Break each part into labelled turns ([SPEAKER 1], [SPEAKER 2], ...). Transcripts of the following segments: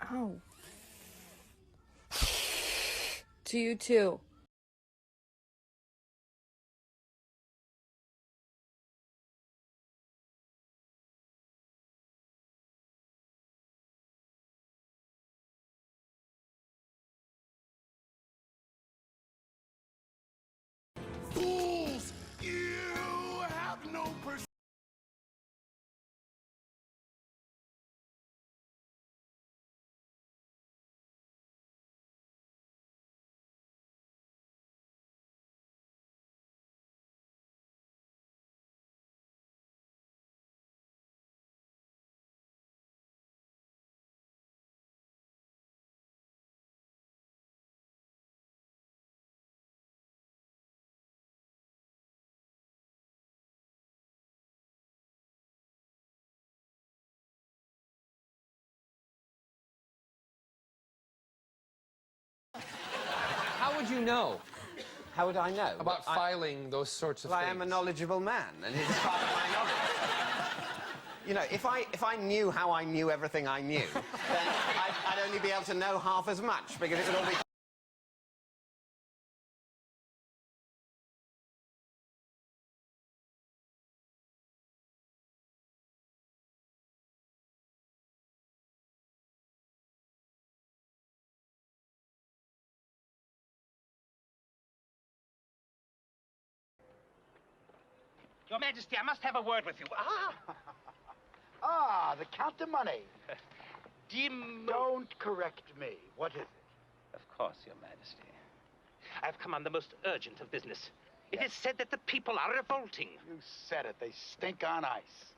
[SPEAKER 1] Oh. To you too.
[SPEAKER 2] Fools! You have no
[SPEAKER 3] How would you know?
[SPEAKER 4] How would I know?
[SPEAKER 3] About filing those sorts of
[SPEAKER 4] well,
[SPEAKER 3] things?
[SPEAKER 4] I am a knowledgeable man, and it is part of my knowledge. You know, if I knew how I knew everything I knew, then I'd only be able to know half as much, because it would all be...
[SPEAKER 5] Your Majesty, I must have a word with you.
[SPEAKER 6] The Count de Money. Don't correct me. What is it?
[SPEAKER 5] Of course, Your Majesty. I've come on the most urgent of business. It is said that the people are revolting.
[SPEAKER 6] You said it. They stink on ice.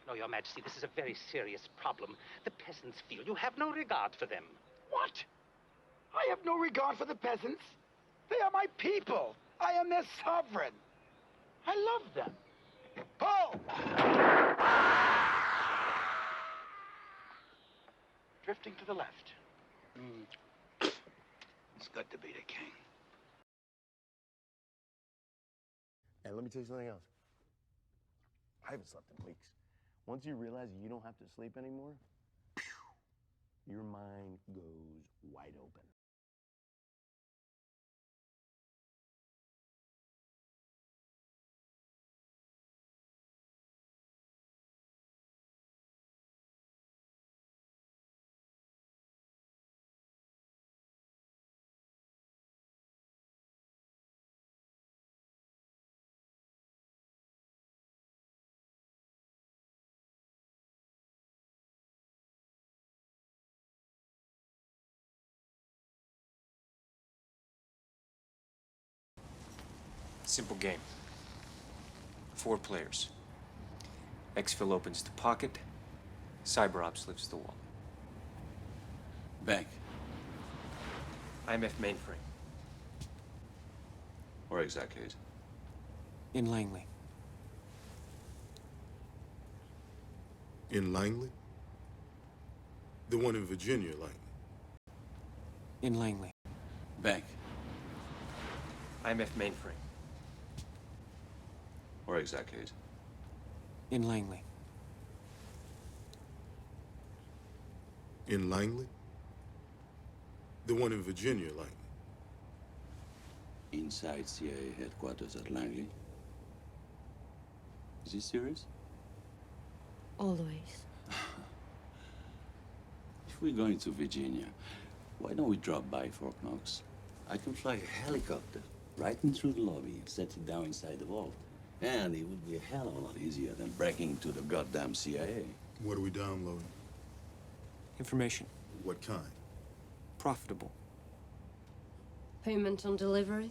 [SPEAKER 5] No, Your Majesty, this is a very serious problem. The peasants feel you have no regard for them.
[SPEAKER 6] What? I have no regard for the peasants. They are my people. I am their sovereign. I love them. Pull! Drifting to the left. It's good to be the king.
[SPEAKER 7] And let me tell you something else. I haven't slept in weeks. Once you realize you don't have to sleep anymore, your mind goes wide open.
[SPEAKER 8] Simple game. 4 players. Exfil opens the pocket. CyberOps lifts the wallet.
[SPEAKER 2] Bank.
[SPEAKER 8] IMF mainframe.
[SPEAKER 2] Where exactly is it?
[SPEAKER 8] In Langley.
[SPEAKER 9] In Langley? The one in Virginia, Langley.
[SPEAKER 8] In Langley.
[SPEAKER 2] Bank.
[SPEAKER 8] IMF mainframe.
[SPEAKER 2] Where exactly is it?
[SPEAKER 8] In Langley.
[SPEAKER 9] In Langley? The one in Virginia, Langley.
[SPEAKER 2] Inside CIA headquarters at Langley. Is he serious?
[SPEAKER 1] Always.
[SPEAKER 2] If we're going to Virginia, why don't we drop by Fort Knox? I can fly a helicopter right in through the lobby and set it down inside the vault. And it would be a hell of a lot easier than breaking into the goddamn CIA.
[SPEAKER 9] What are we downloading?
[SPEAKER 8] Information.
[SPEAKER 9] What kind?
[SPEAKER 8] Profitable.
[SPEAKER 1] Payment on delivery?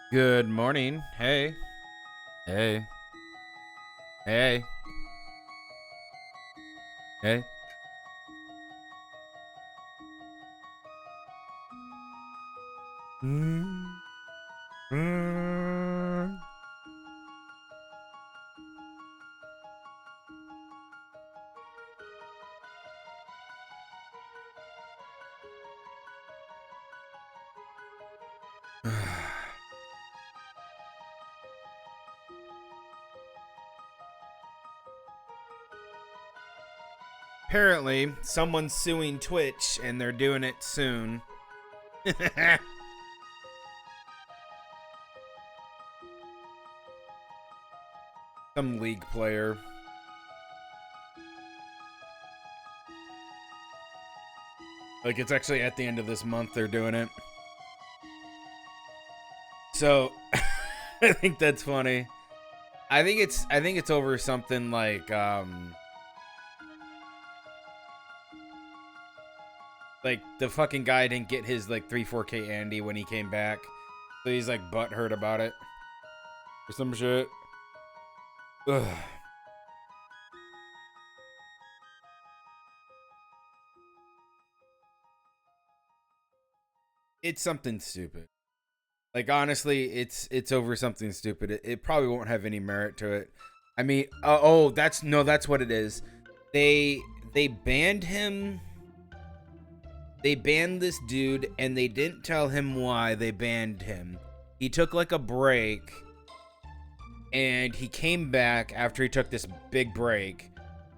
[SPEAKER 10] Good morning. Hey. Hey. Hey. Hey. Apparently, someone's suing Twitch, and they're doing it soon. Some league player. Like, it's actually at the end of this month they're doing it. So, I think that's funny. I think it's over something like the fucking guy didn't get his like 3-4K Andy when he came back. So he's like butthurt about it. Or some shit. Ugh. It's something stupid. Like, honestly, it's over something stupid. It probably won't have any merit to it. I mean, that's what it is. They banned him. They banned this dude, and they didn't tell him why they banned him. He took like a break, and he came back after he took this big break,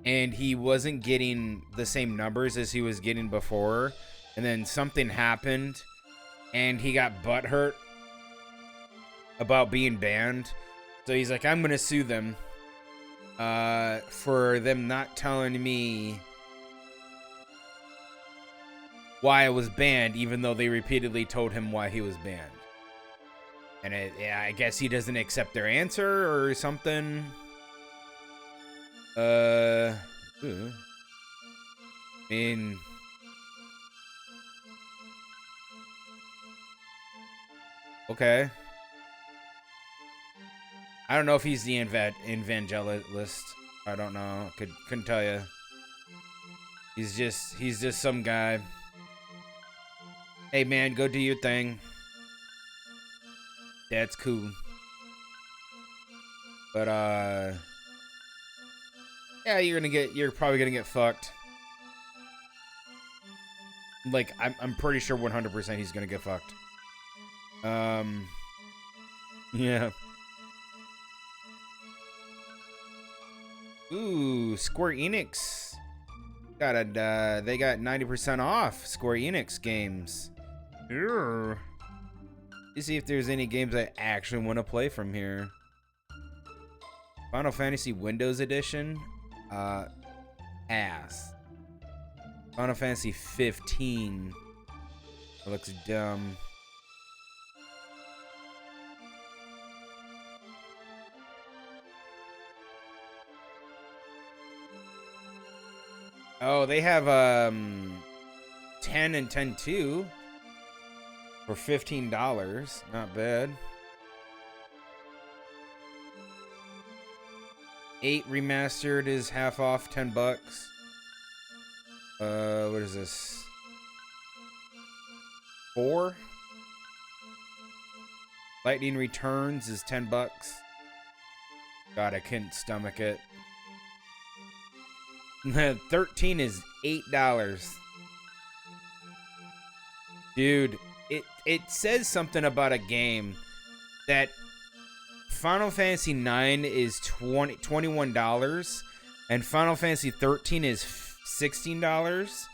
[SPEAKER 10] and he wasn't getting the same numbers as he was getting before. And then something happened, and he got butthurt about being banned. So he's like, I'm gonna sue them for them not telling me why I was banned, even though they repeatedly told him why he was banned. And I guess he doesn't accept their answer or something. I mean, okay. I don't know if he's the evangelist. I don't know. Couldn't tell you. He's just some guy. Hey man, go do your thing. That's cool. But yeah, you're probably gonna get fucked. Like, I'm pretty sure 100% he's gonna get fucked. Yeah. Ooh, Square Enix they got 90% off Square Enix games. Urgh. Let's see if there's any games I actually want to play from here. Final Fantasy Windows Edition, ass. Final Fantasy 15, it looks dumb. Oh, they have 10 and 10-2 for $15. Not bad. 8 remastered is half off, $10. What is this? 4. Lightning Returns is $10. God, I couldn't stomach it. 13 is $8. Dude, it says something about a game that Final Fantasy 9 is $21 and Final Fantasy 13 is $16,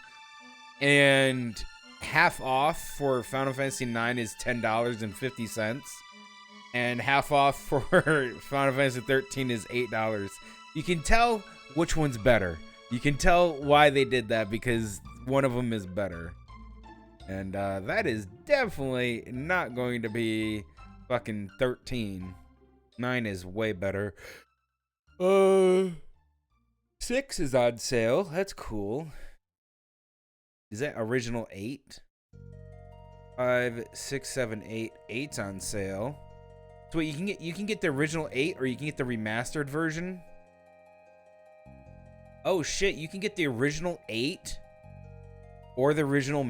[SPEAKER 10] and half off for Final Fantasy 9 is $10.50, and half off for Final Fantasy 13 is $8. You can tell which one's better. You can tell why they did that, because one of them is better. And that is definitely not going to be fucking 13. 9 is way better. 6 is on sale. That's cool. Is that original 8? 5, 6, 7, 8. 8's on sale. So wait, you can get the original 8 or you can get the remastered version? Oh shit, you can get the original 8 or the original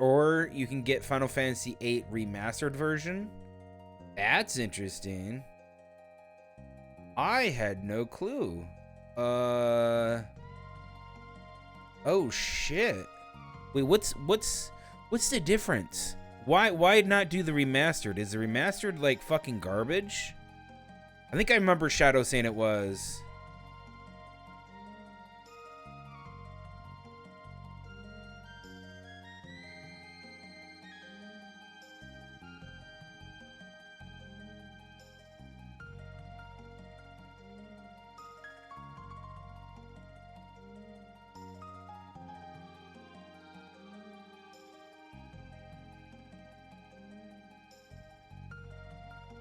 [SPEAKER 10] or you can get Final Fantasy 8 remastered version. That's interesting. I had no clue. Oh shit. Wait, what's the difference? Why not do the remastered? Is the remastered like fucking garbage? I think I remember Shadow saying it was.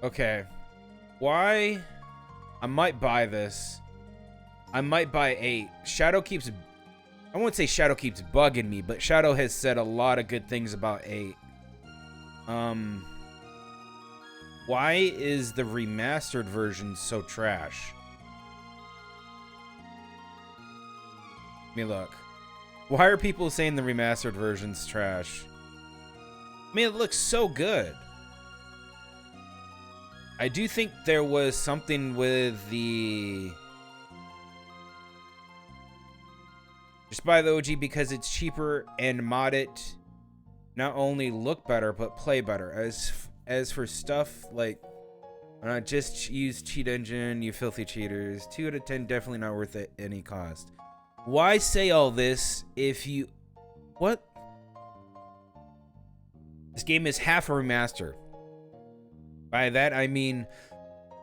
[SPEAKER 10] Okay. Why? I might buy this. I might buy 8. Shadow keeps... I won't say Shadow keeps bugging me, but Shadow has said a lot of good things about 8. Why is the remastered version so trash? Let me look. Why are people saying the remastered version's trash? I mean, it looks so good. I do think there was something with the... Just buy the OG because it's cheaper and mod it. Not only look better, but play better. As for stuff like... just use cheat engine, you filthy cheaters. 2 out of 10, definitely not worth it any cost. Why say all this if you... What? This game is half a remaster. By that, I mean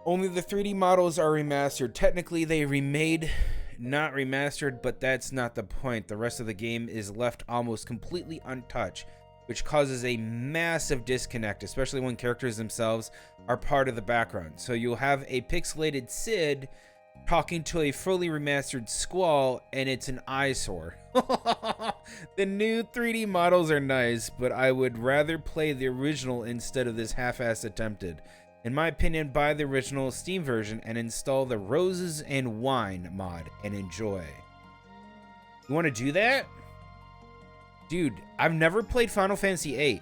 [SPEAKER 10] only the 3D models are remastered. Technically, they remade, not remastered, but that's not the point. The rest of the game is left almost completely untouched, which causes a massive disconnect, especially when characters themselves are part of the background. So you'll have a pixelated Cid talking to a fully remastered Squall, and it's an eyesore. The new 3D models are nice, but I would rather play the original instead of this half-assed attempted. In my opinion, buy the original Steam version and install the Roses and Wine mod and enjoy. You want to do that? Dude, I've never played Final Fantasy VIII.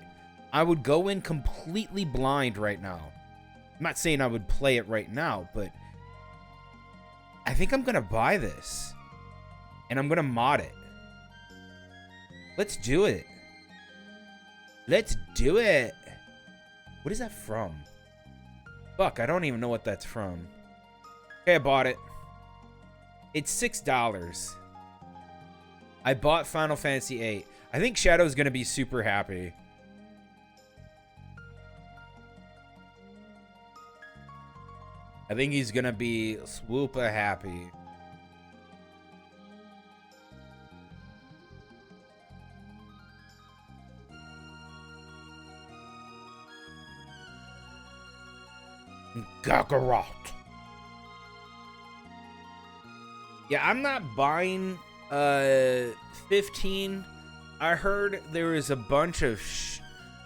[SPEAKER 10] I would go in completely blind right now. I'm not saying I would play it right now, but I think I'm going to buy this. And I'm going to mod it. Let's do it. Let's do it. What is that from? Fuck, I don't even know what that's from. Okay, I bought it. It's $6. I bought Final Fantasy VIII. I think Shadow's going to be super happy. I think he's going to be swoopa happy. Kakarot. Yeah, I'm not buying 15. I heard there was a bunch of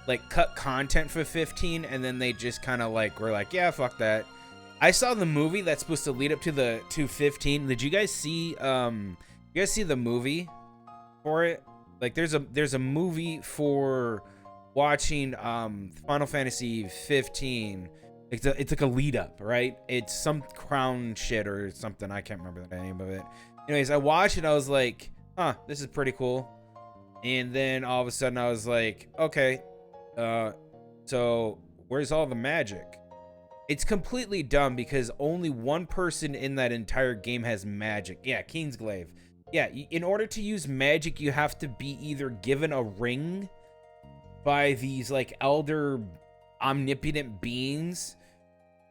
[SPEAKER 10] like cut content for 15, and then they just kind of like were like, yeah, fuck that. I saw the movie that's supposed to lead up to 15. Did you guys see the movie for it? Like there's a movie for watching Final Fantasy 15. It's like a lead up, right? It's some crown shit or something. I can't remember the name of it. Anyways, I watched it. I was like, huh, this is pretty cool. And then all of a sudden I was like, okay, so where's all the magic? It's completely dumb because only one person in that entire game has magic. Yeah, Kingsglaive. Yeah, in order to use magic, you have to be either given a ring by these like elder omnipotent beings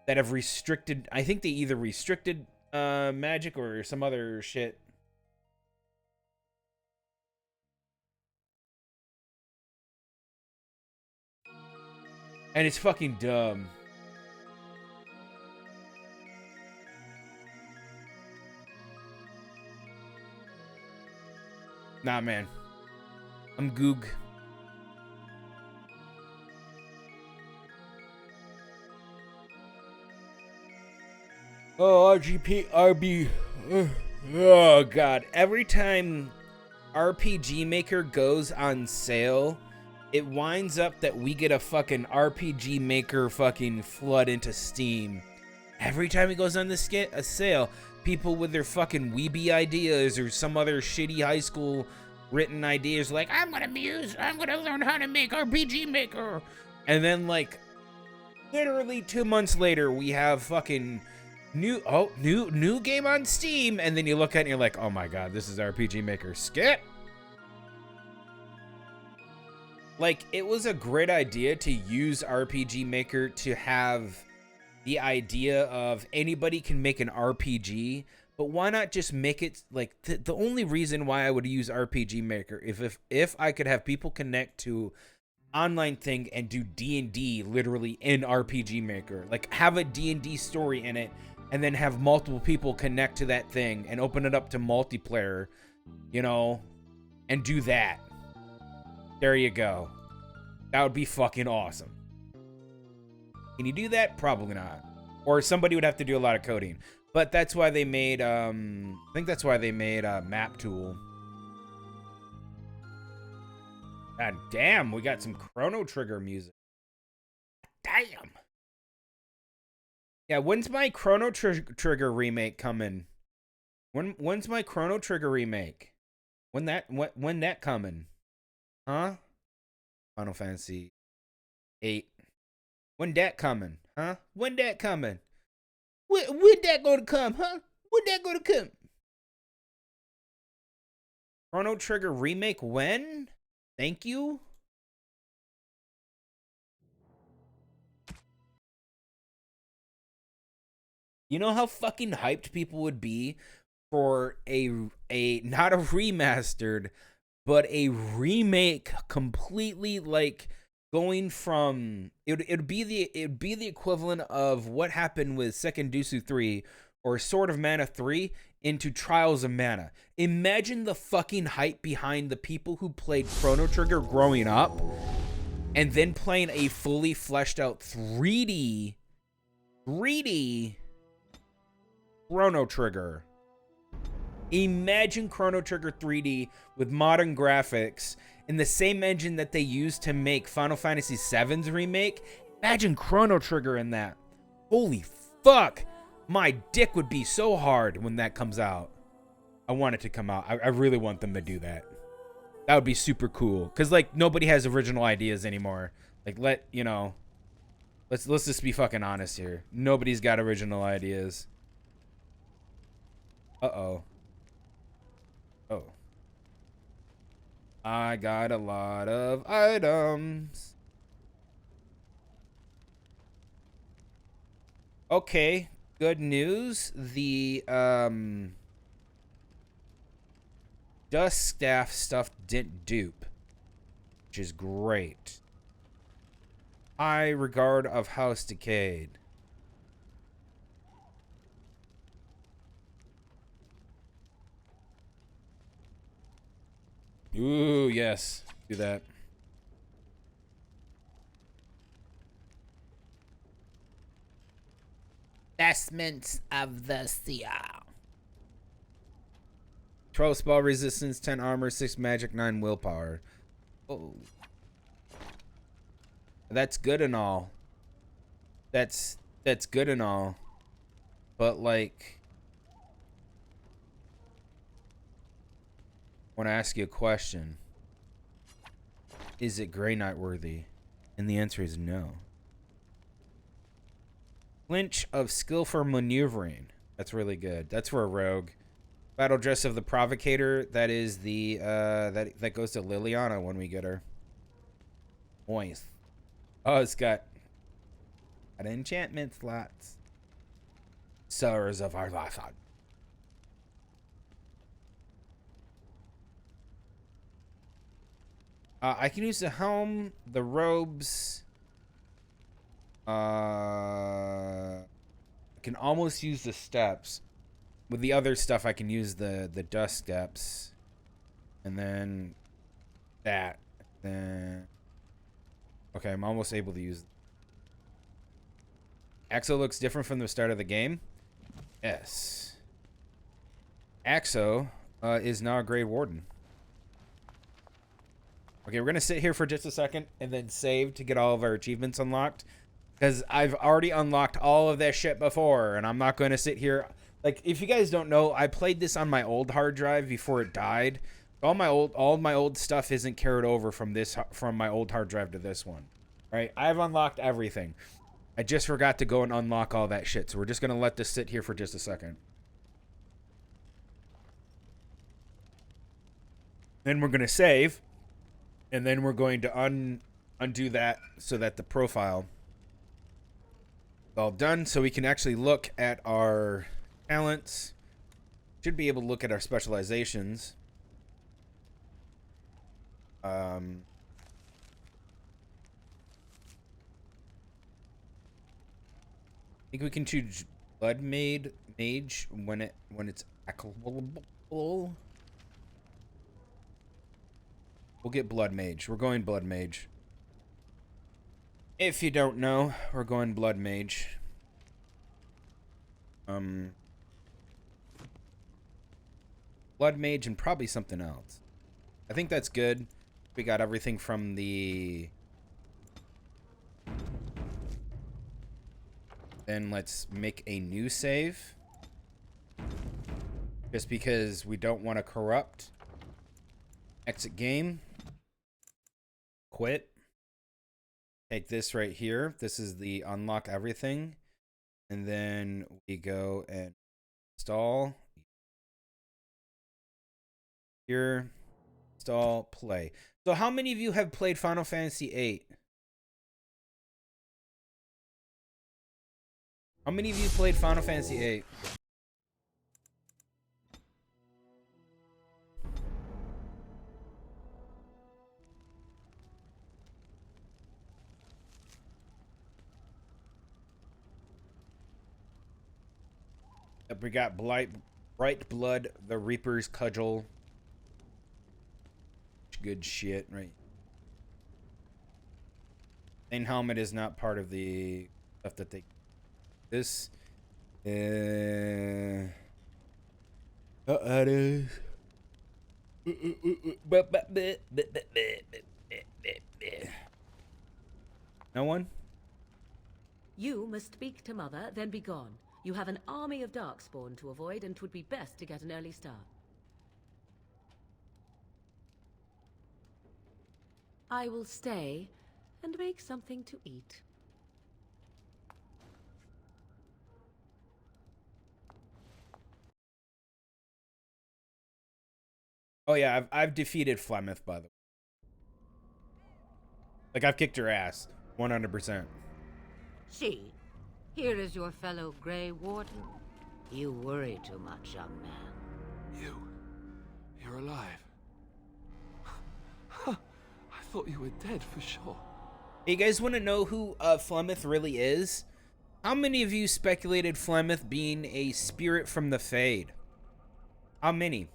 [SPEAKER 10] that have restricted, I think they either restricted magic or some other shit. And it's fucking dumb. Nah, man. I'm goog. Oh, RGP, RB. Oh, God. Every time RPG Maker goes on sale, it winds up that we get a fucking RPG Maker fucking flood into Steam. Every time it goes on a sale, people with their fucking weeby ideas or some other shitty high school written ideas like, I'm gonna learn how to make RPG Maker. And then, like, literally 2 months later, we have fucking new game on Steam, and then you look at it and you're like, oh my god, this is RPG Maker. Skip. Like, it was a great idea to use RPG Maker to have the idea of anybody can make an RPG, but why not just make it like the only reason why I would use RPG Maker if I could have people connect to online thing and do D&D literally in RPG Maker, like have a D&D story in it, and then have multiple people connect to that thing and open it up to multiplayer, you know, and do that. There you go. That would be fucking awesome. Can you do that? Probably not. Or somebody would have to do a lot of coding. But that's why they made, I think that's why they made Map Tool. God damn, we got some Chrono Trigger music. Damn. Yeah, when's my Chrono Trigger remake coming? When's my Chrono Trigger remake? When that coming? Huh? Final Fantasy 8. When that coming? Huh? When that coming? When that gonna come, huh? When that gonna come? Chrono Trigger remake when? Thank you. You know how fucking hyped people would be for a not a remastered, but a remake, completely like going from it'd be the equivalent of what happened with Sekendusu 3 or Sword of Mana 3 into Trials of Mana. Imagine the fucking hype behind the people who played Chrono Trigger growing up and then playing a fully fleshed out 3D Chrono Trigger. Imagine Chrono Trigger 3D with modern graphics in the same engine that they used to make Final Fantasy VII's remake. Imagine Chrono Trigger in that. Holy fuck. My dick would be so hard when that comes out. I want it to come out. I really want them to do that. That would be super cool. Because, like, nobody has original ideas anymore. Like, let's just be fucking honest here. Nobody's got original ideas. Uh-oh. Oh. I got a lot of items. Okay, good news. The Dust Staff stuff didn't dupe, which is great. High regard of House Decayed. Ooh, yes. Do that. Vestments of the Sea. 12 spell resistance, 10 armor, 6 magic, 9 willpower. Oh. That's good and all. That's good and all. But, like, I want to ask you a question. Is it Grey Knight worthy? And the answer is no. Flinch of skill for maneuvering. That's really good. That's for a rogue. Battle dress of the provocator. That is the that goes to Liliana when we get her. Moist. Oh, it's got enchantment slots. Sorrows of our life. I can use the helm, the robes. I can almost use the steps. With the other stuff, I can use the dust steps. And then that. Then okay, I'm almost able to use. Exo looks different from the start of the game. Yes. Axo is now a Grey Warden. Okay, we're going to sit here for just a second and then save to get all of our achievements unlocked. Because I've already unlocked all of that shit before, and I'm not going to sit here. Like, if you guys don't know, I played this on my old hard drive before it died. All my old stuff isn't carried over from my old hard drive to this one. Right? I've unlocked everything. I just forgot to go and unlock all that shit, so we're just going to let this sit here for just a second. Then we're going to save, and then we're going to undo that so that the profile is all done, so we can actually look at our talents. Should be able to look at our specializations. I think we can choose Blood Mage when it's applicable. We'll get Blood Mage. We're going Blood Mage. If you don't know, we're going Blood Mage. Blood Mage and probably something else. I think that's good. We got everything from the... Then let's make a new save. Just because we don't want to corrupt. Exit game. Quit. Take this right here. This is the unlock everything. And then we go and install. Here. Install. Play. So how many of you have played Final Fantasy VIII? How many of you played Final Fantasy VIII? We got Bright Blood, the Reaper's Cudgel. Good shit, right? Main helmet is not part of the stuff that they... This... it is. No one?
[SPEAKER 11] You must speak to Mother, then be gone. You have an army of Darkspawn to avoid, and 'twould be best to get an early start. I will stay and make something to eat.
[SPEAKER 10] Oh yeah, I've defeated Flemeth, by the way. Like, I've kicked her ass. 100%.
[SPEAKER 12] See, here is your fellow Grey Warden. You worry too much, young man.
[SPEAKER 13] You're alive. I thought you were dead for sure.
[SPEAKER 10] Hey, you guys want to know who Flemeth really is? How many of you speculated Flemeth being a spirit from the Fade? How many?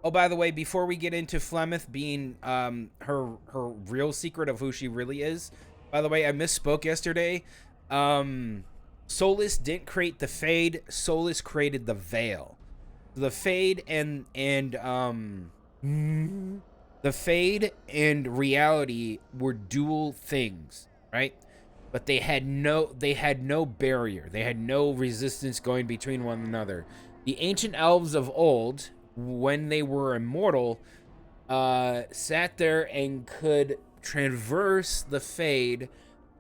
[SPEAKER 10] Oh, by the way, before we get into Flemeth being her real secret of who she really is, by the way, I misspoke yesterday. Solus didn't create the Fade. Solus created the Veil. The Fade and the Fade and reality were dual things, right? But they had no barrier. They had no resistance going between one another. The ancient elves of old, when they were immortal, sat there and could traverse the Fade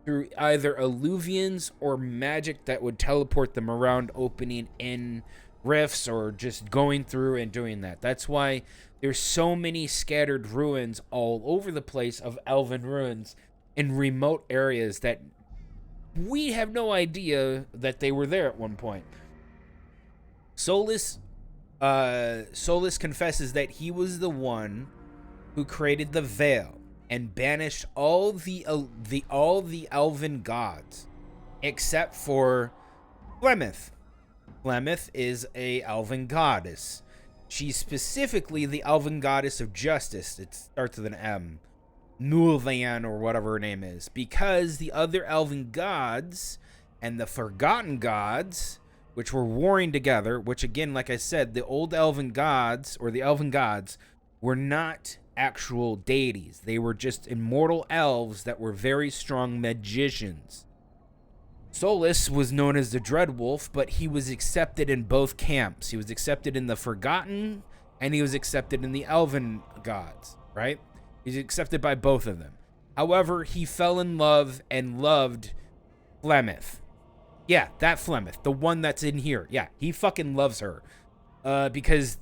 [SPEAKER 10] through either illuvions or magic that would teleport them around, opening in rifts or just going through and doing that. That's why there's so many scattered ruins all over the place of elven ruins in remote areas that we have no idea that they were there at one point. Solus confesses that he was the one who created the Veil and banished all the elven gods except for Flemeth. Flemeth is a elven goddess. She's specifically the elven goddess of justice. It starts with an M. Nulvan, or whatever her name is. Because the other elven gods and the forgotten gods which were warring together, which again, like I said, the old elven gods, or the elven gods, were not actual deities. They were just immortal elves that were very strong magicians. Solus was known as the Dreadwolf, but he was accepted in both camps. He was accepted in the Forgotten, and he was accepted in the Elven gods, right? He's accepted by both of them. However, he fell in love and loved Flemeth. Yeah, that Flemeth, the one that's in here. Yeah, he fucking loves her. Because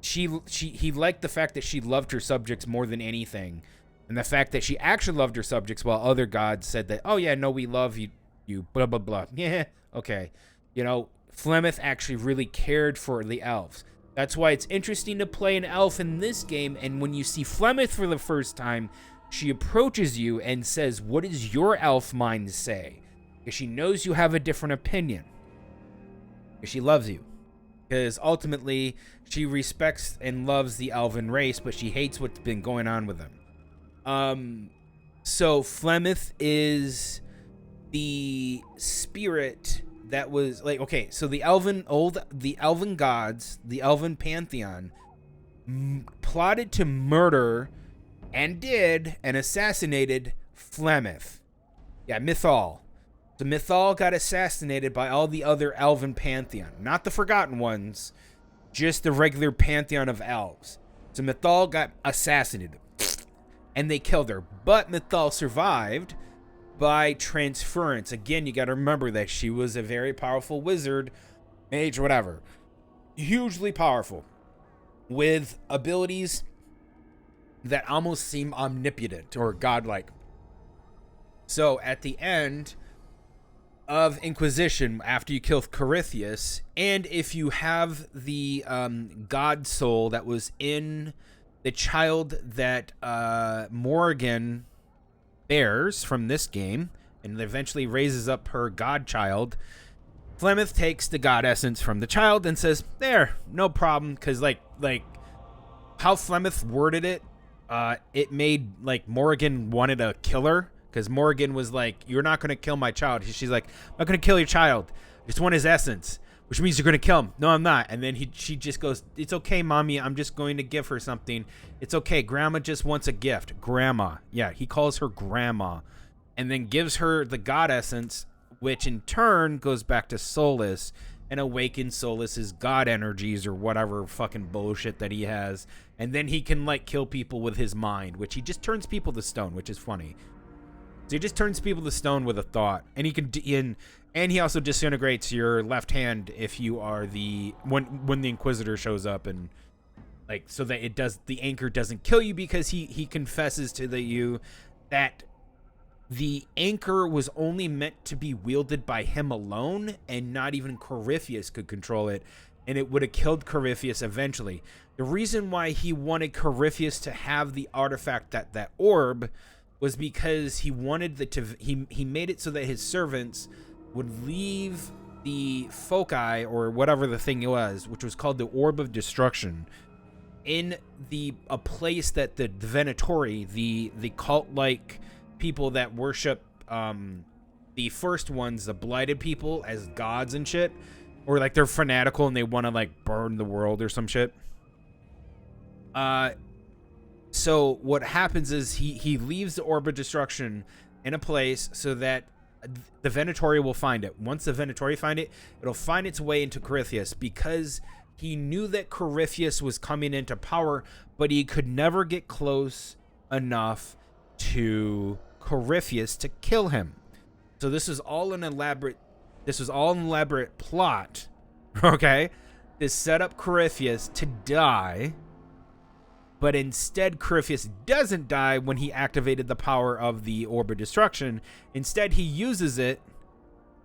[SPEAKER 10] he liked the fact that she loved her subjects more than anything. And the fact that she actually loved her subjects while other gods said that, oh yeah, no, we love you, blah, blah, blah. Yeah, okay. You know, Flemeth actually really cared for the elves. That's why it's interesting to play an elf in this game, and when you see Flemeth for the first time, she approaches you and says, what does your elf mind say? Because she knows you have a different opinion. Because she loves you. Because ultimately, she respects and loves the elven race, but she hates what's been going on with them. So Flemeth is the spirit that was like, okay, so the elven gods, the elven pantheon, plotted to murder and did and assassinated Flemeth. Yeah, Mythal. So Mythal got assassinated by all the other elven pantheon, not the Forgotten ones, just the regular pantheon of elves. So Mythal got assassinated, and they killed her. But Mythal survived by transference. Again, you got to remember that she was a very powerful wizard, mage, whatever. Hugely powerful, with abilities that almost seem omnipotent or godlike. So at the end of Inquisition, after you kill Corypheus, and if you have the god soul that was in the child that Morrigan bears from this game, and eventually raises up her godchild, Flemeth takes the god essence from the child and says, there, no problem, because like how Flemeth worded it, it made like Morrigan wanted to kill her, because Morrigan was like, you're not going to kill my child. She's like, I'm not going to kill your child. I just want his essence, which means you're going to kill him. No, I'm not. And then she just goes, it's okay, mommy. I'm just going to give her something. It's okay. Grandma just wants a gift. Grandma. Yeah, he calls her grandma. And then gives her the god essence, which in turn goes back to Solus and awakens Solus's god energies or whatever fucking bullshit that he has. And then he can like kill people with his mind, which he just turns people to stone, which is funny. So he just turns people to stone with a thought, and he can and he also disintegrates your left hand if you are when the Inquisitor shows up, and like so that the anchor doesn't kill you, because he confesses to you that the anchor was only meant to be wielded by him alone, and not even Corypheus could control it, and it would have killed Corypheus eventually. The reason why he wanted Corypheus to have the artifact, that orb, was because he wanted he made it so that his servants would leave the foci, or whatever the thing was, which was called the Orb of Destruction, in a place that the Venatori, the cult-like people that worship the first ones, the blighted people, as gods and shit, or like they're fanatical and they want to like burn the world or some shit. So what happens is he leaves the Orb of Destruction in a place so that the Venatori will find it. Once the Venatori find it, it'll find its way into Corypheus, because he knew that Corypheus was coming into power, but he could never get close enough to Corypheus to kill him. So this was all an elaborate plot, okay, to set up Corypheus to die. But instead, Corypheus doesn't die when he activated the power of the Orb of Destruction. Instead, he uses it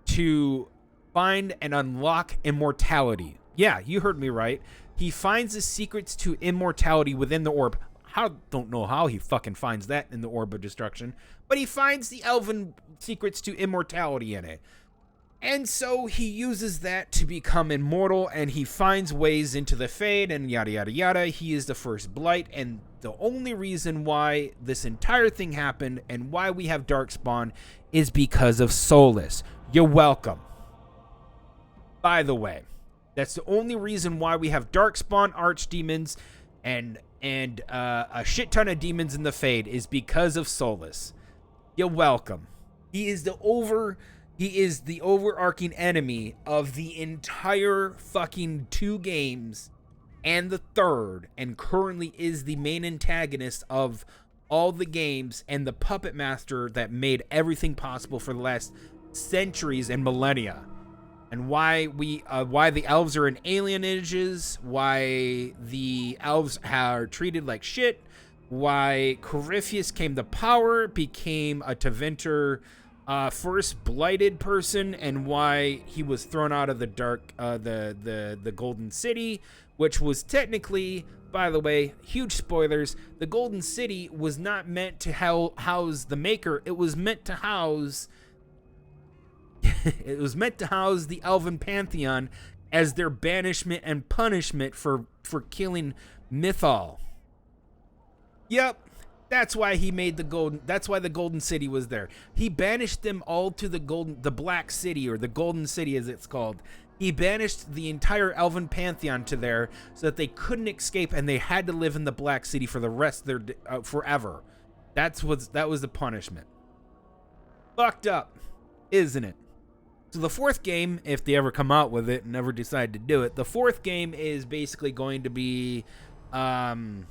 [SPEAKER 10] to find and unlock immortality. Yeah, you heard me right. He finds the secrets to immortality within the orb. I don't know how he fucking finds that in the Orb of Destruction, but he finds the elven secrets to immortality in it. And so he uses that to become immortal, and he finds ways into the Fade, and yada yada yada. He is the first Blight, and the only reason why this entire thing happened and why we have Darkspawn is because of Solus. You're welcome. By the way, that's the only reason why we have Darkspawn archdemons and a shit ton of demons in the Fade is because of Solus. You're welcome. He is the overarching enemy of the entire fucking 2 games and the 3rd, and currently is the main antagonist of all the games and the puppet master that made everything possible for the last centuries and millennia. And why the elves are in alienages, why the elves are treated like shit, why Corypheus came to power, became a Tevinter first blighted person, and why he was thrown out of the the Golden City, which was technically, by the way, huge spoilers, the Golden City was not meant to house the Maker. It was meant to house the Elven Pantheon as their banishment and punishment for killing Mythal. Yep, that's why he made that's why the Golden City was there. He banished them all to the Black City, or the Golden City as it's called. He banished the entire Elven Pantheon to there so that they couldn't escape, and they had to live in the Black City for the rest of their forever. That was the punishment. Fucked up, isn't it? So the 4th game, if they ever come out with it and never decide to do it, the 4th game is basically going to be, the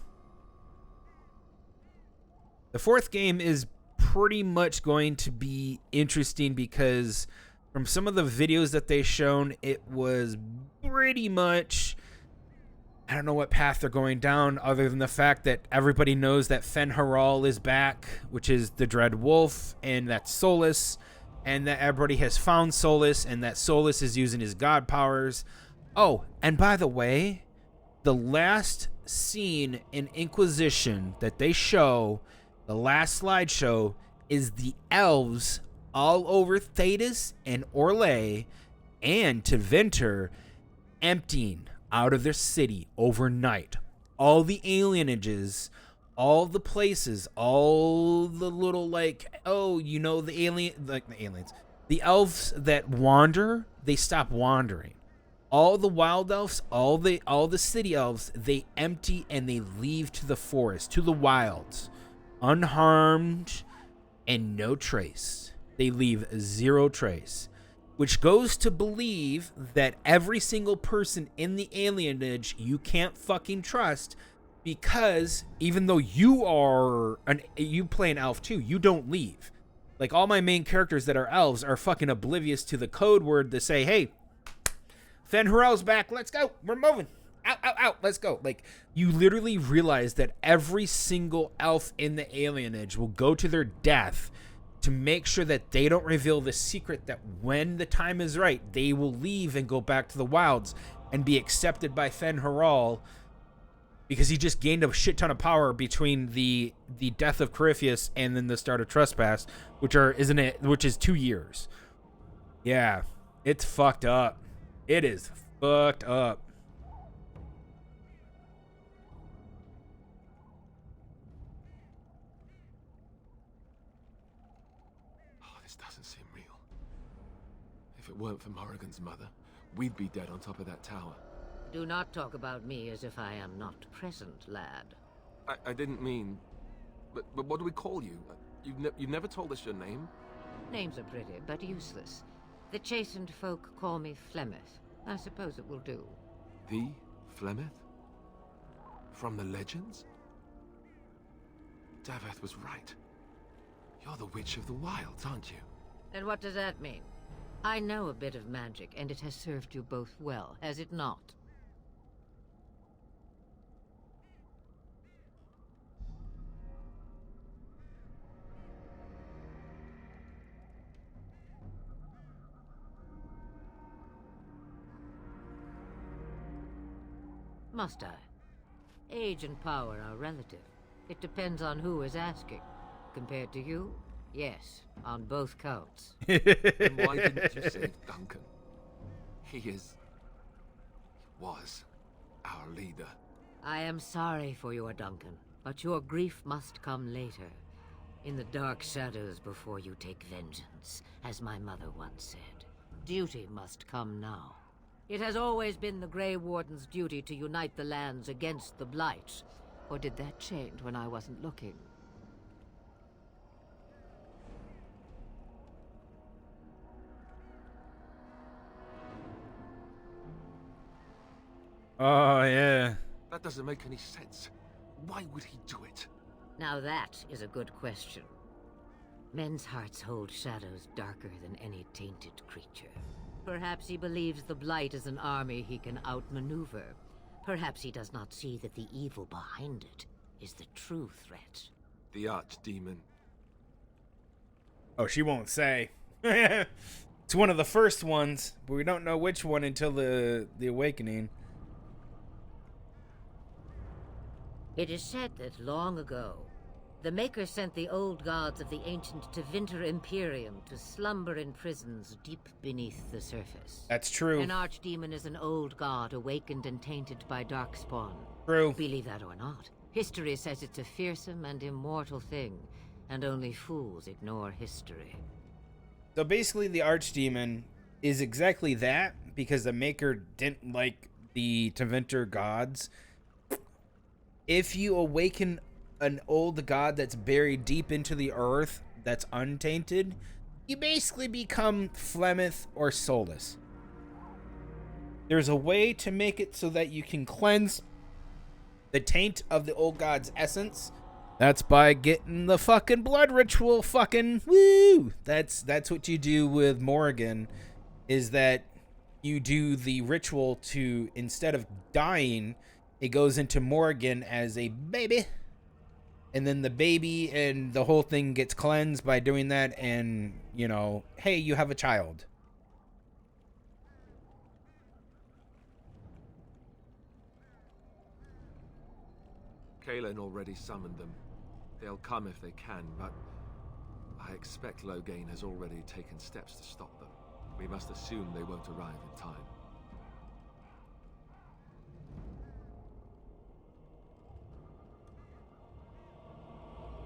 [SPEAKER 10] 4th game is pretty much going to be interesting because from some of the videos that they've shown, it was pretty much, I don't know what path they're going down other than the fact that everybody knows that Fen'Haral is back, which is the Dread Wolf, and that's Solus. And that everybody has found Solus, and that Solus is using his god powers. Oh, and by the way, the last scene in Inquisition that they show, the last slideshow, is the elves all over Thedas and Orlais and Tevinter emptying out of their city overnight. All the alienages, all the places, all the little, like, the elves that wander, they stop wandering. All the wild elves, all the city elves, they empty and they leave to the forest, to the wilds, unharmed and no trace. They leave 0 trace, which goes to believe that every single person in the alienage you can't fucking trust. Because even though you play an elf too, you don't leave. Like, all my main characters that are elves are fucking oblivious to the code word to say, hey, Fen'Haral's back, let's go, we're moving, out, let's go. Like, you literally realize that every single elf in the alienage will go to their death to make sure that they don't reveal the secret that when the time is right, they will leave and go back to the wilds and be accepted by Fen'Haral, because he just gained a shit ton of power between the death of Corypheus and then the start of Trespass, which is 2 years. Yeah, it's fucked up. It is fucked up.
[SPEAKER 13] Oh, this doesn't seem real. If it weren't for Morrigan's mother, we'd be dead on top of that tower.
[SPEAKER 12] Do not talk about me as if I am not present, lad.
[SPEAKER 13] I didn't mean... But what do we call you? You've never told us your name?
[SPEAKER 12] Names are pretty, but useless. The chastened folk call me Flemeth. I suppose it will do.
[SPEAKER 13] The Flemeth? From the legends? Daveth was right. You're the Witch of the Wilds, aren't you?
[SPEAKER 12] And what does that mean? I know a bit of magic, and it has served you both well, has it not? Must I? Age and power are relative. It depends on who is asking. Compared to you, yes, on both counts.
[SPEAKER 13] Then why didn't you save Duncan? He was our leader.
[SPEAKER 12] I am sorry for your Duncan, but your grief must come later. In the dark shadows before you take vengeance, as my mother once said. Duty must come now. It has always been the Grey Warden's duty to unite the lands against the Blight. Or did that change when I wasn't looking?
[SPEAKER 10] Oh, yeah.
[SPEAKER 13] That doesn't make any sense. Why would he do it?
[SPEAKER 12] Now that is a good question. Men's hearts hold shadows darker than any tainted creature. Perhaps he believes the Blight is an army he can outmaneuver. Perhaps he does not see that the evil behind it is the true threat.
[SPEAKER 13] The Archdemon.
[SPEAKER 10] Oh, she won't say. It's one of the first ones, but we don't know which one until the Awakening.
[SPEAKER 12] It is said that long ago, the Maker sent the old gods of the ancient Tlightzero Imperium to slumber in prisons deep beneath the surface.
[SPEAKER 10] That's true.
[SPEAKER 12] An archdemon is an old god awakened and tainted by darkspawn.
[SPEAKER 10] True.
[SPEAKER 12] Believe that or not, history says it's a fearsome and immortal thing, and only fools ignore history.
[SPEAKER 10] So basically, the Archdemon is exactly that, because the Maker didn't like the Tlightzero gods. If you awaken an old god that's buried deep into the earth, that's untainted, you basically become Flemeth or soulless. There's a way to make it so that you can cleanse the taint of the old god's essence. That's by getting the fucking blood ritual fucking woo. That's what you do with Morrigan, is that you do the ritual to, instead of dying, it goes into Morrigan as a baby. And then the baby and the whole thing gets cleansed by doing that, and, you know, hey, you have a child.
[SPEAKER 13] Kaelin already summoned them. They'll come if they can, but I expect Loghain has already taken steps to stop them. We must assume they won't arrive in time.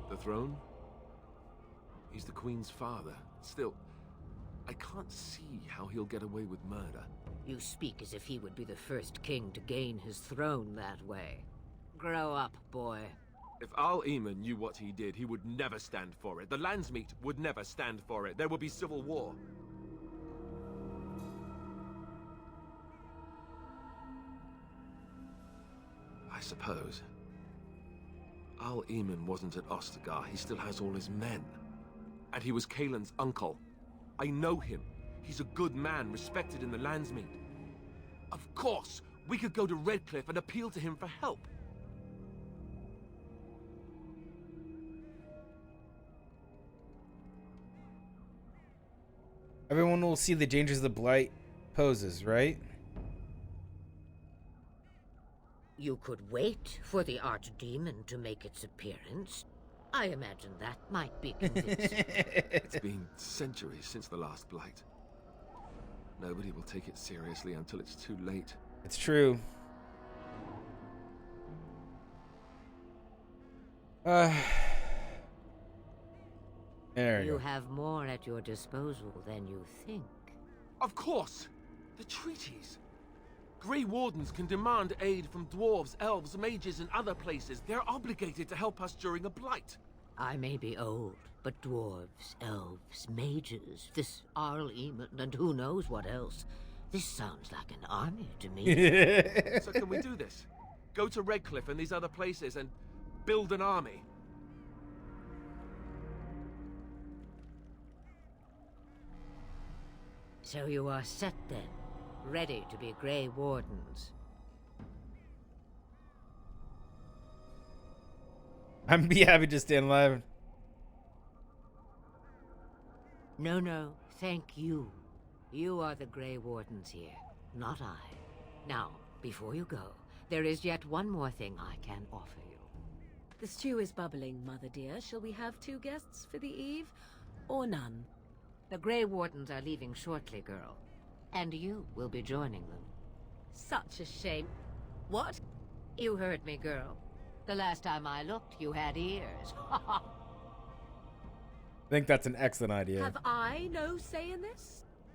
[SPEAKER 13] The throne? He's the Queen's father. Still, I can't see how he'll get away with murder.
[SPEAKER 12] You speak as if he would be the first king to gain his throne that way. Grow up, boy.
[SPEAKER 13] If Al-Eamon knew what he did, he would never stand for it. The Landsmeet would never stand for it. There would be civil war. I suppose. Al-Eamon wasn't at Ostagar. He still has all his men. And he was Kaelin's uncle. I know him. He's a good man, respected in the Landsmeet. Of course, we could go to Redcliffe and appeal to him for help.
[SPEAKER 10] Everyone will see the dangers the Blight poses, right?
[SPEAKER 12] You could wait for the Archdemon to make its appearance. I imagine that might be convincing.
[SPEAKER 13] It's been centuries since the last Blight. Nobody will take it seriously until it's too late.
[SPEAKER 10] It's true. There
[SPEAKER 12] You have more at your disposal than you think.
[SPEAKER 13] Of course! The treaties! Grey Wardens can demand aid from dwarves, elves, mages, and other places. They're obligated to help us during a Blight.
[SPEAKER 12] I may be old, but dwarves, elves, mages, this Al-Eamon, and who knows what else. This sounds like an army to me.
[SPEAKER 13] So can we do this? Go to Redcliffe and these other places and build an army?
[SPEAKER 12] So you are set then, ready to be Grey Wardens.
[SPEAKER 10] I'm be happy to stand live.
[SPEAKER 12] No, thank you. You are the Grey Wardens here, not I. Now, before you go, there is yet one more thing I can offer you.
[SPEAKER 11] The stew is bubbling, Mother dear. Shall we have 2 guests for the eve, or none?
[SPEAKER 12] The Grey Wardens are leaving shortly, girl. And you will be joining them.
[SPEAKER 11] Such a shame. What?
[SPEAKER 12] You heard me, girl. The last time I looked, you had ears.
[SPEAKER 10] I think that's an excellent idea.
[SPEAKER 11] Have I no say in this?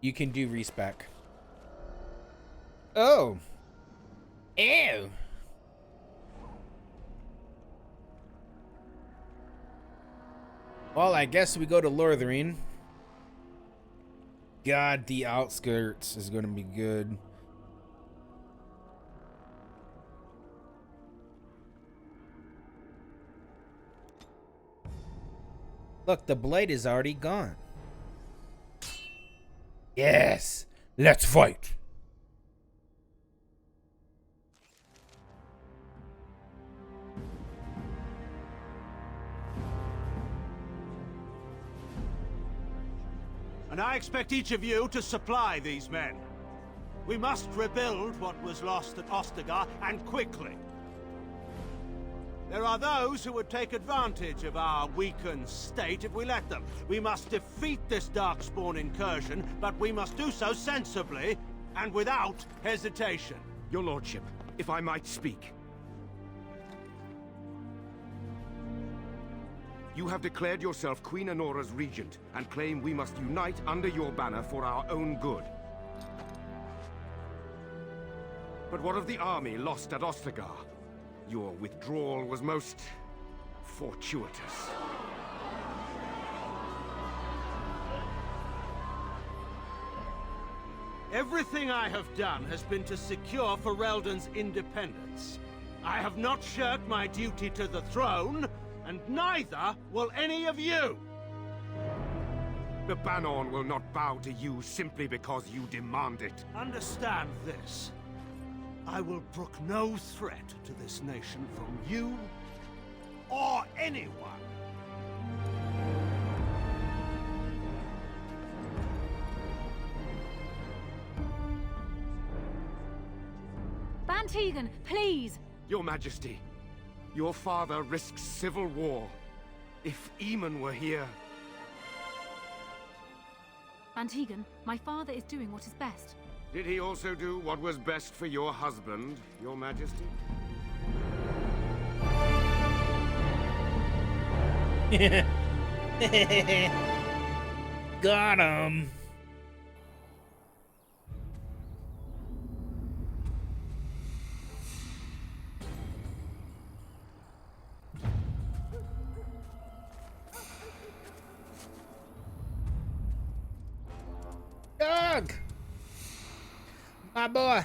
[SPEAKER 10] You can do respec. Oh. Ew. Well, I guess we go to Lorthering. God, the outskirts is going to be good. Look, the blade is already gone. Yes, let's fight.
[SPEAKER 14] And I expect each of you to supply these men. We must rebuild what was lost at Ostagar, and quickly. There are those who would take advantage of our weakened state if we let them. We must defeat this Darkspawn incursion, but we must do so sensibly and without hesitation.
[SPEAKER 13] Your lordship, if I might speak. You have declared yourself Queen Honora's regent, and claim we must unite under your banner for our own good. But what of the army lost at Ostagar? Your withdrawal was most fortuitous.
[SPEAKER 14] Everything I have done has been to secure Ferelden's independence. I have not shirked my duty to the throne, and neither will any of you!
[SPEAKER 13] The Banon will not bow to you simply because you demand it.
[SPEAKER 14] Understand this. I will brook no threat to this nation from you or anyone.
[SPEAKER 15] Bantegan, please!
[SPEAKER 13] Your Majesty, your father risks civil war. If Eamon were here...
[SPEAKER 15] Bantegan, my father is doing what is best.
[SPEAKER 13] Did he also do what was best for your husband, Your Majesty?
[SPEAKER 10] Got him. Doug! My boy.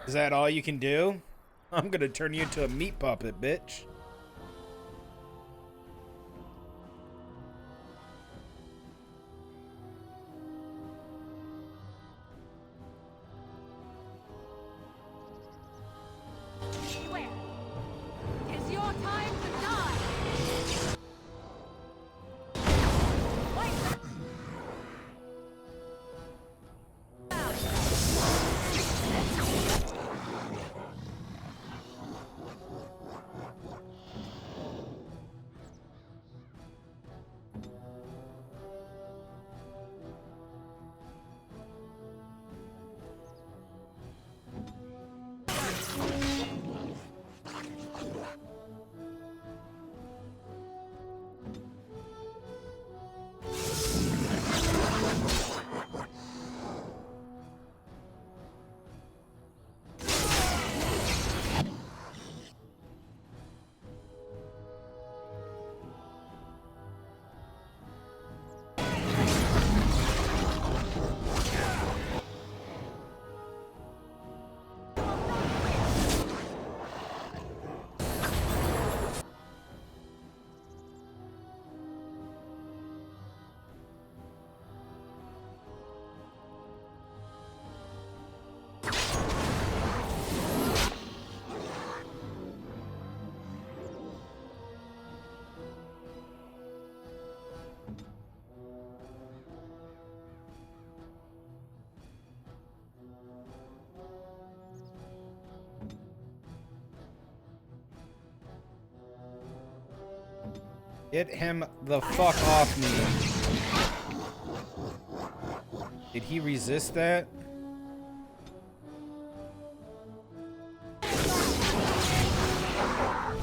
[SPEAKER 10] Is that all you can do? I'm gonna turn you into a meat puppet, bitch.
[SPEAKER 15] It's your time to die!
[SPEAKER 10] Get him the fuck off me. Did he resist that?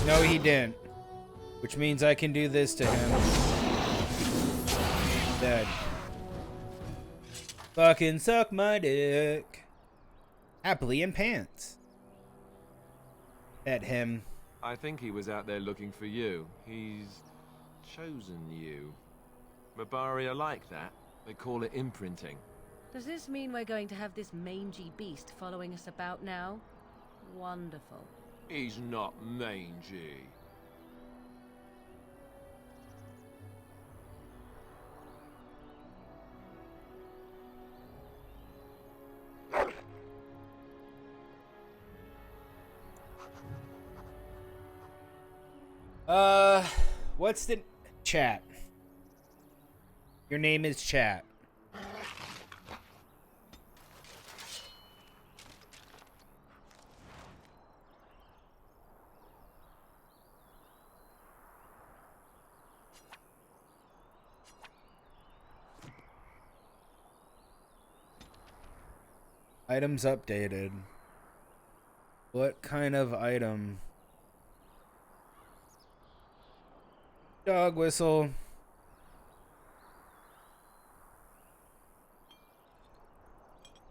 [SPEAKER 10] No, he didn't. Which means I can do this to him. Dead. Fucking suck my dick. Happily in pants. At him.
[SPEAKER 13] I think he was out there looking for you. He's chosen you. Mabari are like that. They call it imprinting.
[SPEAKER 11] Does this mean we're going to have this mangy beast following us about now? Wonderful.
[SPEAKER 13] He's not mangy.
[SPEAKER 10] What's the chat? Your name is chat. Items updated. What kind of item? Dog whistle.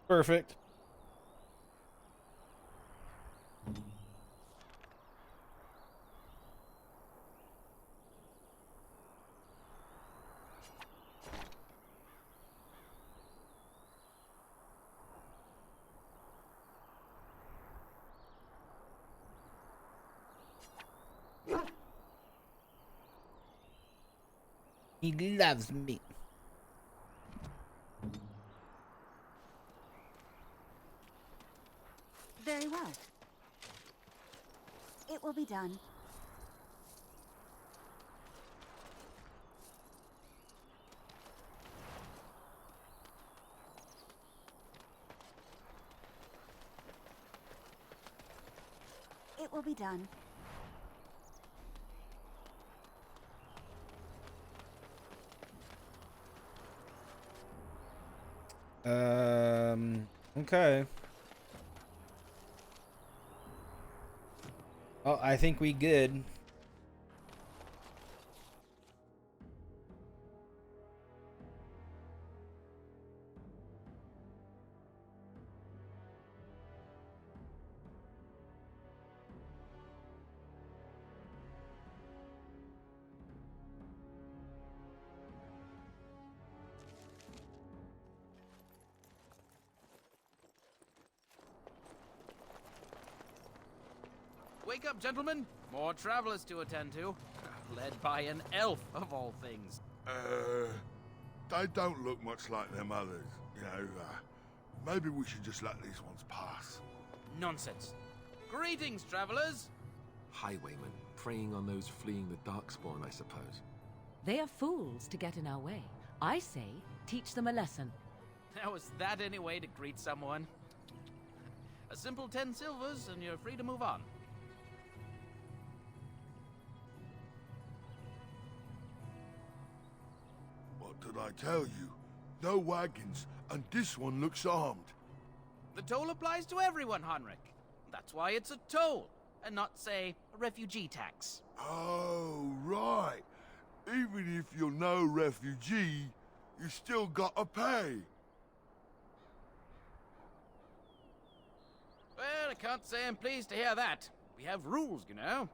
[SPEAKER 10] Perfect. He loves me.
[SPEAKER 16] Very well. It will be done. It will be done.
[SPEAKER 10] Okay. Oh, I think we good.
[SPEAKER 17] Wake up, gentlemen. More travelers to attend to. Led by an elf, of all things.
[SPEAKER 9] They don't look much like them others. You know, maybe we should just let these ones pass.
[SPEAKER 17] Nonsense. Greetings, travelers.
[SPEAKER 13] Highwaymen, preying on those fleeing the Darkspawn, I suppose.
[SPEAKER 11] They are fools to get in our way. I say, teach them a lesson.
[SPEAKER 17] Now, is that any way to greet someone? A simple 10 silvers, and you're free to move on.
[SPEAKER 9] What did I tell you? No wagons, and this one looks armed.
[SPEAKER 17] The toll applies to everyone, Heinrich. That's why it's a toll, and not, say, a refugee tax.
[SPEAKER 9] Oh, right. Even if you're no refugee, you still gotta pay.
[SPEAKER 17] Well, I can't say I'm pleased to hear that. We have rules, you know.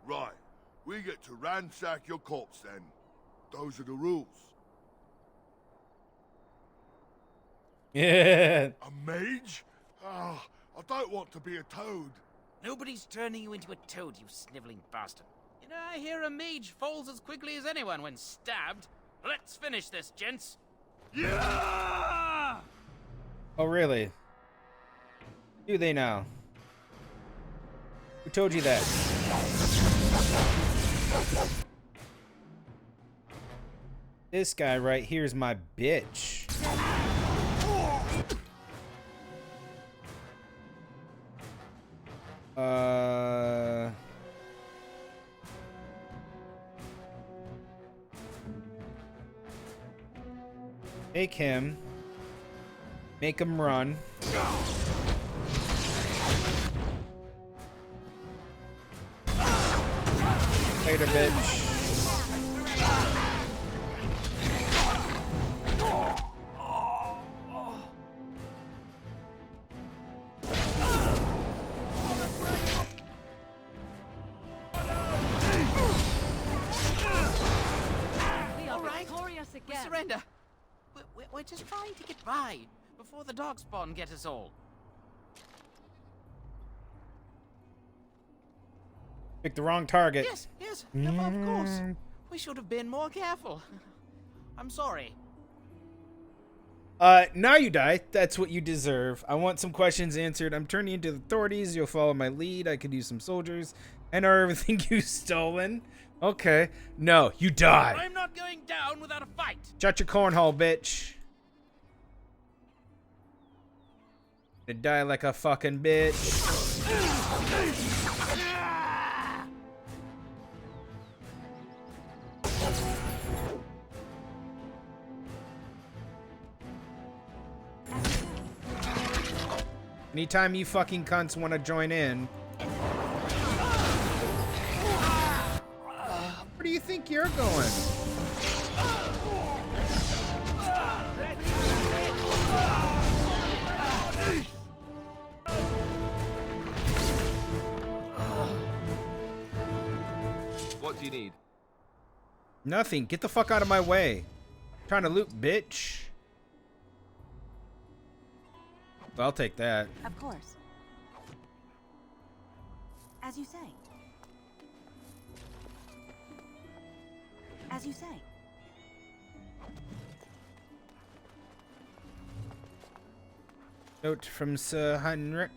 [SPEAKER 9] Right. We get to ransack your corpse then. Those are the rules.
[SPEAKER 10] Yeah.
[SPEAKER 9] A mage? Ah, I don't want to be a toad.
[SPEAKER 17] Nobody's turning you into a toad, you sniveling bastard. You know, I hear a mage falls as quickly as anyone when stabbed. Let's finish this, gents.
[SPEAKER 9] Yeah!
[SPEAKER 10] Oh, really? Do they now? Who told you that? This guy right here is my bitch. Take him. Make him run. Later, bitch.
[SPEAKER 11] We are
[SPEAKER 17] All right.
[SPEAKER 11] victorious
[SPEAKER 17] We
[SPEAKER 11] again.
[SPEAKER 17] surrender. We're just trying to get by before the darkspawn get us all.
[SPEAKER 10] Picked the wrong target.
[SPEAKER 17] Yes, of course. We should have been more careful. I'm sorry.
[SPEAKER 10] Now you die. That's what you deserve. I want some questions answered. I'm turning into the authorities. You'll follow my lead. I could use some soldiers. I know everything you've stolen. Okay. No, you die.
[SPEAKER 17] I'm not going down without a fight.
[SPEAKER 10] Shut your cornhole, bitch. To die like a fucking bitch. Anytime you fucking cunts want to join in. Where do you think you're going?
[SPEAKER 13] What do you need?
[SPEAKER 10] Nothing. Get the fuck out of my way. Trying to loot, bitch. I'll take that.
[SPEAKER 16] Of course. As you say. As you say.
[SPEAKER 10] Note from Sir Heinrich.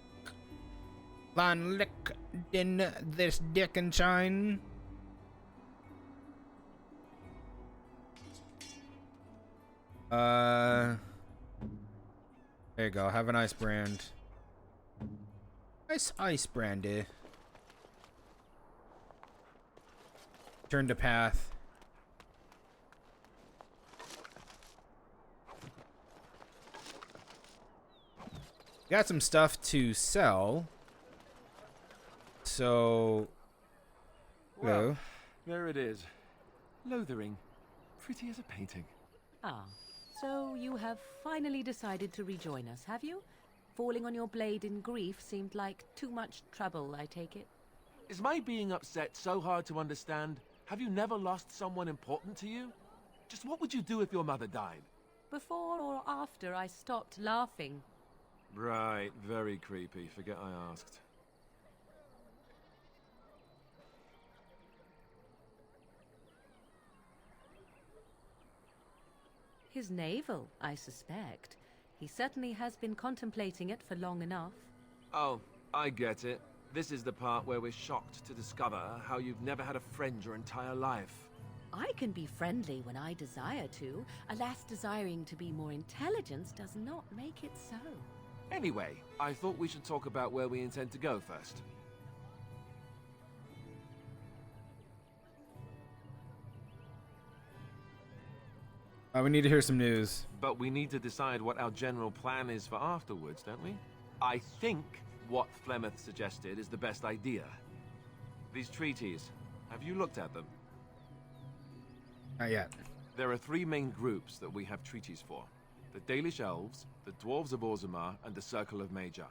[SPEAKER 10] Lanlick in this dick and shine. There you go. Have an ice brand. Ice brandy. Turn to path. Got some stuff to sell. So,
[SPEAKER 13] Well, there it is. Lothering. Pretty as a painting.
[SPEAKER 11] Ah, so you have finally decided to rejoin us, have you? Falling on your blade in grief seemed like too much trouble, I take it.
[SPEAKER 13] Is my being upset so hard to understand? Have you never lost someone important to you? Just what would you do if your mother died?
[SPEAKER 11] Before or after I stopped laughing.
[SPEAKER 13] Right, very creepy. Forget I asked.
[SPEAKER 11] His navel, I suspect. He certainly has been contemplating it for long enough.
[SPEAKER 13] Oh, I get it. This is the part where we're shocked to discover how you've never had a friend your entire life.
[SPEAKER 11] I can be friendly when I desire to. Alas, desiring to be more intelligent does not make it so.
[SPEAKER 13] Anyway, I thought we should talk about where we intend to go first.
[SPEAKER 10] we need to hear some news.
[SPEAKER 13] But we need to decide what our general plan is for afterwards, don't we? I think what Flemeth suggested is the best idea. These treaties, have you looked at them?
[SPEAKER 10] Not yet.
[SPEAKER 13] There are three main groups that we have treaties for. The Dalish Elves, the Dwarves of Orzammar, and the Circle of Magi.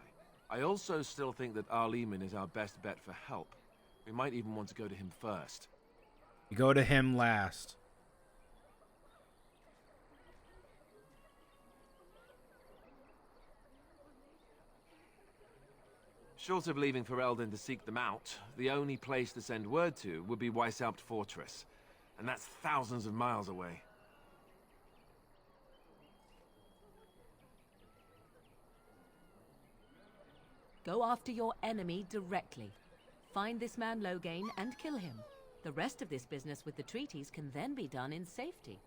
[SPEAKER 13] I also still think that Arleman is our best bet for help. We might even want to go to him first.
[SPEAKER 10] You go to him last.
[SPEAKER 13] Short of leaving Ferelden to seek them out, the only place to send word to would be Weishaupt Fortress. And that's thousands of miles away.
[SPEAKER 11] Go after your enemy directly. Find this man Loghain and kill him. The rest of this business with the treaties can then be done in safety.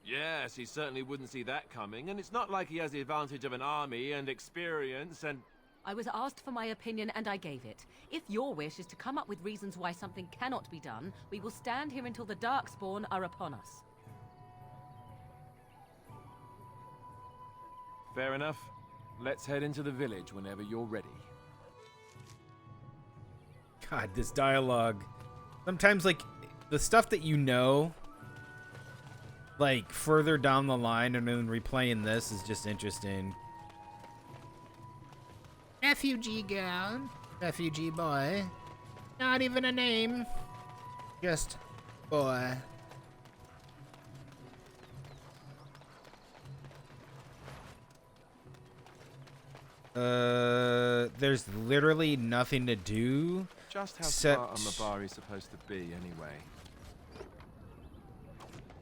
[SPEAKER 13] Yes, he certainly wouldn't see that coming, and it's not like he has the advantage of an army and experience and...
[SPEAKER 11] I was asked for my opinion and I gave it. If your wish is to come up with reasons why something cannot be done, we will stand here until the Darkspawn are upon us.
[SPEAKER 13] Fair enough. Let's head into the village whenever you're ready.
[SPEAKER 10] God, this dialogue. Sometimes, like, the stuff that you know, like, further down the line and then replaying this is just interesting. Refugee girl. Refugee boy. Not even a name. Just boy. There's literally nothing to do.
[SPEAKER 13] Just how
[SPEAKER 10] except...
[SPEAKER 13] smart is supposed to be, anyway.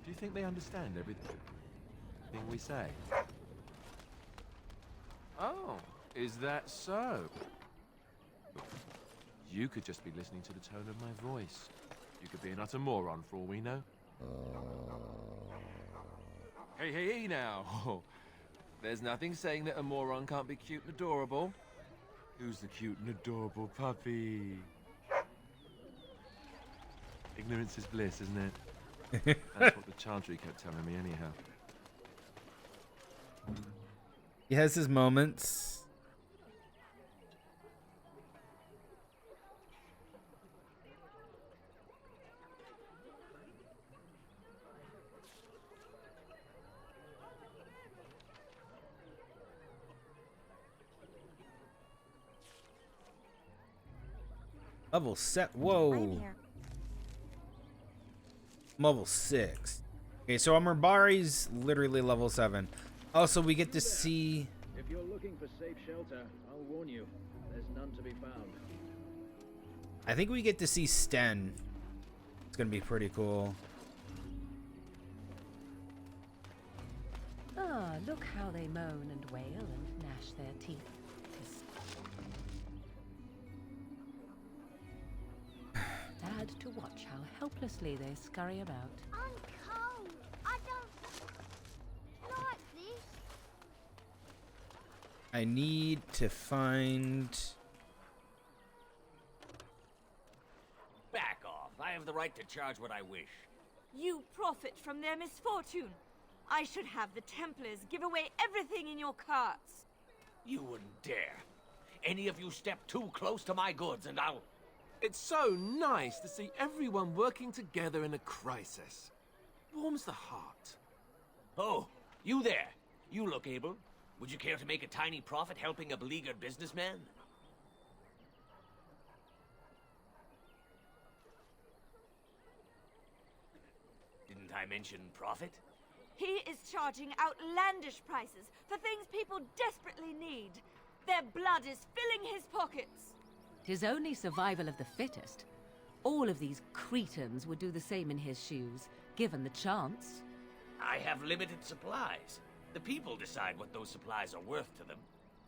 [SPEAKER 13] Do you think they understand everything we say? Oh, is that so? You could just be listening to the tone of my voice. You could be an utter moron for all we know. Hey, now. There's nothing saying that a moron can't be cute and adorable. Who's the cute and adorable puppy? Ignorance is bliss, isn't it? That's what the Chantry kept telling me anyhow.
[SPEAKER 10] He has his moments. Level set. Whoa. Level 6. Okay, so Amarbari's literally level 7. Also, we get to see.
[SPEAKER 18] If you're looking for safe shelter, I'll warn you, there's none to be found.
[SPEAKER 10] I think we get to see Sten. It's gonna be pretty cool.
[SPEAKER 11] Ah, look how they moan and wail and gnash their teeth. Sad to watch how helplessly they scurry about.
[SPEAKER 19] I'm cold. I don't like this.
[SPEAKER 10] I need to find.
[SPEAKER 20] Back off. I have the right to charge what I wish.
[SPEAKER 21] You profit from their misfortune. I should have the Templars give away everything in your carts.
[SPEAKER 20] You wouldn't dare. Any of you step too close to my goods and I'll...
[SPEAKER 13] It's so nice to see everyone working together in a crisis. Warms the heart.
[SPEAKER 20] Oh, you there. You look able. Would you care to make a tiny profit helping a beleaguered businessman? Didn't I mention profit?
[SPEAKER 21] He is charging outlandish prices for things people desperately need. Their blood is filling his pockets.
[SPEAKER 11] 'Tis only survival of the fittest. All of these cretins would do the same in his shoes, given the chance.
[SPEAKER 20] I have limited supplies. The people decide what those supplies are worth to them.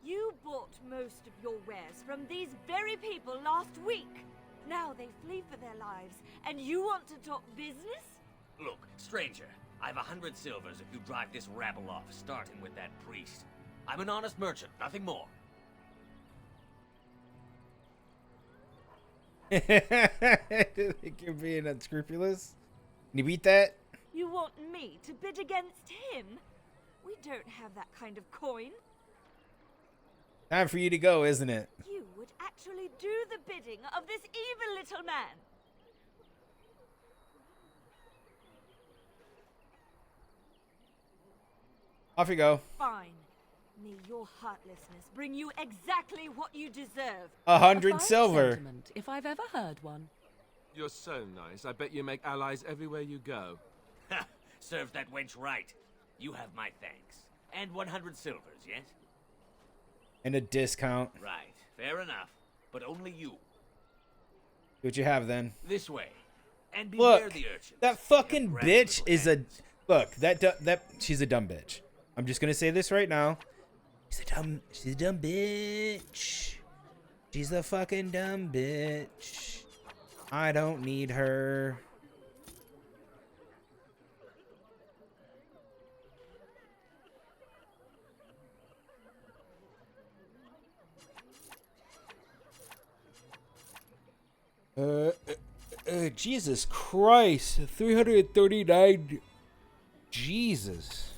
[SPEAKER 21] You bought most of your wares from these very people last week. Now they flee for their lives, and you want to talk business?
[SPEAKER 20] Look, stranger, I've 100 silvers if you drive this rabble off, starting with that priest. I'm an honest merchant, nothing more.
[SPEAKER 10] You're being unscrupulous. Can you beat that?
[SPEAKER 21] You want me to bid against him? We don't have that kind of coin.
[SPEAKER 10] Time for you to go, isn't it?
[SPEAKER 21] You would actually do the bidding of this evil little man.
[SPEAKER 10] Off you go.
[SPEAKER 21] Fine. May your heartlessness bring you exactly what you deserve.
[SPEAKER 10] 100
[SPEAKER 11] A fine
[SPEAKER 10] silver.
[SPEAKER 11] sentiment, if I've ever heard one.
[SPEAKER 13] You're so nice. I bet you make allies everywhere you go.
[SPEAKER 20] Ha! Serves that wench right. You have my thanks. And 100 silvers, yes?
[SPEAKER 10] And a discount.
[SPEAKER 20] Right. Fair enough. But only you.
[SPEAKER 10] See what you have then.
[SPEAKER 20] This way. And beware
[SPEAKER 10] Look,
[SPEAKER 20] the urchins.
[SPEAKER 10] that fucking bitch is a. Look, that she's a dumb bitch. I'm just gonna say this right now. She's a dumb bitch. She's a fucking dumb bitch. I don't need her. Jesus Christ, 339. Jesus.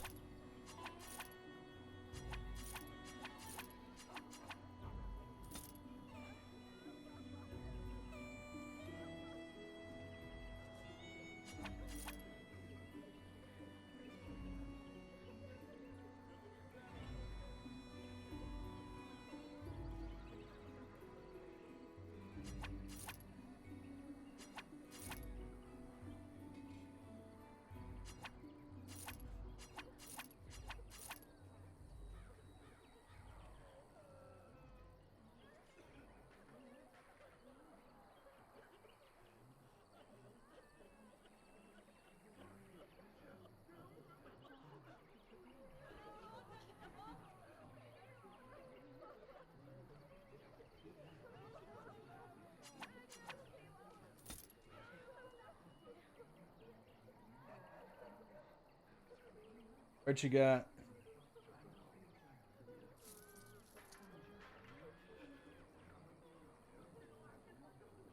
[SPEAKER 10] What you got?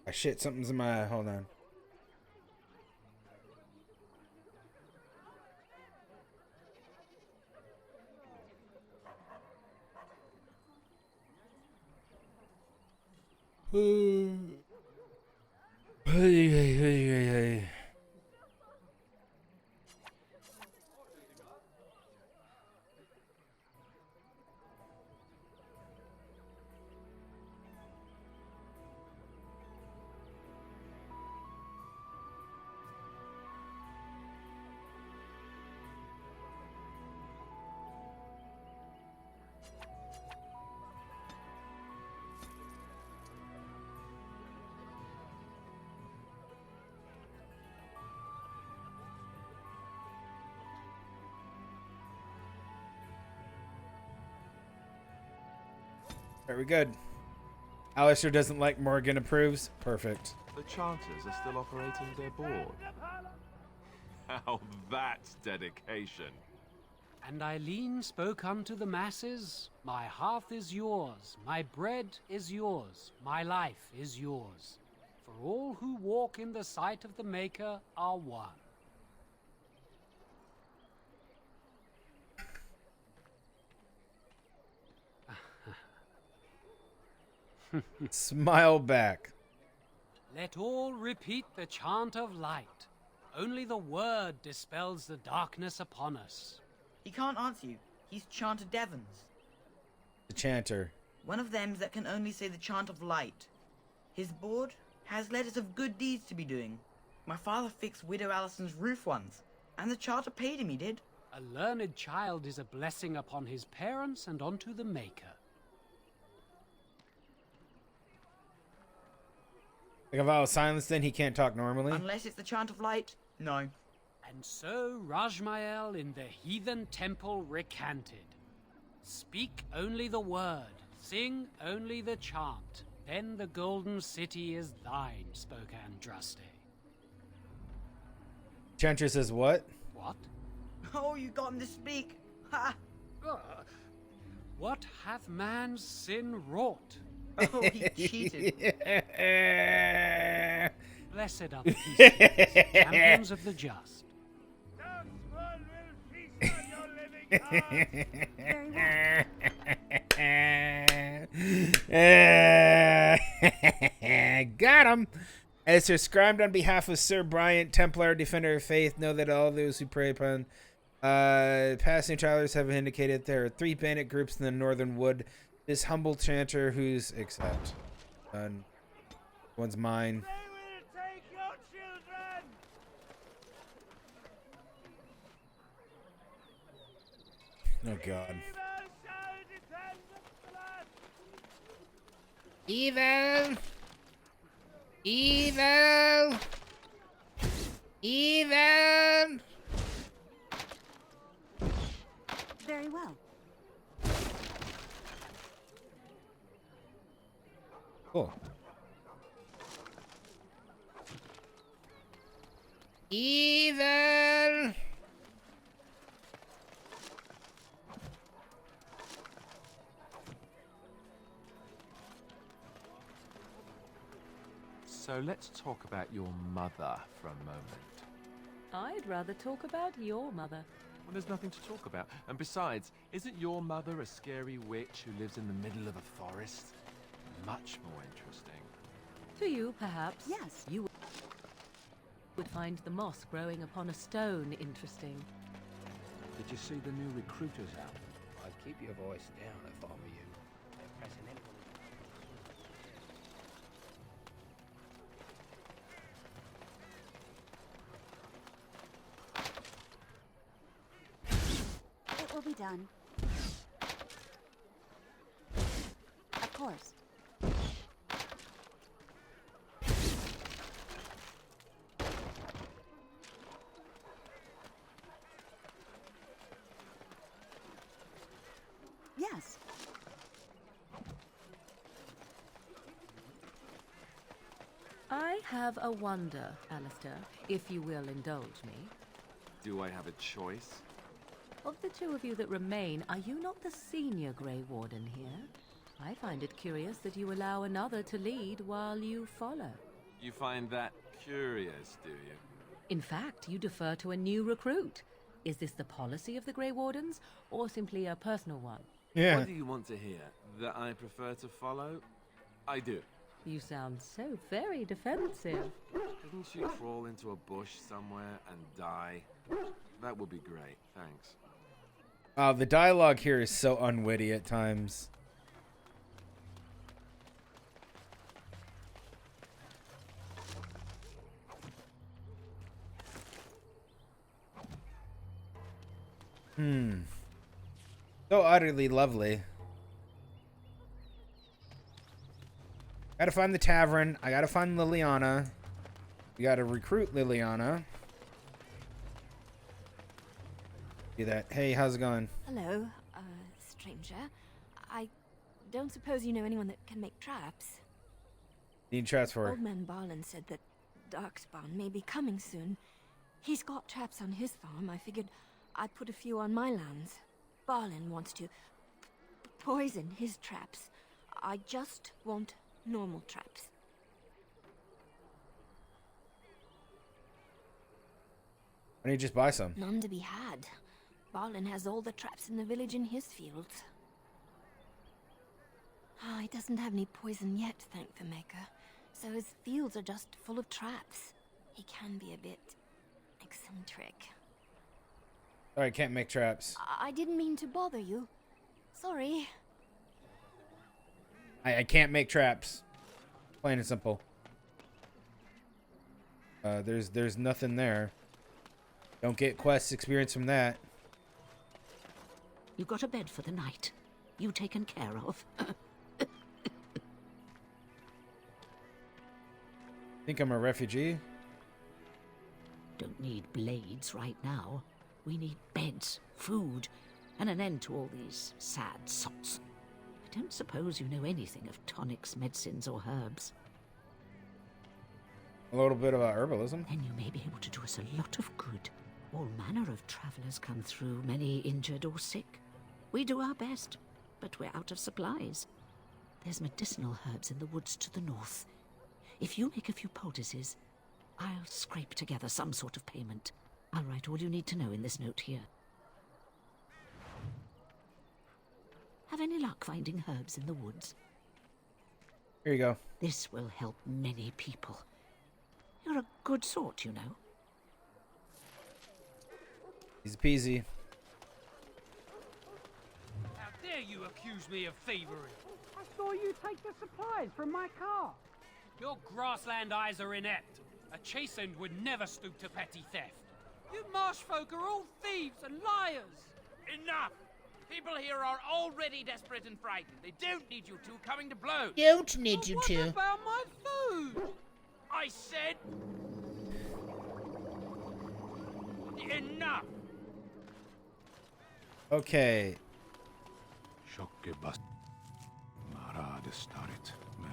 [SPEAKER 10] Ah, shit, something's in my eye. Hold on. Hey. Very good. Alistair doesn't like Morgan approves. Perfect.
[SPEAKER 13] The Chanters are still operating their board. How that's dedication.
[SPEAKER 3] And Eileen spoke unto the masses, my hearth is yours, my bread is yours, my life is yours. For all who walk in the sight of the Maker are one.
[SPEAKER 10] Smile back.
[SPEAKER 3] Let all repeat the chant of light. Only the word dispels the darkness upon us.
[SPEAKER 22] He can't answer you. He's Chanter Devons.
[SPEAKER 10] The chanter.
[SPEAKER 22] One of them that can only say the chant of light. His board has letters of good deeds to be doing. My father fixed Widow Allison's roof once, and the charter paid him, he did.
[SPEAKER 3] A learned child is a blessing upon his parents and onto the Maker.
[SPEAKER 10] Like if I was silenced, then he can't talk normally.
[SPEAKER 22] Unless it's the chant of light, no.
[SPEAKER 3] And so Rajmael in the heathen temple recanted. Speak only the word, sing only the chant, then the golden city is thine, spoke Andraste.
[SPEAKER 10] Chanter says what?
[SPEAKER 3] What?
[SPEAKER 22] Oh, you got him to speak. Ha!
[SPEAKER 3] What hath man's sin wrought?
[SPEAKER 22] Oh, he cheated.
[SPEAKER 3] Blessed are the peacemakers, champions of the just.
[SPEAKER 10] Got him. As prescribed on behalf of Sir Bryant, Templar, Defender of Faith, know that all those who prey upon passing travelers have indicated there are 3 bandit groups in the northern wood. This humble chanter who's except one's mine. Oh God. Evil! Evil! Evil!
[SPEAKER 16] Very well.
[SPEAKER 10] Cool. Evil!
[SPEAKER 13] So let's talk about your mother for a moment.
[SPEAKER 11] I'd rather talk about your mother.
[SPEAKER 13] Well, there's nothing to talk about. And besides, isn't your mother a scary witch who lives in the middle of a forest? Much more interesting.
[SPEAKER 11] To you, perhaps.
[SPEAKER 16] Yes.
[SPEAKER 11] You would find the moss growing upon a stone interesting.
[SPEAKER 18] Did you see the new recruiters out? I'd keep your voice down if I were you. They're pressing anyone.
[SPEAKER 16] It will be done. Of course. Yes.
[SPEAKER 11] I have a wonder, Alistair, if you will indulge me.
[SPEAKER 13] Do I have a choice?
[SPEAKER 11] Of the two of you that remain, are you not the senior Grey Warden here? I find it curious that you allow another to lead while you follow.
[SPEAKER 13] You find that curious, do you?
[SPEAKER 11] In fact, you defer to a new recruit. Is this the policy of the Grey Wardens, or simply a personal one?
[SPEAKER 10] Yeah.
[SPEAKER 13] What do you want to hear? That I prefer to follow? I do.
[SPEAKER 11] You sound so very defensive.
[SPEAKER 13] Couldn't you crawl into a bush somewhere and die? That would be great, thanks.
[SPEAKER 10] The dialogue here is so unwitty at times. So utterly lovely. Gotta find the tavern. I gotta find Liliana. We gotta recruit Liliana. Do that. Hey, how's it going?
[SPEAKER 4] Hello, stranger. I don't suppose you know anyone that can make traps?
[SPEAKER 10] Need traps for her.
[SPEAKER 4] Old man Barlin said that Darkspawn may be coming soon. He's got traps on his farm. I figured I'd put a few on my lands. Barlin wants to poison his traps. I just want normal traps.
[SPEAKER 10] Why don't you just buy some?
[SPEAKER 4] None to be had. Barlin has all the traps in the village in his fields. He doesn't have any poison yet, thank the Maker. So his fields are just full of traps. He can be a bit eccentric.
[SPEAKER 10] Sorry, can't make traps.
[SPEAKER 4] I didn't mean to bother you. Sorry.
[SPEAKER 10] I can't make traps. Plain and simple. There's nothing there. Don't get quest experience from that.
[SPEAKER 12] You got a bed for the night. You taken care of.
[SPEAKER 10] Think I'm a refugee?
[SPEAKER 12] Don't need blades right now. We need beds, food, and an end to all these sad sots. I don't suppose you know anything of tonics, medicines, or herbs.
[SPEAKER 10] A little bit about herbalism.
[SPEAKER 12] Then you may be able to do us a lot of good. All manner of travelers come through, many injured or sick. We do our best, but we're out of supplies. There's medicinal herbs in the woods to the north. If you make a few poultices, I'll scrape together some sort of payment. I'll write all you need to know in this note here. Have any luck finding herbs in the woods?
[SPEAKER 10] Here you go.
[SPEAKER 12] This will help many people. You're a good sort, you know.
[SPEAKER 10] Easy peasy.
[SPEAKER 3] How dare you accuse me of thievery?
[SPEAKER 5] I saw you take the supplies from my car.
[SPEAKER 3] Your grassland eyes are inept. A chastened would never stoop to petty theft. You marsh folk are all thieves and liars.
[SPEAKER 17] Enough! People here are already desperate and frightened. They don't need you two coming to blows.
[SPEAKER 10] Don't need you
[SPEAKER 3] What
[SPEAKER 10] two.
[SPEAKER 3] about my food?
[SPEAKER 17] I said... Enough!
[SPEAKER 10] Okay.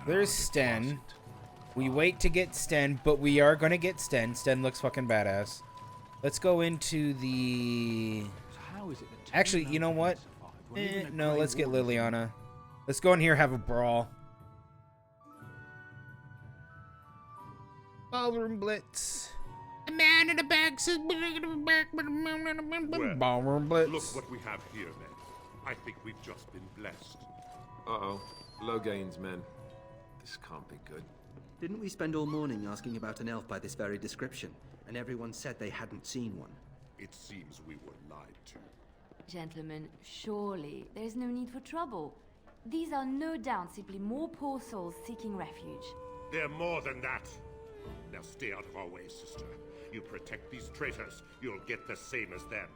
[SPEAKER 10] There's Sten. We wait to get Sten, but we are gonna get Sten. Sten looks fucking badass. Let's go into the... Actually, you know what? No, let's get Liliana. Let's go in here, have a brawl. Ballroom Blitz. A man in a bag says... Ballroom Blitz.
[SPEAKER 23] Look what we have here, men. I think we've just been blessed.
[SPEAKER 13] Uh-oh. Logain's men. This can't be good.
[SPEAKER 24] Didn't we spend all morning asking about an elf by this very description, and everyone said they hadn't seen one?
[SPEAKER 23] It seems we were lied to.
[SPEAKER 25] Gentlemen, surely there's no need for trouble. These are no doubt simply more poor souls seeking refuge.
[SPEAKER 23] They're more than that. Now stay out of our way, sister. You protect these traitors, you'll get the same as them.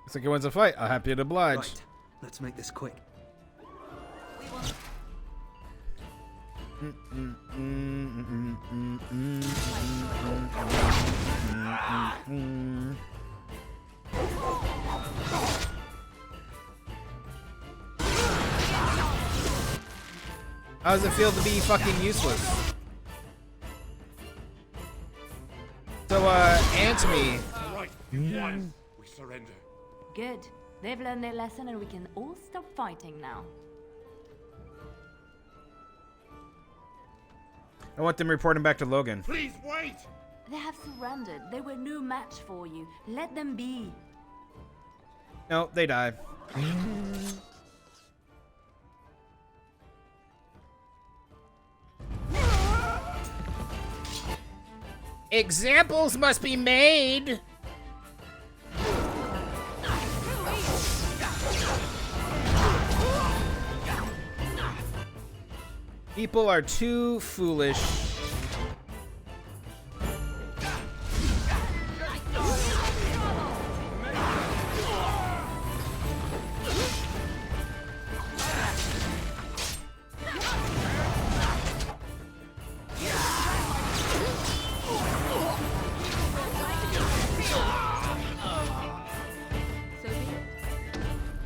[SPEAKER 10] Looks like he wants a fight. I'm happy to oblige.
[SPEAKER 24] Right. Let's make this quick.
[SPEAKER 10] How does it feel to be fucking useless? enchant me.
[SPEAKER 23] Right, yes, we surrender.
[SPEAKER 25] Good. They've learned their lesson and we can all stop fighting now.
[SPEAKER 10] I want them reporting back to Logan.
[SPEAKER 23] Please wait!
[SPEAKER 25] They have surrendered. They were no match for you. Let them be.
[SPEAKER 10] No, they die. Examples must be made. People are too foolish.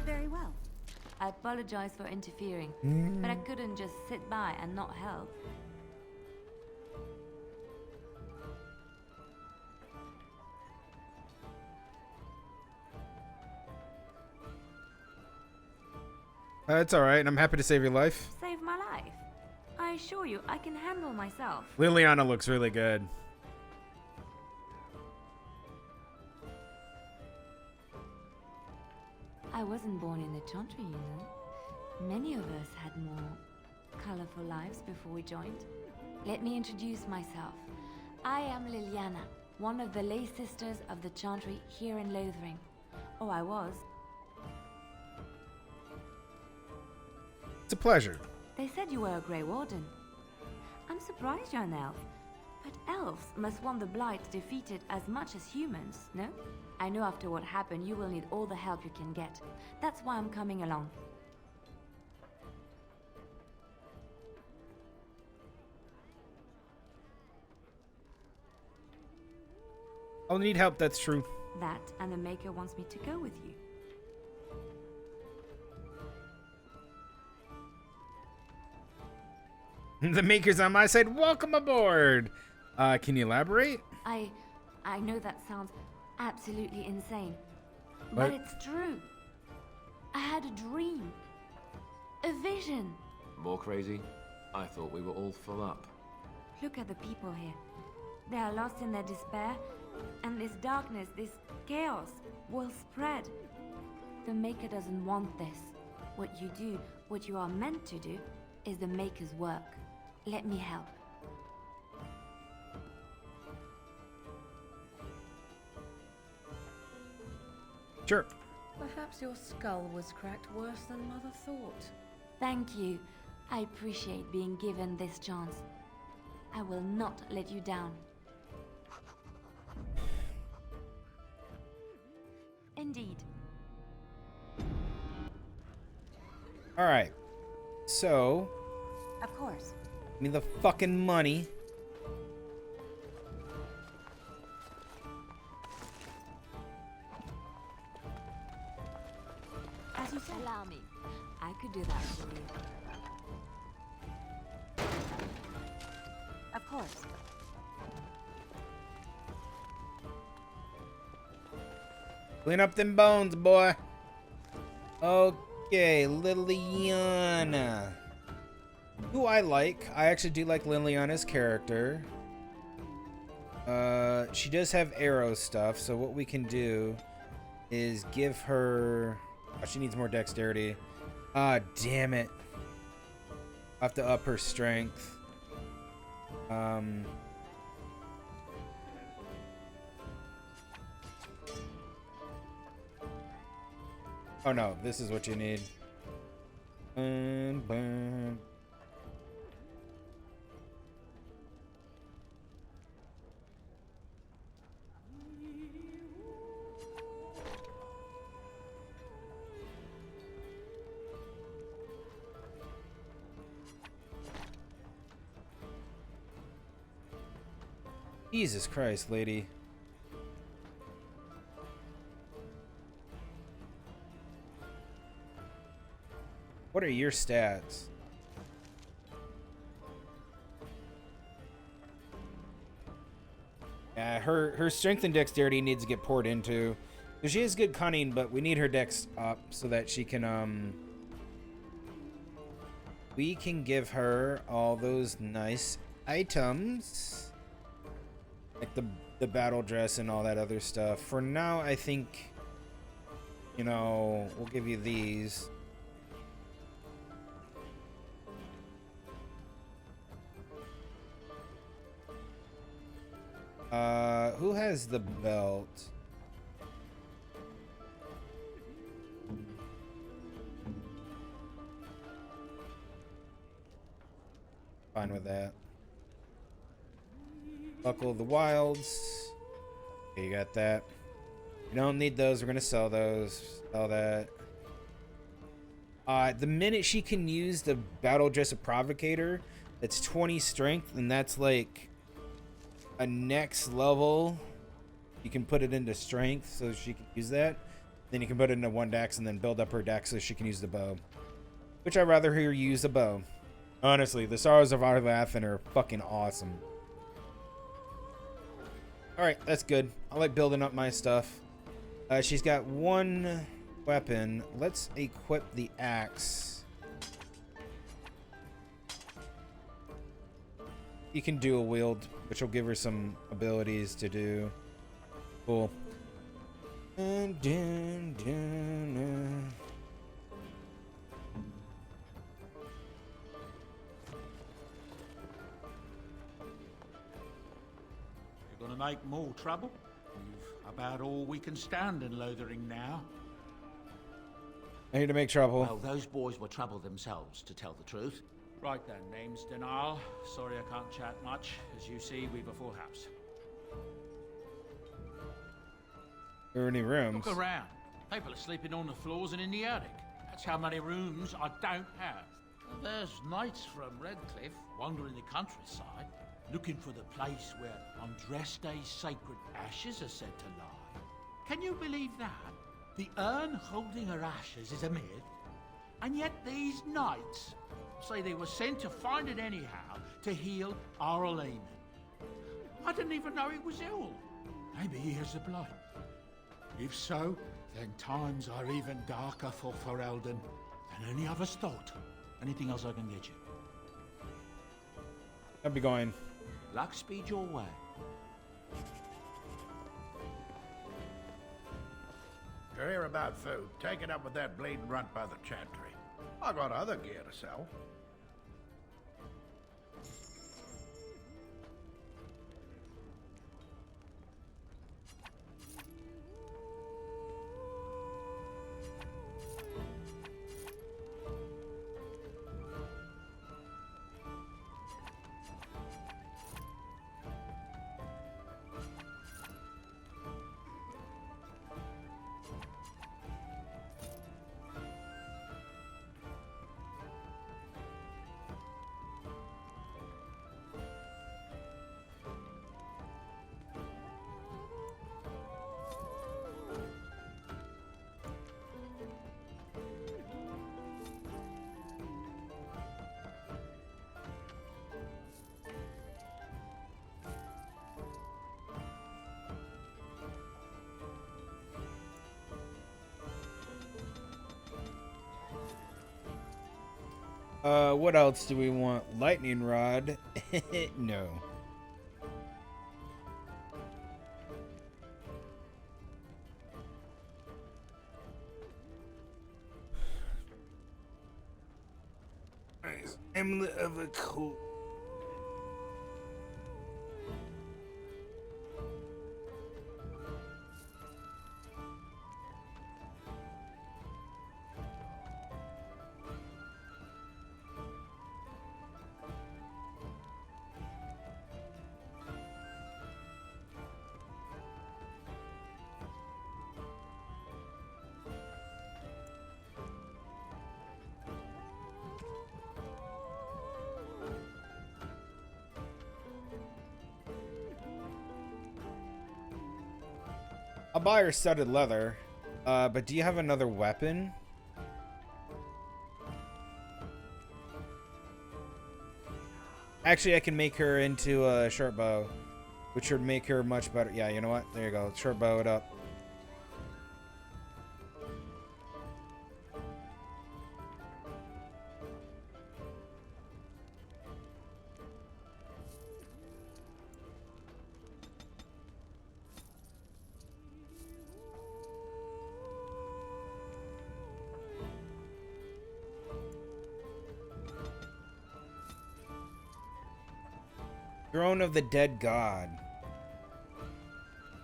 [SPEAKER 16] Very well.
[SPEAKER 25] I apologize for interfering, but I couldn't just sit by and not help.
[SPEAKER 10] It's alright. I'm happy to save your life.
[SPEAKER 25] Save my life. I assure you, I can handle myself.
[SPEAKER 10] Liliana looks really good.
[SPEAKER 25] I wasn't born in the Chantry, you know. Many of us had more colorful lives before we joined. Let me introduce myself. I am Liliana, one of the lay sisters of the Chantry here in Lothering. Oh, I was.
[SPEAKER 10] It's a pleasure.
[SPEAKER 25] They said you were a Grey Warden. I'm surprised you're an elf. But elves must want the Blight defeated as much as humans, no? I know after what happened you will need all the help you can get. That's why I'm coming along.
[SPEAKER 10] I'll need help, that's true.
[SPEAKER 25] That and the Maker wants me to go with you.
[SPEAKER 10] The Maker's on my side. Welcome aboard. Can you elaborate?
[SPEAKER 25] I know that sounds absolutely insane,
[SPEAKER 10] What?
[SPEAKER 25] but it's true. I had a dream. A vision.
[SPEAKER 13] More crazy? I thought we were all full up.
[SPEAKER 25] Look at the people here. They are lost in their despair, and this darkness, this chaos, will spread. The Maker doesn't want this. What you do, what you are meant to do, is the Maker's work. Let me help.
[SPEAKER 10] Sure.
[SPEAKER 11] Perhaps your skull was cracked worse than Mother thought.
[SPEAKER 25] Thank you. I appreciate being given this chance. I will not let you down. Indeed.
[SPEAKER 10] All right. So,
[SPEAKER 16] Of course.
[SPEAKER 10] give me the fucking money.
[SPEAKER 25] As you said, allow me. I could do that for you.
[SPEAKER 16] Of course.
[SPEAKER 10] Clean up them bones, boy. Okay, Liliana. Who I like. I actually do like Liliana's character. She does have arrow stuff, so what we can do is give her... Oh, she needs more dexterity. Ah, damn it. I have to up her strength. Oh no, this is what you need. Bum. Jesus Christ, lady. What are your stats? Yeah, her strength and dexterity needs to get poured into. So she has good cunning, but we need her dex up so that she can we can give her all those nice items, like the battle dress and all that other stuff. For now, I think, you know, we'll give you these. Who has the belt? Fine with that. Buckle of the Wilds. Okay, you got that. You don't need those. We're gonna sell those. Sell that. The minute she can use the battle dress of provocator, that's 20 strength, and that's like a next level. You can put it into strength so she can use that. Then you can put it into 1 dex and then build up her dex so she can use the bow. Which I'd rather her use the bow. Honestly, the Sorrows of Arlathan are fucking awesome. Alright, that's good. I like building up my stuff. She's got 1 weapon. Let's equip the axe. You can dual wield, which will give her some abilities to do. Cool. Dun, dun, dun,
[SPEAKER 14] You're gonna make more trouble? We've about all we can stand in Lothering now.
[SPEAKER 10] I need to make trouble.
[SPEAKER 14] Well, those boys were trouble themselves, to tell the truth. Right then, name's Denial. Sorry I can't chat much. As you see, we've a full house.
[SPEAKER 10] Are there any rooms?
[SPEAKER 14] Look around. People are sleeping on the floors and in the attic. That's how many rooms I don't have. There's knights from Redcliffe wandering the countryside, looking for the place where Andreste's sacred ashes are said to lie. Can you believe that? The urn holding her ashes is a myth, and yet these knights say they were sent to find it anyhow to heal Arl Eamon. I didn't even know he was ill. Maybe he has the blight. If so, then times are even darker for Ferelden than any of us thought. Anything else I can get you?
[SPEAKER 10] I'll be going.
[SPEAKER 14] Luck speed your way.
[SPEAKER 1] You're here about food. Take it up with that bleeding runt by the chantry. I got other gear to sell.
[SPEAKER 10] What else do we want? Lightning rod? No. Amulet of a cool. I'll buy her studded leather, but do you have another weapon? Actually, I can make her into a short bow. which would make her much better. Yeah, you know what? There you go. Short bow it up. Throne of the Dead God.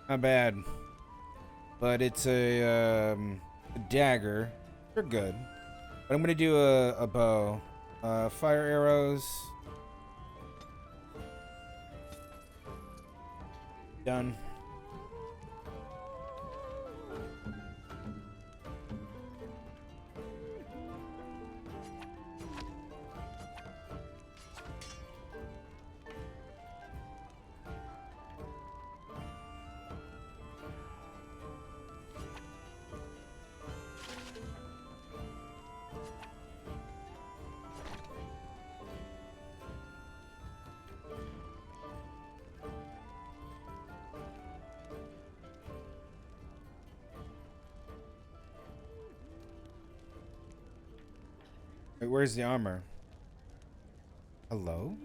[SPEAKER 10] Not bad. But it's a dagger. They're good. But I'm going to do a bow. Fire arrows. Done. Wait, where's the armor? Hello?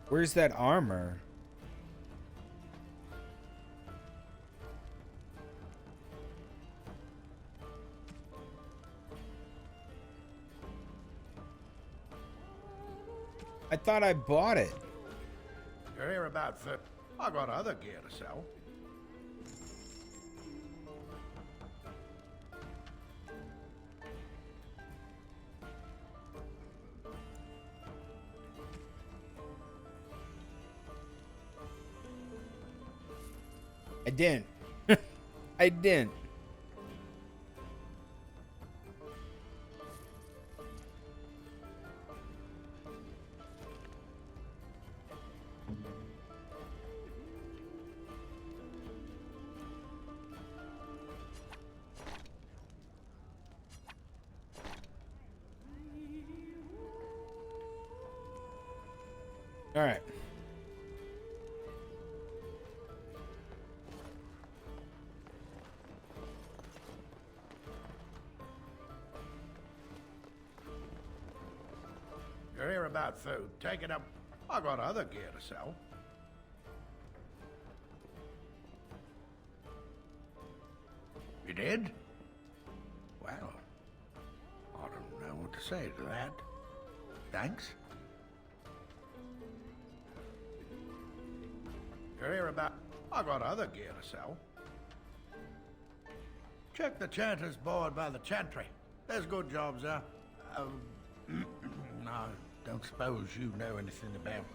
[SPEAKER 10] Where's that armor? I thought I bought it.
[SPEAKER 1] You're here about food. I got other gear to sell.
[SPEAKER 10] I didn't. I didn't. All right.
[SPEAKER 1] You're here about food. Take it up. I got other gear to sell. You did? Well, I don't know what to say to that. Thanks. You're here about... I got other gear to sell. Check the chanter's board by the chantry. There's good jobs there. I don't suppose you know anything about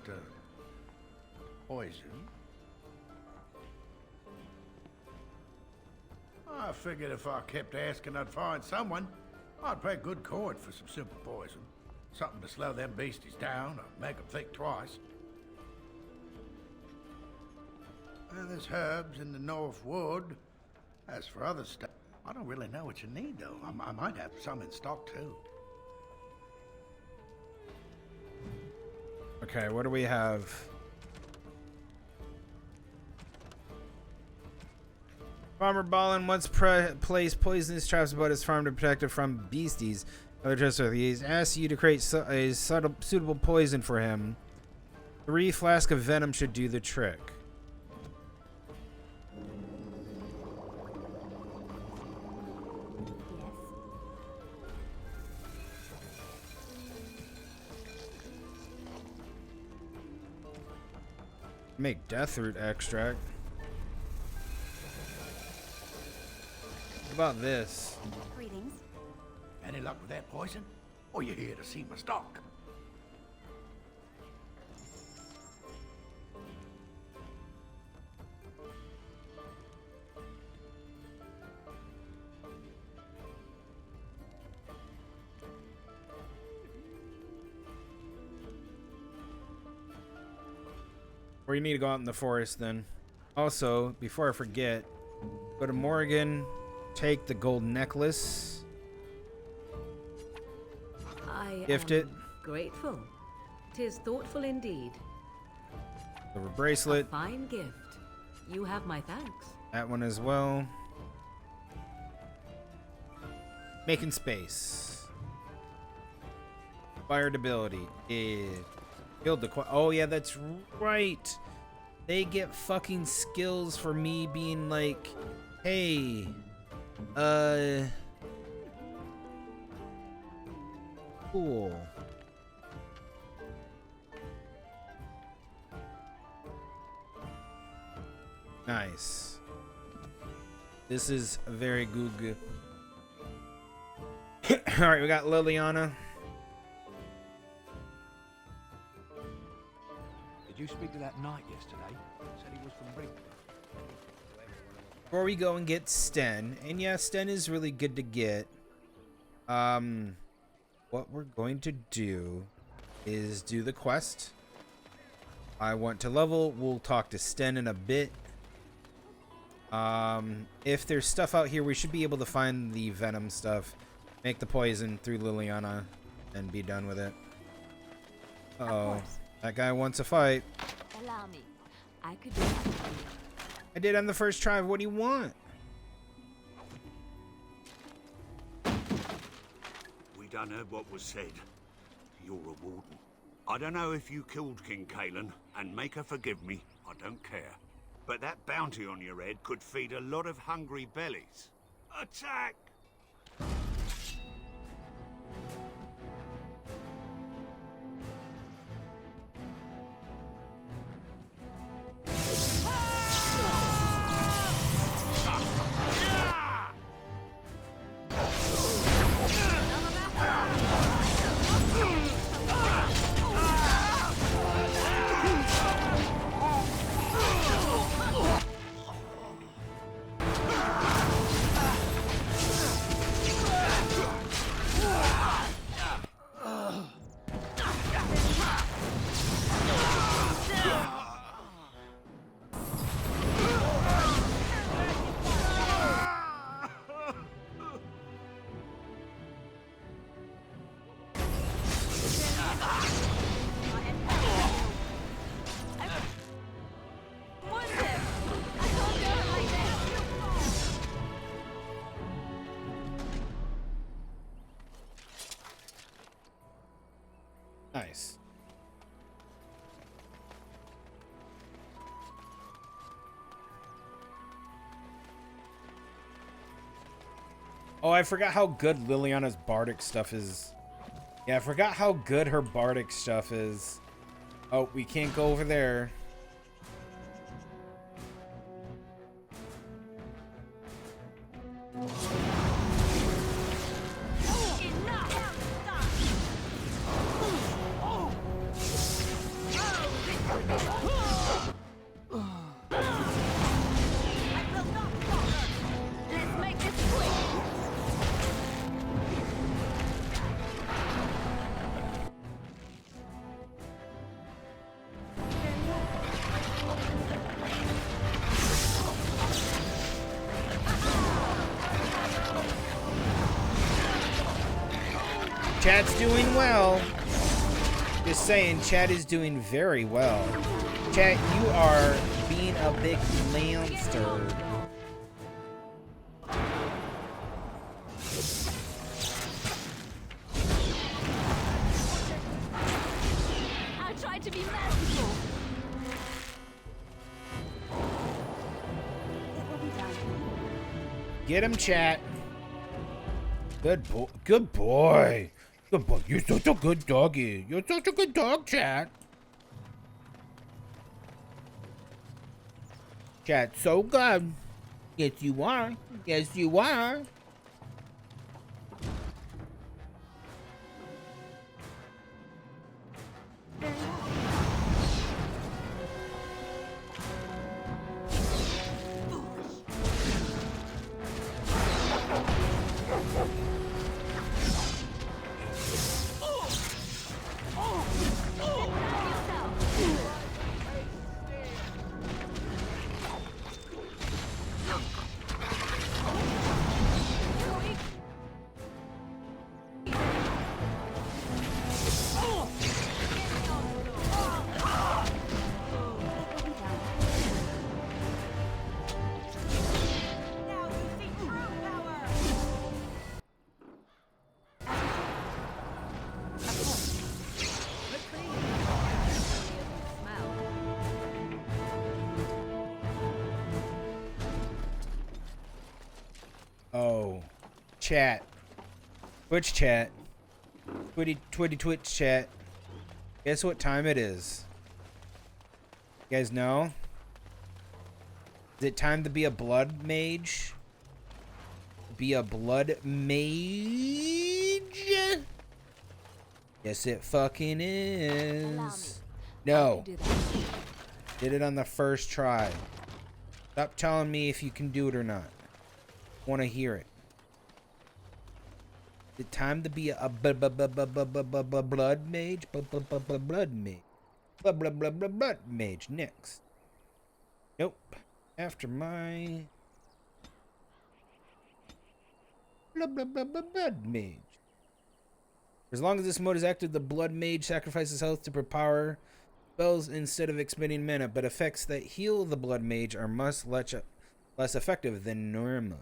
[SPEAKER 1] poison. I figured if I kept asking, I'd find someone. I'd pay good coin for some simple poison. Something to slow them beasties down or make them think twice. Well, there's herbs in the North Wood. As for other stuff, I don't really know what you need, though. I might have some in stock, too.
[SPEAKER 10] Okay, what do we have? Farmer Ballin once placed poisonous traps about his farm to protect it from beasties. Other traps, he's asked you to create a suitable poison for him. 3 flasks of venom should do the trick. Make deathroot extract. What about this?
[SPEAKER 19] Greetings.
[SPEAKER 1] Any luck with that poison? Or you here to see my stock?
[SPEAKER 10] we need to go out in the forest then. Also, before I forget, go to Morgan, take the gold necklace. Gift it.
[SPEAKER 11] Grateful. 'Tis thoughtful indeed.
[SPEAKER 10] Silver bracelet.
[SPEAKER 11] A fine gift. You have my thanks.
[SPEAKER 10] That one as well. Making space. Fired ability. Yeah. Build the oh yeah, that's right. They get fucking skills for me being like, hey, cool. Nice. This is very good. All right, we got Liliana.
[SPEAKER 18] Did you speak to that knight yesterday? Said he was from Red.
[SPEAKER 10] Before we go and get Sten, and yeah, Sten is really good to get. What we're going to do is do the quest. I want to level. We'll talk to Sten in a bit. If there's stuff out here, we should be able to find the venom stuff, make the poison through Liliana, and be done with it. Uh-oh. That guy wants a fight.
[SPEAKER 4] Allow me. I could do that.
[SPEAKER 10] I did on the first try. What do you want?
[SPEAKER 2] We done heard what was said. You're a warden. I don't know if you killed King Kalen, and make her forgive me, I don't care. But that bounty on your head could feed a lot of hungry bellies. Attack!
[SPEAKER 10] Nice. Oh, I forgot how good Liliana's bardic stuff is. Yeah, I forgot how good her bardic stuff is. Oh, we can't go over there. Chat's doing well. Just saying, chat is doing very well. Chat, you are being a big monster.
[SPEAKER 21] I'll try to be merciful.
[SPEAKER 16] It will be done.
[SPEAKER 10] Get him, chat. Good boy. Good boy. Good boy. You're such a good doggy. You're such a good dog, chat. Chat, so good. Yes, you are. Yes, you are. chat. Twitch chat. Twitch chat. Guess what time it is? You guys know? Is it time to be a blood mage? Be a blood mage? Yes, it fucking is. No. Did it on the first try. Stop telling me if you can do it or not. Want to hear it. Is it time to be a blood mage? Blood mage. Blood mage. Next. Nope. After my blood mage. As long as this mode is active, the blood mage sacrifices health to power spells instead of expending mana, but effects that heal the blood mage are much less effective than normal.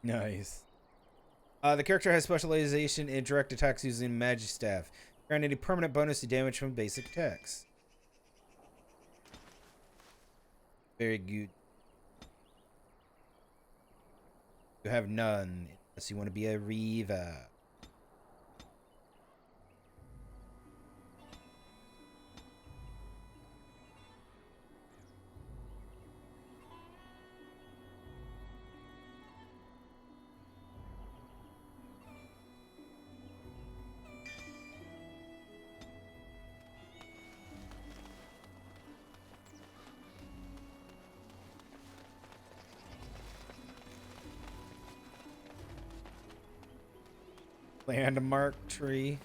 [SPEAKER 10] Nice. The character has specialization in direct attacks using magic staff, granting a permanent bonus to damage from basic attacks. Very good. You have none, unless you want to be a Reaver. Landmark tree.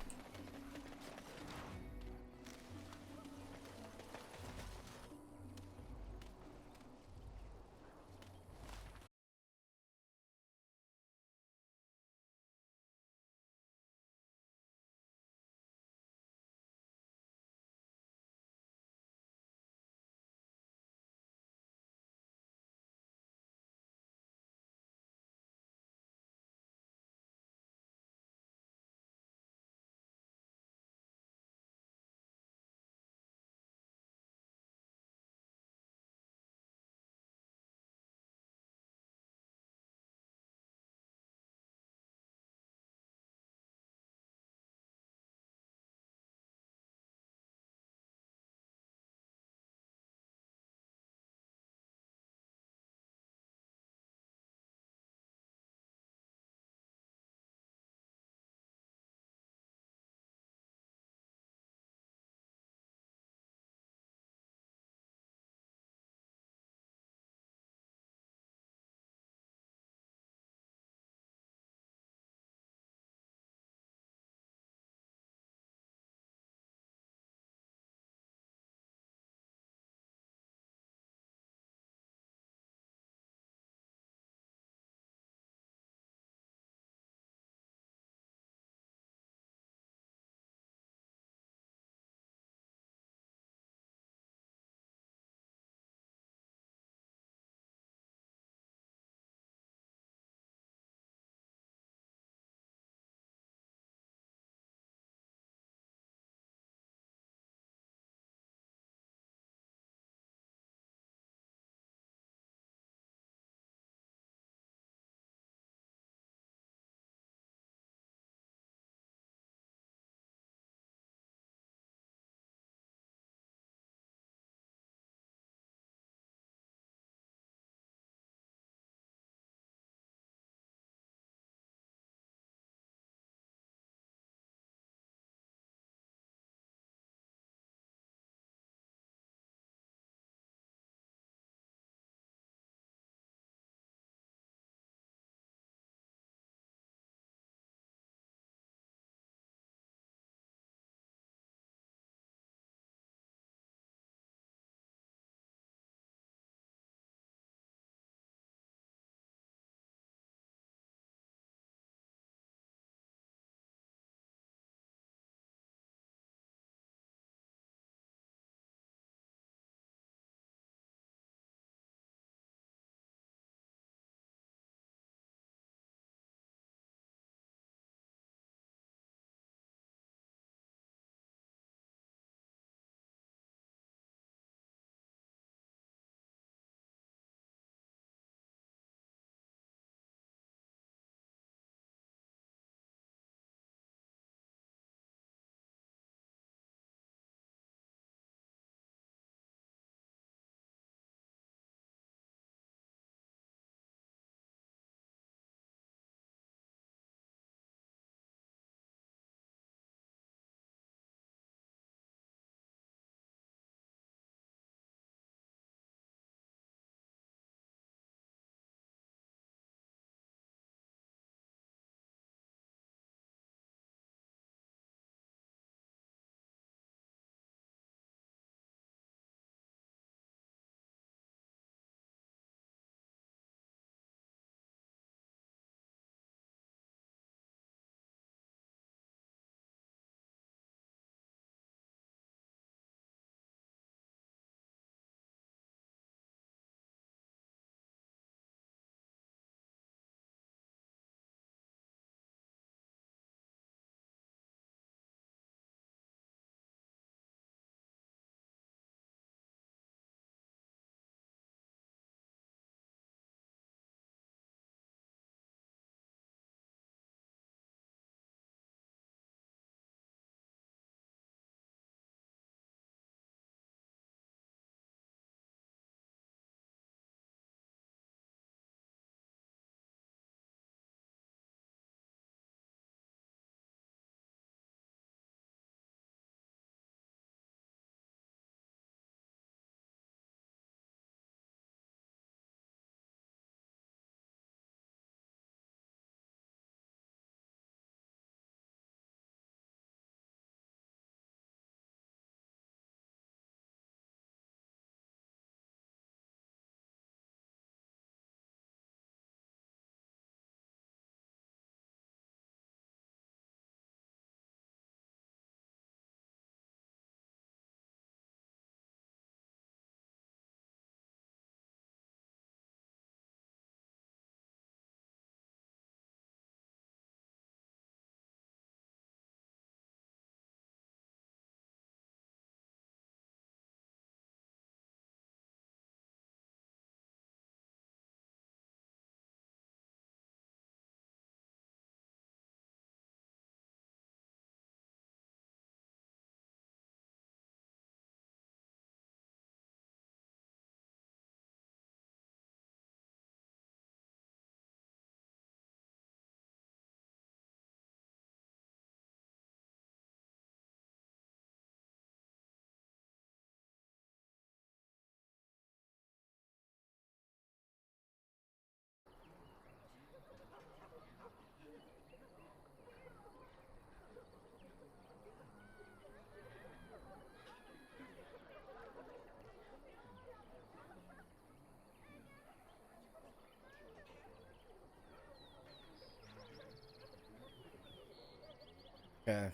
[SPEAKER 10] Okay.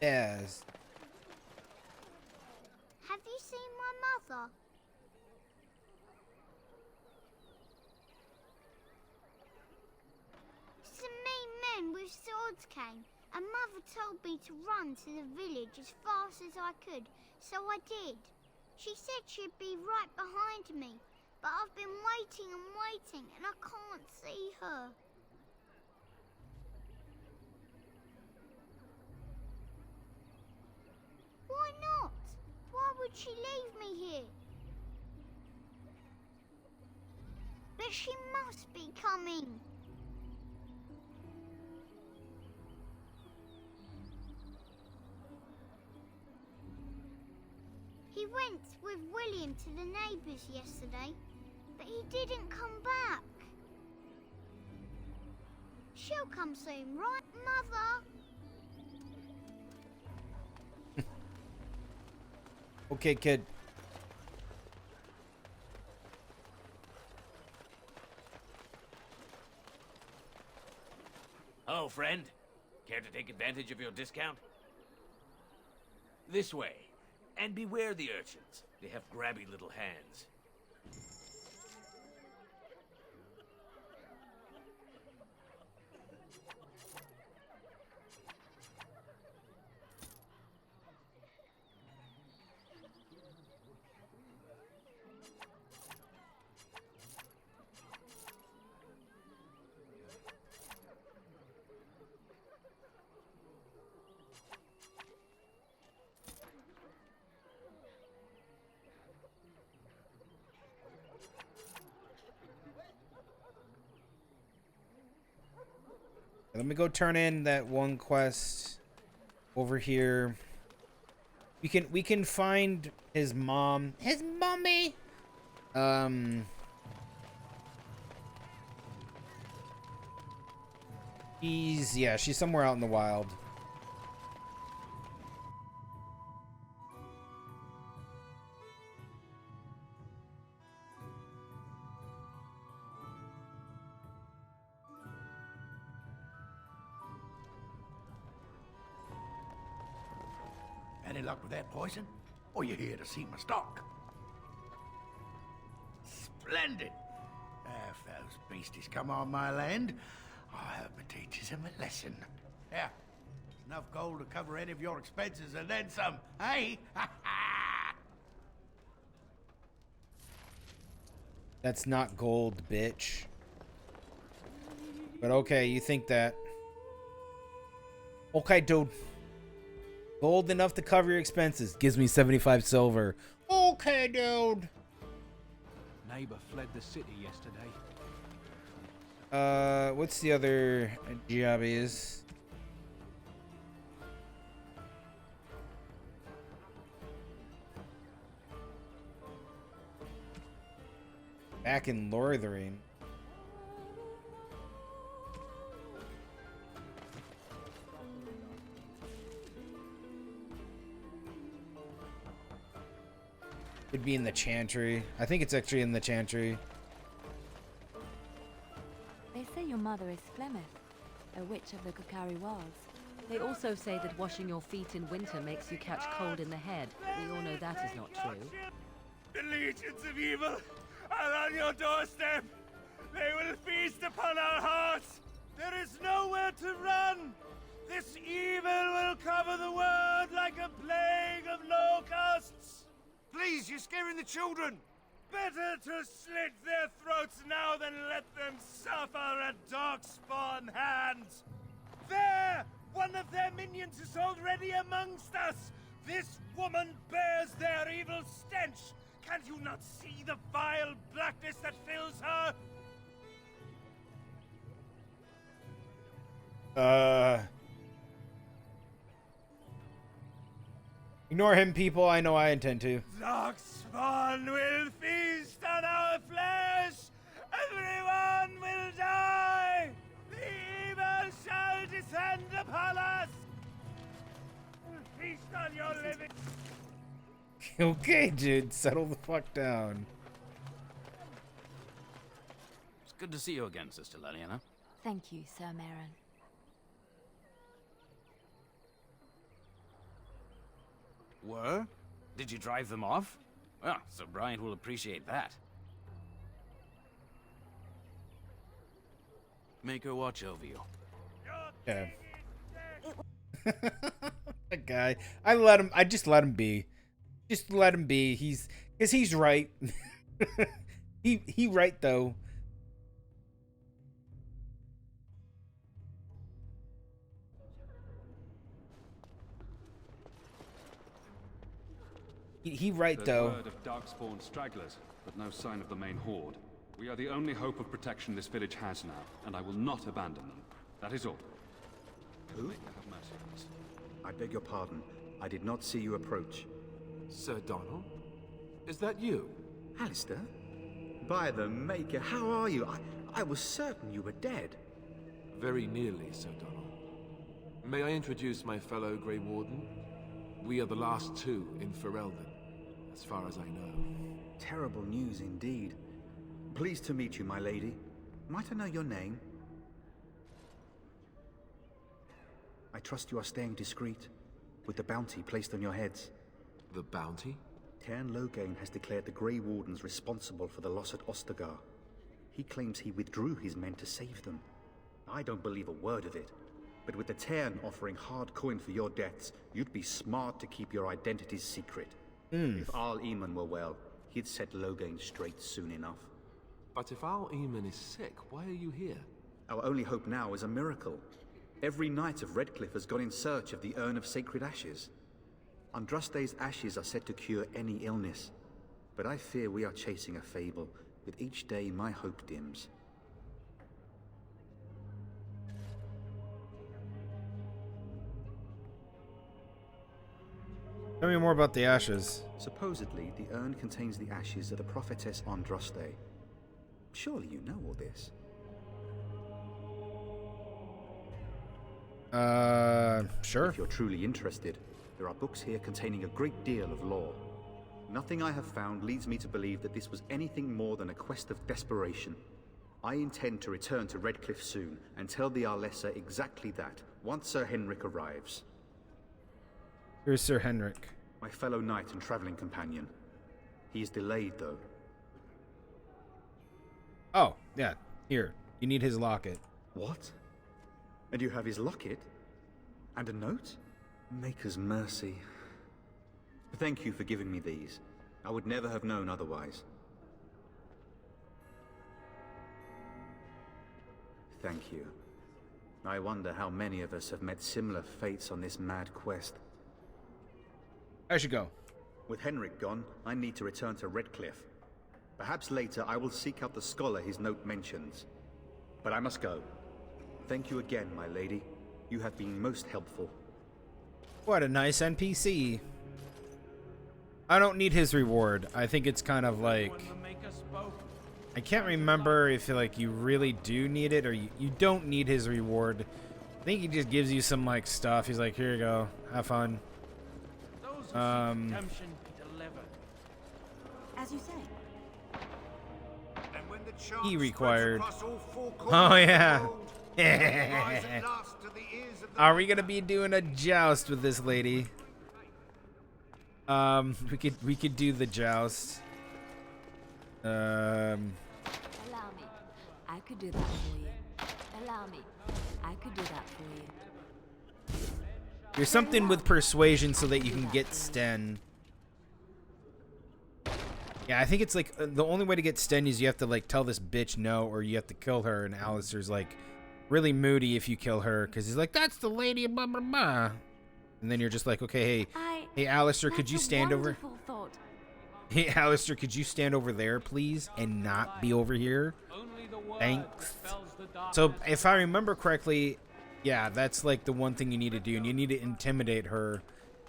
[SPEAKER 10] Yes.
[SPEAKER 19] Have you seen my mother? Some mean men with swords came, and Mother told me to run to the village as fast as I could, so I did. She said she'd be right behind me, but I've been waiting and waiting, and I can't see her. Why not? Why would she leave me here? But she must be coming. He went with William to the neighbours yesterday, but he didn't come back. She'll come soon, right, Mother?
[SPEAKER 10] Okay, kid.
[SPEAKER 20] Oh, friend. Care to take advantage of your discount? This way. And beware the urchins. They have grabby little hands.
[SPEAKER 10] Let me go turn in that one quest over here. We can find his mom. His mommy. She's somewhere out in the wild.
[SPEAKER 1] Any luck with that poison? Or you here to see my stock? Splendid! If those beasties come on my land, I hope it teaches them a lesson. Yeah, enough gold to cover any of your expenses and then some, hey?
[SPEAKER 10] That's not gold, bitch. But okay, you think that. Okay, dude. Gold enough to cover your expenses. Gives me 75 silver. Okay, dude.
[SPEAKER 18] Neighbor fled the city yesterday.
[SPEAKER 10] What's the other job is? Back in Lorthering. Could be in the Chantry. I think it's actually in the Chantry.
[SPEAKER 25] They say your mother is Flemeth, a witch of the Kokari Wilds.
[SPEAKER 11] They also say that washing your feet in winter makes you catch cold in the head, but we all know that is not true.
[SPEAKER 2] The legions of evil are on your doorstep. They will feast upon our hearts. There is nowhere to run. This evil will cover the world like a plague of locusts. Please, you're scaring the children. Better to slit their throats now than let them suffer at darkspawn hands. There! One of their minions is already amongst us. This woman bears their evil stench. Can't you not see the vile blackness that fills her?
[SPEAKER 10] Ignore him, people. I know I intend to.
[SPEAKER 2] Darkspawn will feast on our flesh. Everyone will die. The evil shall descend upon us. Feast on your living.
[SPEAKER 10] Okay, dude. Settle the fuck down.
[SPEAKER 17] Good to see you again, Sister Leliana.
[SPEAKER 25] Thank you, Sir Maron.
[SPEAKER 17] Were? Did you drive them off? Well, Sir Bryant will appreciate that. Make her watch over you.
[SPEAKER 10] Yeah. That guy. I just let him be. Just let him be. He's right. he right though. He right though.
[SPEAKER 6] There's word of darkspawn stragglers, but no sign of the main horde. We are the only hope of protection this village has now, and I will not abandon them. That is all.
[SPEAKER 7] Who?
[SPEAKER 6] Have mercy on us.
[SPEAKER 7] I beg your pardon. I did not see you approach.
[SPEAKER 13] Sir Donald? Is that you?
[SPEAKER 7] Alistair? By the Maker, how are you? I was certain you were dead.
[SPEAKER 13] Very nearly, Sir Donald. May I introduce my fellow Grey Warden? We are the last two in Ferelden, as far as I know.
[SPEAKER 7] Terrible news indeed. Pleased to meet you, my lady. Might I know your name? I trust you are staying discreet, with the bounty placed on your heads.
[SPEAKER 13] The bounty?
[SPEAKER 7] Cairn Loghain has declared the Grey Wardens responsible for the loss at Ostagar. He claims he withdrew his men to save them. I don't believe a word of it. But with the Cairn offering hard coin for your deaths, you'd be smart to keep your identities secret. If Arl Eamon were well, he'd set Loghain straight soon enough.
[SPEAKER 13] But if Arl Eamon is sick, why are you here?
[SPEAKER 7] Our only hope now is a miracle. Every knight of Redcliffe has gone in search of the Urn of Sacred Ashes. Andraste's ashes are said to cure any illness. But I fear we are chasing a fable. With each day, my hope dims.
[SPEAKER 10] Tell me more about the ashes.
[SPEAKER 7] Supposedly, the urn contains the ashes of the prophetess Andraste. Surely you know all this.
[SPEAKER 10] Sure.
[SPEAKER 7] If you're truly interested, there are books here containing a great deal of lore. Nothing I have found leads me to believe that this was anything more than a quest of desperation. I intend to return to Redcliffe soon and tell the Arlessa exactly that, once Sir Henrik arrives.
[SPEAKER 10] Here's Sir Henrik.
[SPEAKER 7] My fellow knight and traveling companion. He is delayed, though.
[SPEAKER 10] Oh, yeah. Here. You need his locket.
[SPEAKER 7] What? And you have his locket? And a note? Maker's mercy. Thank you for giving me these. I would never have known otherwise. Thank you. I wonder how many of us have met similar fates on this mad quest.
[SPEAKER 10] I should go.
[SPEAKER 7] With Henrik gone, I need to return to Redcliffe. Perhaps later I will seek out the scholar his note mentions. But I must go. Thank you again, my lady. You have been most helpful.
[SPEAKER 10] What a nice NPC. I don't need his reward. I think it's kind of like... I can't remember if like you really do need it or you don't need his reward. I think he just gives you some like stuff. He's like, here you go. Have fun.
[SPEAKER 16] As you say.
[SPEAKER 2] And when the
[SPEAKER 10] He
[SPEAKER 2] chant
[SPEAKER 10] required.
[SPEAKER 2] spreads across all four
[SPEAKER 10] Oh
[SPEAKER 2] corners
[SPEAKER 10] yeah.
[SPEAKER 2] of the world, rise at last to the ears of the
[SPEAKER 10] Are we gonna be doing a joust with this lady? We could do the joust.
[SPEAKER 4] Allow me. I could do that for you. Allow me. I could do that for you.
[SPEAKER 10] There's something with persuasion so that you can get Sten. Yeah, I think it's like the only way to get Sten is you have to like tell this bitch no, or you have to kill her. And Alistair's like really moody if you kill her because he's like, "That's the lady," blah blah blah. And then you're just like, "Okay, hey, Alistair, could you stand over? Hey, Alistair, could you stand over there, please, and not be over here? Thanks." So if I remember correctly, yeah, that's like the one thing you need to do, and you need to intimidate her,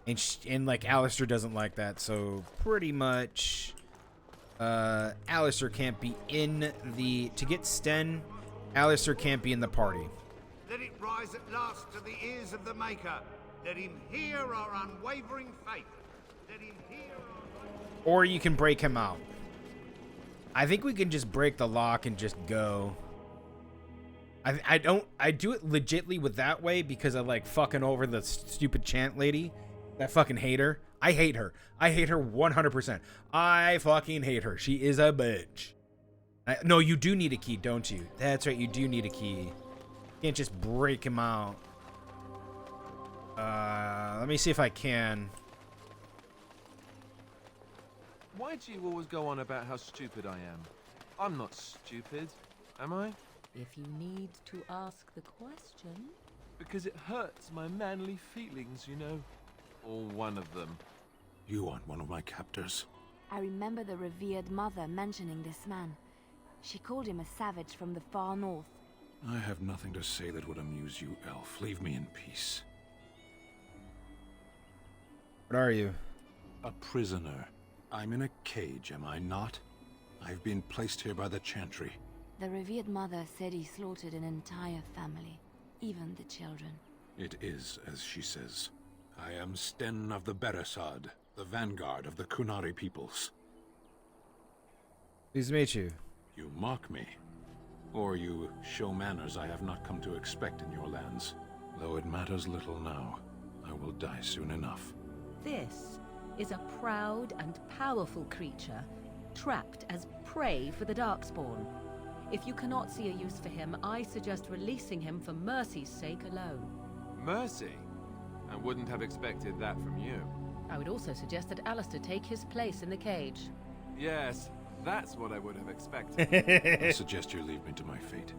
[SPEAKER 10] and like Alistair doesn't like that, so pretty much, Alistair can't be in the to get Sten. Alistair can't be in the party.
[SPEAKER 2] Let it rise at last to the ears of the Maker. Let him hear our unwavering faith. Let him hear our...
[SPEAKER 10] Or you can break him out. I think we can just break the lock and just go. I do it legitly with that way because I like fucking over the stupid chant lady. That fucking hate her. I hate her. I hate her 100%. I fucking hate her. She is a bitch. No, you do need a key, don't you? That's right, you do need a key. You can't just break him out. Let me see if I can.
[SPEAKER 13] Why do you always go on about how stupid I am? I'm not stupid, am I?
[SPEAKER 11] If you need to ask the question...
[SPEAKER 13] Because it hurts my manly feelings, you know. Or one of them.
[SPEAKER 23] You aren't one of my captors.
[SPEAKER 25] I remember the revered mother mentioning this man. She called him a savage from the far north.
[SPEAKER 23] I have nothing to say that would amuse you, elf. Leave me in peace.
[SPEAKER 10] What are you?
[SPEAKER 23] A prisoner. I'm in a cage, am I not? I've been placed here by the Chantry.
[SPEAKER 25] The revered mother said he slaughtered an entire family, even the children.
[SPEAKER 23] It is, as she says. I am Sten of the Beresad, the vanguard of the Kunari peoples.
[SPEAKER 10] Pleased to meet you.
[SPEAKER 23] You mock me. Or you show manners I have not come to expect in your lands. Though it matters little now. I will die soon enough.
[SPEAKER 11] This is a proud and powerful creature, trapped as prey for the Darkspawn. If you cannot see a use for him, I suggest releasing him for mercy's sake alone.
[SPEAKER 13] Mercy? I wouldn't have expected that from you.
[SPEAKER 11] I would also suggest that Alistair take his place in the cage.
[SPEAKER 13] Yes, that's what I would have expected.
[SPEAKER 23] I suggest you leave me to my fate.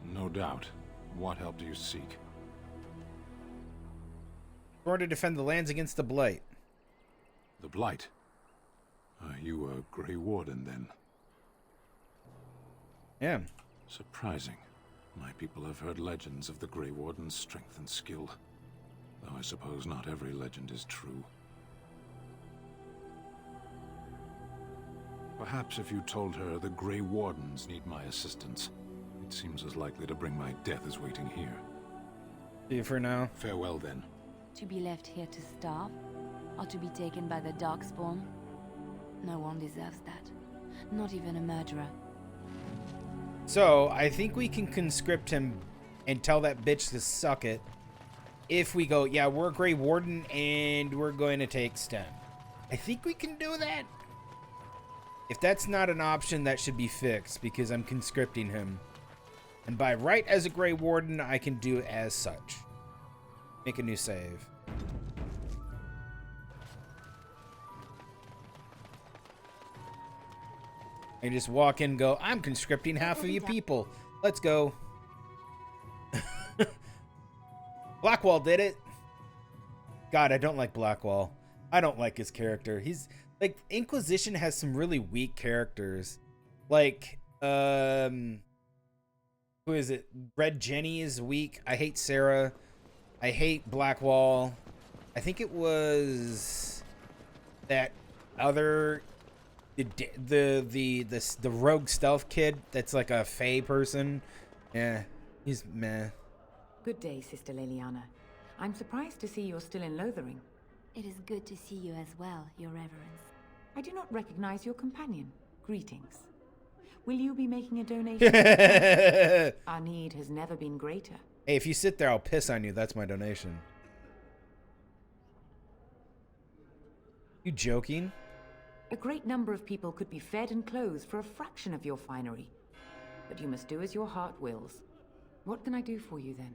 [SPEAKER 23] No doubt. What help do you seek?
[SPEAKER 10] Or to defend the lands against the Blight.
[SPEAKER 23] The Blight? Are you a Grey Warden, then?
[SPEAKER 10] Yeah.
[SPEAKER 23] Surprising. My people have heard legends of the Grey Warden's strength and skill. Though I suppose not every legend is true. Perhaps if you told her the Grey Wardens need my assistance, it seems as likely to bring my death as waiting here.
[SPEAKER 10] See you for now.
[SPEAKER 23] Farewell, then.
[SPEAKER 25] To be left here to starve? Or to be taken by the Darkspawn? No one deserves that. Not even a murderer.
[SPEAKER 10] So, I think we can conscript him and tell that bitch to suck it. If we go, yeah, we're a Grey Warden and we're going to take Sten. I think we can do that. If that's not an option, that should be fixed because I'm conscripting him. And by right as a Grey Warden, I can do as such. Make a new save. And just walk in and go, I'm conscripting half of you people. Let's go. Blackwall did it. God, I don't like Blackwall. I don't like his character. He's like, Inquisition has some really weak characters. Like, who is it? Red Jenny is weak. I hate Sarah. I hate Blackwall. I think it was that other the rogue stealth kid that's like a fae person. Yeah, he's meh.
[SPEAKER 8] Good day, Sister Leliana. I'm surprised to see you're still in Lothering.
[SPEAKER 25] It is good to see you as well, Your Reverence.
[SPEAKER 8] I do not recognize your companion. Greetings. Will you be making a donation? Our need has never been greater.
[SPEAKER 10] Hey, if you sit there, I'll piss on you. That's my donation. You joking?
[SPEAKER 8] A great number of people could be fed and clothed for a fraction of your finery. But you must do as your heart wills. What can I do for you then?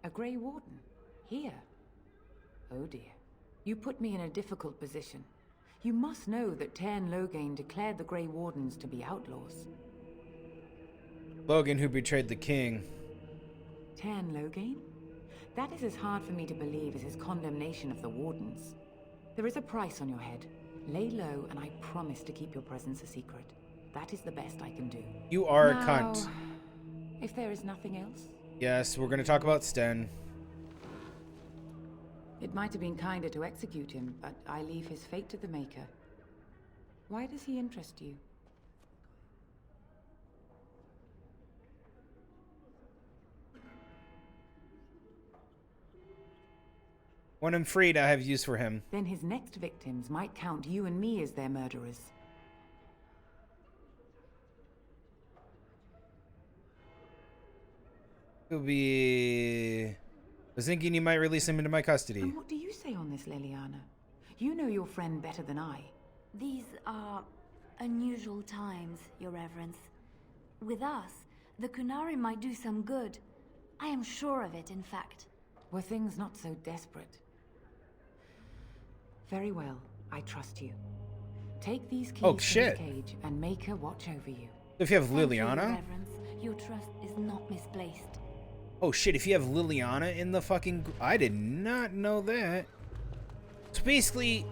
[SPEAKER 8] A Grey Warden? Here? Oh dear. You put me in a difficult position. You must know that Tairn Loghain declared the Grey Wardens to be outlaws.
[SPEAKER 10] Logan, who betrayed the king.
[SPEAKER 8] Tairn Loghain? That is as hard for me to believe as his condemnation of the Wardens. There is a price on your head. Lay low, and I promise to keep your presence a secret. That is the best I can do.
[SPEAKER 10] You are
[SPEAKER 8] now,
[SPEAKER 10] a cunt.
[SPEAKER 8] If there is nothing else?
[SPEAKER 10] Yes, we're going to talk about Sten.
[SPEAKER 8] It might have been kinder to execute him, but I leave his fate to the Maker. Why does he interest you?
[SPEAKER 10] When I'm freed, I have use for him.
[SPEAKER 8] Then his next victims might count you and me as their murderers.
[SPEAKER 10] He'll be... I was thinking you might release him into my custody.
[SPEAKER 8] And what do you say on this, Liliana? You know your friend better than I.
[SPEAKER 25] These are unusual times, Your Reverence. With us, the Kunari might do some good. I am sure of it, in fact.
[SPEAKER 8] Were things not so desperate? Very well, I trust you. Take these keys to the cage and make her watch over you.
[SPEAKER 10] If you have
[SPEAKER 25] Thank you, Your
[SPEAKER 10] Liliana?
[SPEAKER 25] Reverence. Your trust is not misplaced.
[SPEAKER 10] Oh shit, if you have Liliana in the fucking... I did not know that. So basically,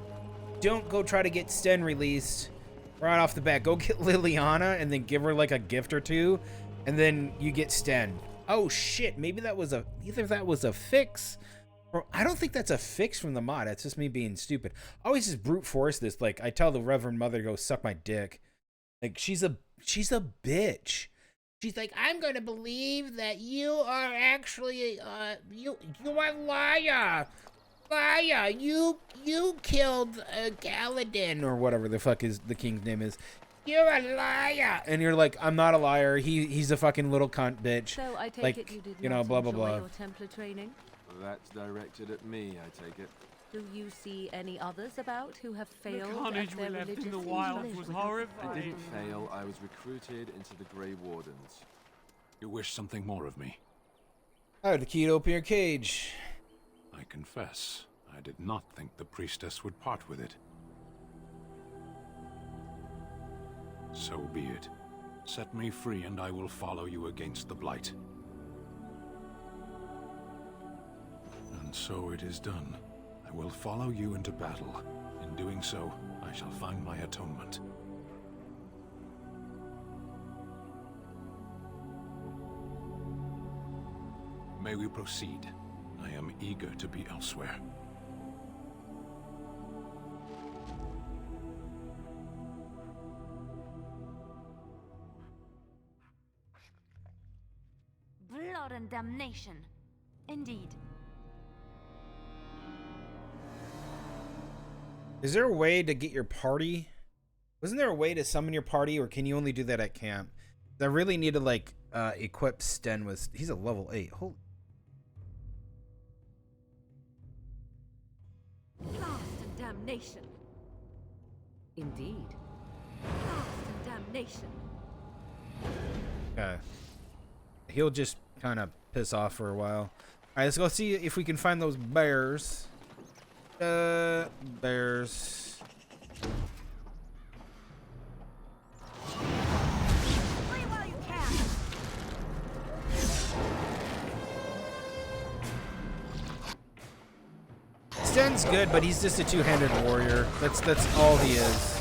[SPEAKER 10] don't go try to get Sten released right off the bat. Go get Liliana and then give her like a gift or two, and then you get Sten. Oh shit, maybe that was a... Either that was a fix, or I don't think that's a fix from the mod. That's just me being stupid. I always just brute force this. Like, I tell the Reverend Mother to go suck my dick. Like, she's a bitch. She's like, I'm going to believe that you are actually, you are liar. Liar, you killed Galadin, or whatever the fuck is the king's name is. You're a liar. And you're like, I'm not a liar. He's a fucking little cunt bitch.
[SPEAKER 11] So I take
[SPEAKER 10] like,
[SPEAKER 11] it you did
[SPEAKER 10] you
[SPEAKER 11] not
[SPEAKER 10] know, blah, blah,
[SPEAKER 11] enjoy
[SPEAKER 10] blah.
[SPEAKER 11] your Templar training?
[SPEAKER 13] That's directed at me, I take it.
[SPEAKER 11] Do you see any others about who have failed
[SPEAKER 14] carnage
[SPEAKER 11] at
[SPEAKER 14] we
[SPEAKER 11] their
[SPEAKER 14] left in
[SPEAKER 11] religious
[SPEAKER 14] the wilds
[SPEAKER 11] duties?
[SPEAKER 14] was horrifying.
[SPEAKER 13] I didn't fail. I was recruited into the Grey Wardens.
[SPEAKER 23] You wish something more of me?
[SPEAKER 10] I had the key to open your cage.
[SPEAKER 23] I confess, I did not think the priestess would part with it. So be it. Set me free and I will follow you against the Blight. And so it is done. I will follow you into battle. In doing so, I shall find my atonement. May we proceed? I am eager to be elsewhere.
[SPEAKER 25] Blood and damnation. Indeed.
[SPEAKER 10] Is there a way to get your party? Wasn't there a way to summon your party, or can you only do that at camp? I really need to like equip Sten with... He's a level 8. Holy...
[SPEAKER 21] Blast and damnation.
[SPEAKER 11] Indeed.
[SPEAKER 21] Blast and damnation.
[SPEAKER 10] Okay. He'll just kind of piss off for a while. All right, let's go see if we can find those bears. Bears.
[SPEAKER 21] Flee while you can.
[SPEAKER 10] Sten's good, but he's just a two-handed warrior. That's all he is.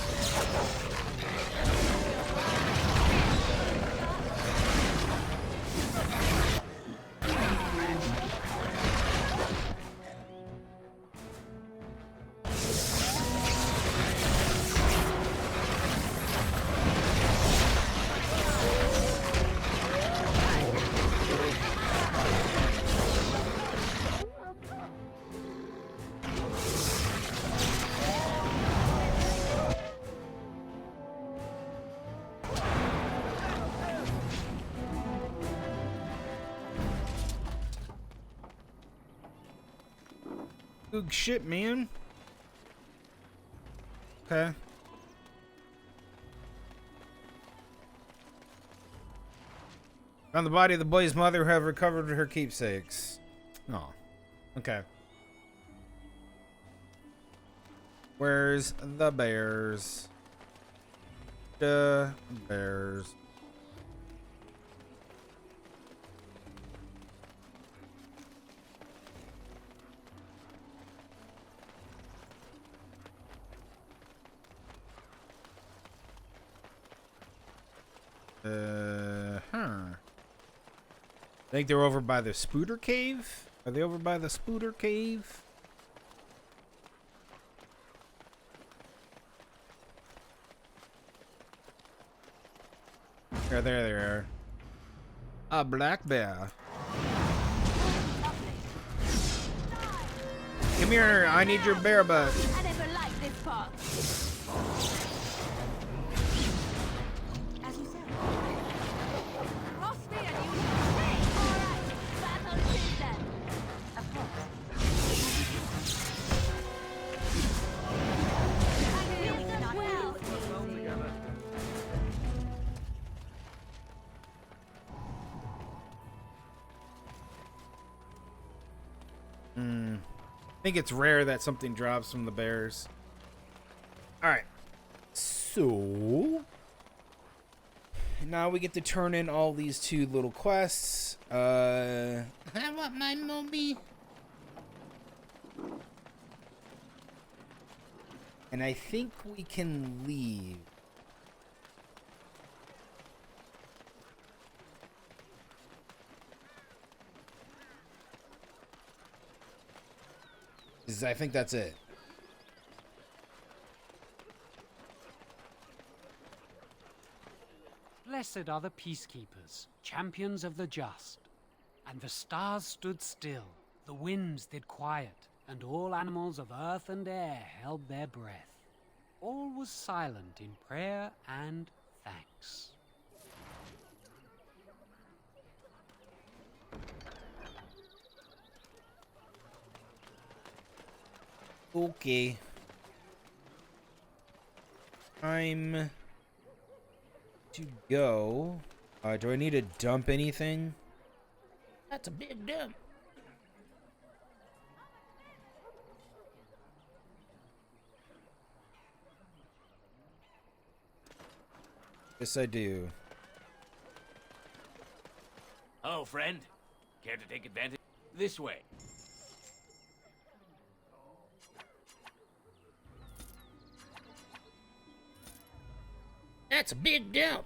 [SPEAKER 10] Good shit, man. Okay. Found the body of the boy's mother who have recovered her keepsakes. Oh. Okay. Where's the bears? The bears. I think they're over by the Spooter Cave. Are they over by the Spooter Cave? There they are. A black bear. Come here, I need your bear butt.
[SPEAKER 21] I never liked this part. As you said. Cross me and you hey, alright. Battle is then. Of course.
[SPEAKER 10] I think it's rare that something drops from the bears. Alright. So now we get to turn in all these 2 little quests.
[SPEAKER 1] I want my mommy.
[SPEAKER 10] And I think we can leave. I think that's it.
[SPEAKER 3] Blessed are the peacekeepers, champions of the just. And the stars stood still, the winds did quiet, and all animals of earth and air held their breath. All was silent in prayer and thanks.
[SPEAKER 10] Okay. Time to go. Do I need to dump anything?
[SPEAKER 1] That's a big dump.
[SPEAKER 10] Yes, I do.
[SPEAKER 20] Oh, friend. Care to take advantage? This way.
[SPEAKER 1] That's a big dump.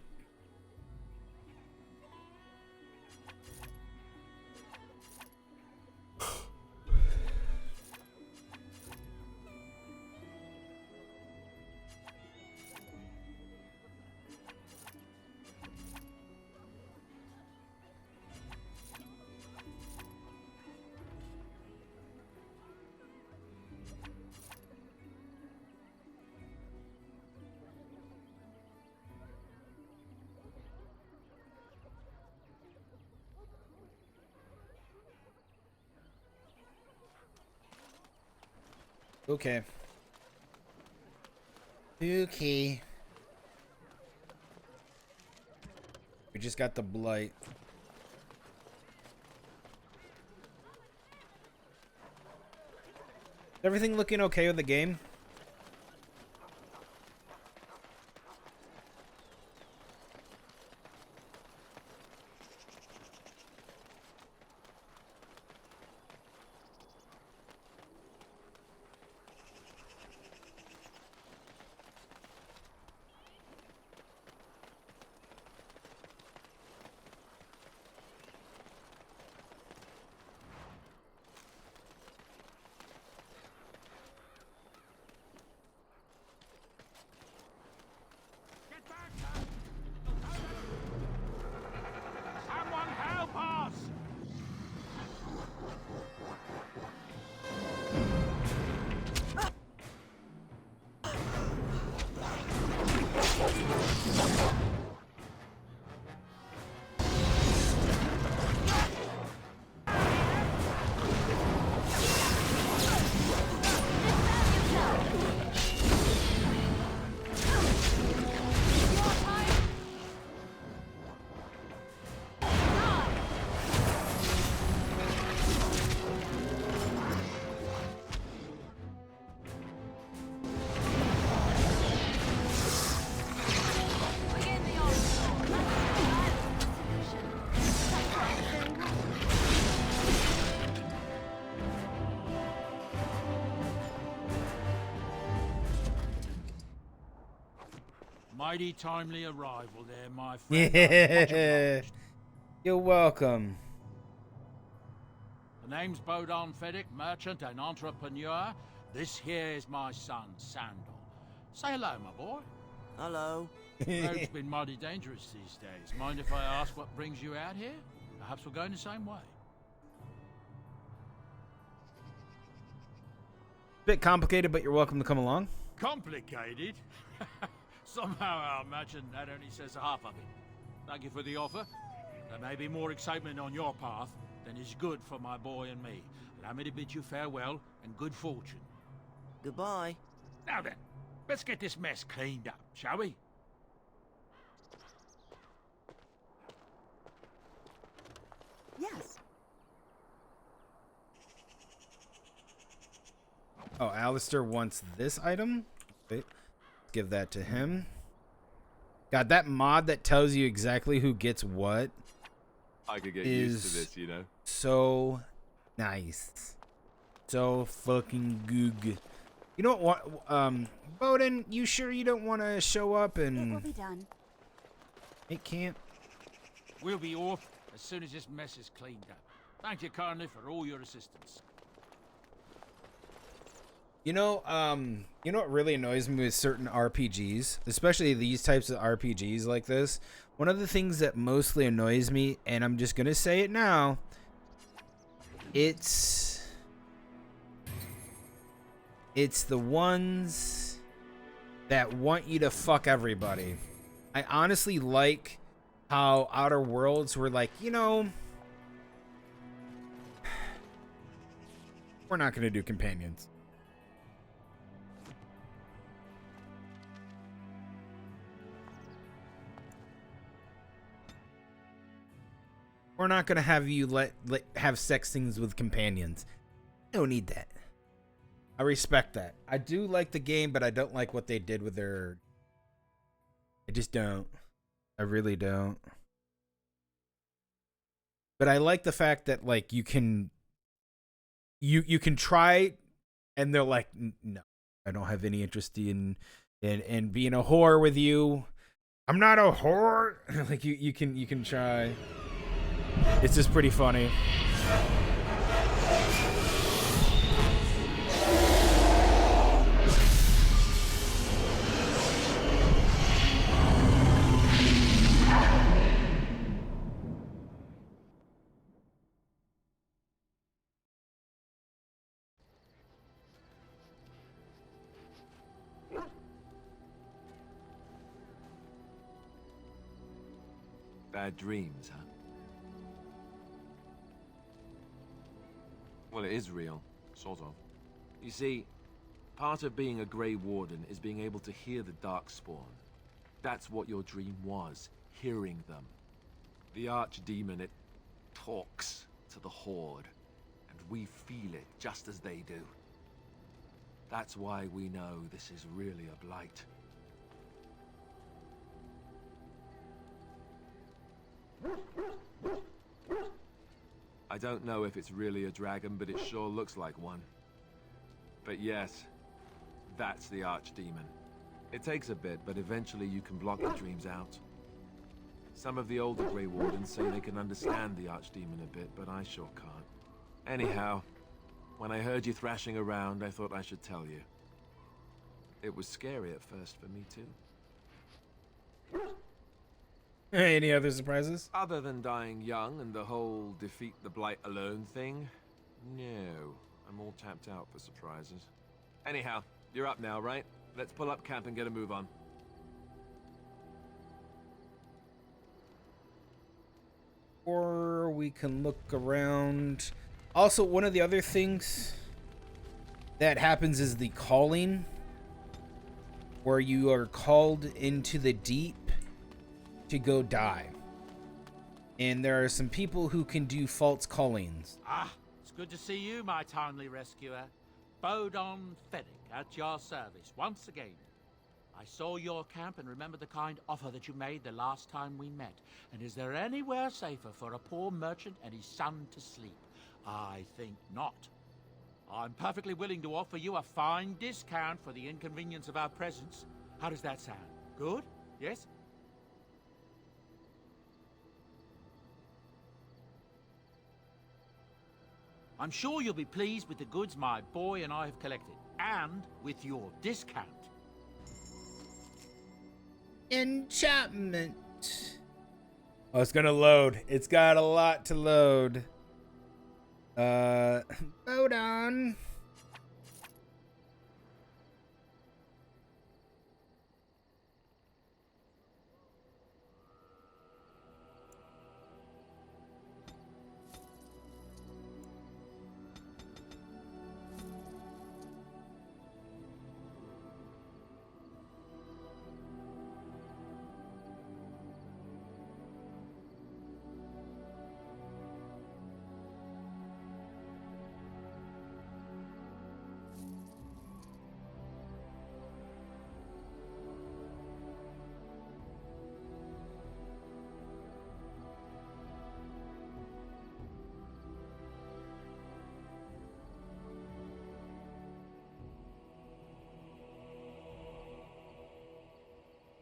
[SPEAKER 10] Okay. Okay. We just got the blight. Everything looking okay with the game?
[SPEAKER 14] Someone help us! Mighty timely arrival there, my friend. Much
[SPEAKER 10] Yeah.
[SPEAKER 14] obliged.
[SPEAKER 10] You're welcome.
[SPEAKER 14] The name's Bodan Fedek, merchant and entrepreneur. This here is my son, Sandal. Say hello, my boy.
[SPEAKER 5] Hello.
[SPEAKER 14] The road's been mighty dangerous these days. Mind if I ask what brings you out here? Perhaps we're going the same way.
[SPEAKER 10] Bit complicated, but you're welcome to come along.
[SPEAKER 14] Complicated? Somehow I imagine that only says half of it. Thank you for the offer. There may be more excitement on your path than is good for my boy and me. Allow me to bid you farewell and good fortune.
[SPEAKER 20] Goodbye.
[SPEAKER 14] Now then, let's get this mess cleaned up, shall we?
[SPEAKER 16] Yes.
[SPEAKER 10] Oh, Alistair wants this item. Wait, give that to him. God, that mod that tells you exactly who gets what.
[SPEAKER 13] I could get used to this, you know.
[SPEAKER 10] So nice. So fucking good. You know what? Bowden, you sure you don't want to show up and?
[SPEAKER 16] It will be done.
[SPEAKER 10] It can't.
[SPEAKER 14] We'll be off as soon as this mess is cleaned up. Thank you kindly for all your assistance.
[SPEAKER 10] You know what really annoys me with certain RPGs, especially these types of RPGs like this? One of the things that mostly annoys me, and I'm just gonna say it now, it's the ones that want you to fuck everybody. I honestly like how Outer Worlds were like, you know, we're not gonna do companions. We're not gonna have you have sex things with companions. I don't need that. I respect that. I do like the game, but I don't like what they did with their. I just don't. I really don't. But I like the fact that like you can try, and they're like, no, I don't have any interest in being a whore with you. I'm not a whore. Like you can try. It's just pretty funny.
[SPEAKER 13] Bad dreams, huh? Well, it is real, sort of. You see, part of being a Grey Warden is being able to hear the Darkspawn. That's what your dream was, hearing them. The Archdemon, it talks to the Horde, and we feel it just as they do. That's why we know this is really a blight. I don't know if it's really a dragon, but it sure looks like one. But yes, that's the Archdemon. It takes a bit, but eventually you can block the dreams out. Some of the older Grey Wardens say they can understand the Archdemon a bit, but I sure can't. Anyhow, when I heard you thrashing around, I thought I should tell you. It was scary at first for me too.
[SPEAKER 10] Any other surprises?
[SPEAKER 13] Other than dying young and the whole defeat the Blight alone thing? No. I'm all tapped out for surprises. Anyhow, you're up now, right? Let's pull up camp and get a move on.
[SPEAKER 10] Or we can look around. Also, one of the other things that happens is the calling, where you are called into the deep to go die. And there are some people who can do false callings.
[SPEAKER 14] Ah, it's good to see you, my timely rescuer. Bodon Fennec at your service once again. I saw your camp and remember the kind offer that you made the last time we met. And is there anywhere safer for a poor merchant and his son to sleep? I think not. I'm perfectly willing to offer you a fine discount for the inconvenience of our presence. How does that sound? Good? Yes? I'm sure you'll be pleased with the goods my boy and I have collected, and with your discount.
[SPEAKER 10] Enchantment. Oh, it's gonna load. It's got a lot to load. Hold on.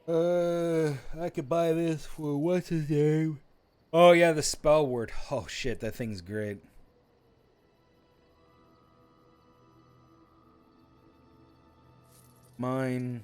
[SPEAKER 10] I could buy this for what's his name? Oh yeah, the spell word. Oh shit, that thing's great. Mine.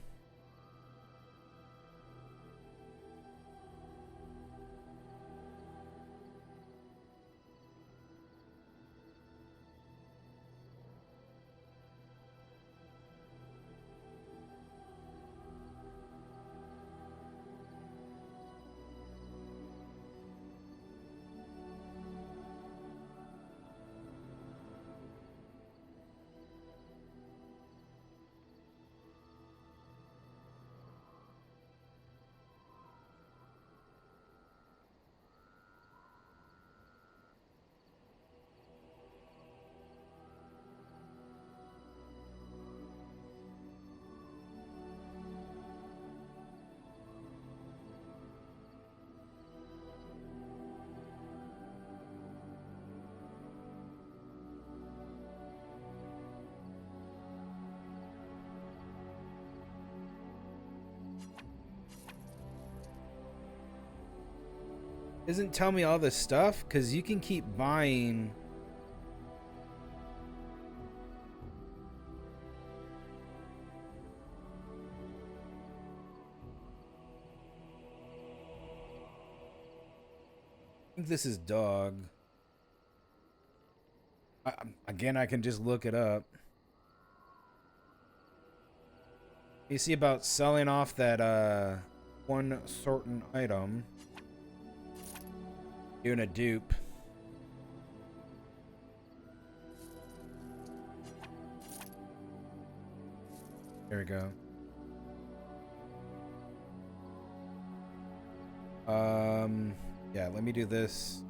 [SPEAKER 10] Isn't tell me all this stuff? Because you can keep buying. I think this is dog. Again, I can just look it up. You see about selling off that one certain item. Doing a dupe. There we go. Yeah, let me do this.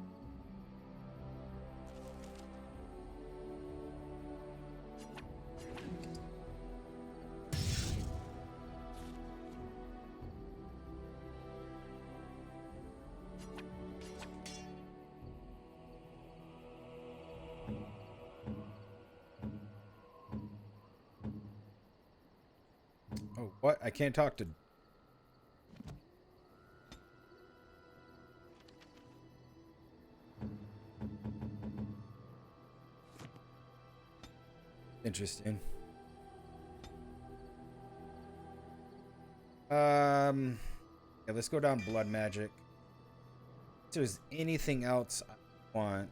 [SPEAKER 10] Oh, what? I can't talk to... Interesting. Yeah, let's go down blood magic. If there's anything else I want.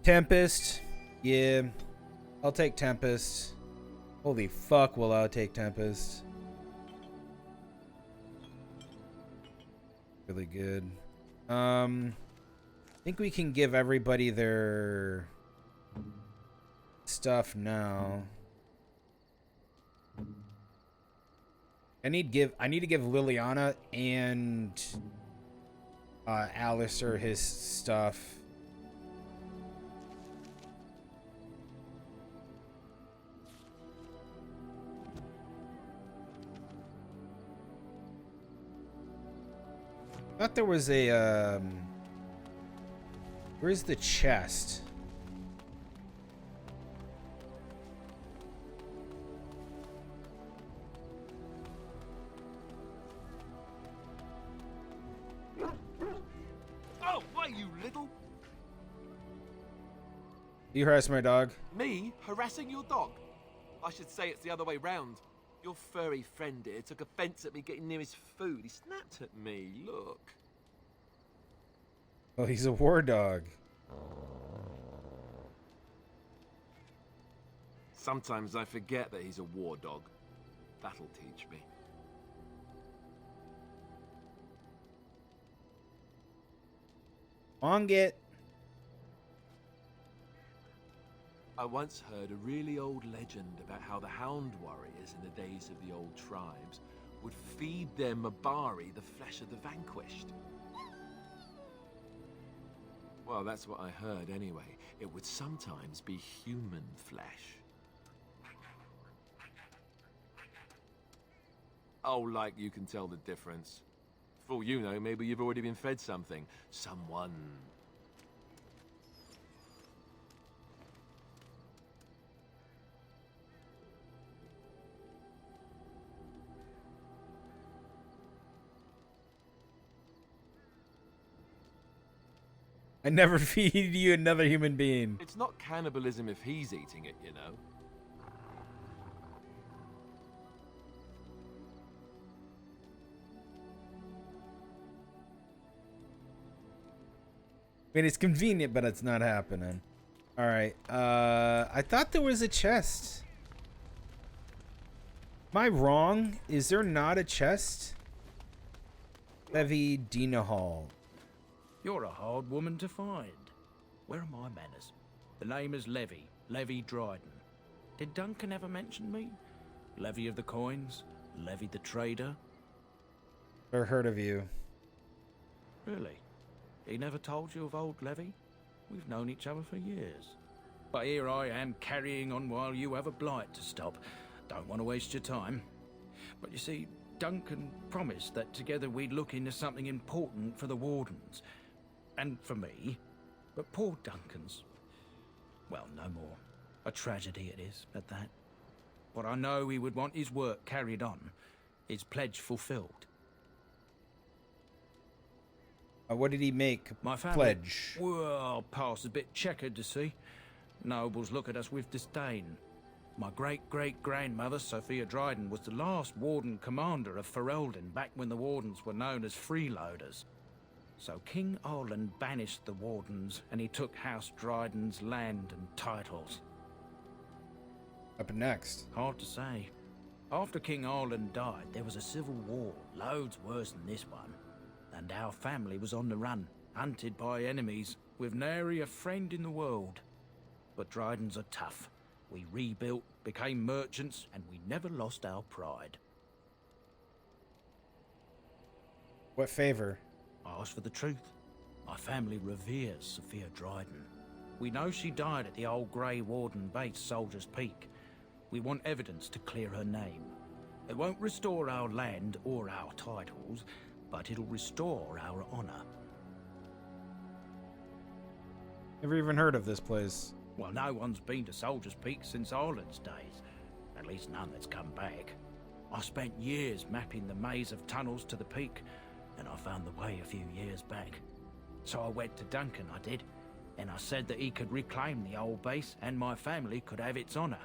[SPEAKER 10] Tempest. Yeah. I'll take Tempest. Holy fuck, will I take Tempest. Really good. I think we can give everybody their stuff now. I need to give Liliana and Alistair his stuff. I thought there was a where's the chest?
[SPEAKER 13] Oh, why, you little...
[SPEAKER 10] You harass my dog?
[SPEAKER 13] Me? Harassing your dog? I should say it's the other way round. Your furry friend here took offense at me getting near his food. He snapped at me, look.
[SPEAKER 10] Well, he's a war dog.
[SPEAKER 13] Sometimes I forget that he's a war dog. That'll teach me.
[SPEAKER 10] On it.
[SPEAKER 13] I once heard a really old legend about how the Hound warriors in the days of the old tribes would feed their Mabari the flesh of the vanquished. Well, that's what I heard anyway. It would sometimes be human flesh. Oh, like you can tell the difference. For all you know, maybe you've already been fed something. Someone.
[SPEAKER 10] I never feed you another human being.
[SPEAKER 13] It's not cannibalism if he's eating it, you know.
[SPEAKER 10] I mean, it's convenient, but it's not happening. All right. I thought there was a chest. Am I wrong? Is there not a chest? Levy Dina Hall.
[SPEAKER 18] You're a hard woman to find. Where are my manners? The name is Levy. Levy Dryden. Did Duncan ever mention me? Levy of the coins? Levy the trader?
[SPEAKER 10] Never heard of you.
[SPEAKER 18] Really? He never told you of old Levy? We've known each other for years. But here I am carrying on while you have a blight to stop. Don't want to waste your time. But you see, Duncan promised that together we'd look into something important for the Wardens. And for me. But poor Duncan's... well, no more. A tragedy it is, at that. But I know he would want his work carried on. His pledge fulfilled.
[SPEAKER 10] What did he make?
[SPEAKER 18] My family,
[SPEAKER 10] pledge?
[SPEAKER 18] Well, past a bit checkered to see. Nobles look at us with disdain. My great-great-grandmother, Sophia Dryden, was the last Warden commander of Ferelden back when the Wardens were known as freeloaders. So King Arlen banished the Wardens, and he took House Dryden's land and titles.
[SPEAKER 10] Up next?
[SPEAKER 18] Hard to say. After King Arlen died, there was a civil war, loads worse than this one. And our family was on the run, hunted by enemies, with nary a friend in the world. But Drydens are tough. We rebuilt, became merchants, and we never lost our pride.
[SPEAKER 10] What favor?
[SPEAKER 18] I ask for the truth. My family reveres Sophia Dryden. We know she died at the old Grey Warden base, Soldier's Peak. We want evidence to clear her name. It won't restore our land or our titles, but it'll restore our honor.
[SPEAKER 10] Never even heard of this place.
[SPEAKER 18] Well, no one's been to Soldier's Peak since Arlen's days. At least none that's come back. I spent years mapping the maze of tunnels to the peak, and I found the way a few years back. So I went to Duncan, I did, and I said that he could reclaim the old base and my family could have its honor.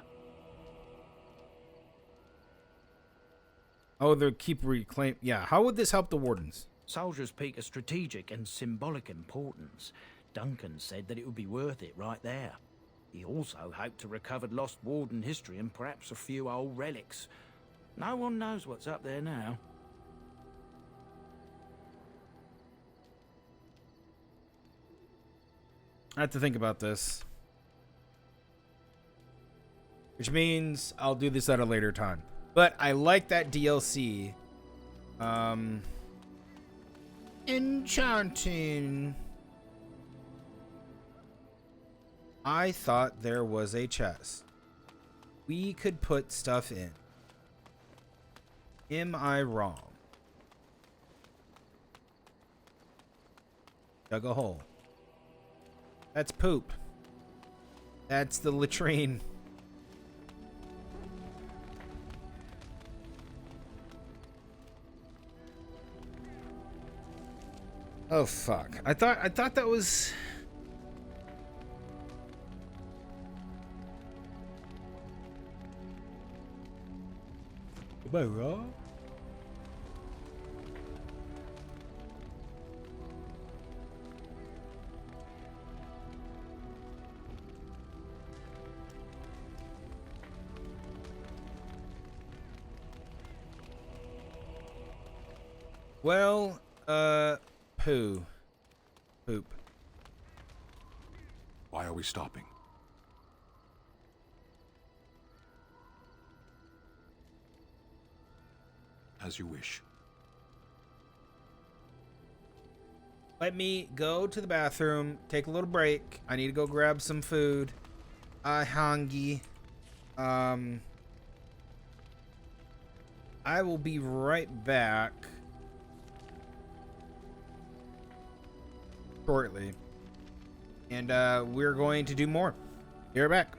[SPEAKER 10] Oh, they keep reclaim. Yeah, how would this help the Wardens?
[SPEAKER 18] Soldier's Peak is strategic and symbolic importance. Duncan said that it would be worth it right there. He also hoped to recover lost Warden history and perhaps a few old relics. No one knows what's up there now.
[SPEAKER 10] I have to think about this. Which means I'll do this at a later time. But I like that DLC. Enchanting. I thought there was a chest we could put stuff in. Am I wrong? Dug a hole. That's poop. That's the latrine. Oh fuck. I thought that was Am I wrong? Well, poo. Poop.
[SPEAKER 23] Why are we stopping? As you wish.
[SPEAKER 10] Let me go to the bathroom, take a little break. I need to go grab some food. Hungry. I will be right back shortly. And we're going to do more. Be right back.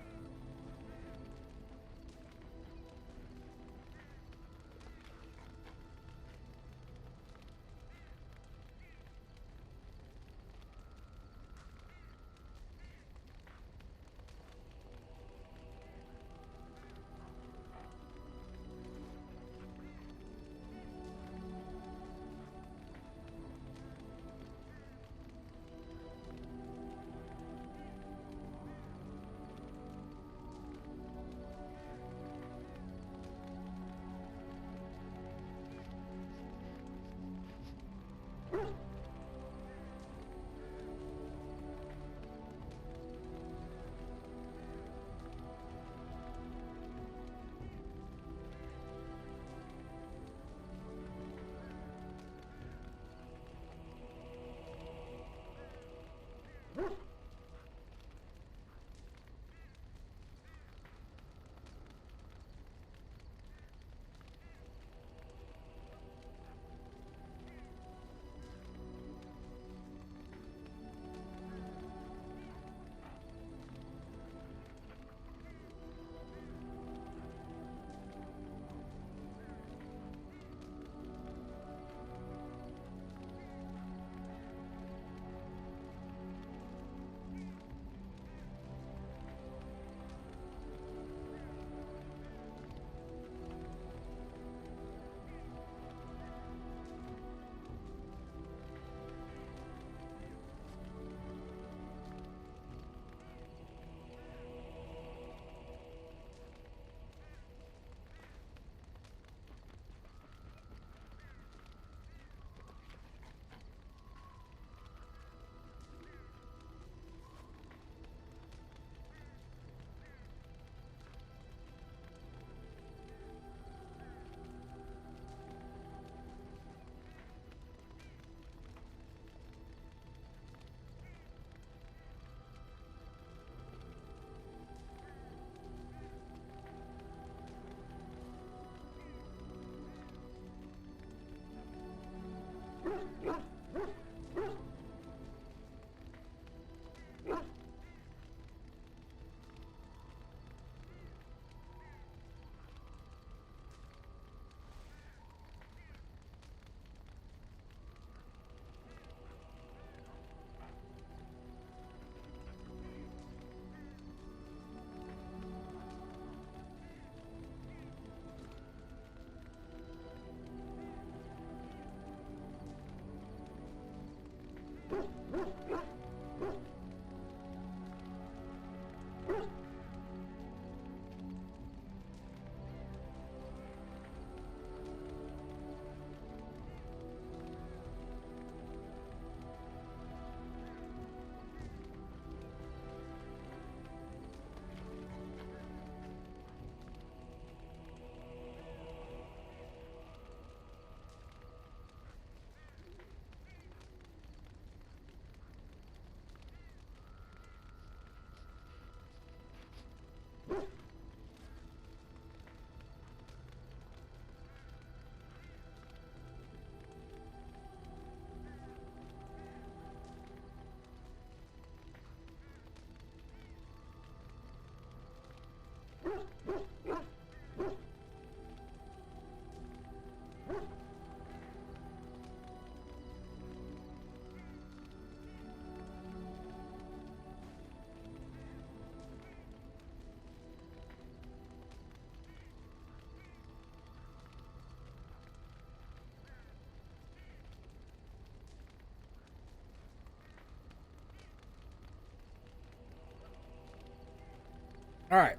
[SPEAKER 10] All right.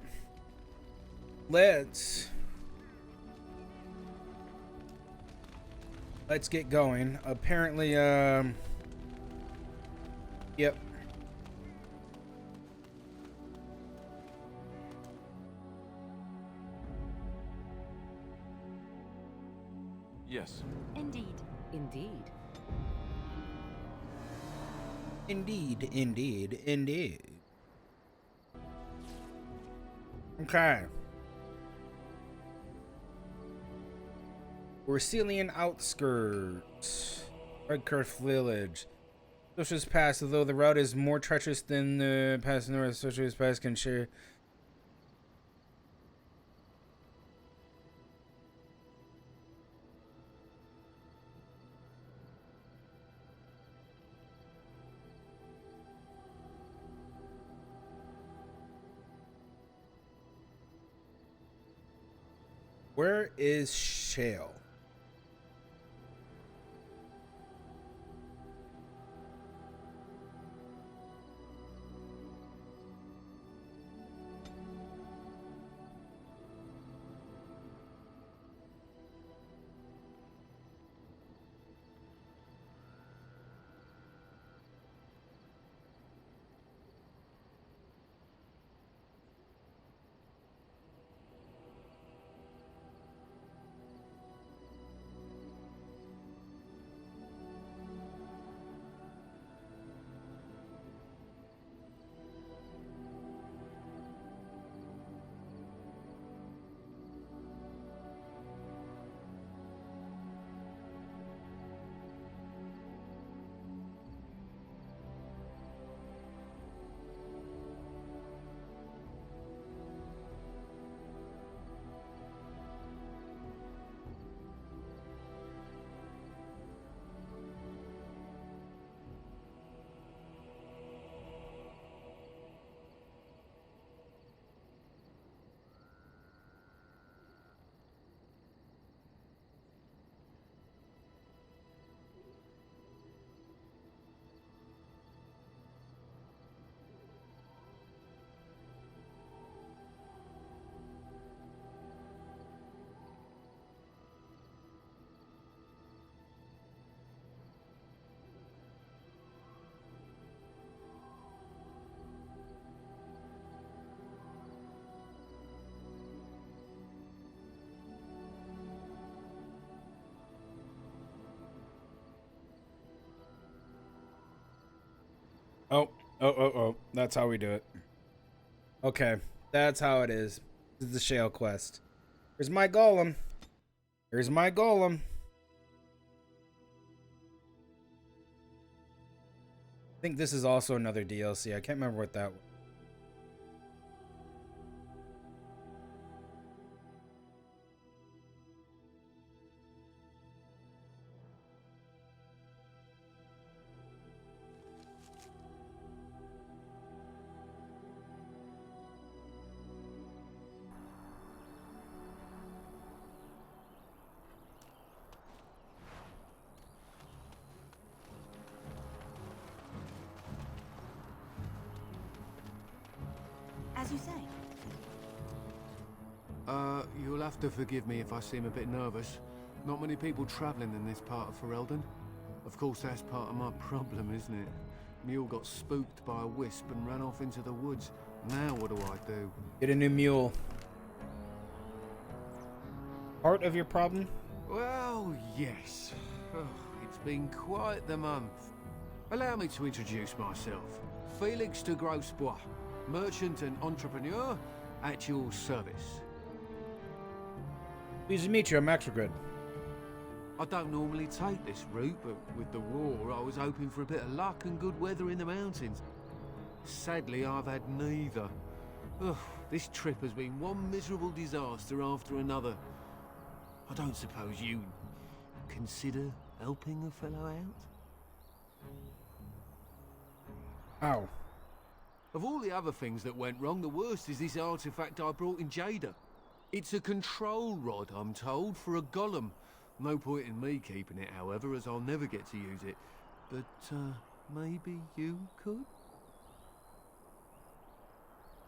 [SPEAKER 10] Let's get going. Apparently, yep.
[SPEAKER 13] Yes.
[SPEAKER 21] Indeed.
[SPEAKER 11] Indeed.
[SPEAKER 10] Indeed, indeed, indeed. Okay. Orcelian outskirts. Redcurth village. Socialist Pass, although the route is more treacherous than the pass north, Socialist Pass can share. Where is Shale? Oh. That's how we do it. Okay. That's how it is. This is the Shale quest. Here's my golem. Here's my golem. I think this is also another DLC. I can't remember what that was.
[SPEAKER 21] as you say.
[SPEAKER 5] You'll have to forgive me if I seem a bit nervous. Not many people travelling in this part of Ferelden. Of course, that's part of my problem, isn't it? Mule got spooked by a wisp and ran off into the woods. Now what do I do?
[SPEAKER 10] Get a new mule. Part of your problem?
[SPEAKER 5] Well, yes. Oh, it's been quite the month. Allow me to introduce myself. Felix de Grosbois, merchant and entrepreneur at your service.
[SPEAKER 10] Pleased to meet you, I'm Extragrid.
[SPEAKER 5] I don't normally take this route, but with the war, I was hoping for a bit of luck and good weather in the mountains. Sadly, I've had neither. Ugh, this trip has been one miserable disaster after another. I don't suppose you consider helping a fellow out?
[SPEAKER 10] Ow.
[SPEAKER 5] Of all the other things that went wrong, the worst is this artifact I brought in Jada. It's a control rod, I'm told, for a golem. No point in me keeping it, however, as I'll never get to use it. But, maybe you could?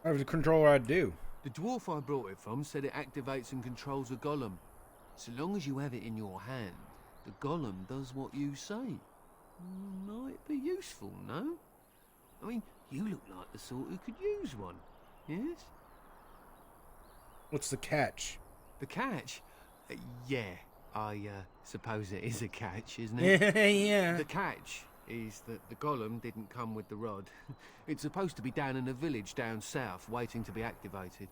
[SPEAKER 10] What was the controller I'd do?
[SPEAKER 5] The dwarf I brought it from said it activates and controls a golem. So long as you have it in your hand, the golem does what you say. Might be useful, no? I mean, you look like the sort who could use one, yes?
[SPEAKER 10] What's the catch?
[SPEAKER 5] The catch? Yeah, I suppose it is a catch, isn't it?
[SPEAKER 10] Yeah.
[SPEAKER 5] The catch is that the golem didn't come with the rod. It's supposed to be down in a village down south, waiting to be activated.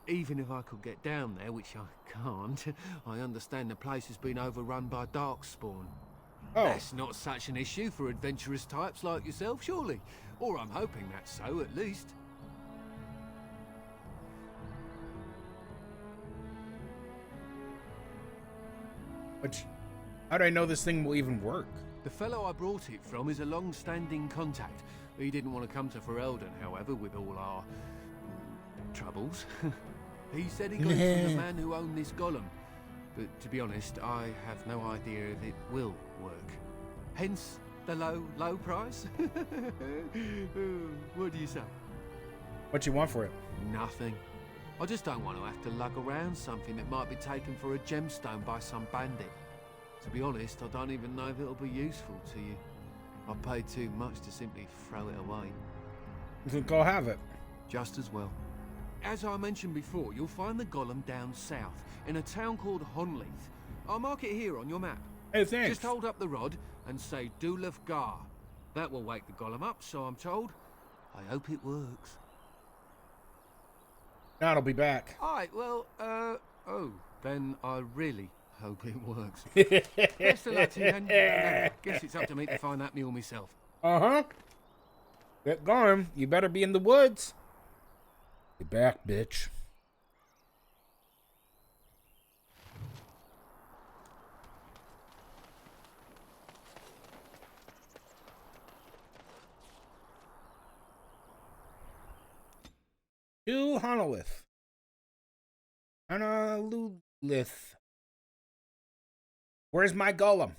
[SPEAKER 5] Even if I could get down there, which I can't, I understand the place has been overrun by darkspawn.
[SPEAKER 10] Oh.
[SPEAKER 5] That's not such an issue for adventurous types like yourself, surely? Or I'm hoping that's so, at least.
[SPEAKER 10] Which, how do I know this thing will even work?
[SPEAKER 5] The fellow I brought it from is a long-standing contact. He didn't want to come to Ferelden, however, with all our troubles. He said he got it from the man who owned this golem. But to be honest, I have no idea if it will work. Hence the low price. What do you say?
[SPEAKER 10] What you want for it?
[SPEAKER 5] Nothing. I just don't want to have to lug around something that might be taken for a gemstone by some bandit. To be honest, I don't even know if it'll be useful to you. I paid too much to simply throw it away.
[SPEAKER 10] You think I'll have it?
[SPEAKER 5] Just as well. As I mentioned before, you'll find the golem down south, in a town called Honleith. I'll mark it here on your map.
[SPEAKER 10] Hey, thanks.
[SPEAKER 5] Just hold up the rod and say Dulaf Gar. That will wake the golem up, so I'm told. I hope it works.
[SPEAKER 10] Now it'll be back.
[SPEAKER 5] Alright, well, then I really hope it works. Best of luck to you, then. Guess it's up to me to find that mule myself.
[SPEAKER 10] Uh-huh. Get going. You better be in the woods. Get back, bitch. To Honolith. Honolith. Where's my golem?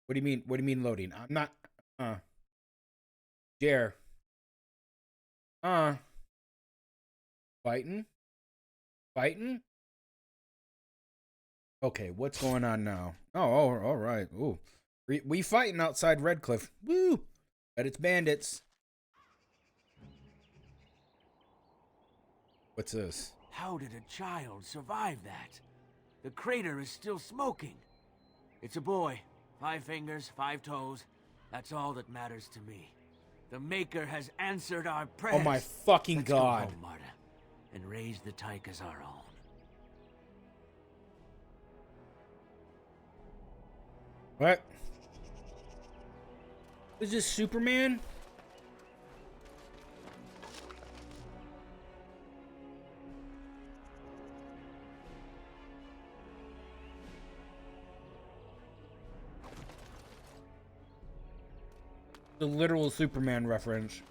[SPEAKER 10] What do you mean? What do you mean loading? I'm not. Jer. Fighting? Fighting? Okay, what's going on now? Oh, all right. Ooh. We fighting outside Redcliffe. Woo! But it's bandits. What's this?
[SPEAKER 9] How did a child survive that? The crater is still smoking. It's a boy. 5 fingers, 5 toes. That's all that matters to me. The Maker has answered our prayers.
[SPEAKER 10] Oh my fucking
[SPEAKER 9] Let's
[SPEAKER 10] god.
[SPEAKER 9] go home, Marta, and raise the tyke as our own.
[SPEAKER 10] What? Is this Superman? The literal Superman reference.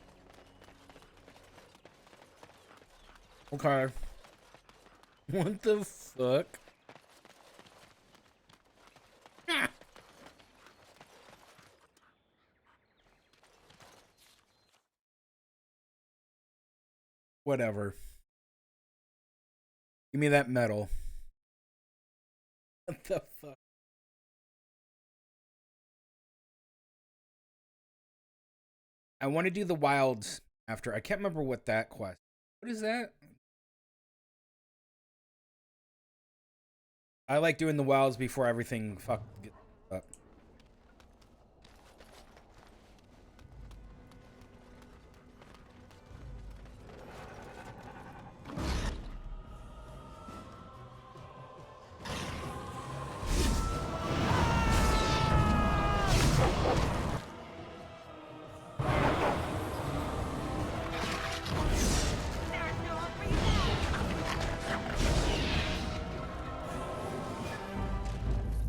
[SPEAKER 10] Okay. What the fuck? Whatever. Give me that medal. What the fuck? I want to do the wilds after. I can't remember what that quest. What is that? I like doing the wilds before everything gets up.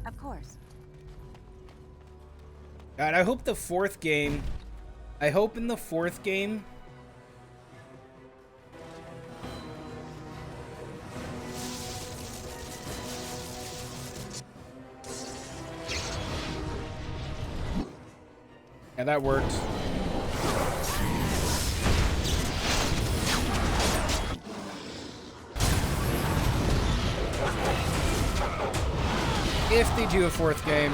[SPEAKER 16] Of course.
[SPEAKER 10] God, I hope the fourth game. I hope in the fourth game. Yeah, that worked. If they do a fourth game.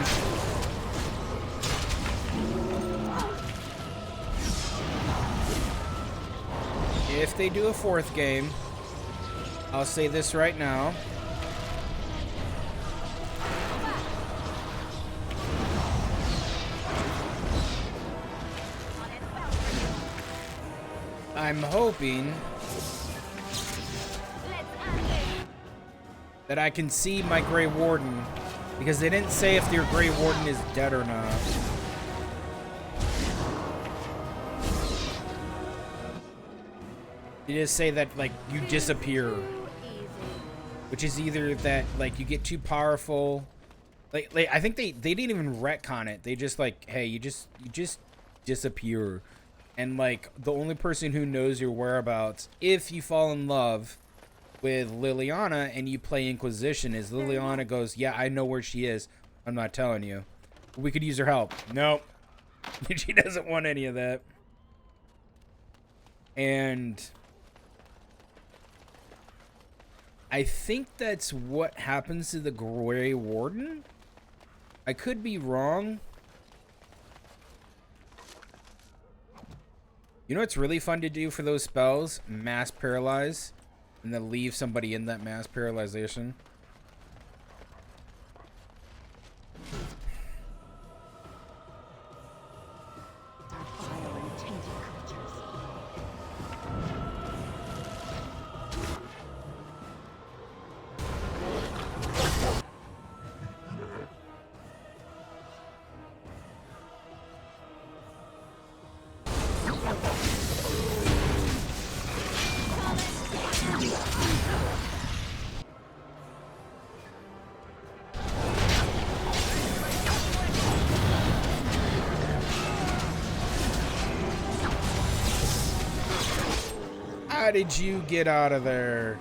[SPEAKER 10] If they do a fourth game, I'll say this right now. I'm hoping that I can see my Grey Warden, because they didn't say if their Grey Warden is dead or not. They just say that, like, you disappear. Which is either that, like, you get too powerful. Like I think they didn't even retcon it. They just, like, hey, you just disappear. And, like, the only person who knows your whereabouts, if you fall in love with Liliana and you play Inquisition, is Liliana goes, yeah, I know where she is. I'm not telling you. We could use her help. Nope. She doesn't want any of that. And I think that's what happens to the Grey Warden. I could be wrong. You know what's really fun to do for those spells? Mass paralyze. And then leave somebody in that mass paralyzation. How did you get out of there?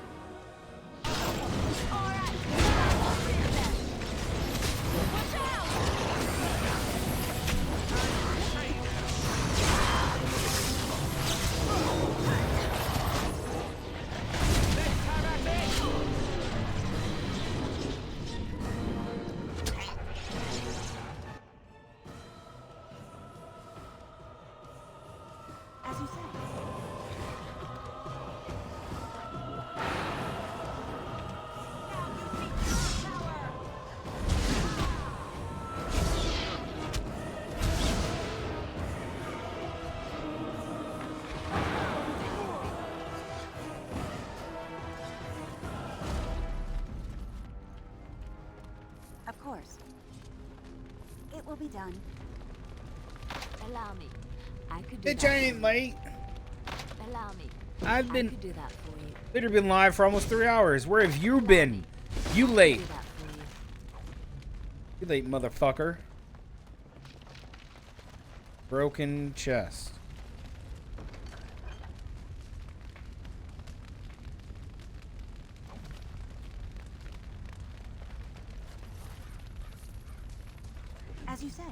[SPEAKER 16] As you say. Of course. It will be done.
[SPEAKER 4] Allow me. I could do
[SPEAKER 10] Bitch,
[SPEAKER 4] that.
[SPEAKER 10] I ain't late.
[SPEAKER 4] Allow me.
[SPEAKER 10] I've
[SPEAKER 4] I
[SPEAKER 10] been
[SPEAKER 4] could do that for you.
[SPEAKER 10] literally been live for almost 3 hours. Where have you been? You late.
[SPEAKER 4] Do that for you.
[SPEAKER 10] You late, motherfucker. Broken chest.
[SPEAKER 16] As you say.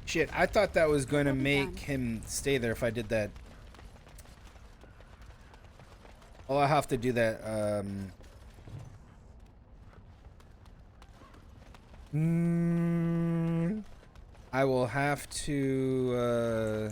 [SPEAKER 10] Shit, I thought that was going to make him stay there if I did that. Oh, I have to do that. I will have to.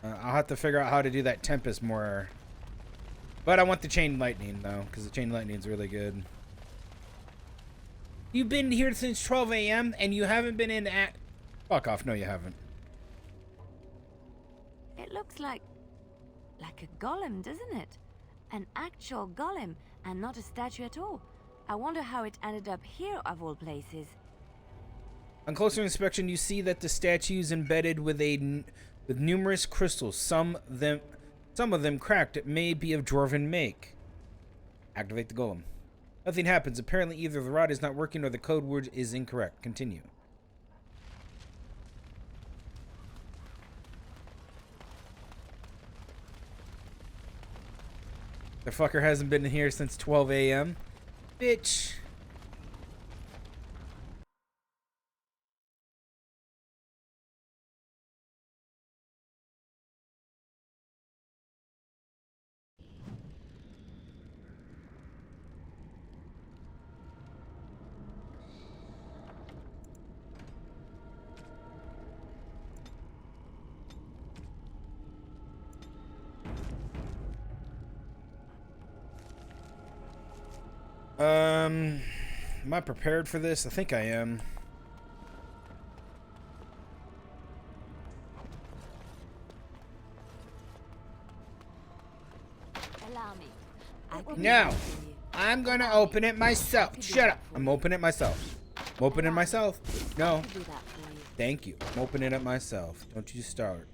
[SPEAKER 10] I'll have to figure out how to do that Tempest more. But I want the Chain Lightning, though, because the Chain Lightning's really good. You've been here since 12 a.m. and you haven't been in at... Fuck off. No, you haven't.
[SPEAKER 25] It looks like a golem, doesn't it? An actual golem, and not a statue at all. I wonder how it ended up here, of all places.
[SPEAKER 10] On closer inspection, you see that the statue is embedded with numerous crystals. Some of them cracked. It may be of dwarven make. Activate the golem. Nothing happens. Apparently, either the rod is not working or the code word is incorrect. Continue. The fucker hasn't been here since 12 a.m. Bitch. Am I prepared for this? I think I am.
[SPEAKER 25] Allow me.
[SPEAKER 10] No, I'm gonna open it myself. Shut up. I'm opening it myself. I'm opening it myself. No. Thank you. I'm opening it myself. Don't you start.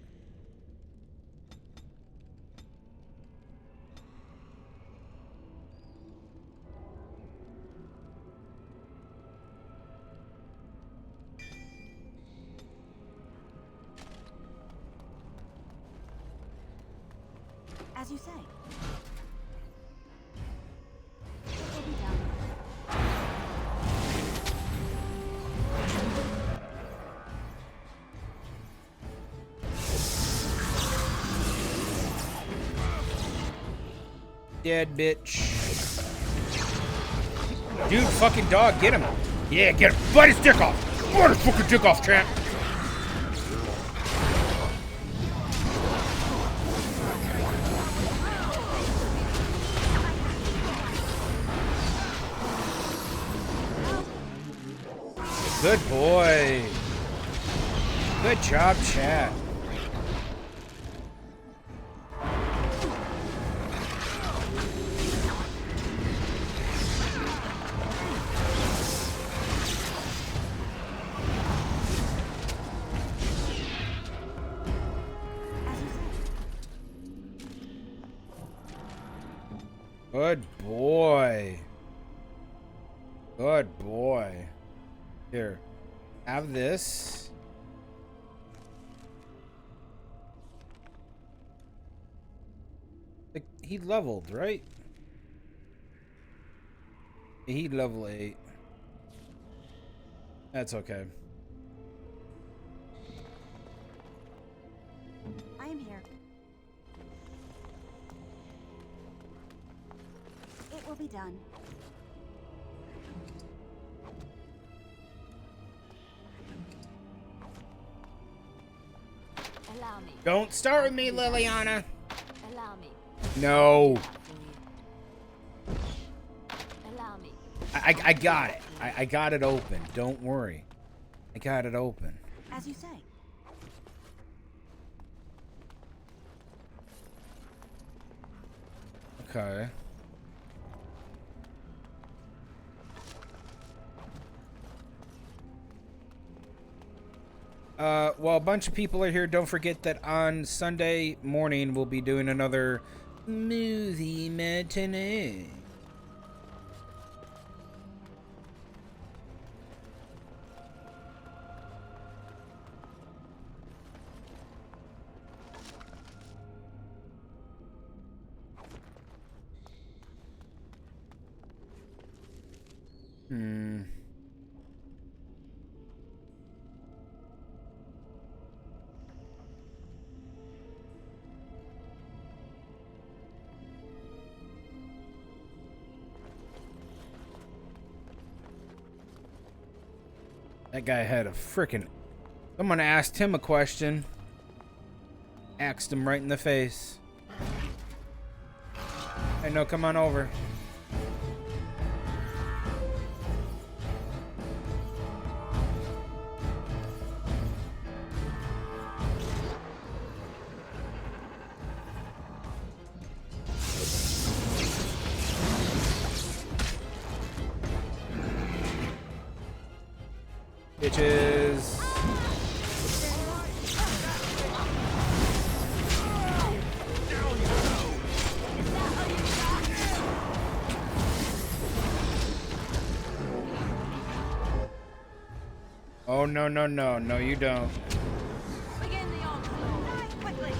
[SPEAKER 16] As you say.
[SPEAKER 10] Dead bitch. Dude, fucking dog, get him. Yeah, get him. Bite his dick off. Bite his fucking dick off, champ. Good boy. Good job, chat. Good boy. Good boy. Here, have this. He leveled, right? He level 8. That's okay.
[SPEAKER 16] I am here. It will be done.
[SPEAKER 25] Allow me.
[SPEAKER 10] Don't start with me, Liliana.
[SPEAKER 25] Allow me.
[SPEAKER 10] No.
[SPEAKER 25] Allow me.
[SPEAKER 10] I got it. I got it open. Don't worry. I got it open.
[SPEAKER 16] As you say.
[SPEAKER 10] Okay. Well, a bunch of people are here. Don't forget that on Sunday morning we'll be doing another movie matinee. That guy had a frickin'... Someone asked him a question. Axed him right in the face. Hey, no, come on over. Bitches. Oh, no, no, no. No, you don't.
[SPEAKER 21] Begin the onslaught. Quickly.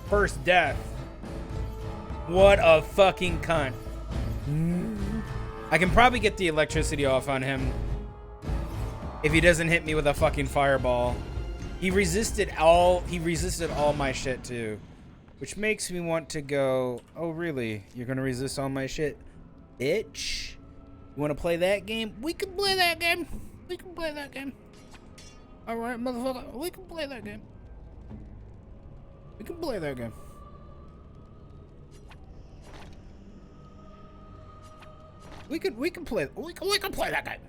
[SPEAKER 10] First death. What a fucking cunt. I can probably get the electricity off on him if he doesn't hit me with a fucking fireball. He resisted all my shit too, which makes me want to go, oh really? You're gonna resist all my shit? Bitch. You wanna play that game? We can play that game. We can play that game. Alright, motherfucker, we can play that game. We can play that game. We can play that game.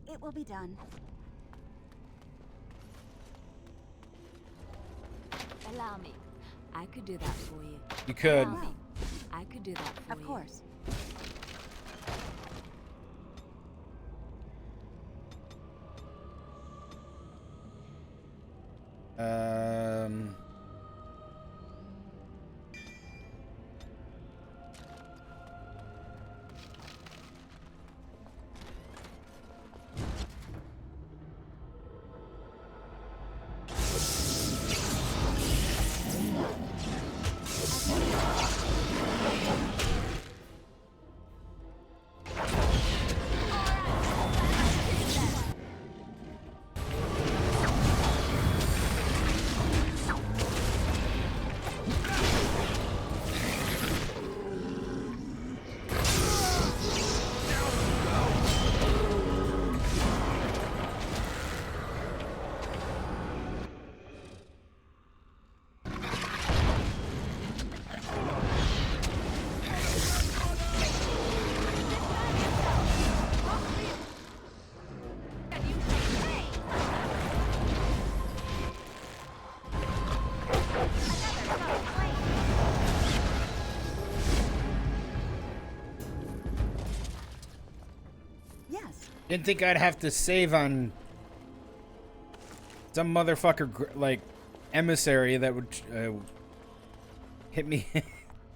[SPEAKER 16] It will be done.
[SPEAKER 4] Allow me. I could do that for you.
[SPEAKER 10] You could.
[SPEAKER 4] Allow me. I could do that for you.
[SPEAKER 16] Of course.
[SPEAKER 10] Didn't think I'd have to save on some motherfucker like emissary that would hit me,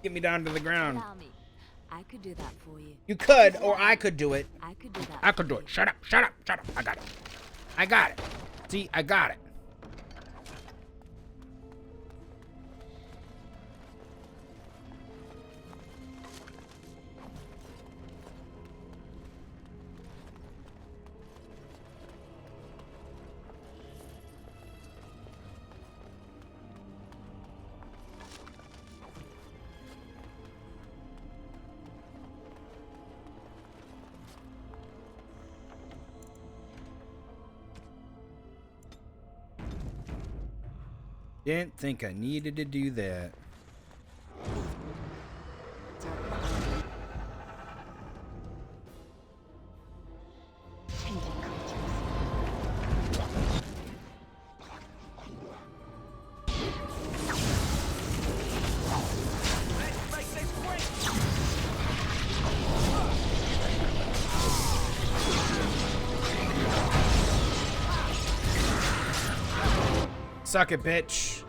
[SPEAKER 10] get me down to the ground.
[SPEAKER 4] Allow me. I could do that for you.
[SPEAKER 10] You could, or I could do it.
[SPEAKER 4] I could do that.
[SPEAKER 10] I could do it. Shut up, shut up, shut up. I got it. I got it. See, I got it. Didn't think I needed to do that.
[SPEAKER 21] Let's make this quick!
[SPEAKER 10] Suck it, bitch.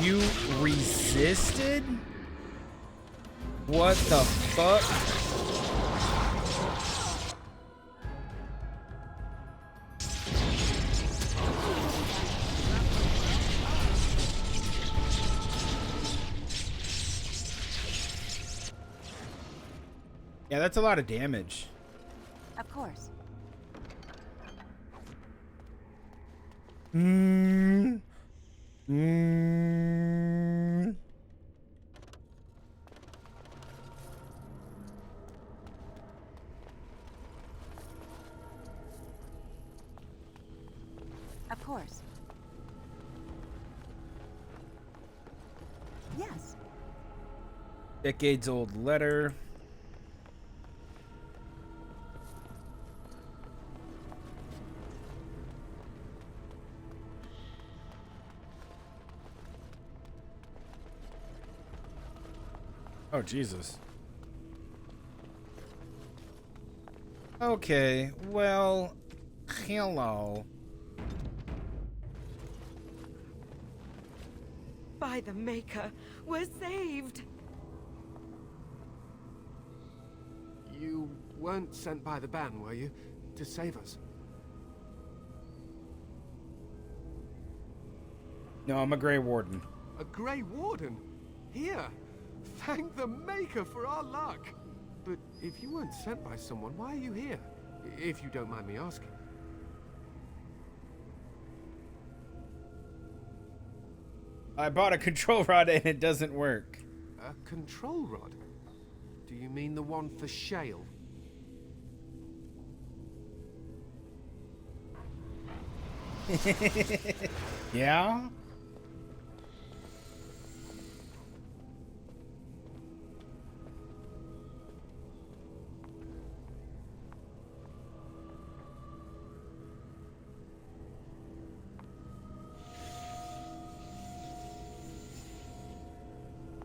[SPEAKER 10] You resisted? What the fuck? Yeah, that's a lot of damage.
[SPEAKER 16] Of course. Of course. Yes.
[SPEAKER 10] Decades old letter. Oh, Jesus. Okay, well, hello.
[SPEAKER 21] By the Maker, we're saved!
[SPEAKER 5] You weren't sent by the ban, were you? To save us?
[SPEAKER 10] No, I'm a Grey Warden.
[SPEAKER 5] A Grey Warden? Here? Thank the Maker for our luck! But if you weren't sent by someone, why are you here? If you don't mind me asking.
[SPEAKER 10] I bought a control rod and it doesn't work.
[SPEAKER 5] A control rod? Do you mean the one for Shale?
[SPEAKER 10] Yeah?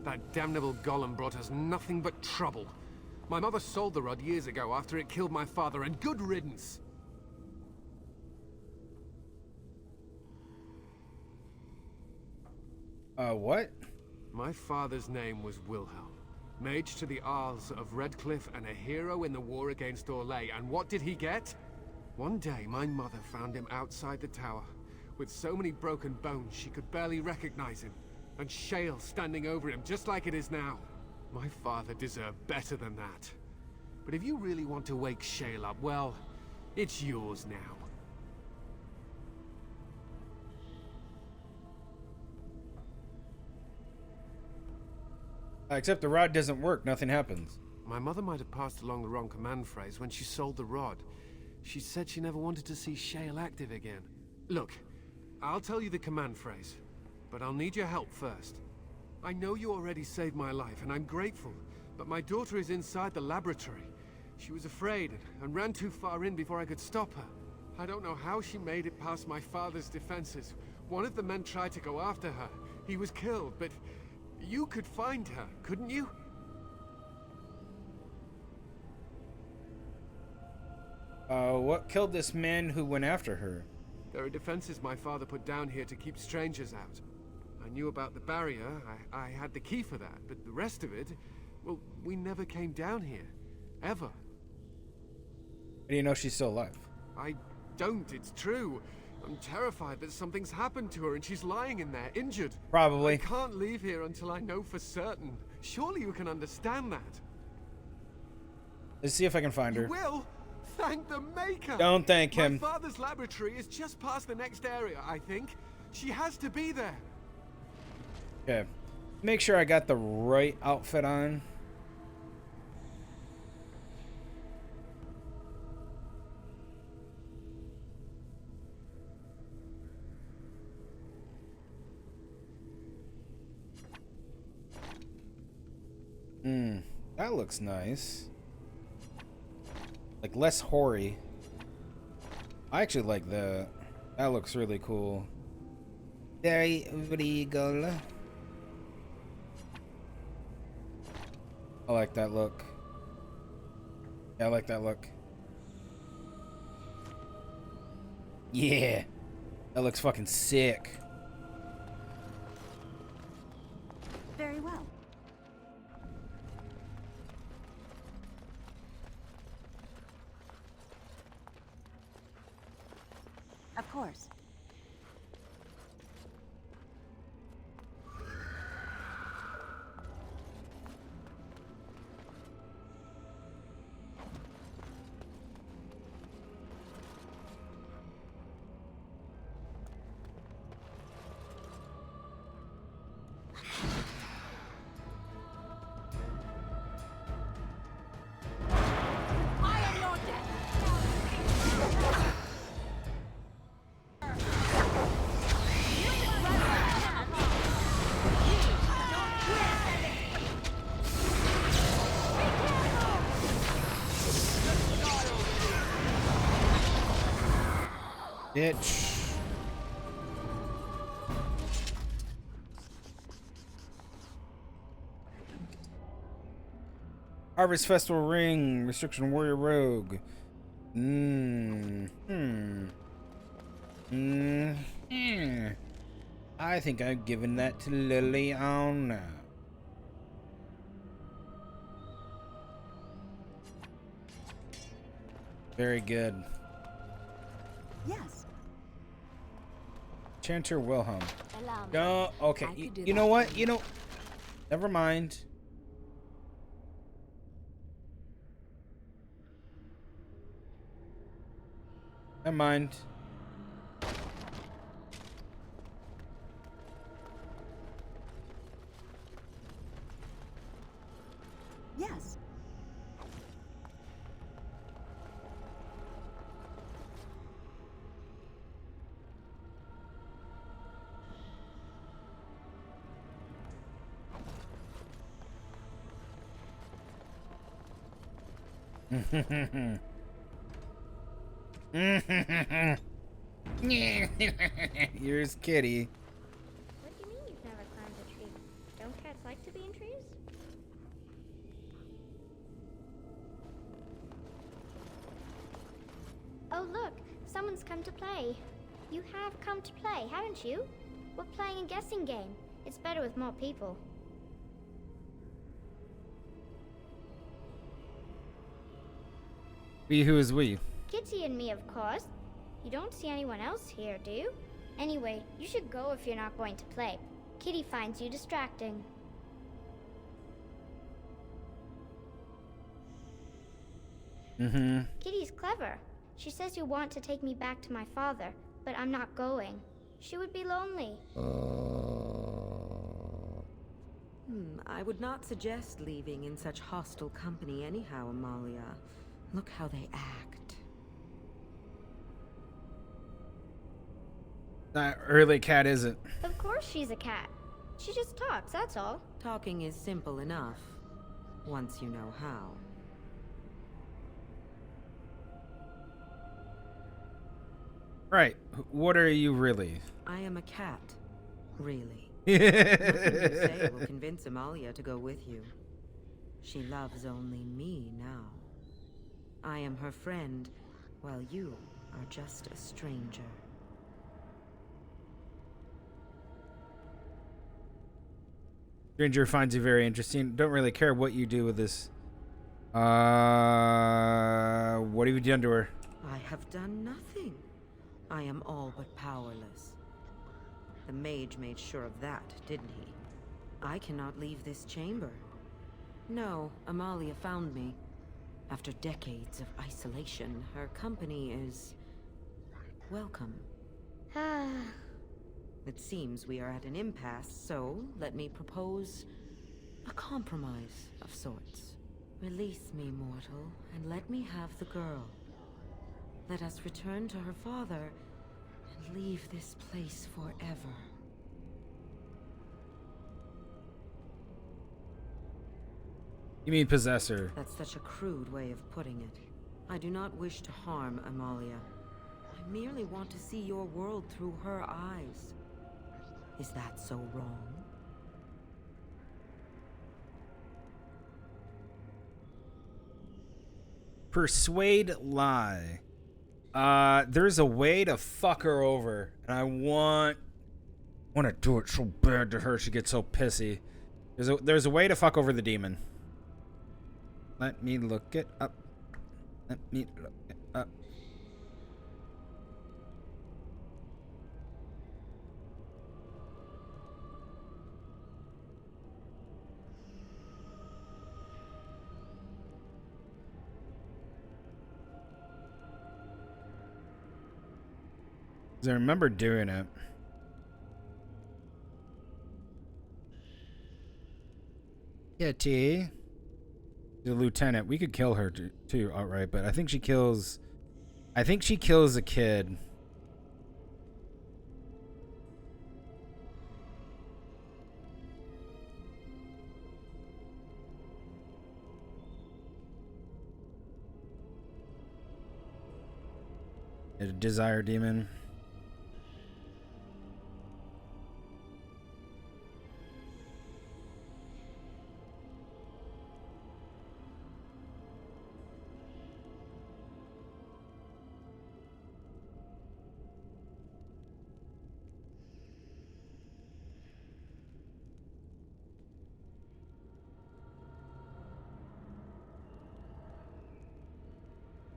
[SPEAKER 5] That damnable golem brought us nothing but trouble. My mother sold the rod years ago after it killed my father, and good riddance!
[SPEAKER 10] What?
[SPEAKER 5] My father's name was Wilhelm. Mage to the Arls of Redcliffe and a hero in the war against Orlais, and what did he get? One day, my mother found him outside the tower, with so many broken bones she could barely recognize him, and Shale standing over him just like it is now. My father deserved better than that. But if you really want to wake Shale up, well, it's yours now.
[SPEAKER 10] Except the rod doesn't work, nothing happens.
[SPEAKER 5] My mother might have passed along the wrong command phrase when she sold the rod. She said she never wanted to see Shale active again. Look, I'll tell you the command phrase, but I'll need your help first. I know you already saved my life, and I'm grateful, but my daughter is inside the laboratory. She was afraid and ran too far in before I could stop her. I don't know how she made it past my father's defenses. One of the men tried to go after her. He was killed, but you could find her, couldn't you?
[SPEAKER 10] What killed this man who went after her?
[SPEAKER 5] There are defenses my father put down here to keep strangers out. I knew about the barrier, I had the key for that, but the rest of it, well, we never came down here. Ever.
[SPEAKER 10] How do you know she's still alive?
[SPEAKER 5] I don't, it's true. I'm terrified that something's happened to her and she's lying in there, injured.
[SPEAKER 10] Probably.
[SPEAKER 5] I can't leave here until I know for certain. Surely you can understand that.
[SPEAKER 10] Let's see if I can find her.
[SPEAKER 5] You will? Thank the Maker!
[SPEAKER 10] Don't thank him.
[SPEAKER 5] My father's laboratory is just past the next area, I think. She has to be there.
[SPEAKER 10] Okay. Make sure I got the right outfit on. That looks nice. Like less hoary. I actually like that. That looks really cool. Very regal. I like that look. Yeah, I like that look. Yeah. That looks fucking sick.
[SPEAKER 16] Very well. Of course.
[SPEAKER 10] Bitch. Harvest Festival Ring. Restriction Warrior Rogue. I think I'm giving that to Liliana now. Very good.
[SPEAKER 16] Yes.
[SPEAKER 10] Chanter Wilhelm.
[SPEAKER 16] Allow me.
[SPEAKER 10] No, okay.
[SPEAKER 16] I could do
[SPEAKER 10] You know
[SPEAKER 16] that
[SPEAKER 10] what?
[SPEAKER 16] for
[SPEAKER 10] You know, never mind. Never mind.
[SPEAKER 16] Yes.
[SPEAKER 10] Here's Kitty.
[SPEAKER 12] What do you mean you've never climbed a tree? Don't cats like to be in trees? Oh look, someone's come to play. You have come to play, haven't you? We're playing a guessing game. It's better with more people.
[SPEAKER 10] We who is we?
[SPEAKER 12] Kitty and me, of course. You don't see anyone else here, do you? Anyway, you should go if you're not going to play. Kitty finds you distracting. Kitty's clever. She says you want to take me back to my father, but I'm not going. She would be lonely.
[SPEAKER 8] I would not suggest leaving in such hostile company anyhow, Amalia. Look how they act.
[SPEAKER 10] That early cat isn't.
[SPEAKER 12] Of course she's a cat. She just talks, that's all.
[SPEAKER 8] Talking is simple enough, once you know how.
[SPEAKER 10] Right. What are you really?
[SPEAKER 8] I am a cat, really. Nothing you say will convince Amalia to go with you. She loves only me now. I am her friend, while you are just a stranger.
[SPEAKER 10] Stranger finds you very interesting. Don't really care what you do with this. What have you done to her?
[SPEAKER 8] I have done nothing. I am all but powerless. The mage made sure of that, didn't he? I cannot leave this chamber. No, Amalia found me. After decades of isolation, her company is welcome. It seems we are at an impasse, so let me propose a compromise of sorts. Release me, mortal, and let me have the girl. Let us return to her father and leave this place forever.
[SPEAKER 10] You mean possess her?
[SPEAKER 8] That's such a crude way of putting it. I do not wish to harm Amalia. I merely want to see your world through her eyes. Is that so wrong?
[SPEAKER 10] Persuade lie. There's a way to fuck her over, and I want to do it so bad to her. She gets so pissy. There's a way to fuck over the demon. Let me look it up. Let me look it up. I remember doing it. Yeah, T. The lieutenant. We could kill her too outright, but I think she kills. I think she kills a kid. A desire demon.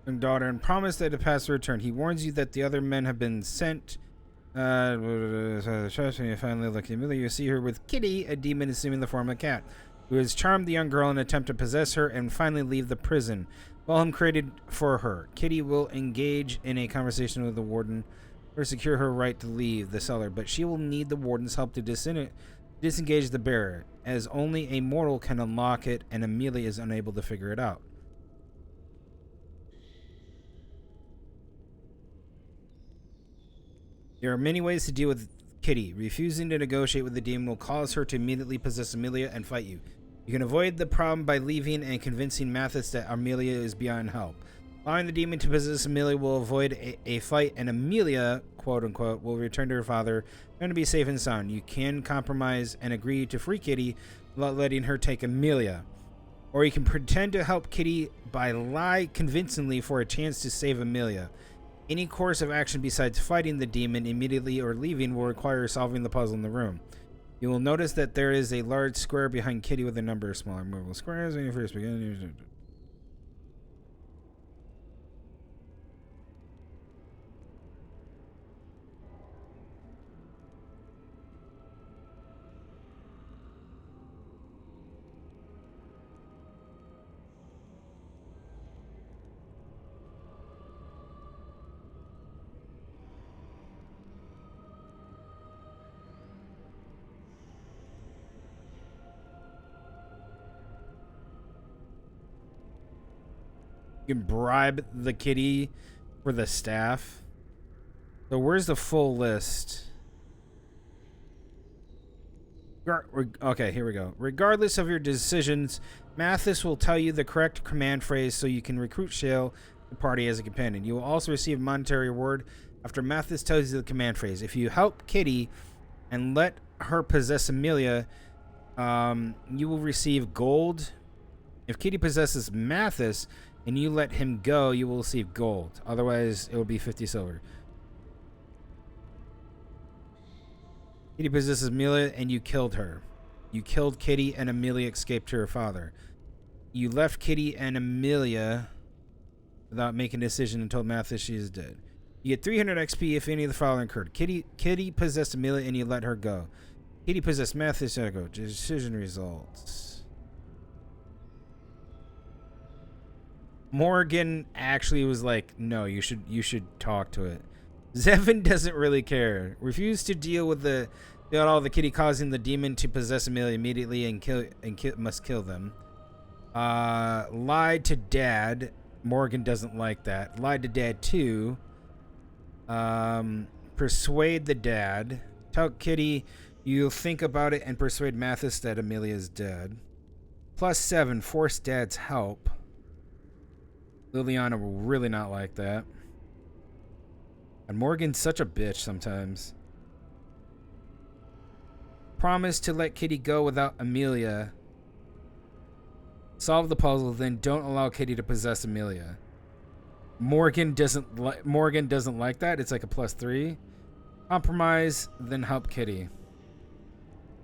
[SPEAKER 10] And daughter, and promise that the past will return. He warns you that the other men have been sent. Finally, look, immediately you see her with Kitty, a demon assuming the form of a cat, who has charmed the young girl in an attempt to possess her and finally leave the prison. While created for her, Kitty will engage in a conversation with the warden or secure her right to leave the cellar, but she will need the warden's help to disengage the barrier, as only a mortal can unlock it, and Amelia is unable to figure it out. There are many ways to deal with Kitty. Refusing to negotiate with the demon will cause her to immediately possess Amelia and fight you. You can avoid the problem by leaving and convincing Mathis that Amelia is beyond help. Allowing the demon to possess Amelia will avoid a fight, and Amelia, quote-unquote, will return to her father and to be safe and sound. You can compromise and agree to free Kitty without letting her take Amelia. Or you can pretend to help Kitty by lie convincingly for a chance to save Amelia. Any course of action besides fighting the demon immediately or leaving will require solving the puzzle in the room. You will notice that there is a large square behind Kitty with a number of smaller movable squares when you first begin. You can bribe the kitty for the staff. So where's the full list? Okay, here we go. Regardless of your decisions, Mathis will tell you the correct command phrase so you can recruit Shale the party as a companion. You will also receive monetary reward after Mathis tells you the command phrase. If you help Kitty and let her possess Amelia, you will receive gold. If Kitty possesses Mathis and you let him go, you will receive gold. Otherwise, it will be 50 silver. Kitty possesses Amelia and you killed her. You killed Kitty and Amelia escaped to her father. You left Kitty and Amelia without making a decision and told Mathis she is dead. You get 300 XP if any of the following occurred. Kitty possessed Amelia and you let her go. Kitty possessed Mathis and let her go. Decision results. Morgan actually was like, no, you should talk to it. Zevin doesn't really care. Refused to deal with all the Kitty causing the demon to possess Amelia immediately and must kill them. Lied to Dad. Morgan doesn't like that. Lied to Dad too. Persuade the dad. Tell Kitty you'll think about it and persuade Mathis that Amelia is dead. +7. Force Dad's help. Liliana will really not like that. And Morgan's such a bitch sometimes. Promise to let Kitty go without Amelia. Solve the puzzle, then don't allow Kitty to possess Amelia. Morgan doesn't like that. It's like a +3. Compromise, then help Kitty.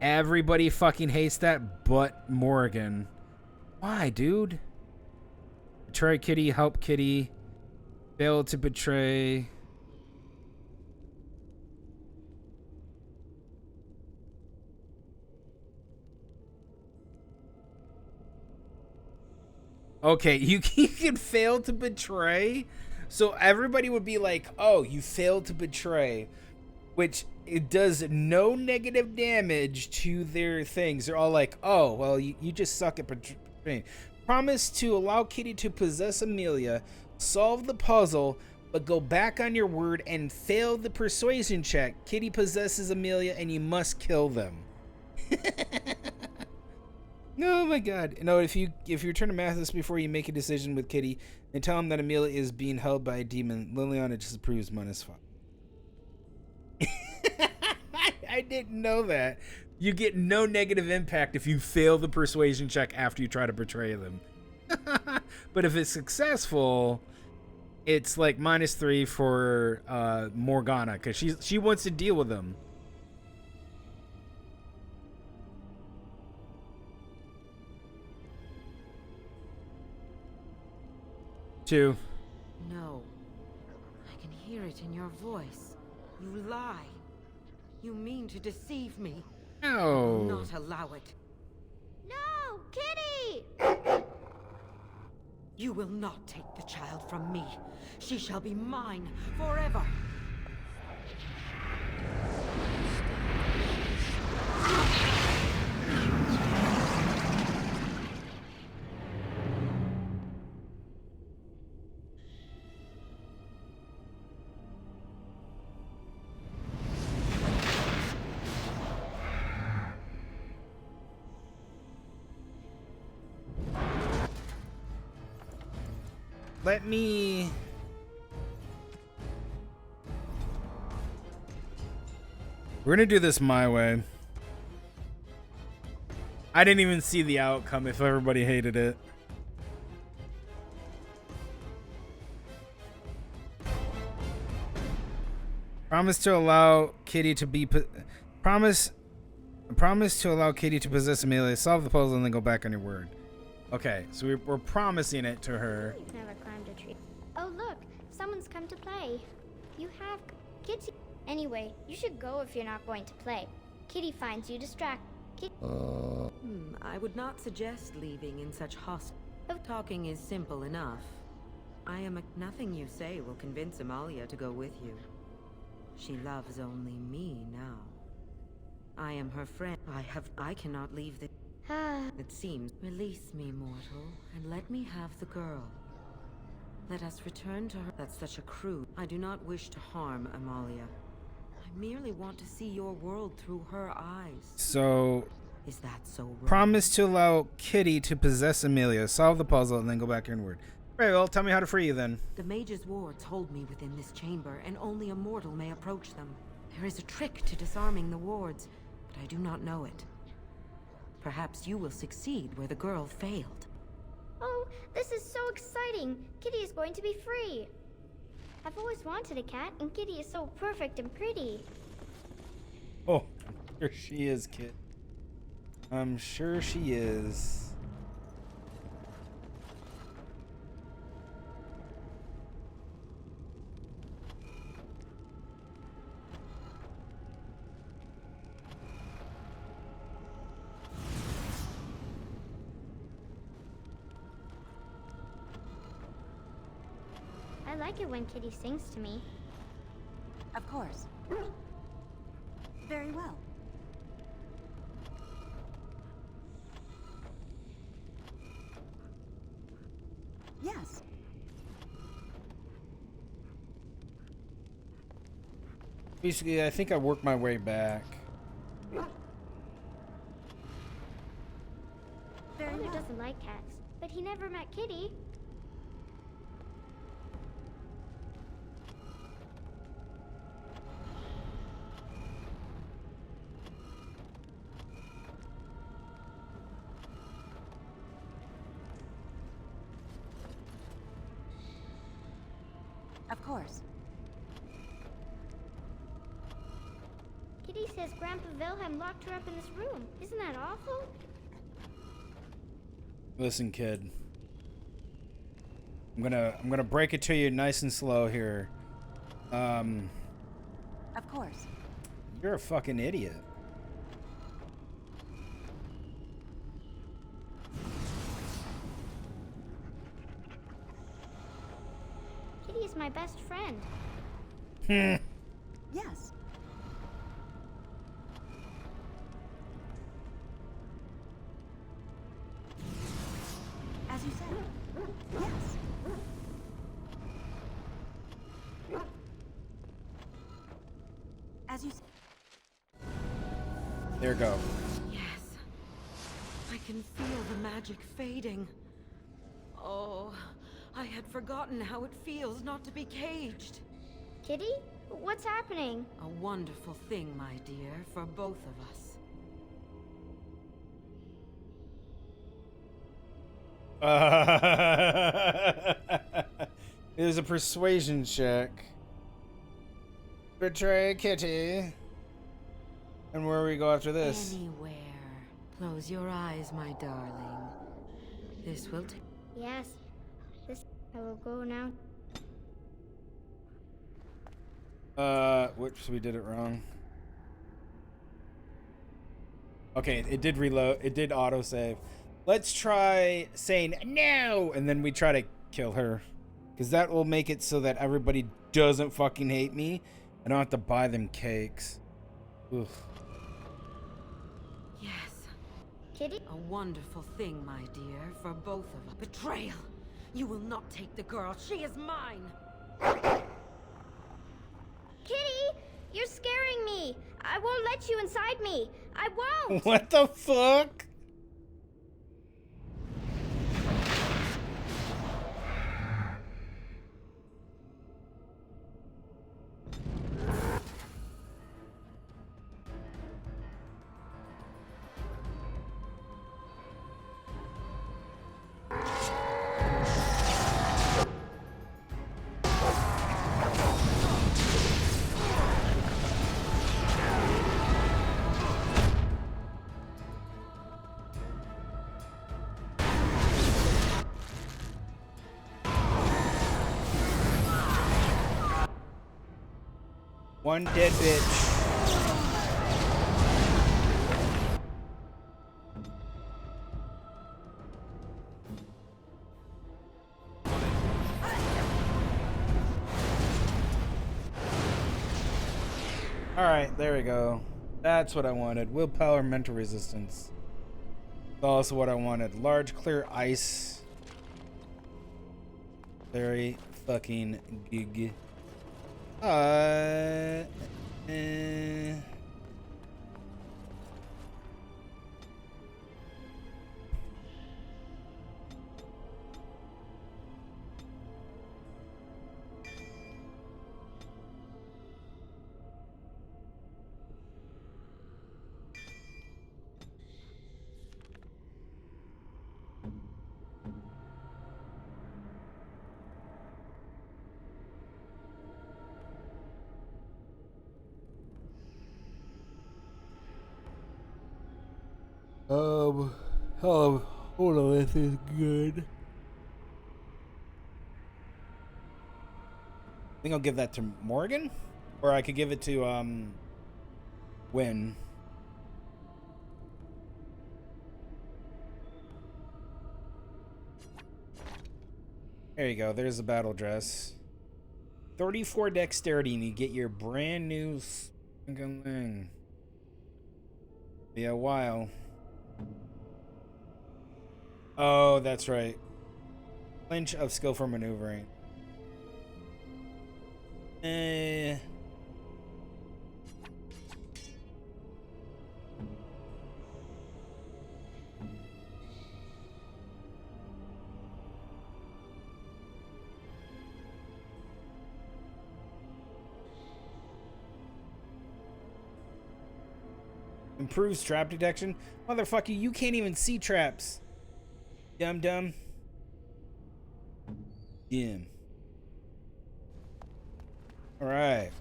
[SPEAKER 10] Everybody fucking hates that but Morgan. Why, dude? Betray Kitty, help Kitty. Fail to betray. Okay, you can fail to betray. So everybody would be like, oh, you failed to betray. Which it does no negative damage to their things. They're all like, oh, well, you just suck at betraying. Promise to allow Kitty to possess Amelia. Solve the puzzle, but go back on your word and fail the persuasion check. Kitty possesses Amelia and you must kill them. Oh my god. No, if you return to Mathis before you make a decision with Kitty and tell him that Amelia is being held by a demon, Liliana disapproves -5. I didn't know that. You get no negative impact if you fail the persuasion check after you try to betray them. But if it's successful, it's like -3 for Morgana, because she wants to deal with them. Two.
[SPEAKER 25] No. I can hear it in your voice. You lie. You mean to deceive me.
[SPEAKER 10] No.
[SPEAKER 25] I will not allow it.
[SPEAKER 12] No, Kitty!
[SPEAKER 25] You will not take the child from me. She shall be mine forever.
[SPEAKER 10] Let me... We're gonna do this my way. I didn't even see the outcome if everybody hated it. Promise to allow Kitty to be... Promise to allow Kitty to possess Amelia, solve the puzzle, and then go back on your word. Okay, so we're promising it to her.
[SPEAKER 12] Never climbed a tree. Oh, look, someone's come to play. You have Kitty. Anyway, you should go if you're not going to play. Kitty finds you distracted.
[SPEAKER 25] I would not suggest leaving in such hostile. Talking is simple enough. Nothing you say will convince Amalia to go with you. She loves only me now. I am her friend. I cannot leave the... It seems. Release me, mortal, and let me have the girl. Let us return to her. That's such a crude. I do not wish to harm Amalia. I merely want to see your world through her eyes.
[SPEAKER 10] So...
[SPEAKER 25] Is that so wrong?
[SPEAKER 10] Promise to allow Kitty to possess Amelia, solve the puzzle, and then go back inward. Very well, tell me how to free you then.
[SPEAKER 25] The mage's wards hold me within this chamber, and only a mortal may approach them. There is a trick to disarming the wards, but I do not know it. Perhaps you will succeed where the girl failed.
[SPEAKER 12] Oh, this is so exciting! Kitty is going to be free! I've always wanted a cat, and Kitty is so perfect and pretty.
[SPEAKER 10] Oh, I'm sure she is, kid. I'm sure she is.
[SPEAKER 12] I like it when Kitty sings to me.
[SPEAKER 16] Of course. Very well. Yes.
[SPEAKER 10] Basically, I think I worked my way back.
[SPEAKER 12] Father doesn't like cats, but he never met Kitty.
[SPEAKER 16] Of course.
[SPEAKER 12] Kitty says Grandpa Wilhelm locked her up in this room. Isn't that awful?
[SPEAKER 10] Listen, kid. I'm gonna break it to you nice and slow here.
[SPEAKER 16] Of course.
[SPEAKER 10] You're a fucking idiot.
[SPEAKER 12] Kitty is my best friend.
[SPEAKER 16] Yes. As you said. Yes. As you said.
[SPEAKER 10] There you go.
[SPEAKER 21] Yes. I can feel the magic fading. Oh, I had forgotten how it feels not to be caged.
[SPEAKER 12] Kitty? What's happening?
[SPEAKER 21] A wonderful thing, my dear, for both of us.
[SPEAKER 10] It was a persuasion check. Betray Kitty. And where we go after this?
[SPEAKER 21] Anywhere. Close your eyes, my darling. This will take...
[SPEAKER 12] Yes. I will go now.
[SPEAKER 10] Whoops, we did it wrong. Okay, it did reload. It did autosave. Let's try saying no, and then we try to kill her. Because that will make it so that everybody doesn't fucking hate me. I don't have to buy them cakes. Ugh.
[SPEAKER 21] Yes.
[SPEAKER 12] Kitty?
[SPEAKER 21] A wonderful thing, my dear, for both of us. Betrayal! You will not take the girl. She is mine!
[SPEAKER 12] Kitty! You're scaring me! I won't let you inside me! I won't!
[SPEAKER 10] What the fuck? One dead bitch. Alright, there we go. That's what I wanted. Willpower, mental resistance. That's also what I wanted. Large, clear ice. Very fucking good. Hold on, this is good. I think I'll give that to Morgan, or I could give it to Win. There you go. There's the battle dress. 34 dexterity, and you get your brand new thing. Be a while. Oh, that's right. Clinch of skillful maneuvering. Improves trap detection. Motherfucker, you can't even see traps. Dumb. Damn. All right.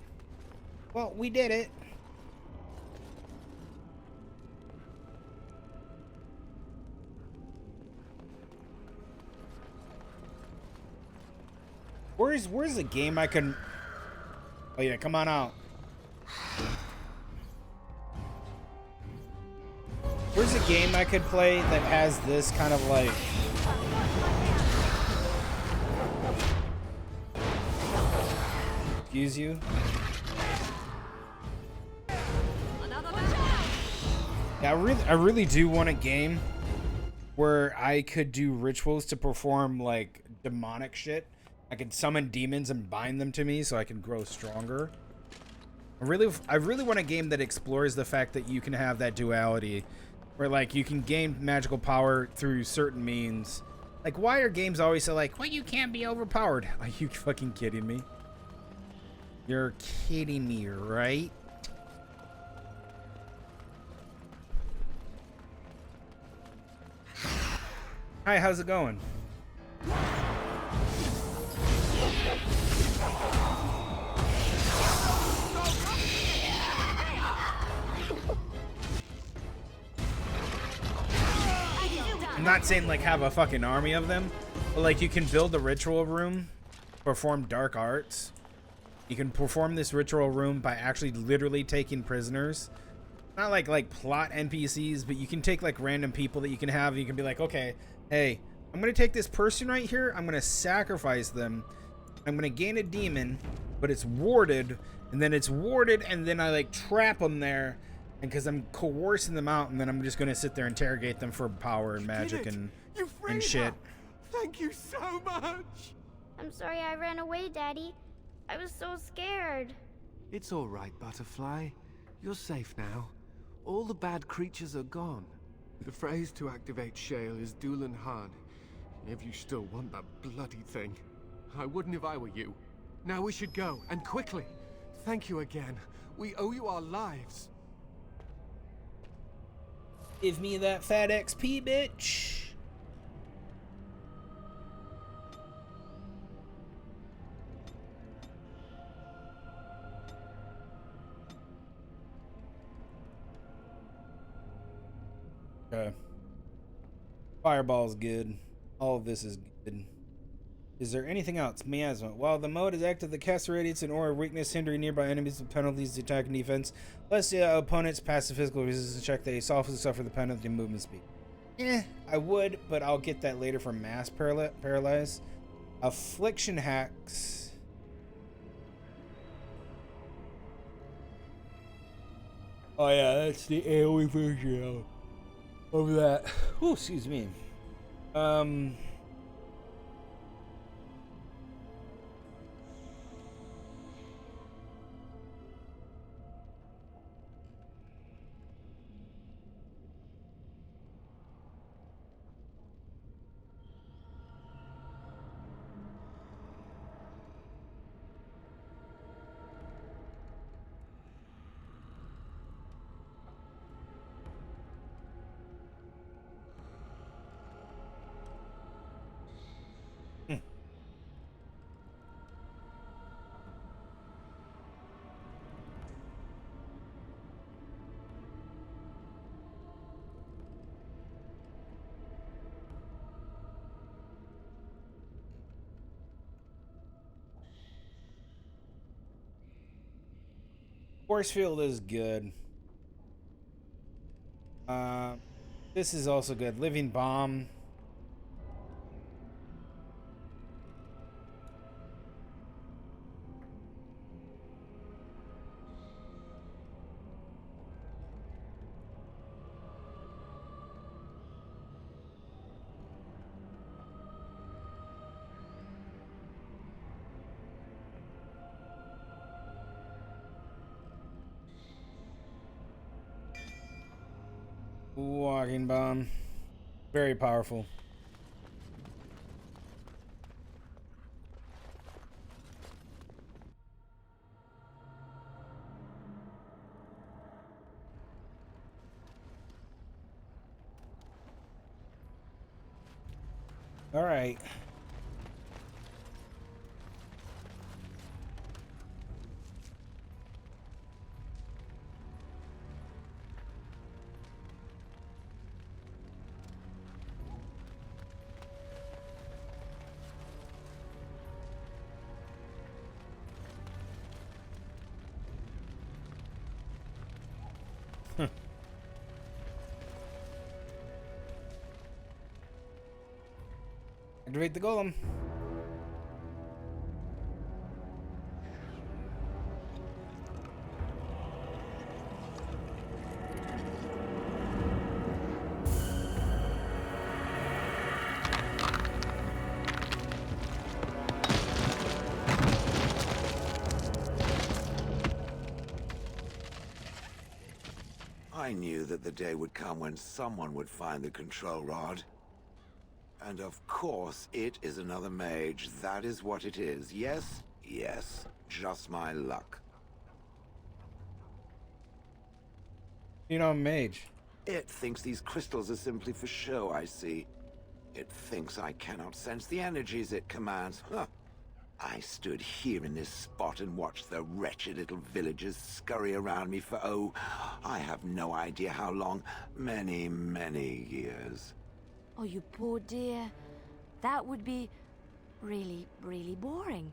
[SPEAKER 10] Well, we did it. Where's the game I can... Oh yeah, come on out. Where's a game I could play that has this kind of like... Excuse you? Yeah, I really do want a game where I could do rituals to perform like demonic shit. I could summon demons and bind them to me so I can grow stronger. I really want a game that explores the fact that you can have that duality where like you can gain magical power through certain means. Like, why are games always so like, well, you can't be overpowered? Are you fucking kidding me? You're kidding me, right? Hi, how's it going? I'm not saying like have a fucking army of them, but like you can build a ritual room, perform dark arts. You can perform this ritual room by actually literally taking prisoners. Not like plot NPCs, but you can take like random people that you can have. You can be like, okay, hey, I'm gonna take this person right here. I'm gonna sacrifice them. I'm gonna gain a demon, but it's warded, and then it's warded, and then I like trap them there, and because I'm coercing them out, and then I'm just gonna sit there and interrogate them for power and magic and shit.
[SPEAKER 12] Thank you so much. I'm sorry I ran away, Daddy. I was so scared.
[SPEAKER 5] It's all right, Butterfly. You're safe now. All the bad creatures are gone. The phrase to activate Shale is Doolan Han. If you still want that bloody thing. I wouldn't if I were you. Now we should go, and quickly. Thank you again. We owe you our lives.
[SPEAKER 10] Give me that fat XP, bitch. Okay. Fireball's good. All of this is good. Is there anything else? Miasma. While the mode is active, the caster radiates an aura of weakness, hindering nearby enemies with penalties to attack and defense. Unless the opponent's pass the physical resistance check, they softly suffer the penalty in movement speed. I would, but I'll get that later for mass paralyze. Affliction hacks. Oh yeah, that's the AoE version of that. Oh, excuse me. Force field is good. This is also good. Living bomb. Walking bomb. Very powerful. All right. Activate the golem.
[SPEAKER 15] I knew that the day would come when someone would find the control rod. And of course, it is another mage. That is what it is. Yes? Yes. Just my luck.
[SPEAKER 10] You know, mage.
[SPEAKER 15] It thinks these crystals are simply for show, I see. It thinks I cannot sense the energies it commands. Huh. I stood here in this spot and watched the wretched little villagers scurry around me for, oh, I have no idea how long. Many, many years.
[SPEAKER 4] Oh, you poor dear. That would be really, really boring.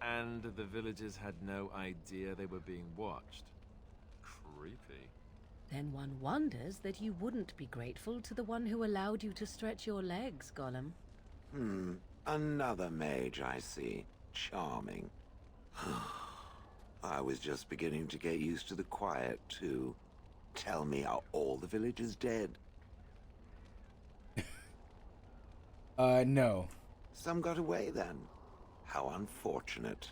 [SPEAKER 13] And the villagers had no idea they were being watched. Creepy.
[SPEAKER 11] Then one wonders that you wouldn't be grateful to the one who allowed you to stretch your legs, Gollum.
[SPEAKER 15] Another mage, I see. Charming. I was just beginning to get used to the quiet, too. Tell me, are all the villagers dead?
[SPEAKER 10] No.
[SPEAKER 15] Some got away, then. How unfortunate.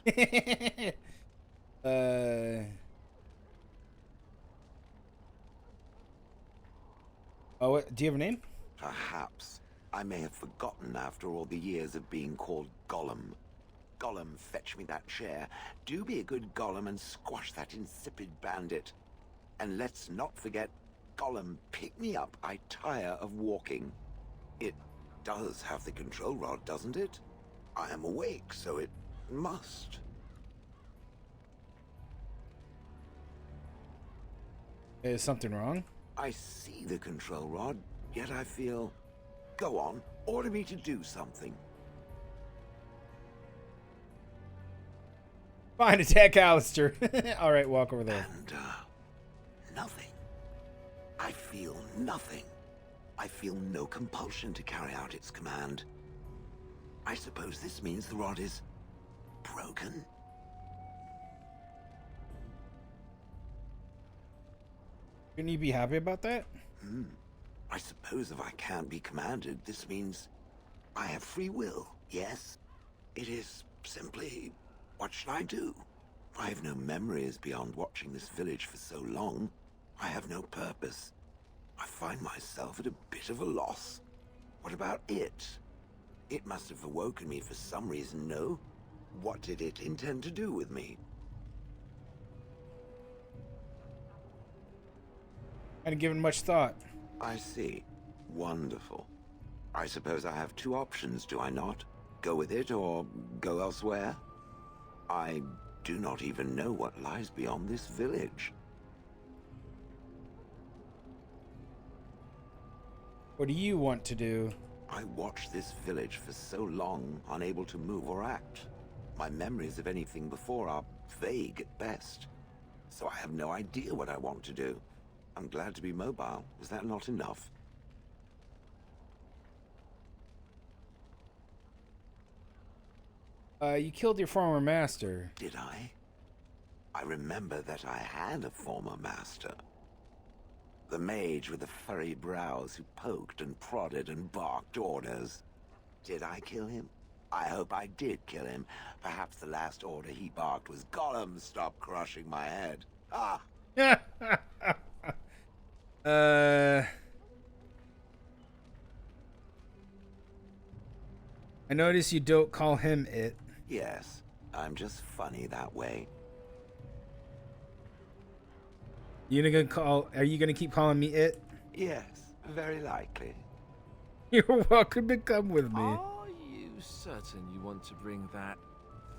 [SPEAKER 10] Oh, what, do you have a name?
[SPEAKER 15] Perhaps. I may have forgotten after all the years of being called Gollum. Gollum, fetch me that chair. Do be a good Gollum and squash that insipid bandit. And let's not forget, Gollum, pick me up. I tire of walking. It does have the control rod, doesn't it? I am awake, so it must.
[SPEAKER 10] Is something wrong?
[SPEAKER 15] I see the control rod, yet I feel... Go on, order me to do something.
[SPEAKER 10] Fine, attack Alistair. Alright, walk over there.
[SPEAKER 15] And, nothing. I feel nothing. I feel no compulsion to carry out its command. I suppose this means the rod is... broken?
[SPEAKER 10] Shouldn't you be happy about that?
[SPEAKER 15] I suppose if I can't be commanded, this means I have free will, yes? It is simply, what should I do? I have no memories beyond watching this village for so long. I have no purpose. I find myself at a bit of a loss. What about it? It must have awoken me for some reason, no? What did it intend to do with me?
[SPEAKER 10] Hadn't given much thought.
[SPEAKER 15] I see. Wonderful. I suppose I have two options, do I not? Go with it or go elsewhere? I do not even know what lies beyond this village.
[SPEAKER 10] What do you want to do?
[SPEAKER 15] I watched this village for so long, unable to move or act. My memories of anything before are vague at best. So I have no idea what I want to do. I'm glad to be mobile. Is that not enough?
[SPEAKER 10] You killed your former master.
[SPEAKER 15] Did I? I remember that I had a former master. The mage with the furry brows who poked and prodded and barked orders. Did I kill him? I hope I did kill him. Perhaps the last order he barked was, Gollum, stop crushing my head. Ah!
[SPEAKER 10] I notice you don't call him it.
[SPEAKER 15] Yes, I'm just funny that way.
[SPEAKER 10] Are you gonna keep calling me it?
[SPEAKER 15] Yes, very likely.
[SPEAKER 10] You're welcome to come with me.
[SPEAKER 13] Are you certain you want to bring that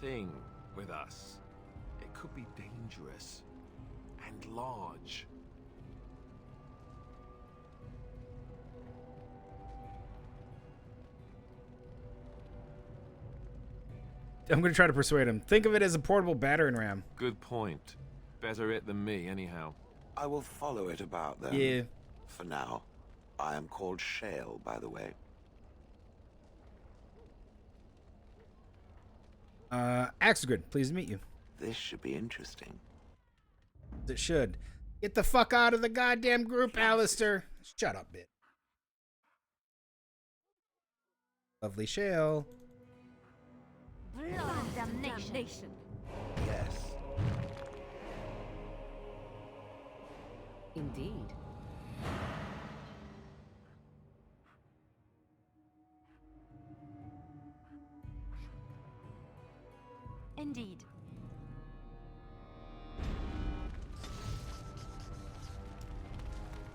[SPEAKER 13] thing with us? It could be dangerous and large.
[SPEAKER 10] I'm gonna try to persuade him. Think of it as a portable battering ram.
[SPEAKER 13] Good point. Better it than me, anyhow.
[SPEAKER 15] I will follow it about then.
[SPEAKER 10] Yeah.
[SPEAKER 15] For now. I am called Shale, by the way.
[SPEAKER 10] Axegrid, pleased to meet you.
[SPEAKER 15] This should be interesting.
[SPEAKER 10] It should. Get the fuck out of the goddamn group, Alistair. Shut up, bitch. Lovely Shale.
[SPEAKER 12] Blood and damnation.
[SPEAKER 15] Yes.
[SPEAKER 11] Indeed.
[SPEAKER 25] Indeed.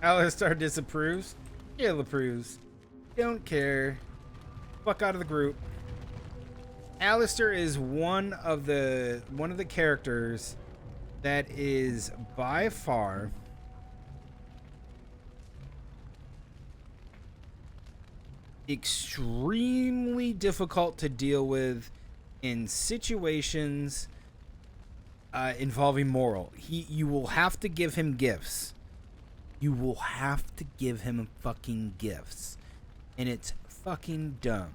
[SPEAKER 10] Alistair disapproves. Gail approves. Don't care. Fuck out of the group. Alistair is one of the characters that is by far extremely difficult to deal with in situations involving moral. You will have to give him gifts. You will have to give him fucking gifts. And it's fucking dumb.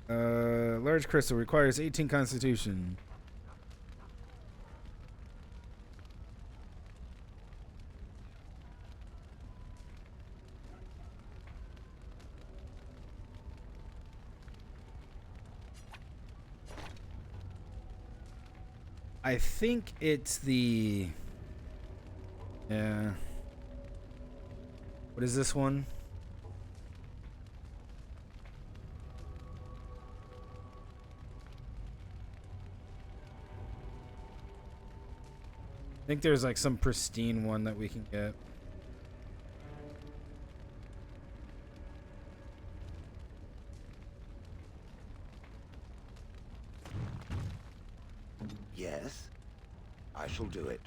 [SPEAKER 10] Large crystal requires 18 constitution. I think it's the... Yeah. What is this one? I think there's like some pristine one that we can get.
[SPEAKER 15] Yes, I shall do it.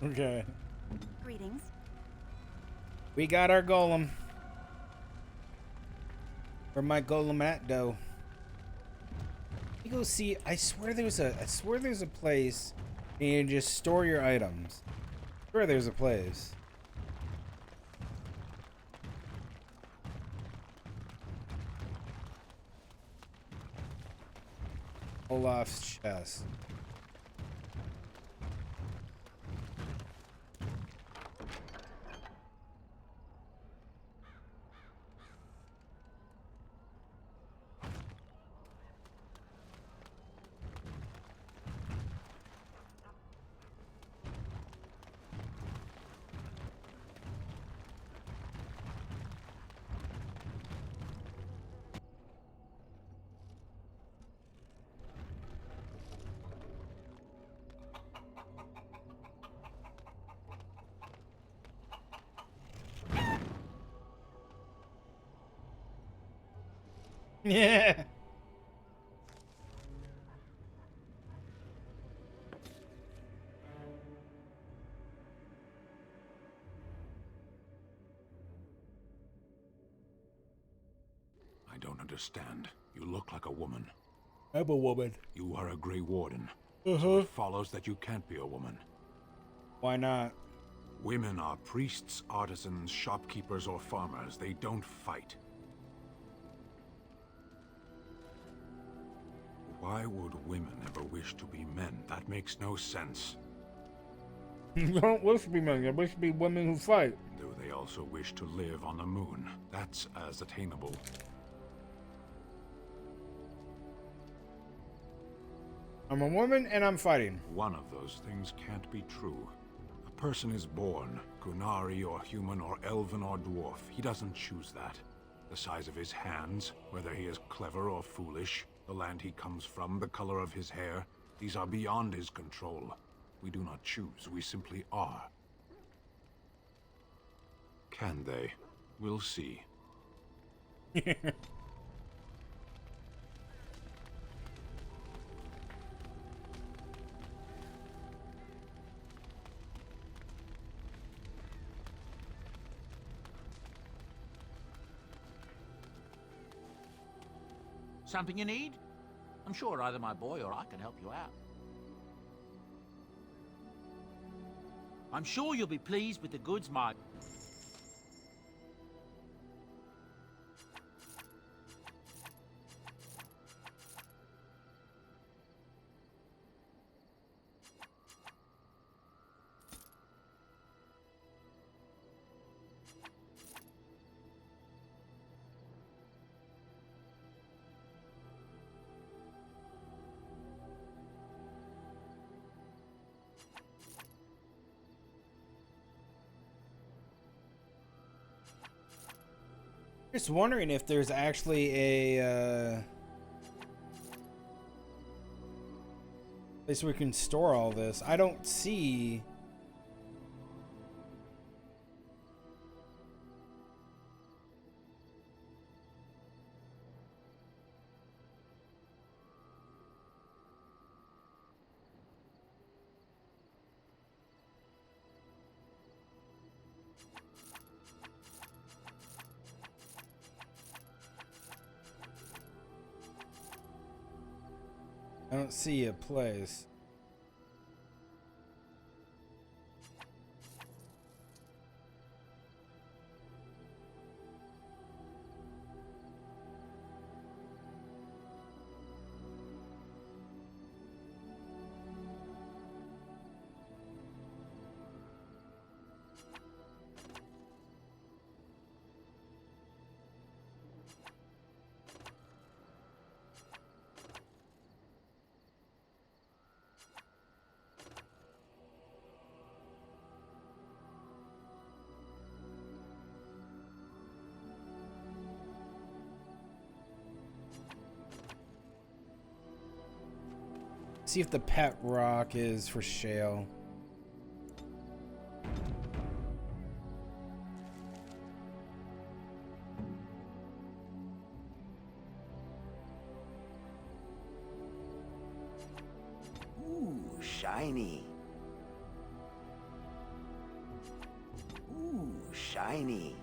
[SPEAKER 10] Okay.
[SPEAKER 16] Greetings.
[SPEAKER 10] We got our golem. Where my golem at, though? You go see. I swear there's a place and you just store your items. I swear there's a place. Olaf's chest. Yeah.
[SPEAKER 23] I don't understand. You look like a woman.
[SPEAKER 10] I'm a woman.
[SPEAKER 23] You are a Grey Warden.
[SPEAKER 10] Uh-huh.
[SPEAKER 23] So it follows that you can't be a woman.
[SPEAKER 10] Why not?
[SPEAKER 23] Women are priests, artisans, shopkeepers, or farmers. They don't fight. Why would women ever wish to be men? That makes no sense.
[SPEAKER 10] You don't wish to be men, you wish to be women who fight.
[SPEAKER 23] Do they also wish to live on the moon? That's as attainable.
[SPEAKER 10] I'm a woman and I'm fighting.
[SPEAKER 23] One of those things can't be true. A person is born, Kunari or human or elven or dwarf. He doesn't choose that. The size of his hands, whether he is clever or foolish, the land he comes from, the color of his hair, these are beyond his control. We do not choose, we simply are. Can they? We'll see.
[SPEAKER 14] Something you need? I'm sure either my boy or I can help you out. I'm sure you'll be pleased with the goods my...
[SPEAKER 10] Just wondering if there's actually a place where we can store all this. I don't see. I don't see a place. See if the pet rock is for shale.
[SPEAKER 15] Ooh, shiny. Ooh, shiny.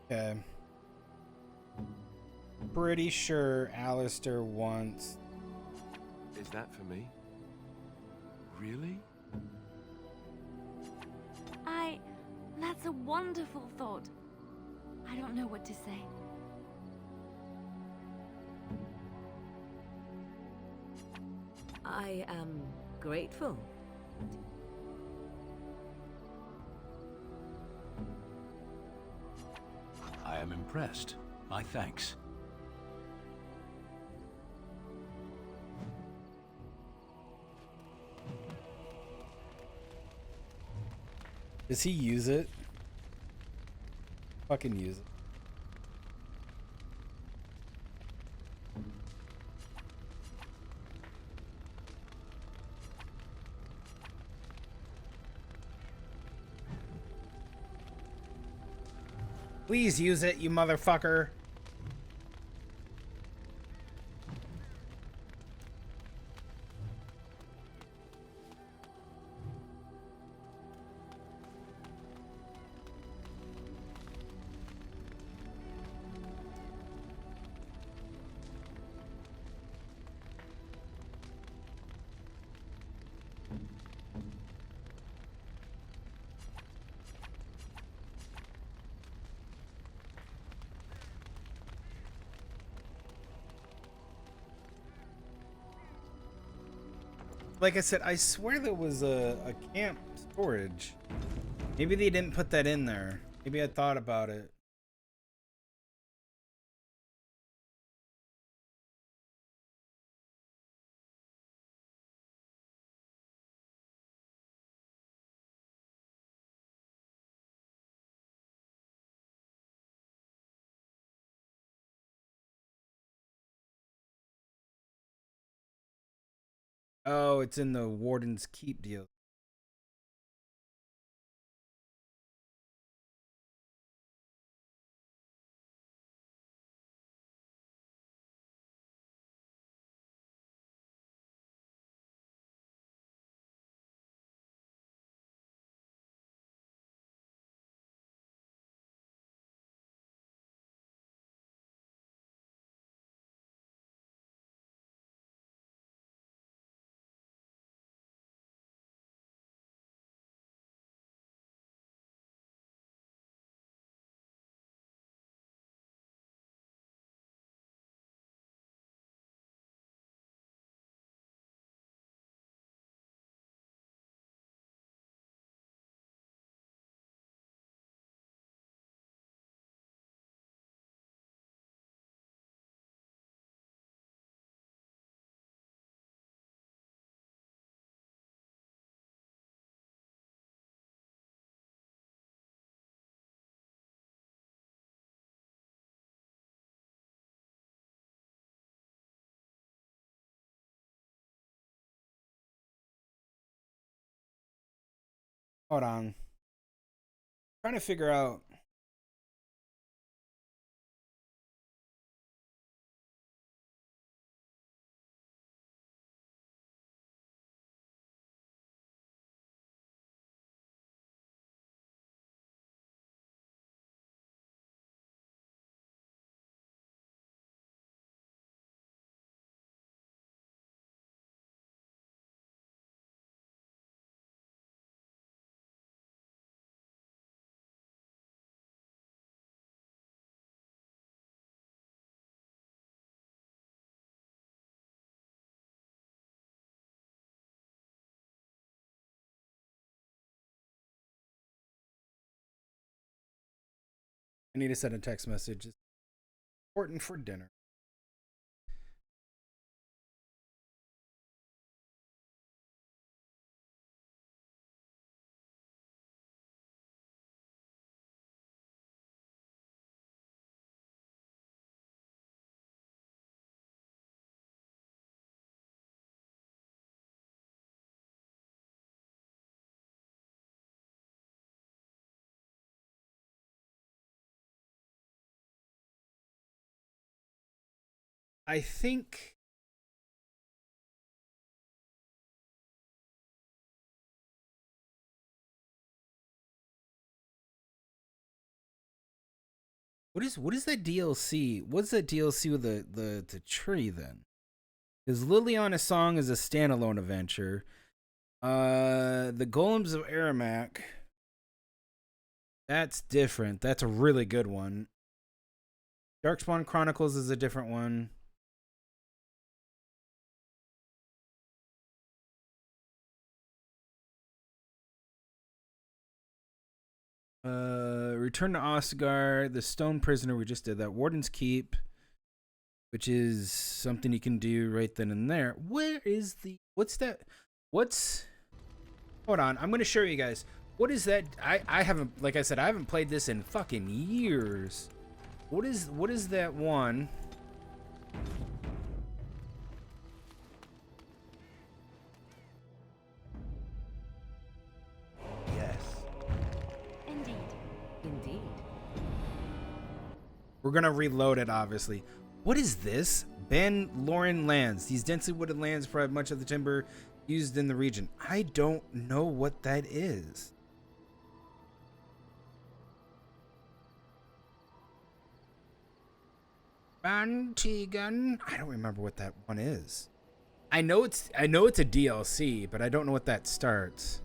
[SPEAKER 10] Okay. Pretty sure Alistair wants...
[SPEAKER 13] Is that for me? Really?
[SPEAKER 25] That's a wonderful thought. I don't know what to say.
[SPEAKER 11] I am grateful.
[SPEAKER 23] I am impressed. My thanks.
[SPEAKER 10] Does he use it? Fucking use it. Please use it, you motherfucker. Like I said, I swear there was a camp storage. Maybe they didn't put that in there. Maybe I thought about it. Oh, it's in the Warden's Keep deal. Hold on. Trying to figure out. I need to send a text message. It's important for dinner. I think what is that DLC? What's that DLC with the tree then? Because Liliana's Song is a standalone adventure. The Golems of Aramak. That's different. That's a really good one. Darkspawn Chronicles is a different one. Return to Osgard, the Stone Prisoner, we just did that. Warden's Keep, which is something you can do right then and there. Where is the... What's that? What's... Hold on, I'm going to show you guys. What is that? I haven't... Like I said, I haven't played this in fucking years. What is that one?
[SPEAKER 11] Indeed.
[SPEAKER 10] We're gonna reload it, obviously. What is this? Ben Lauren lands. These densely wooded lands provide much of the timber used in the region. I don't know what that is. Bantigan. I don't remember what that one is. I know it's a DLC, but I don't know what that starts.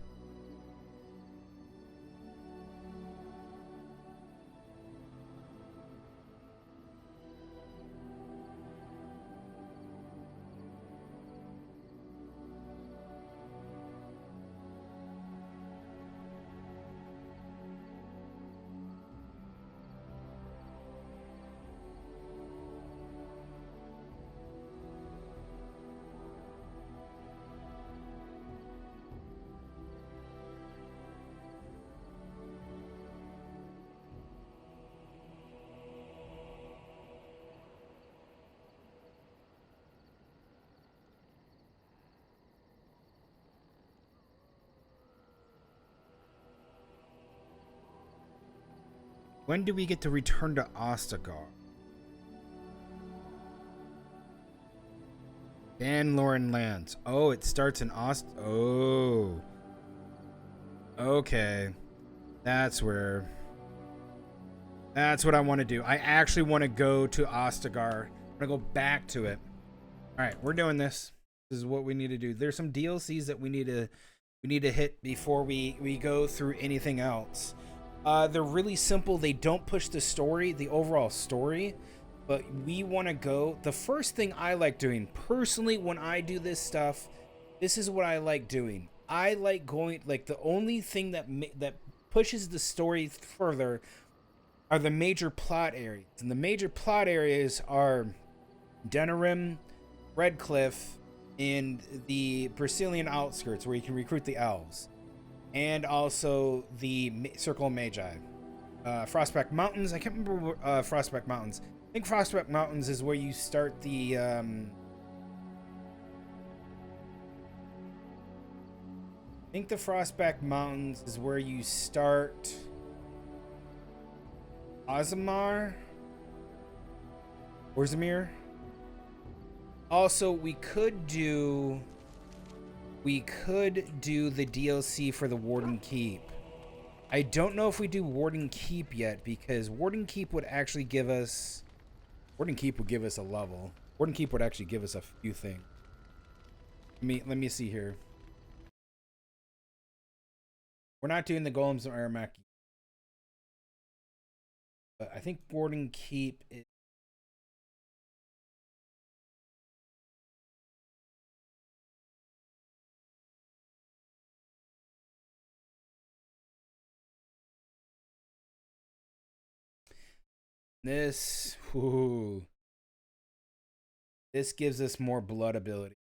[SPEAKER 10] When do we get to return to Ostagar? Dan Lauren lands. Oh, it starts in Oh. Okay. That's what I want to do. I actually want to go to Ostagar. I'm gonna go back to it. Alright, we're doing this. This is what we need to do. There's some DLCs that we need to hit before we go through anything else. They're really simple. They don't push the overall story, but we want to go. The first thing I like doing, personally, when I do this stuff, this is what I like doing. I like going, like, the only thing that pushes the story further are the major plot areas. And the major plot areas are Denerim, Redcliffe, and the Brazilian outskirts where you can recruit the elves. And also the Circle of Magi. Frostback Mountains. I can't remember Frostback Mountains. I think Frostback Mountains is where you start the... I think the Frostback Mountains is where you start... Ozamar? Orzamir? Also, we could do the DLC for the Warden Keep. I don't know if we do Warden Keep yet, because Warden Keep would actually give us... Warden Keep would give us a level. Warden Keep would actually give us a few things. Let me see here. We're not doing the Golems or Aramaki. But I think Warden Keep is... This gives us more blood ability.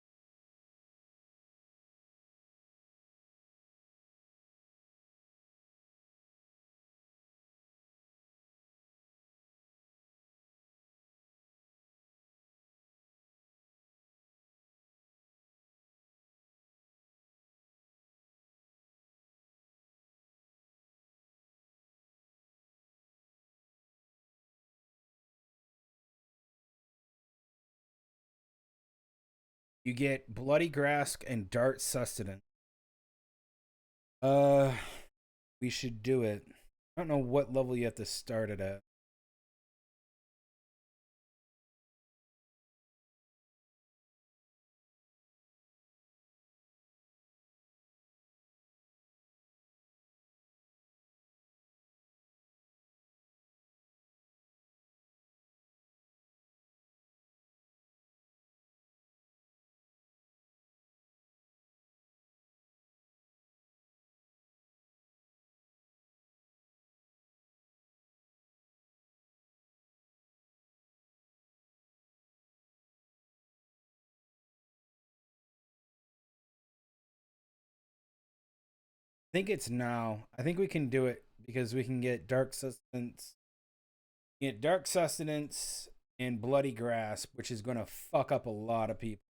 [SPEAKER 10] You get Bloody Grasp and Dart Sustenance. We should do it. I don't know what level you have to start it at. I think it's now. I think we can do it because we can get Dark Sustenance. Get Dark Sustenance and Bloody Grasp, which is going to fuck up a lot of people.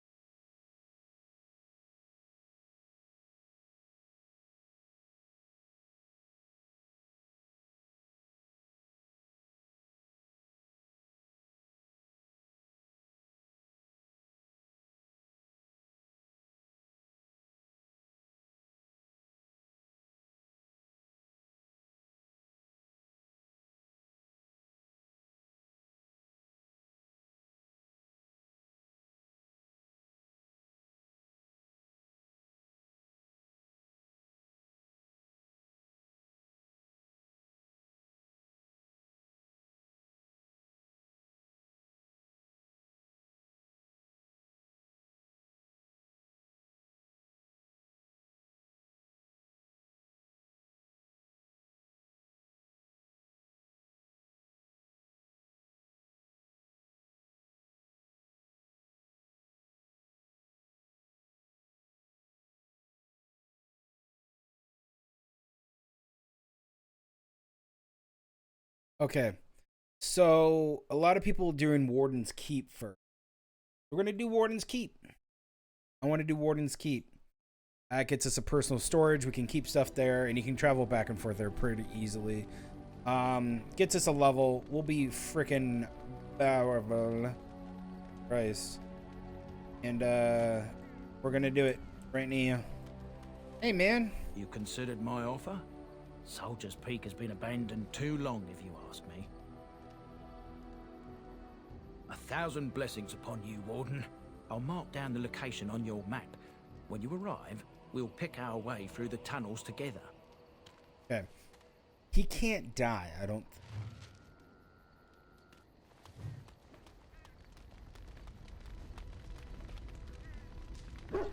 [SPEAKER 10] Okay, so a lot of people doing Warden's Keep first. We're going to do Warden's Keep. I want to do Warden's Keep. That gets us a personal storage. We can keep stuff there, and you can travel back and forth there pretty easily. Gets us a level. We'll be freaking powerful. Christ. And we're gonna do it right now. Hey, man.
[SPEAKER 18] You considered my offer? Soldier's Peak has been abandoned too long, if you ask me. 1,000 blessings upon you, Warden. I'll mark down the location on your map. When you arrive, we'll pick our way through the tunnels together.
[SPEAKER 10] Okay. He can't die, I don't think.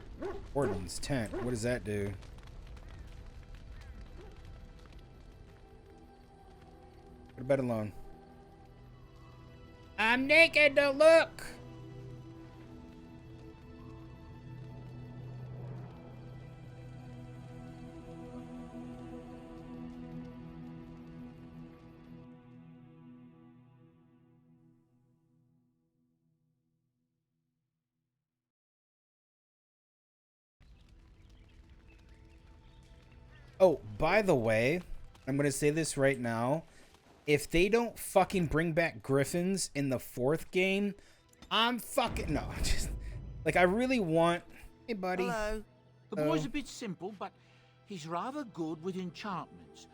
[SPEAKER 10] Warden's tent. What does that do? Put a bed alone. I'm naked to look. Oh, by the way, I'm going to say this right now. If they don't fucking bring back griffins in the 4th game, I'm fucking... No, just... Like, I really want... Hey, buddy.
[SPEAKER 14] Hello. The boy's a bit simple, but he's rather good with enchantments.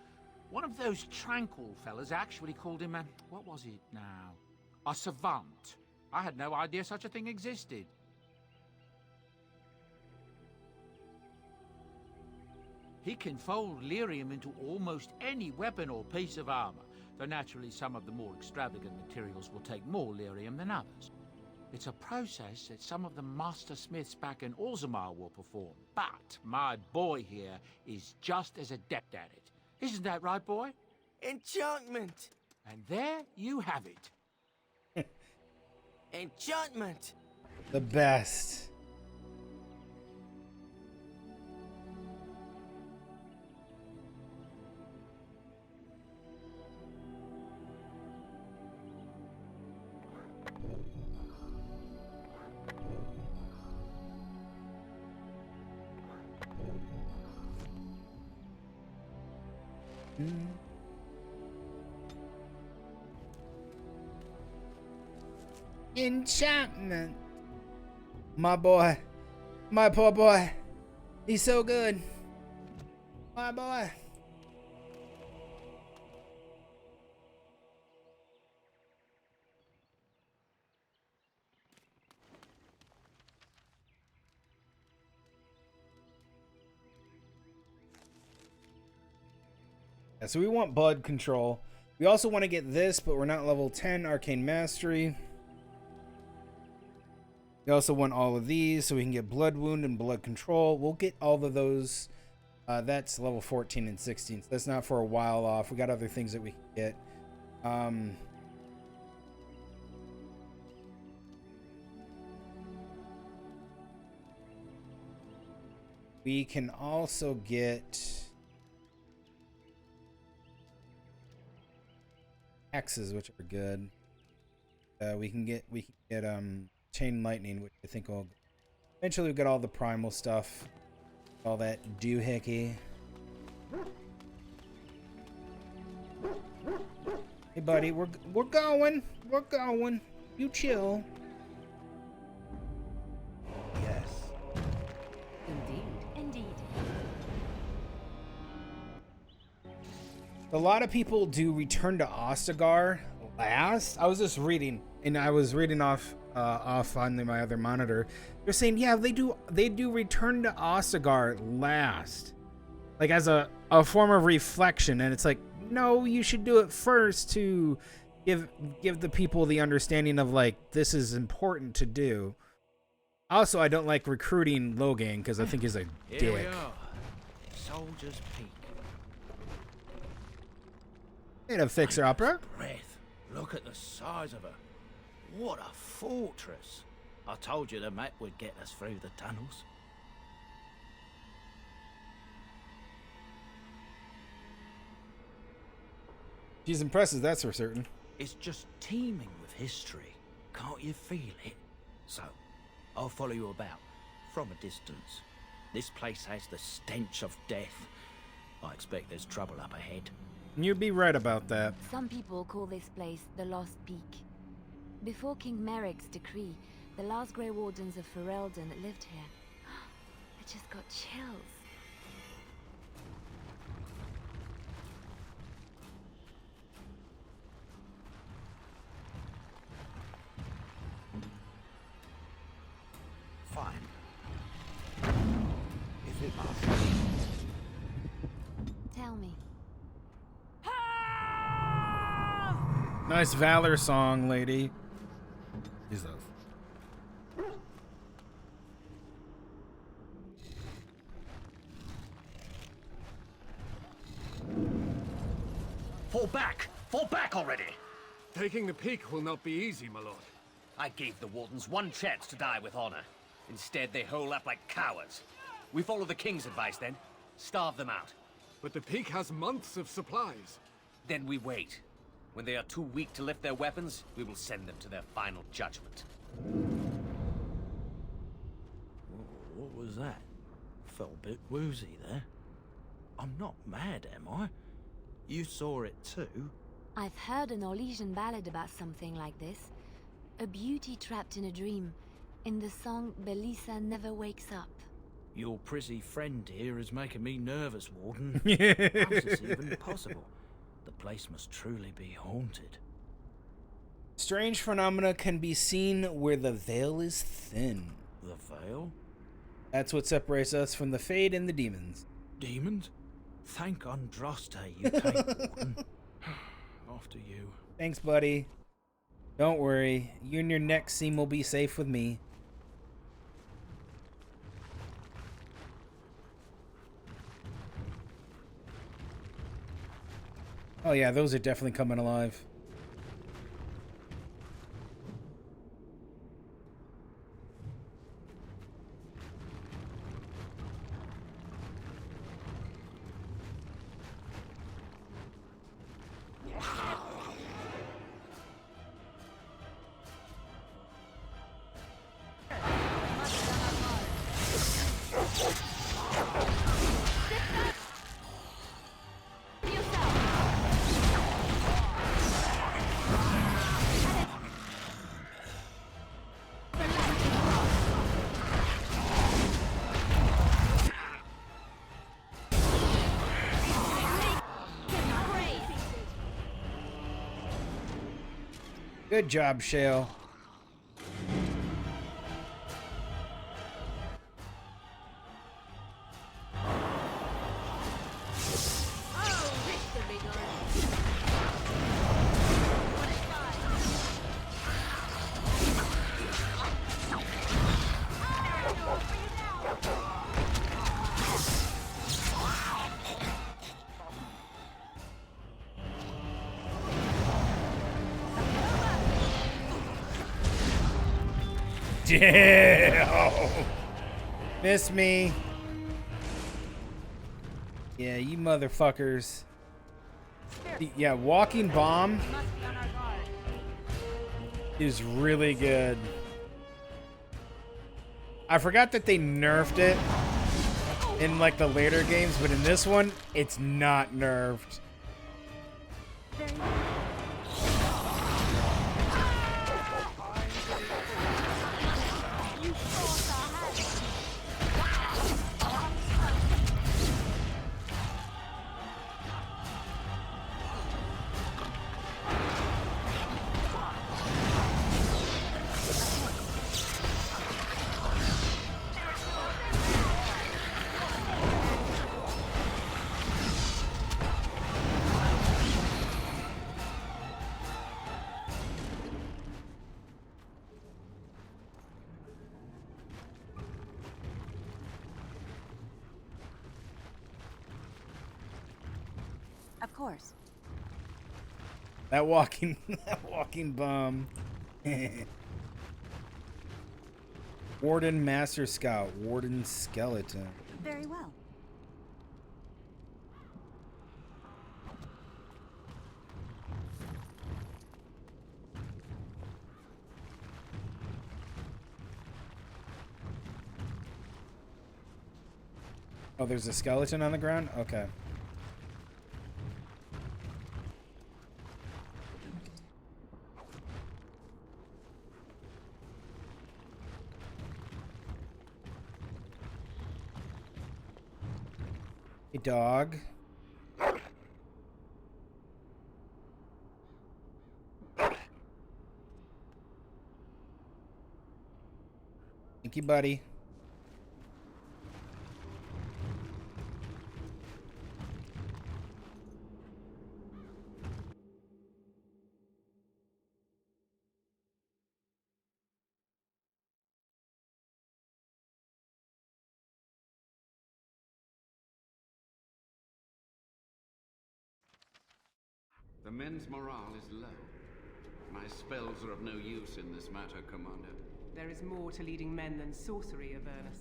[SPEAKER 14] One of those tranquil fellas actually called him a... What was it now? A savant. I had no idea such a thing existed. He can fold lyrium into almost any weapon or piece of armor, though naturally some of the more extravagant materials will take more lyrium than others. It's a process that some of the master smiths back in Orzammar will perform, but my boy here is just as adept at it. Isn't that right, boy?
[SPEAKER 6] Enchantment!
[SPEAKER 14] And there you have it.
[SPEAKER 6] Enchantment!
[SPEAKER 10] The best. Enchantment. My boy. My poor boy. He's so good. My boy. Yeah, so we want blood control. We also want to get this, but we're not level 10 arcane mastery. We also want all of these so we can get blood wound and blood control. We'll get all of those. That's level 14 and 16. So that's not for a while off. We got other things that we can get. We can also get axes, which are good. We can get chain lightning, which I think will eventually we'll get all the primal stuff, all that doohickey. Hey, buddy, we're going. You chill.
[SPEAKER 1] Yes.
[SPEAKER 16] Indeed.
[SPEAKER 10] A lot of people do Return to Ostagar last. I was just reading, and I was reading off on my other monitor. They're saying, yeah, they do Return to Ostagar last, like as a form of reflection. And it's like, no, you should do it first to give the people the understanding of like this is important to do. Also, I don't like recruiting Logan because I think he's a dick.
[SPEAKER 18] Here we are. Soldier's Peak.
[SPEAKER 10] Ain't a fixer-upper.
[SPEAKER 18] Breath. Look at the size of her. What a fortress. I told you the map would get us through the tunnels.
[SPEAKER 10] She's impressive, that's for certain.
[SPEAKER 18] It's just teeming with history. Can't you feel it? So, I'll follow you about, from a distance. This place has the stench of death. I expect there's trouble up ahead.
[SPEAKER 10] You'd be right about that.
[SPEAKER 25] Some people call this place the Lost Peak. Before King Merrick's decree, the last Grey Wardens of Ferelden lived here. I just got chills.
[SPEAKER 15] Fine. If it must.
[SPEAKER 25] Tell me.
[SPEAKER 10] Nice Valor song, lady. Jesus.
[SPEAKER 20] Fall back! Fall back already!
[SPEAKER 13] Taking the peak will not be easy, my lord.
[SPEAKER 20] I gave the Wardens one chance to die with honor. Instead, they hole up like cowards. We follow the King's advice, then. Starve them out.
[SPEAKER 13] But the peak has months of supplies.
[SPEAKER 20] Then we wait. When they are too weak to lift their weapons, we will send them to their final judgment.
[SPEAKER 18] What was that? Felt a bit woozy there. I'm not mad, am I? You saw it too?
[SPEAKER 25] I've heard an Orlesian ballad about something like this. A beauty trapped in a dream. In the song, Belisa never wakes up.
[SPEAKER 18] Your prissy friend here is making me nervous, Warden. How is this even possible? The place must truly be haunted.
[SPEAKER 10] Strange phenomena can be seen where the veil is thin.
[SPEAKER 18] The veil?
[SPEAKER 10] That's what separates us from the Fade and the demons.
[SPEAKER 18] Demons? Thank Andraste you came, Warden. After you.
[SPEAKER 10] Thanks, buddy. Don't worry. You and your next seam will be safe with me. Oh yeah, those are definitely coming alive. Good job, Shale. Damn! Miss me. Yeah, you motherfuckers. Yeah, Walking Bomb is really good. I forgot that they nerfed it in like the later games, but in this one, it's not nerfed.
[SPEAKER 16] Of course.
[SPEAKER 10] That walking bomb. Warden Master Scout, Warden Skeleton.
[SPEAKER 16] Very well.
[SPEAKER 10] Oh, there's a skeleton on the ground? Okay. Hey, dog. Thank you, buddy.
[SPEAKER 7] The men's morale is low. My spells are of no use in this matter, Commander.
[SPEAKER 17] There is more to leading men than sorcery, Avernus.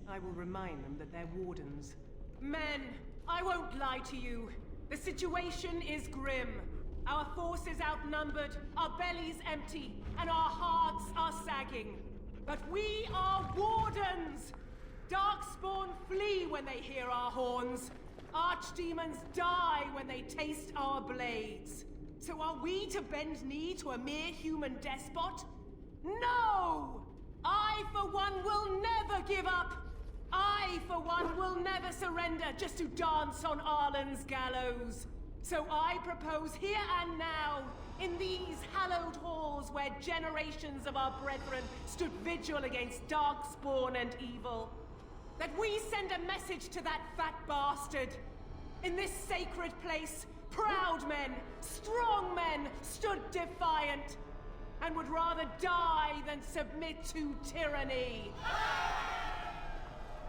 [SPEAKER 17] I will remind them that they're wardens. Men, I won't lie to you. The situation is grim. Our forces outnumbered, our bellies empty, and our hearts are sagging. But we are wardens! Darkspawn flee when they hear our horns. Archdemons die when they taste our blades. So are we to bend knee to a mere human despot? No! I, for one, will never give up! I, for one, will never surrender just to dance on Arlen's gallows. So I propose here and now, in these hallowed halls where generations of our brethren stood vigil against darkspawn and evil, that we send a message to that fat bastard. In this sacred place, proud men, strong men stood defiant, and would rather die than submit to tyranny.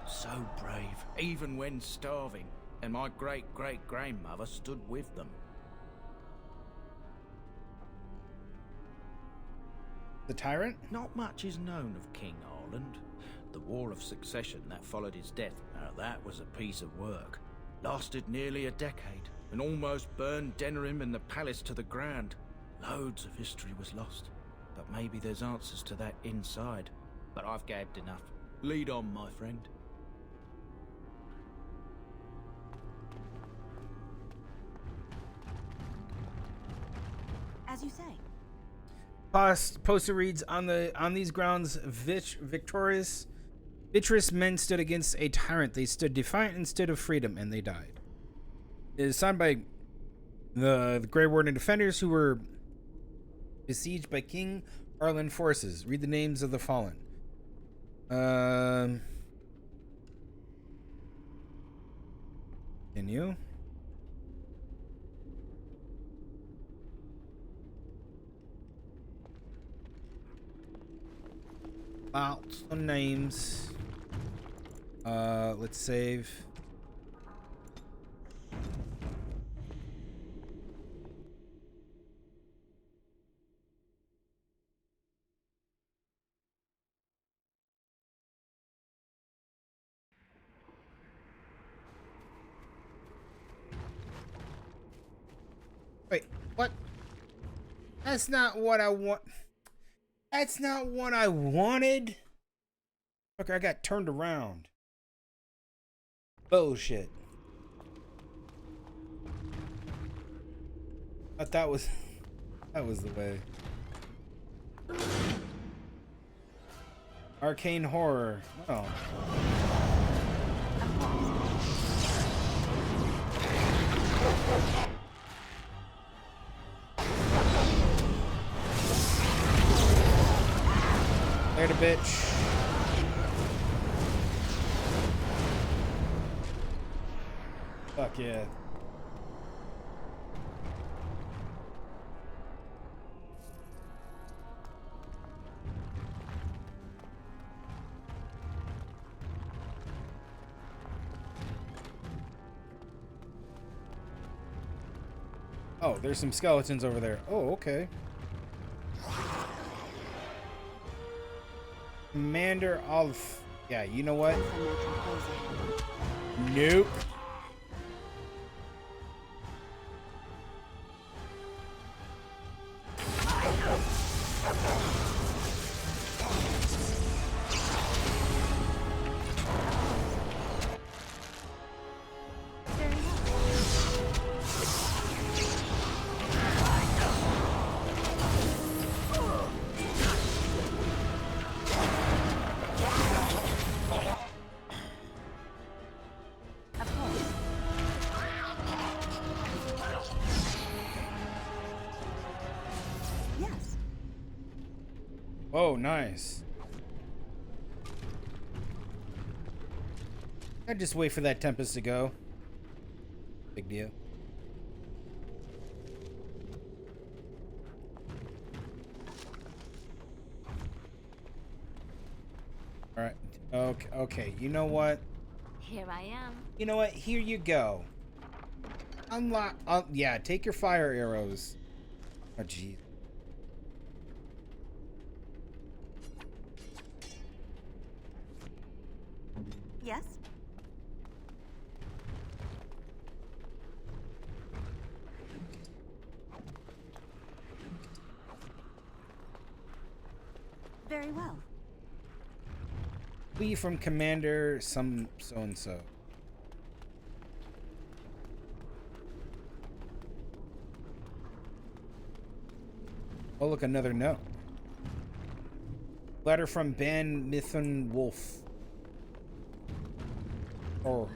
[SPEAKER 18] So brave, even when starving, and my great-great-grandmother stood with them.
[SPEAKER 10] The tyrant?
[SPEAKER 18] Not much is known of King Arland. The War of Succession that followed his death, now that was a piece of work. Lasted nearly a decade, and almost burned Denerim and the palace to the ground. Loads of history was lost, but maybe there's answers to that inside. But I've gabbed enough. Lead on, my friend.
[SPEAKER 16] As you say.
[SPEAKER 10] Poster reads, on these grounds, victorious men stood against a tyrant. They stood defiant instead of freedom, and they died. It is signed by the Grey Warden defenders who were besieged by King Arlen forces. Read the names of the fallen. Can you? Lots of names. Let's save. Wait, what? That's not what I want. That's not what I wanted. Okay, I got turned around. Bullshit. I thought that was the way. Arcane horror. Oh. Later, bitch. Fuck yeah. Oh, there's some skeletons over there. Oh, okay. Commander Alf. Yeah, you know what? Nope. Oh, nice. I just wait for that Tempest to go. Big deal. All right. Okay. Okay. You know what?
[SPEAKER 4] Here I am.
[SPEAKER 10] You know what? Here you go. Unlock. Yeah. Take your fire arrows. Oh, jeez.
[SPEAKER 16] Yes? Very well.
[SPEAKER 10] Flee from Commander some so-and-so. Oh, look, another note. Letter from Ben Mithun Wolf. Oh.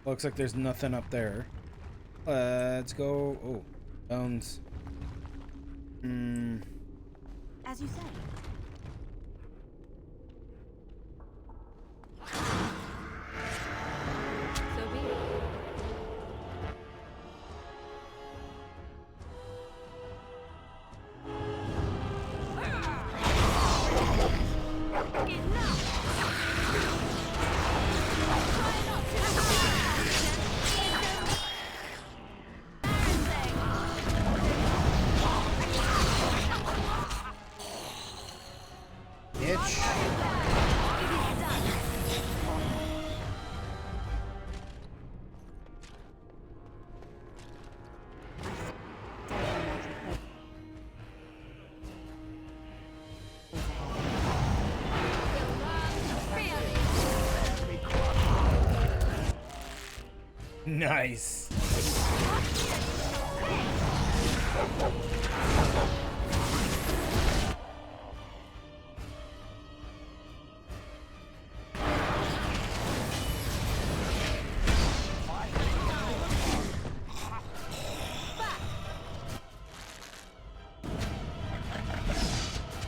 [SPEAKER 10] Looks like there's nothing up there. Let's go. Oh, bones.
[SPEAKER 16] As you say.
[SPEAKER 11] So be it.
[SPEAKER 10] Nice.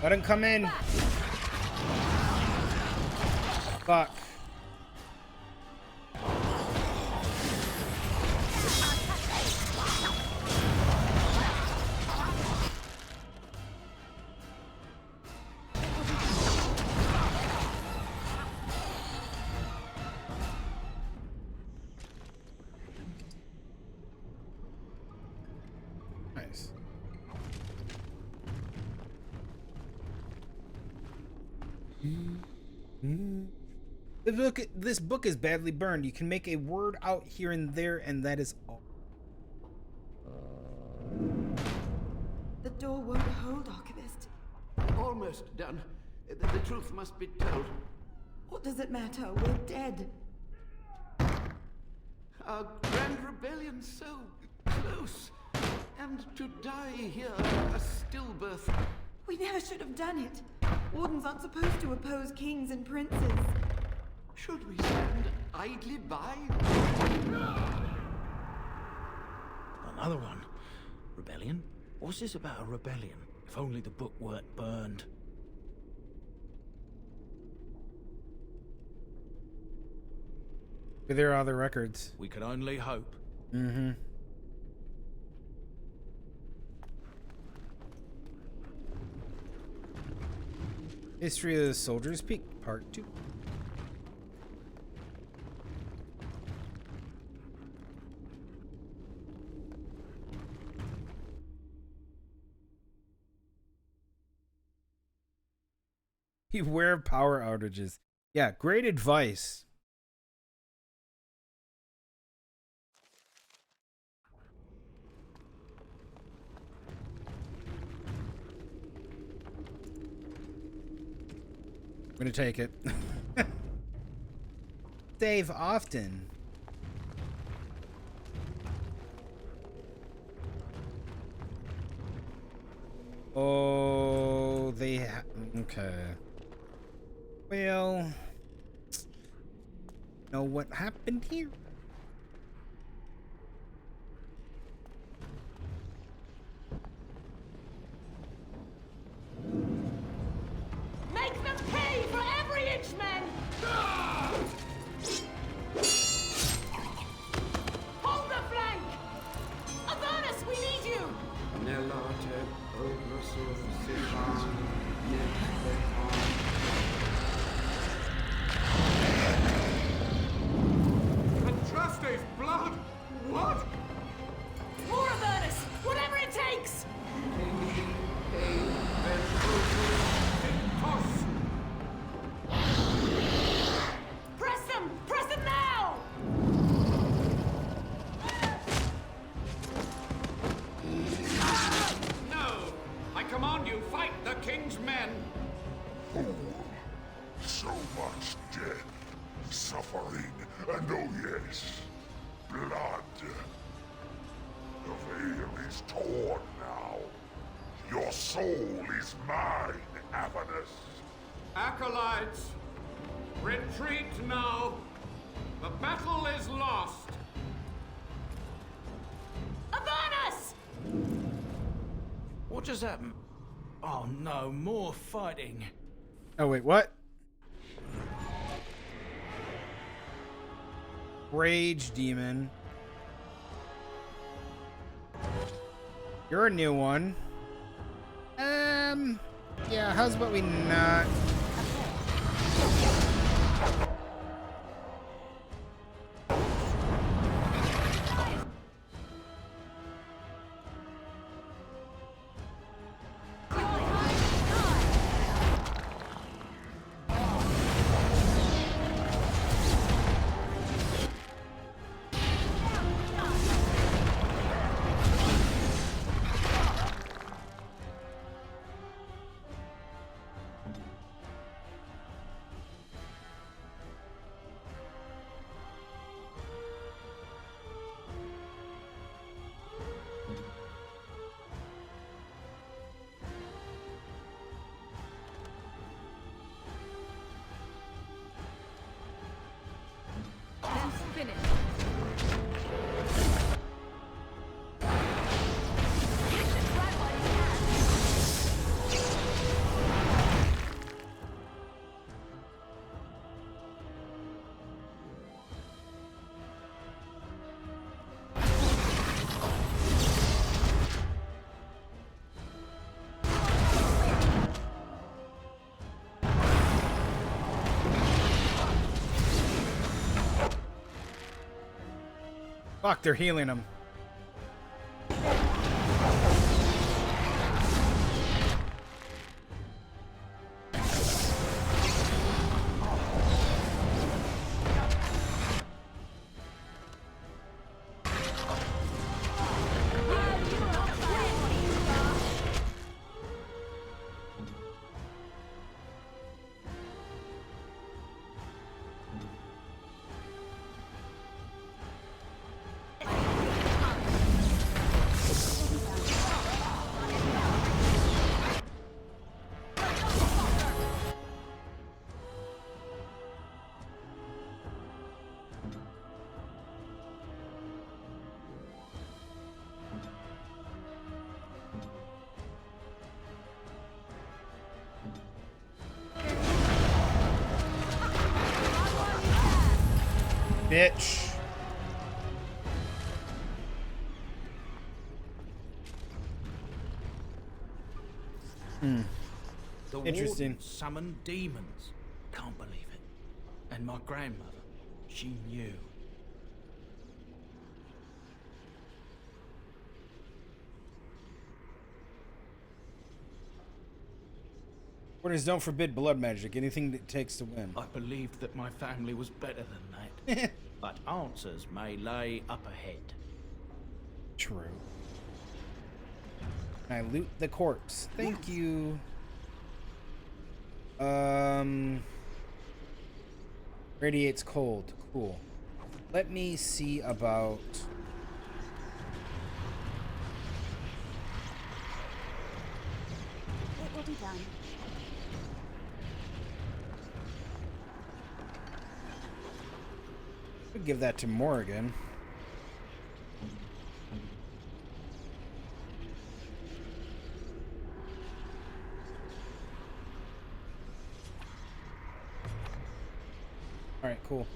[SPEAKER 10] Let him come in. Fuck. Nice. This book is badly burned. You can make a word out here and there, and that is all.
[SPEAKER 21] The door won't hold, Archivist.
[SPEAKER 2] Almost done. The truth must be told.
[SPEAKER 21] What does it matter? We're dead.
[SPEAKER 2] Our grand rebellion so close. And to die here, a stillbirth.
[SPEAKER 21] We never should have done it. Wardens aren't supposed to oppose kings and princes.
[SPEAKER 2] Should we stand idly by?
[SPEAKER 18] Another one. Rebellion? What's this about a rebellion? If only the book weren't burned.
[SPEAKER 10] There are other records.
[SPEAKER 18] We can only hope.
[SPEAKER 10] Mm-hmm. History of the Soldier's Peak, Part 2. Beware of power outages. Yeah, great advice. I'm gonna take it. Save often. Oh, okay. Well, know what happened here?
[SPEAKER 17] Make them pay for every inch, men! Hold the flank! Avernus, we need you!
[SPEAKER 2] Andraste's blood? What?
[SPEAKER 17] More Avernus! Whatever it takes! Press them! Press them now!
[SPEAKER 7] No! I command you, fight the king's men!
[SPEAKER 3] So much death, suffering, and oh yes, blood. The veil is torn now. Your soul is mine, Avernus.
[SPEAKER 7] Acolytes, retreat now. The battle is lost.
[SPEAKER 17] Avernus!
[SPEAKER 18] What just happened? Oh no, more fighting.
[SPEAKER 10] Oh, wait, what? Rage Demon. You're a new one. Yeah, how's about we not... Fuck, they're healing him. Bitch.
[SPEAKER 18] The
[SPEAKER 10] Interesting.
[SPEAKER 18] warden summoned demons. Can't believe it. And my grandmother, she knew.
[SPEAKER 10] Orders don't forbid blood magic. Anything that takes to win.
[SPEAKER 18] I believed that my family was better than that. But answers may lay up ahead.
[SPEAKER 10] True. I loot the corpse. Thank you. Radiates cold. Cool. Let me see about...
[SPEAKER 16] done.
[SPEAKER 10] I'll give that to Morrigan. All right, cool.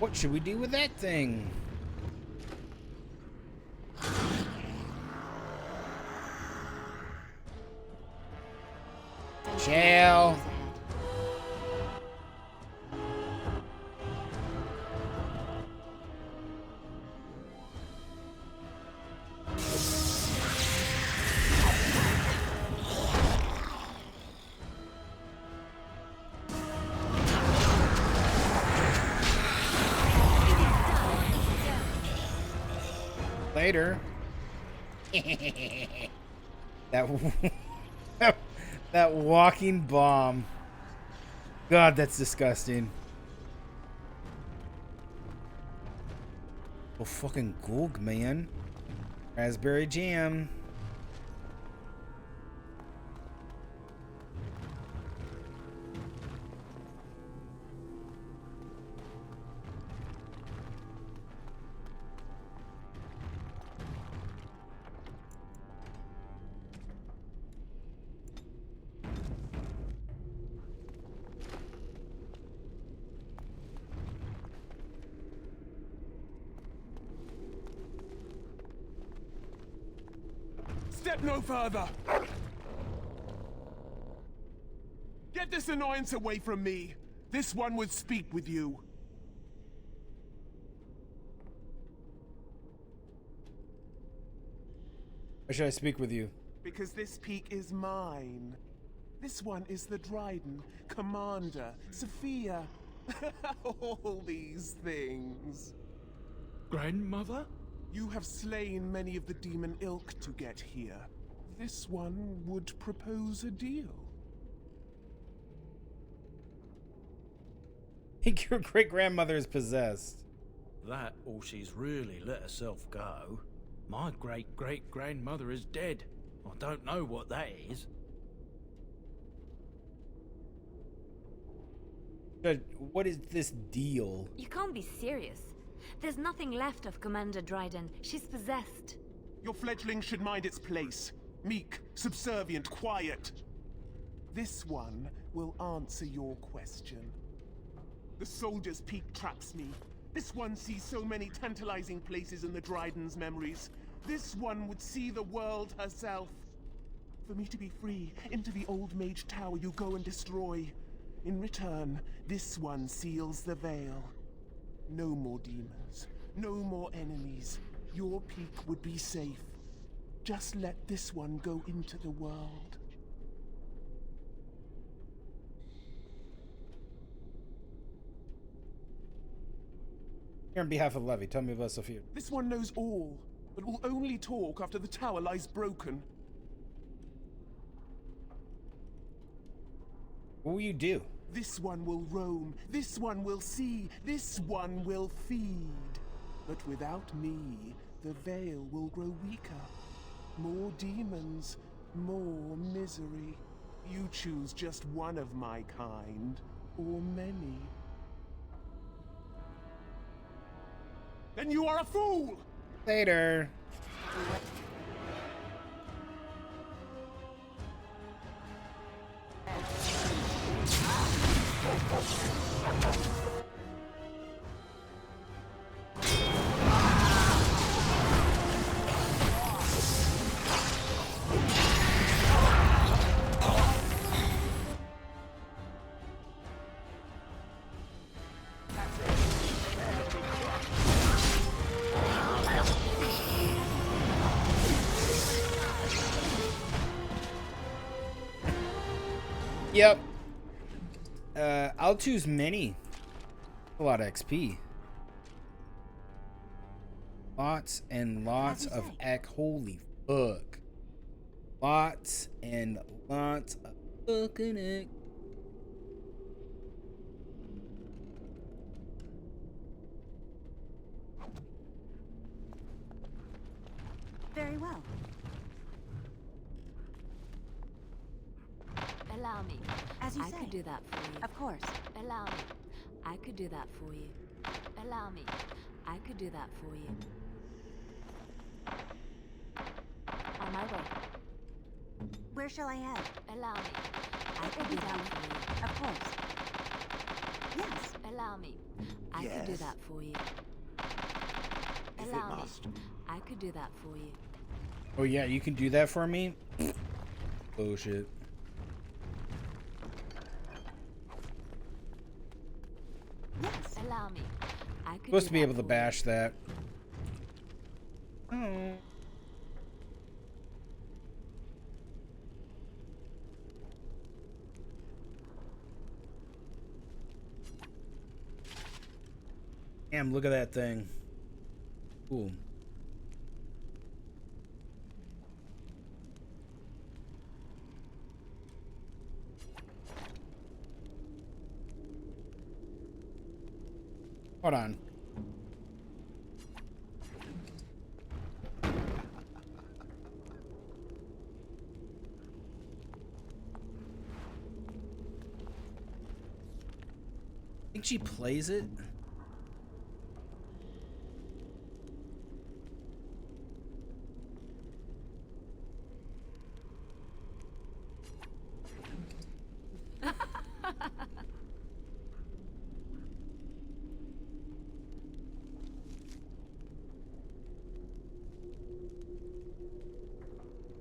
[SPEAKER 10] What should we do with that thing? Jail. Later. that walking bomb. God, that's disgusting. Oh, fucking goog, man. Raspberry jam.
[SPEAKER 8] Step no further! Get this annoyance away from me! This one would speak with you.
[SPEAKER 10] Why should I speak with you?
[SPEAKER 8] Because this peak is mine. This one is the Dryden, Commander, Sophia. All these things.
[SPEAKER 13] Grandmother?
[SPEAKER 8] You have slain many of the demon ilk to get here. This one would propose a deal.
[SPEAKER 10] Think your great-grandmother is possessed.
[SPEAKER 18] That, or she's really let herself go. My great-great-grandmother is dead. I don't know what that is.
[SPEAKER 10] What is this deal?
[SPEAKER 25] You can't be serious. There's nothing left of Commander Dryden. She's possessed.
[SPEAKER 8] Your fledgling should mind its place. Meek, subservient, quiet. This one will answer your question. The Soldier's Peak traps me. This one sees so many tantalizing places in the Dryden's memories. This one would see the world herself. For me to be free, into the Old Mage Tower you go and destroy. In return, this one seals the veil. No more demons. No more enemies. Your peak would be safe. Just let this one go into the world.
[SPEAKER 10] Here on behalf of Levy, tell me about Sophia.
[SPEAKER 8] This one knows all, but will only talk after the tower lies broken.
[SPEAKER 10] What will you do?
[SPEAKER 8] This one will roam, this one will see, this one will feed. But without me, the veil will grow weaker. More demons, more misery. You choose just one of my kind, or many. Then you are a fool!
[SPEAKER 10] Later. Yep. I'll choose many. A lot of XP. Lots and lots of X. Holy fuck. Lots and lots of fucking X.
[SPEAKER 4] Allow me.
[SPEAKER 16] As you
[SPEAKER 4] I
[SPEAKER 16] say.
[SPEAKER 4] could do that for you.
[SPEAKER 16] Of course.
[SPEAKER 4] Allow me. I could do that for you. Allow me. I could do that for you. On my way.
[SPEAKER 16] Where shall I head?
[SPEAKER 4] Allow me. I
[SPEAKER 16] It
[SPEAKER 4] could
[SPEAKER 16] will
[SPEAKER 4] do
[SPEAKER 16] be
[SPEAKER 4] that
[SPEAKER 16] done.
[SPEAKER 4] for you.
[SPEAKER 16] Of course. Yes.
[SPEAKER 4] Allow me. I could do
[SPEAKER 15] Yes.
[SPEAKER 4] that for you.
[SPEAKER 15] If
[SPEAKER 4] Allow
[SPEAKER 15] it
[SPEAKER 4] me.
[SPEAKER 15] must.
[SPEAKER 4] I could do that for you.
[SPEAKER 10] Oh yeah, you can do that for me? Bullshit.
[SPEAKER 4] Yes. Allow me. I could
[SPEAKER 10] Supposed
[SPEAKER 4] do
[SPEAKER 10] to be
[SPEAKER 4] that
[SPEAKER 10] able to
[SPEAKER 4] for
[SPEAKER 10] bash that. Oh. Damn, look at that thing. Cool. Hold on. I think she plays it.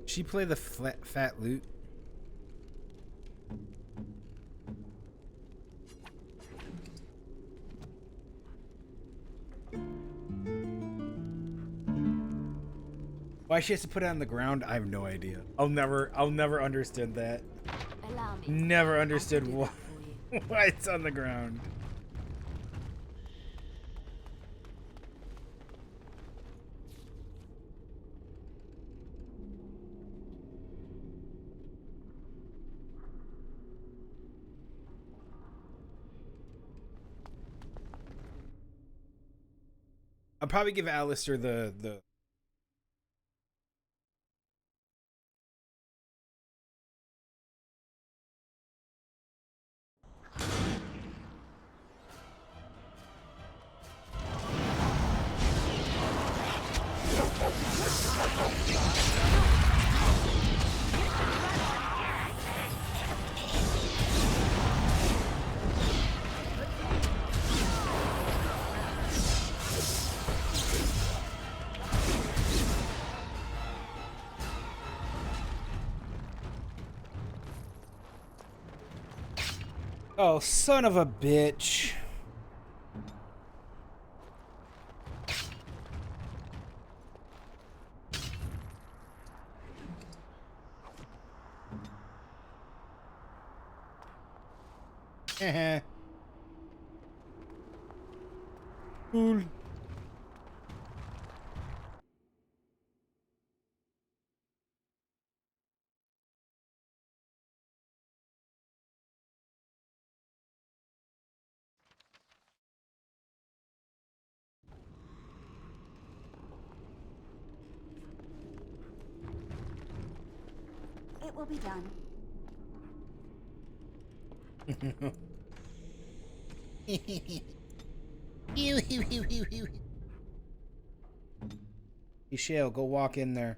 [SPEAKER 10] She play the fat loot. Why she has to put it on the ground, I have no idea. I'll never understand that.
[SPEAKER 4] Allow me.
[SPEAKER 10] Never understood why it's on the ground. I'll probably give Alistair the Oh, son of a bitch. Cool.
[SPEAKER 16] It will be done. Michelle, go walk in there.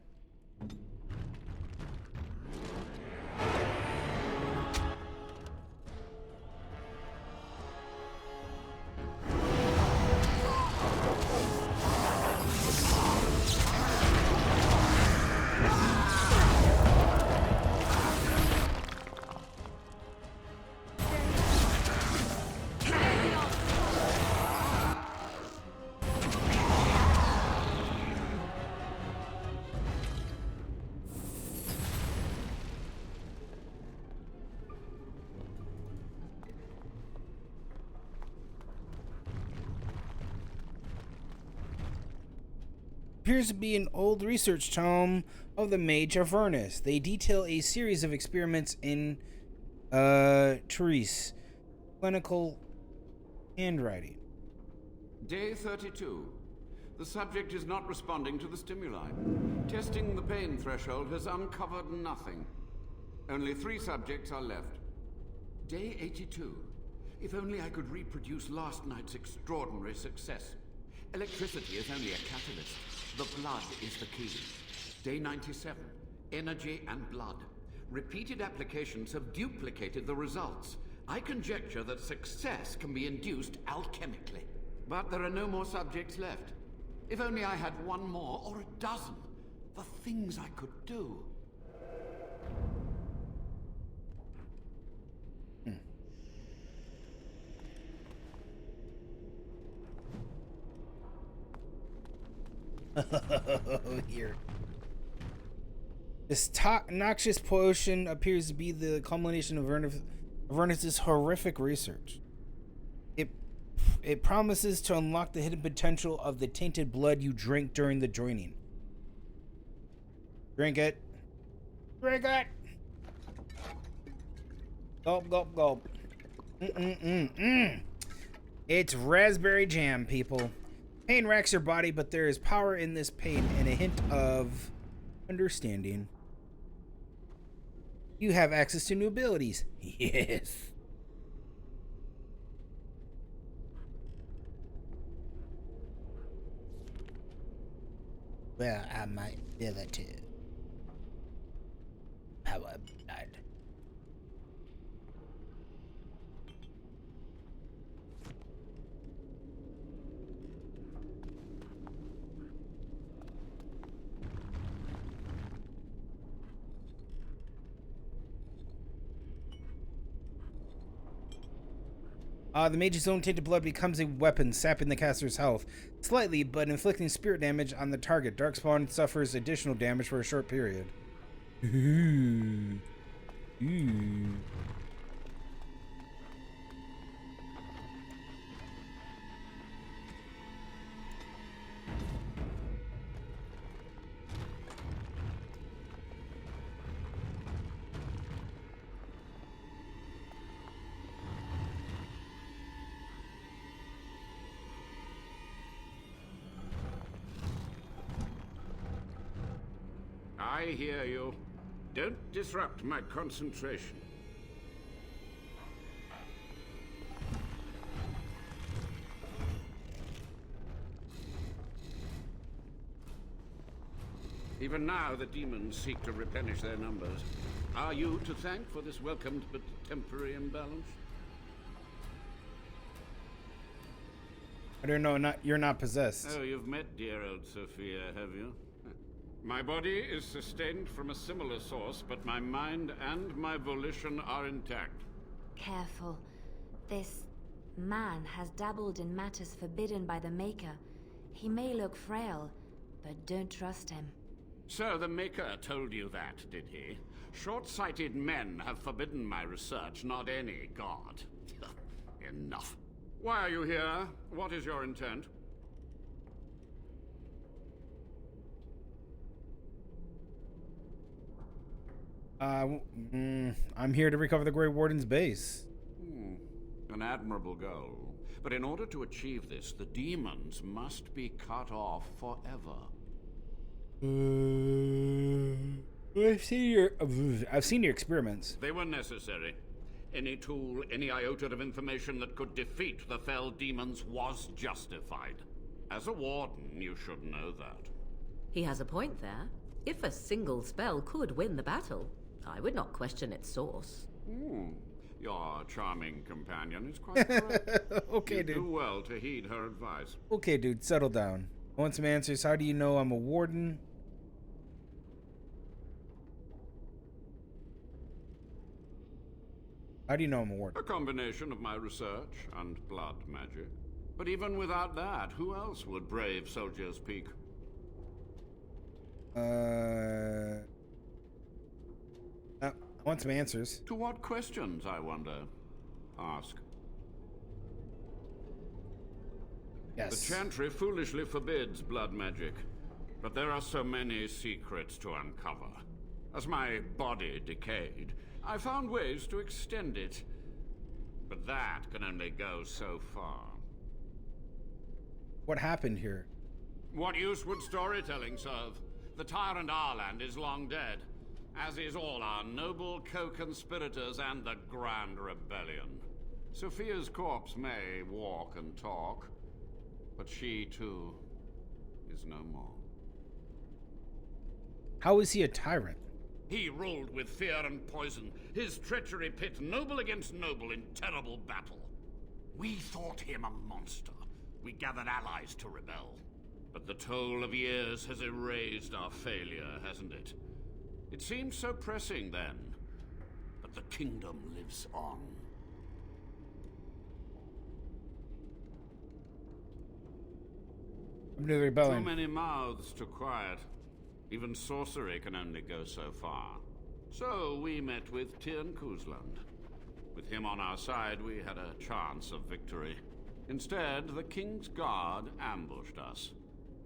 [SPEAKER 16] Appears to be an old research tome of the Mage Avernus. They detail a series of experiments in Therese. Clinical handwriting.
[SPEAKER 7] Day 32. The subject is not responding to the stimuli. Testing the pain threshold has uncovered nothing. Only 3 subjects are left. Day 82. If only I could reproduce last night's extraordinary success. Electricity is only a catalyst. The blood is the key. Day 97. Energy and blood. Repeated applications have duplicated the results. I conjecture that success can be induced alchemically. But there are no more subjects left. If only I had 1 more, or a dozen. The things I could do.
[SPEAKER 16] Here. This noxious potion appears to be the culmination of Avernus's horrific research. It promises to unlock the hidden potential of the tainted blood you drink during the joining. Drink it. Drink it! Gulp, gulp, gulp. It's raspberry jam, people. Pain racks your body, but there is power in this pain and a hint of understanding. You have access to new abilities. Yes. Well, I might be able to power blood. The mage's own tainted blood becomes a weapon, sapping the caster's health slightly, but inflicting spirit damage on the target. Darkspawn suffers additional damage for a short period. Ooh. Ooh.
[SPEAKER 7] I hear you. Don't disrupt my concentration. Even now, the demons seek to replenish their numbers. Are you to thank for this welcomed but temporary imbalance?
[SPEAKER 16] I don't know, you're not possessed.
[SPEAKER 7] Oh, you've met dear old Sophia, have you? My body is sustained from a similar source, but my mind and my volition are intact.
[SPEAKER 25] Careful. This man has dabbled in matters forbidden by the Maker. He may look frail, but don't trust him.
[SPEAKER 7] So the Maker told you that, did he? Short-sighted men have forbidden my research, not any god. Enough. Why are you here? What is your intent?
[SPEAKER 16] I'm here to recover the Grey Warden's base.
[SPEAKER 7] An admirable goal. But in order to achieve this, the demons must be cut off forever.
[SPEAKER 16] I've seen your experiments.
[SPEAKER 7] They were necessary. Any tool, any iota of information that could defeat the fell demons was justified. As a warden, you should know that.
[SPEAKER 11] He has a point there. If a single spell could win the battle, I would not question its source.
[SPEAKER 7] Your charming companion is quite correct.
[SPEAKER 16] Okay,
[SPEAKER 7] you
[SPEAKER 16] dude.
[SPEAKER 7] do well to heed her advice.
[SPEAKER 16] Okay, dude, settle down. I want some answers. How do you know I'm a warden? How do you know I'm a warden?
[SPEAKER 7] A combination of my research and blood magic. But even without that, who else would brave Soldier's Peak?
[SPEAKER 16] I want some answers.
[SPEAKER 7] To what questions, I wonder? Ask.
[SPEAKER 16] Yes.
[SPEAKER 7] The Chantry foolishly forbids blood magic, but there are so many secrets to uncover. As my body decayed, I found ways to extend it. But that can only go so far.
[SPEAKER 16] What happened here?
[SPEAKER 7] What use would storytelling serve? The tyrant Arland is long dead. as is all our noble co-conspirators and the Grand Rebellion. Sophia's corpse may walk and talk, but she, too, is no more.
[SPEAKER 16] How is he a tyrant?
[SPEAKER 7] He ruled with fear and poison, his treachery pit noble against noble in terrible battle. We thought him a monster. We gathered allies to rebel. But the toll of years has erased our failure, hasn't it? It seemed so pressing then, but the kingdom lives on.
[SPEAKER 16] New rebellion.
[SPEAKER 7] Too many mouths to quiet. Even sorcery can only go so far. So we met with Tyrn Kuzland. With him on our side, we had a chance of victory. Instead, the King's Guard ambushed us.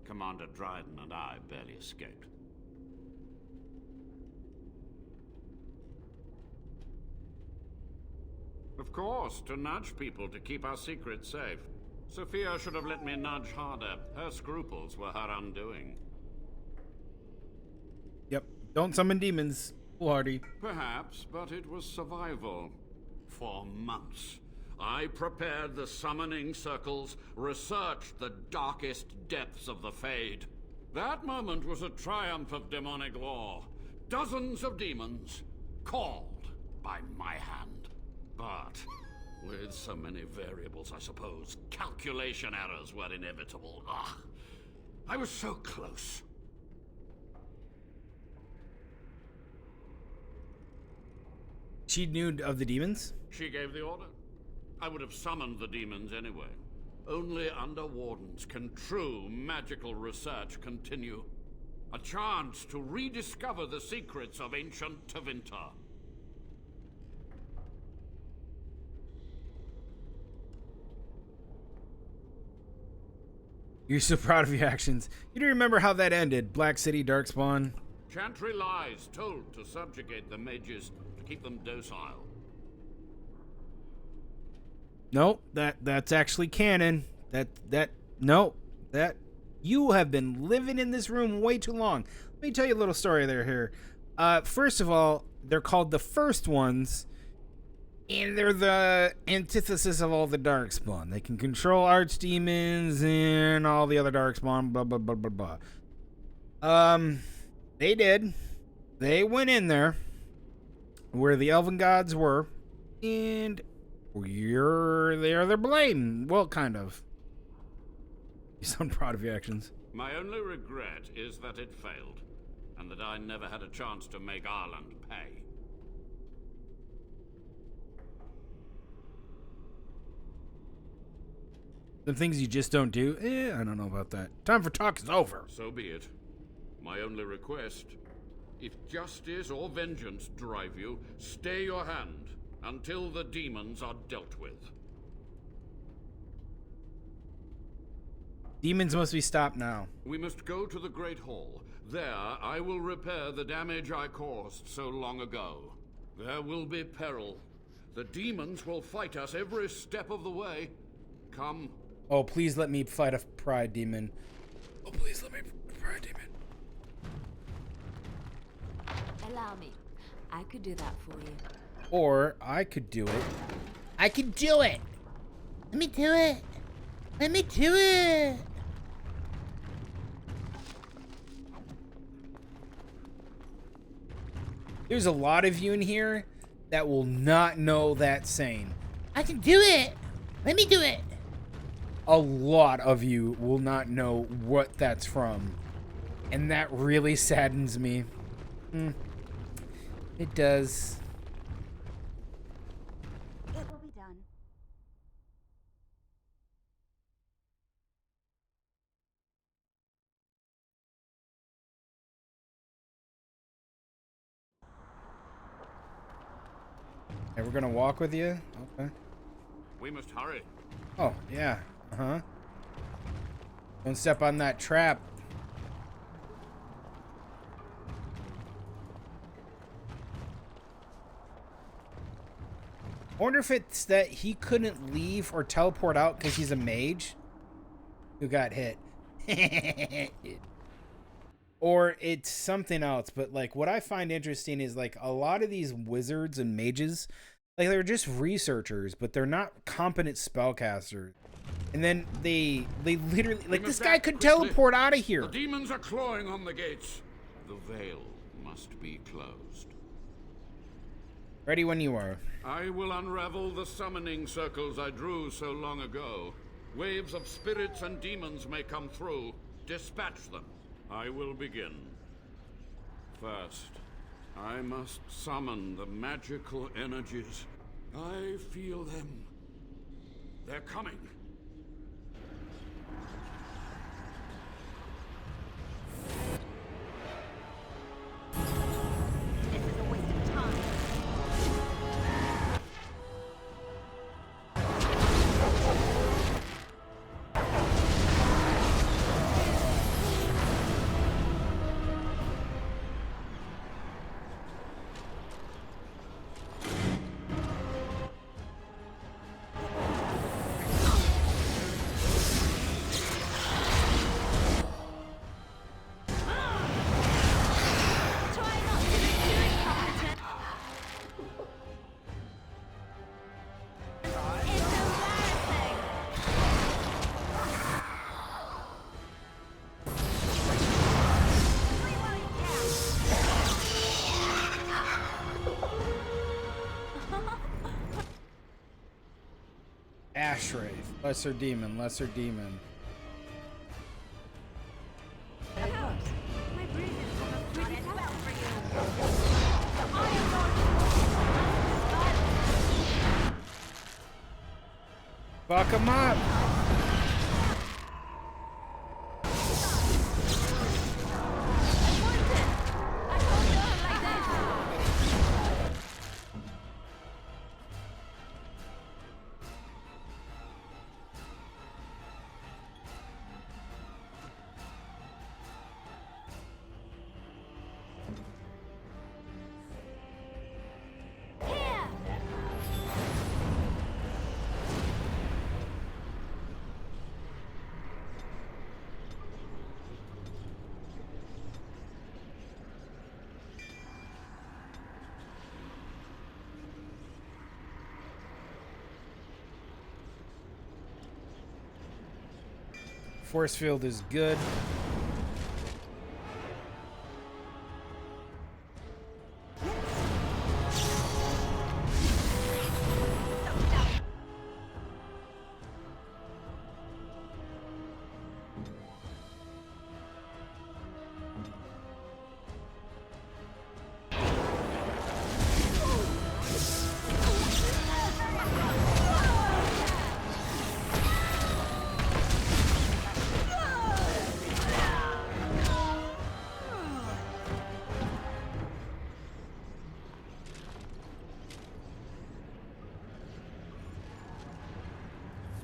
[SPEAKER 7] Commander Dryden and I barely escaped. Of course, to nudge people to keep our secrets safe. Sophia should have let me nudge harder. Her scruples were her undoing.
[SPEAKER 16] Yep. Don't summon demons, foolhardy.
[SPEAKER 7] Perhaps, but it was survival. For months, I prepared the summoning circles, researched the darkest depths of the Fade. That moment was a triumph of demonic law. Dozens of demons, called by my hand. But with so many variables, I suppose, calculation errors were inevitable. Ugh. I was so close.
[SPEAKER 16] She knew of the demons?
[SPEAKER 7] She gave the order. I would have summoned the demons anyway. Only under wardens can true magical research continue. A chance to rediscover the secrets of ancient Tevinter.
[SPEAKER 16] You're so proud of your actions. You do remember how that ended. Black City, Darkspawn.
[SPEAKER 7] Chantry lies told to subjugate the mages, to keep them docile.
[SPEAKER 16] No, that's actually canon. No, you have been living in this room way too long. Let me tell you a little story there here. First of all, they're called the First Ones, and they're the antithesis of all the Darkspawn. They can control archdemons and all the other Darkspawn, blah, blah, blah, blah, blah. They did. They went in there where the elven gods were, and they're their blame. Well, kind of. You sound proud of your actions.
[SPEAKER 7] My only regret is that it failed, and that I never had a chance to make Ireland pay.
[SPEAKER 16] The things you just don't do? I don't know about that. Time for talk is over.
[SPEAKER 7] So be it. My only request, if justice or vengeance drive you, stay your hand until the demons are dealt with.
[SPEAKER 16] Demons must be stopped now.
[SPEAKER 7] We must go to the Great Hall. There, I will repair the damage I caused so long ago. There will be peril. The demons will fight us every step of the way. Come.
[SPEAKER 16] Oh, please let me fight a pride demon. Oh, please let me pride demon.
[SPEAKER 4] Allow me. I could do that for you.
[SPEAKER 16] Or I could do it. I can do it! Let me do it! Let me do it! There's a lot of you in here that will not know that saying. I can do it! Let me do it! A lot of you will not know what that's from. And that really saddens me. It does.
[SPEAKER 5] It will be done.
[SPEAKER 16] Hey, we're gonna walk with you? Okay.
[SPEAKER 7] We must hurry.
[SPEAKER 16] Oh, yeah. Uh-huh. Don't step on that trap. I wonder if it's that he couldn't leave or teleport out because he's a mage who got hit. or it's something else. But like what I find interesting is like a lot of these wizards and mages, like they're just researchers, but they're not competent spellcasters. And then they literally, like, this guy could teleport out of here.
[SPEAKER 7] The demons are clawing on the gates. The veil must be closed.
[SPEAKER 16] Ready when you are.
[SPEAKER 7] I will unravel the summoning circles I drew so long ago. Waves of spirits and demons may come through. Dispatch them. I will begin. First, I must summon the magical energies. I feel them. They're coming.
[SPEAKER 21] This is a waste of time.
[SPEAKER 16] Ashwraith, lesser demon, lesser demon. Fuck him up! Force field is good.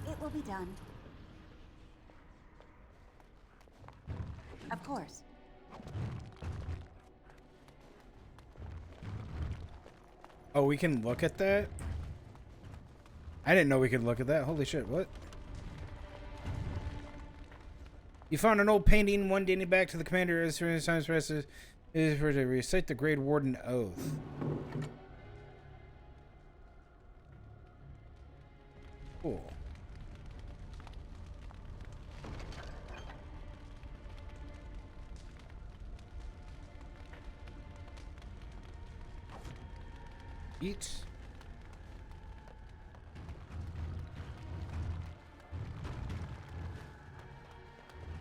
[SPEAKER 5] It will be done. Of course.
[SPEAKER 16] Oh, we can look at that? I didn't know we could look at that. Holy shit, what? You found an old painting, one dating back to the commander as soon as times passes. Is for to recite the Great Warden Oath. Cool. Eat.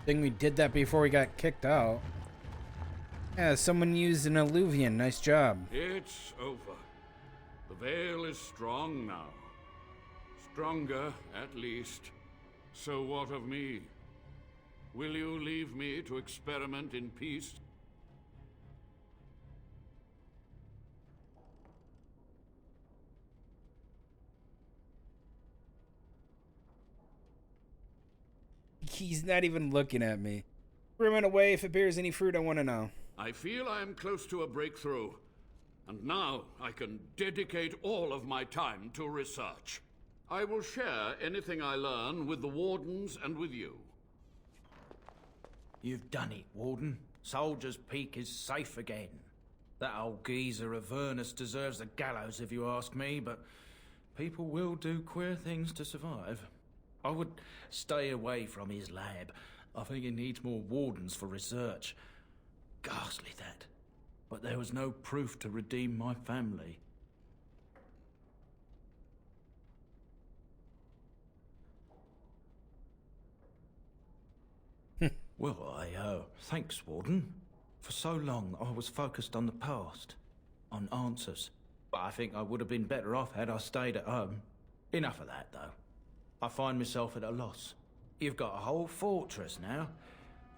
[SPEAKER 16] Think we did that before we got kicked out. Yeah, someone used an alluvian. Nice job.
[SPEAKER 7] It's over. The veil is strong now. Stronger, at least. So what of me? Will you leave me to experiment in peace?
[SPEAKER 16] He's not even looking at me. Brim away. If it bears any fruit, I want to know.
[SPEAKER 7] I feel I am close to a breakthrough. And now I can dedicate all of my time to research. I will share anything I learn with the Wardens and with you.
[SPEAKER 18] You've done it, Warden. Soldier's Peak is safe again. That old geezer Avernus deserves the gallows if you ask me, but people will do queer things to survive. I would stay away from his lab. I think he needs more wardens for research. Ghastly, that. But there was no proof to redeem my family. Well, thanks, Warden. For so long, I was focused on the past, on answers. But I think I would have been better off had I stayed at home. Enough of that, though. I find myself at a loss. You've got a whole fortress now.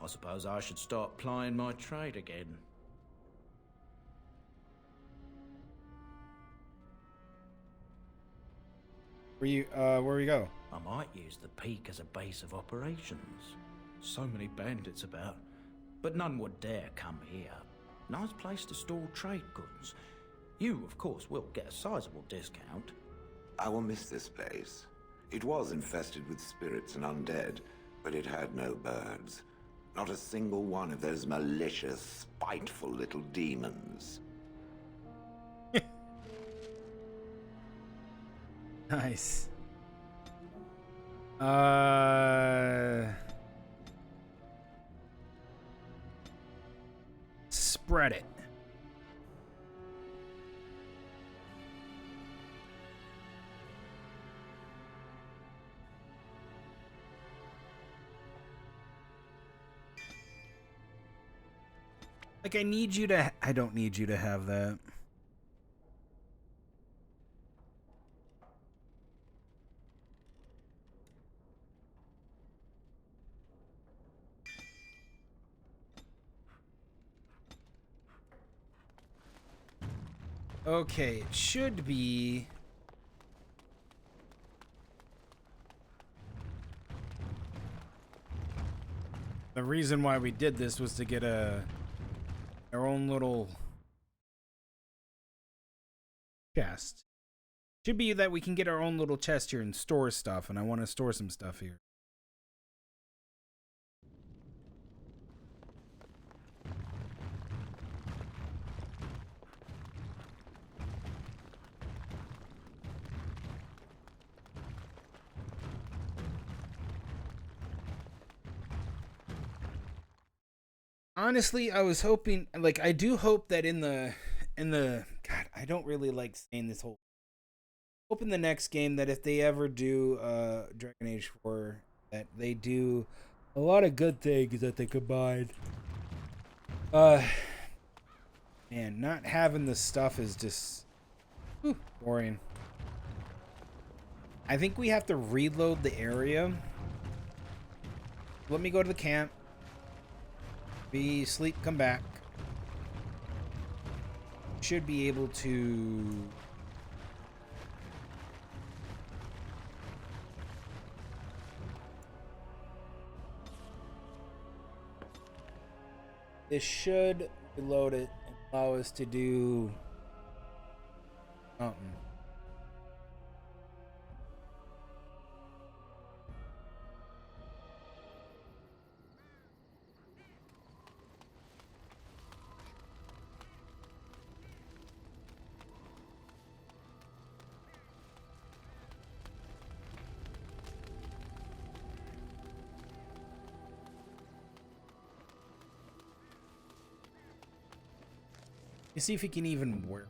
[SPEAKER 18] I suppose I should start plying my trade again.
[SPEAKER 16] Where we go?
[SPEAKER 18] I might use the peak as a base of operations. So many bandits about, but none would dare come here. Nice place to store trade goods. You, of course, will get a sizable discount.
[SPEAKER 15] I will miss this place. It was infested with spirits and undead, but it had no birds. Not a single one of those malicious, spiteful little demons.
[SPEAKER 16] Nice. Spread it. Like, I need you to... I don't need you to have that. Okay, it should be... The reason why we did this was to get our own little chest. Should be that we can get our own little chest here and store stuff, and I want to store some stuff here. Honestly, I was hoping, like, I do hope that in the, God, I don't really like saying this whole, hope in the next game that if they ever do, Dragon Age 4, that they do a lot of good things that they combine. Man, not having the stuff is just, boring. I think we have to reload the area. Let me go to the camp. Sleep, come back. Should be able to... This should reload it and allow us to do something. You see if he can even work.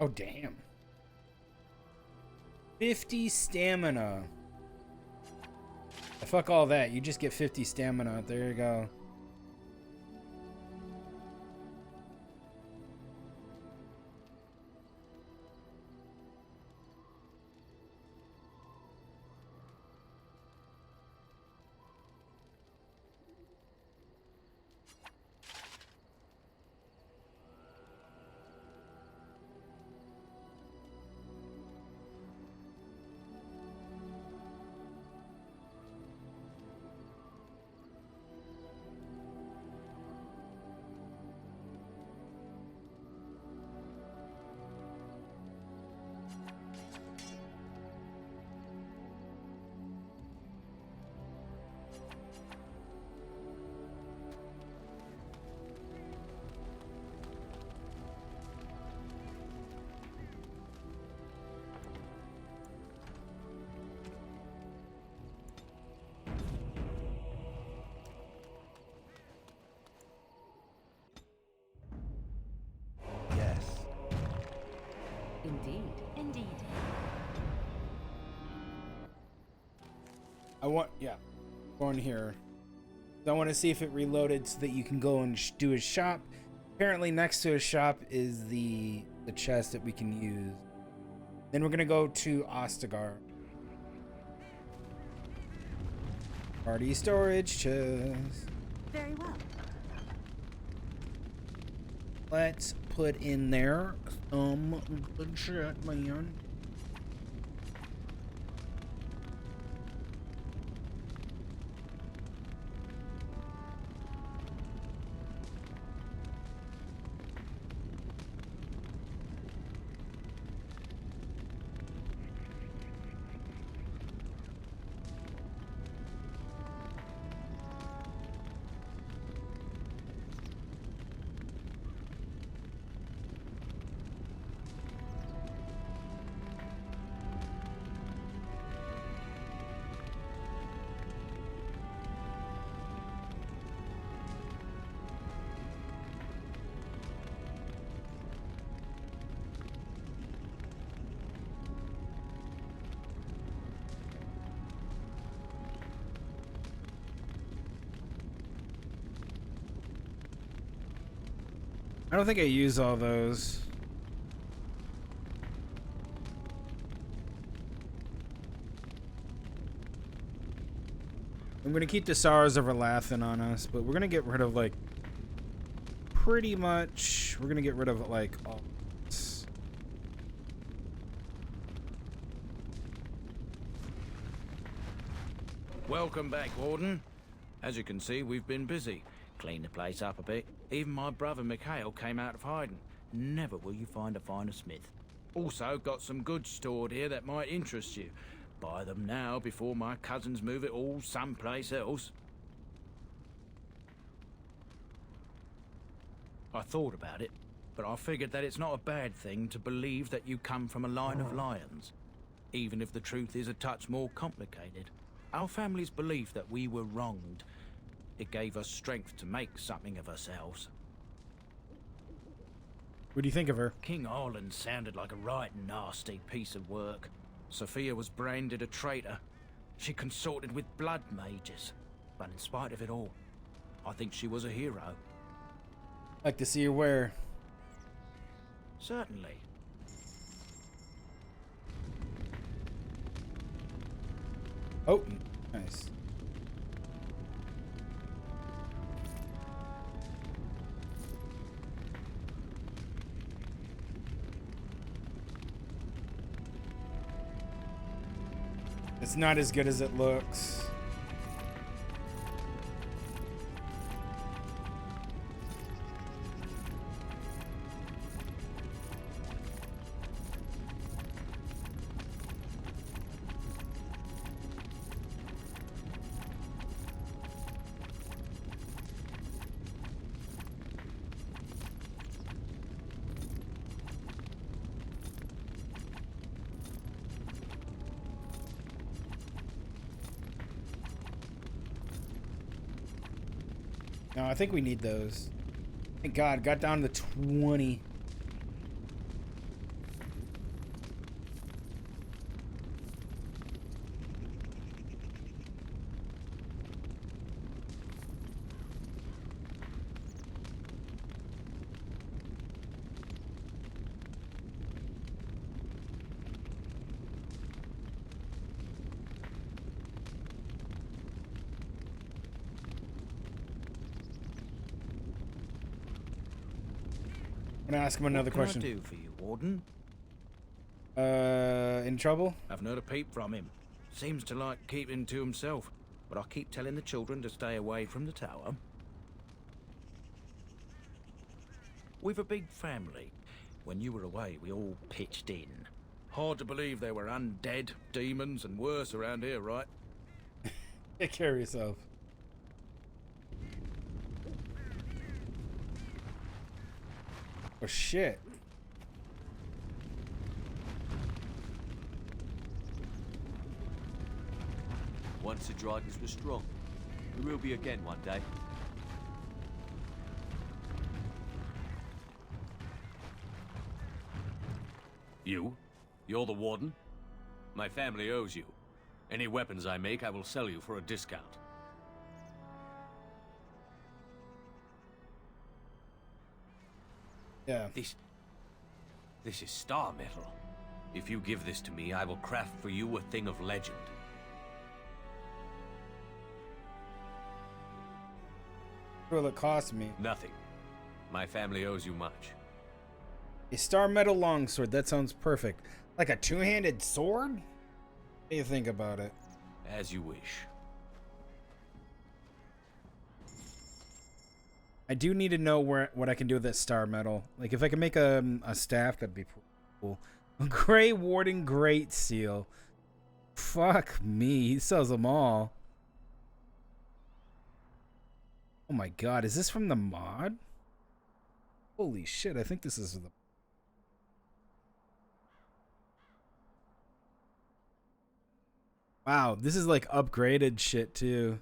[SPEAKER 16] Oh, damn. 50 stamina. Fuck all that. You just get 50 stamina. There you go. Going here. I want to see if it reloaded so that you can go and do a shop. Apparently next to a shop is the chest that we can use. Then we're going to go to Ostagar. Party storage chest.
[SPEAKER 5] Very well.
[SPEAKER 16] Let's put in there some good shit, man. I don't think I use all those. I'm gonna keep the Stars of Erlathen on us, but we're gonna get rid of, like, pretty much, we're gonna get rid of, like, all this.
[SPEAKER 18] Welcome back, Warden. As you can see, we've been busy. Cleaned the place up a bit. Even my brother Mikhail came out of hiding. Never will you find a finer smith. Also, got some goods stored here that might interest you. Buy them now before my cousins move it all someplace else. I thought about it, but I figured that it's not a bad thing to believe that you come from a line of lions, even if the truth is a touch more complicated. Our family's belief that we were wronged. It gave us strength to make something of ourselves.
[SPEAKER 16] What do you think of her?
[SPEAKER 18] King Arlen sounded like a right nasty piece of work. Sophia was branded a traitor. She consorted with blood mages. But in spite of it all, I think she was a hero.
[SPEAKER 16] Like to see her wear.
[SPEAKER 18] Certainly.
[SPEAKER 16] Oh, nice. It's not as good as it looks. No, I think we need those. Thank God, got down to 20. I'm gonna ask him another question.
[SPEAKER 18] What can I do for you, Warden?
[SPEAKER 16] In trouble?
[SPEAKER 18] I've not a peep from him. Seems to like keeping to himself, but I keep telling the children to stay away from the tower. We've a big family. When you were away, we all pitched in. Hard to believe there were undead, demons, and worse around here, right?
[SPEAKER 16] Take care of yourself. Oh shit.
[SPEAKER 20] Once the dragons were strong. We will be again one day. You? You're the warden? My family owes you. Any weapons I make, I will sell you for a discount.
[SPEAKER 16] Yeah.
[SPEAKER 20] This is star metal. If you give this to me, I will craft for you a thing of legend.
[SPEAKER 16] What will it cost me?
[SPEAKER 20] Nothing. My family owes you much.
[SPEAKER 16] A star metal longsword. That sounds perfect. Like a two-handed sword? What do you think about it?
[SPEAKER 20] As you wish.
[SPEAKER 16] I do need to know what I can do with that star metal. Like, if I can make a staff, that'd be cool. A Grey Warden Great Seal. Fuck me. He sells them all. Oh my god. Is this from the mod? Holy shit. I think this is the... Wow. This is like upgraded shit too.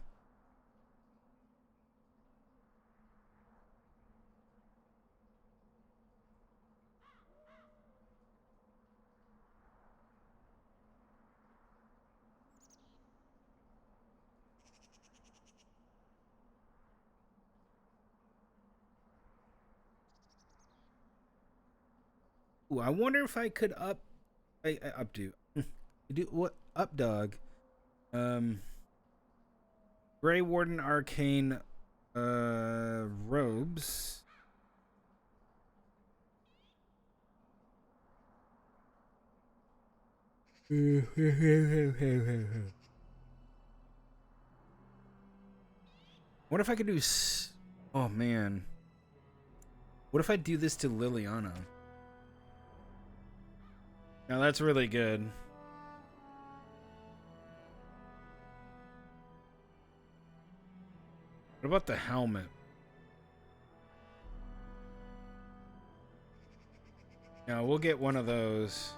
[SPEAKER 16] Ooh, I wonder if I could updo what up dog. Grey Warden Arcane robes. What if I could do oh man. What if I do this to Liliana? Now that's really good. What about the helmet? Now we'll get one of those.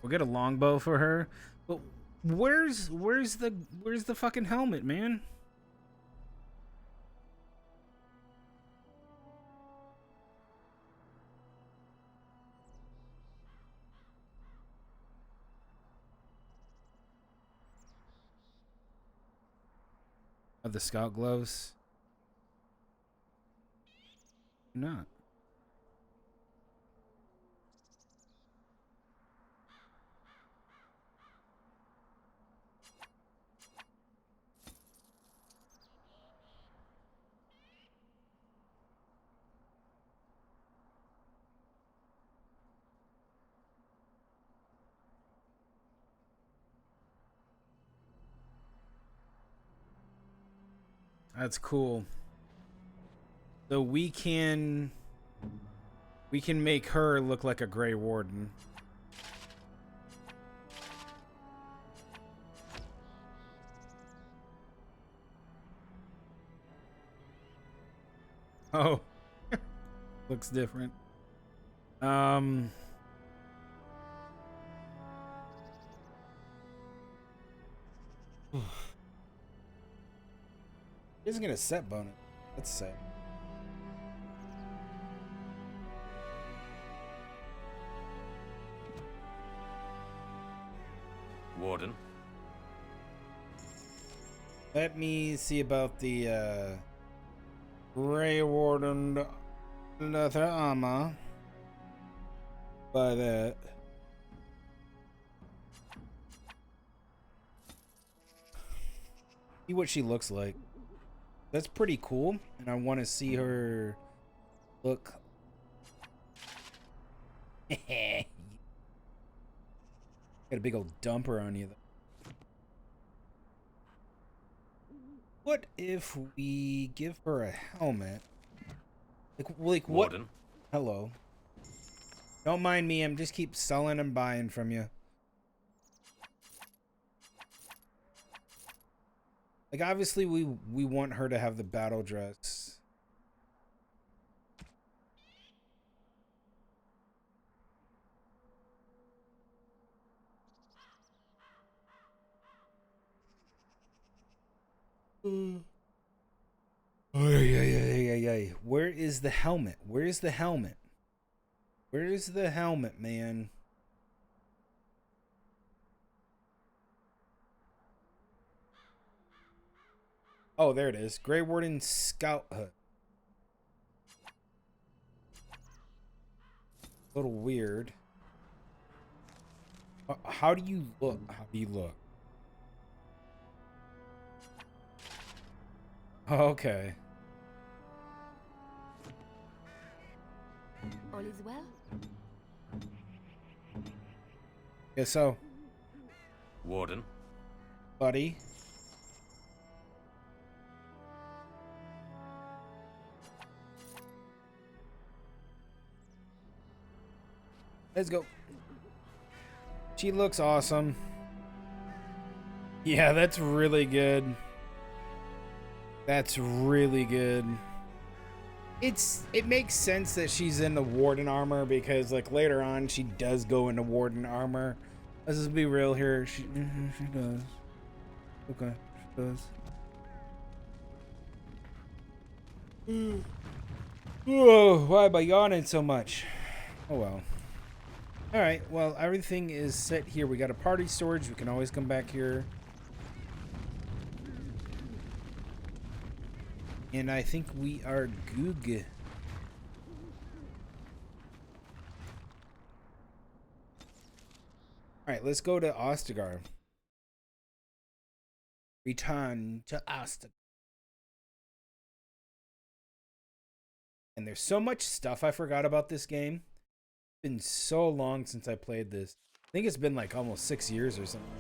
[SPEAKER 16] We'll get a longbow for her. But where's the fucking helmet, man? Of the scout gloves? Not. That's cool. So we can make her look like a Grey Warden. Oh. Looks different. He doesn't get a set bonus. That's sad.
[SPEAKER 20] Warden.
[SPEAKER 16] Let me see about the Grey Warden leather armor. Buy that. See what she looks like. That's pretty cool, and I want to see her look. Got a big old dumper on you. What if we give her a helmet? Like what?
[SPEAKER 20] Warden.
[SPEAKER 16] Hello. Don't mind me. I'm just keep selling and buying from you. Like, obviously, we want her to have the battle dress. Oh, yeah. Where is the helmet? Where's the helmet? Where's the helmet, man? Oh, there it is. Grey Warden Scout Hut. A little weird. How do you look? How do you look? Okay.
[SPEAKER 4] All is well?
[SPEAKER 16] Yeah, so.
[SPEAKER 20] Warden.
[SPEAKER 16] Buddy. Let's go. She looks awesome. Yeah, that's really good. That's really good. It makes sense that she's in the Warden armor because like later on she does go into Warden armor. Let's just be real here. She does. Okay, she does. Whoa, why am I yawning so much? Oh well. Alright, well everything is set here. We got a party storage. We can always come back here. And I think we are good. Alright, let's go to Ostagar. Return to Ostagar. And there's so much stuff I forgot about this game. It's been so long since I played this. I think it's been like almost 6 years or something.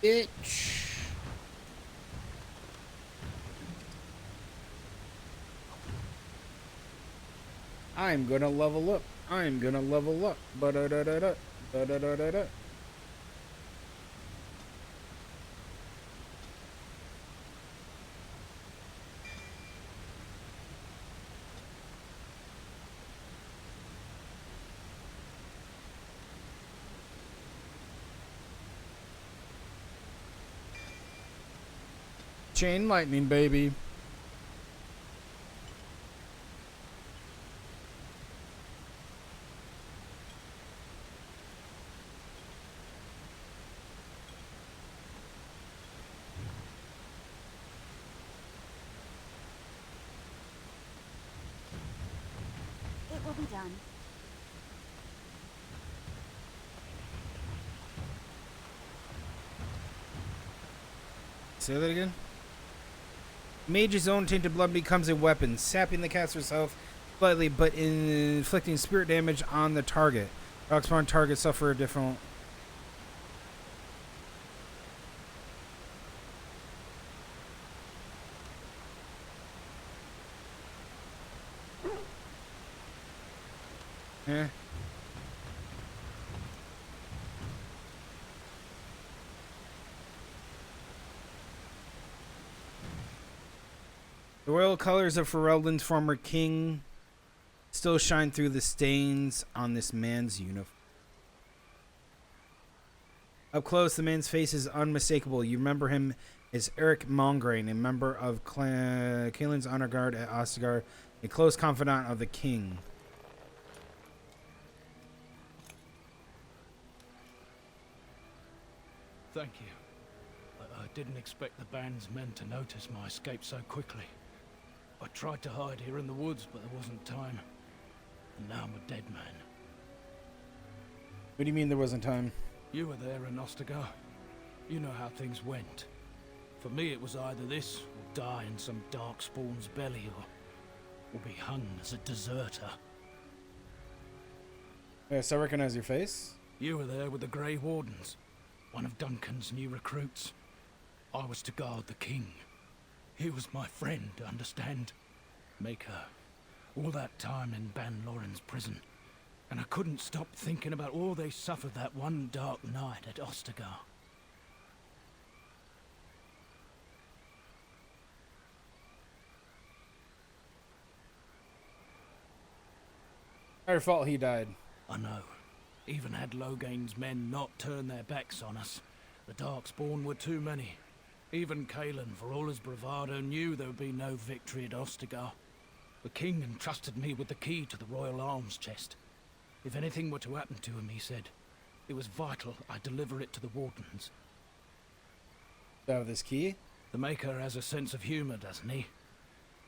[SPEAKER 16] Bitch. I'm gonna level up. I'm gonna level up. Ba-da-da-da-da. Ba-da-da-da-da. Chain lightning, baby.
[SPEAKER 5] It will be done.
[SPEAKER 16] Say that again? Mage's own tainted blood becomes a weapon, sapping the caster's health slightly, but inflicting spirit damage on the target. Darkspawn targets suffer a different. Eh. The royal colors of Ferelden's former king still shine through the stains on this man's uniform. Up close, the man's face is unmistakable. You remember him as Eric Mongrain, a member of Kaelin's honor guard at Ostagar, a close confidant of the king.
[SPEAKER 18] Thank you. I didn't expect the band's men to notice my escape so quickly. I tried to hide here in the woods, but there wasn't time. And now I'm a dead man.
[SPEAKER 16] What do you mean there wasn't time?
[SPEAKER 18] You were there in Ostagar. You know how things went. For me, it was either this, or die in some darkspawn's belly, or be hung as a deserter.
[SPEAKER 16] Yes, I recognize your face.
[SPEAKER 18] You were there with the Grey Wardens, one of Duncan's new recruits. I was to guard the king. He was my friend, understand? Maker. All that time in Ban Loren's prison. And I couldn't stop thinking about all they suffered that one dark night at Ostagar.
[SPEAKER 16] Our fault he died.
[SPEAKER 18] I know. Even had Logain's men not turned their backs on us, the Darkspawn were too many. Even Kaelin, for all his bravado, knew there would be no victory at Ostagar. The king entrusted me with the key to the royal arms chest. If anything were to happen to him, he said, it was vital I deliver it to the Wardens.
[SPEAKER 16] Have this key?
[SPEAKER 18] The Maker has a sense of humor, doesn't he?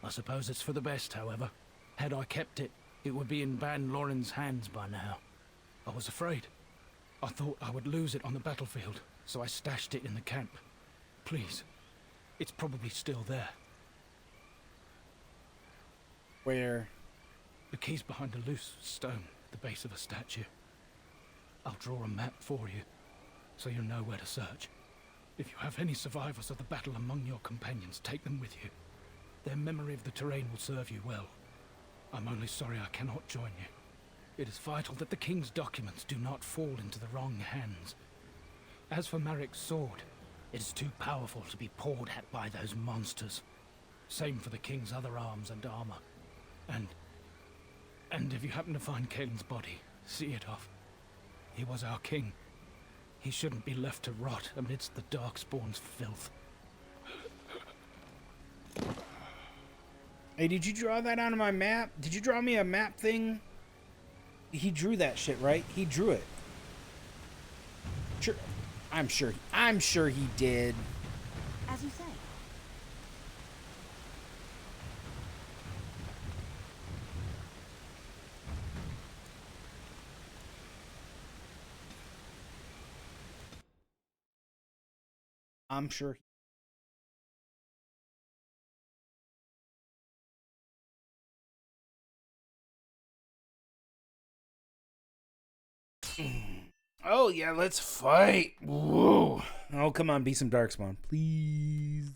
[SPEAKER 18] I suppose it's for the best, however. Had I kept it, it would be in Ban Loren's hands by now. I was afraid. I thought I would lose it on the battlefield, so I stashed it in the camp. Please, it's probably still there.
[SPEAKER 16] Where?
[SPEAKER 18] The key's behind a loose stone at the base of a statue. I'll draw a map for you, so you'll know where to search. If you have any survivors of the battle among your companions, take them with you. Their memory of the terrain will serve you well. I'm only sorry I cannot join you. It is vital that the king's documents do not fall into the wrong hands. As for Marik's sword, it is too powerful to be pawed at by those monsters. Same for the king's other arms and armor. And if you happen to find Kaelin's body, see it off. He was our king. He shouldn't be left to rot amidst the Darkspawn's filth.
[SPEAKER 16] Hey, did you draw that on my map? Did you draw me a map thing? He drew that shit, right? He drew it. Sure. I'm sure he did.
[SPEAKER 5] As you say.
[SPEAKER 16] I'm sure. Oh yeah, let's fight. Whoa. Oh, come on, be some Darkspawn, please.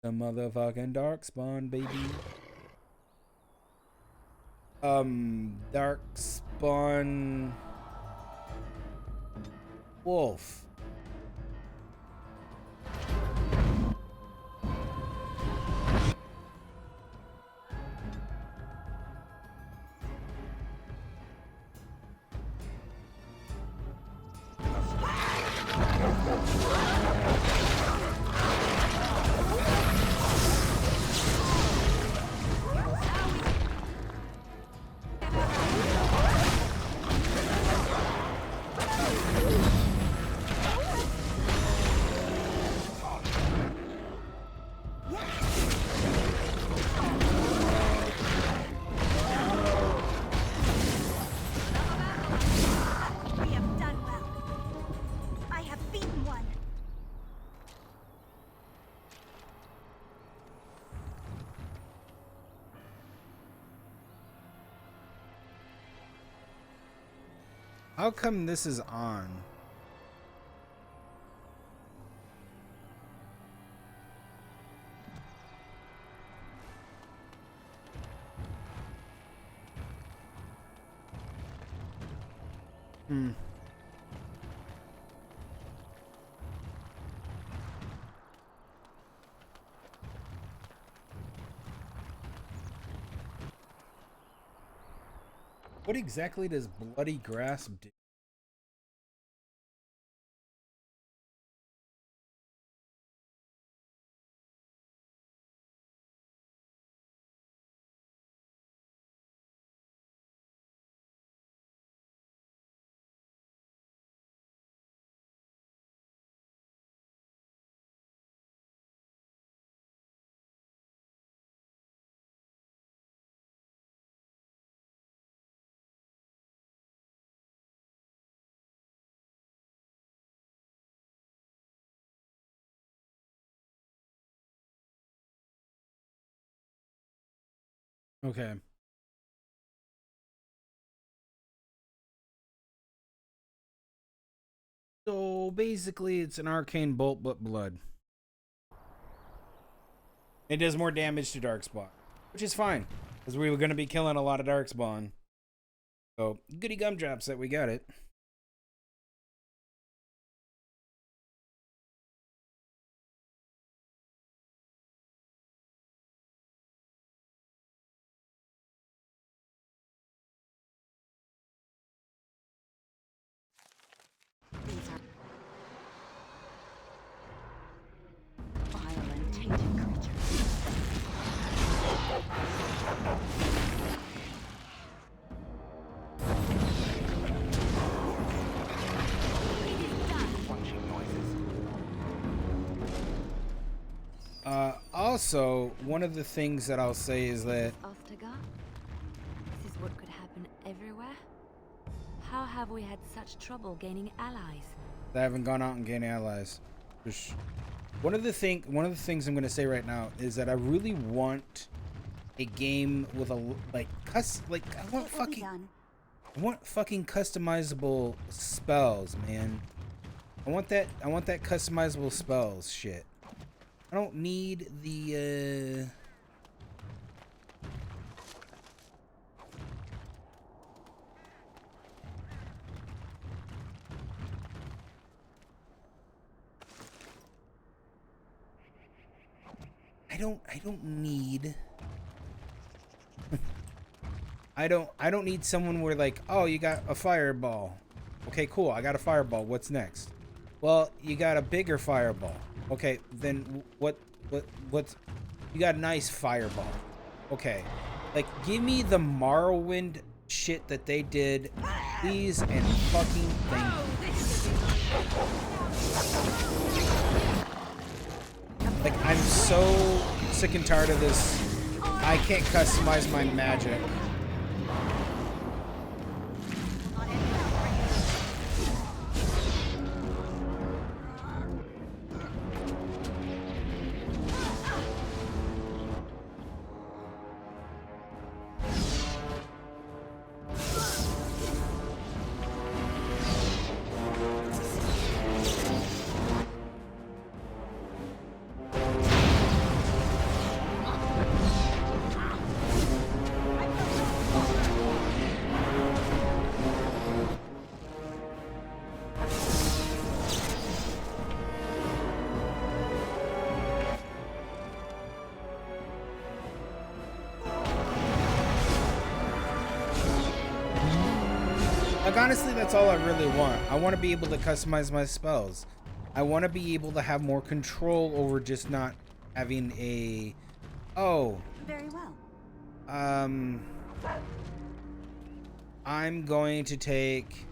[SPEAKER 16] The motherfucking Darkspawn, baby. Darkspawn Wolf. How come this is on? What exactly does bloody grasp do? Okay. So basically, it's an arcane bolt, but blood. It does more damage to Darkspawn, which is fine, because we were going to be killing a lot of Darkspawn. So, goody gumdrops that we got it.
[SPEAKER 5] These are vile and tainted creatures.
[SPEAKER 16] Also, one of the things that I'll say is that
[SPEAKER 4] Ostagar? This is what could happen everywhere? How have we had such trouble gaining allies?
[SPEAKER 16] I haven't gone out and gained allies. One of the things I'm going to say right now is that I really want a game with a I want fucking customizable spells, man. I want that customizable spells shit. I don't need the I don't need I don't need someone where like, oh, you got a fireball. Okay, cool. I got a fireball. What's next? Well, you got a bigger fireball. Okay, then what's you got a nice fireball. Okay. Like, give me the Morrowind shit that they did, please, and fucking thank you. Like, I'm so sick and tired of this. I can't customize my magic. Like, honestly, that's all I really want. I want to be able to customize my spells. I want to be able to have more control over just not having a... Oh.
[SPEAKER 5] Very well.
[SPEAKER 16] I'm going to take...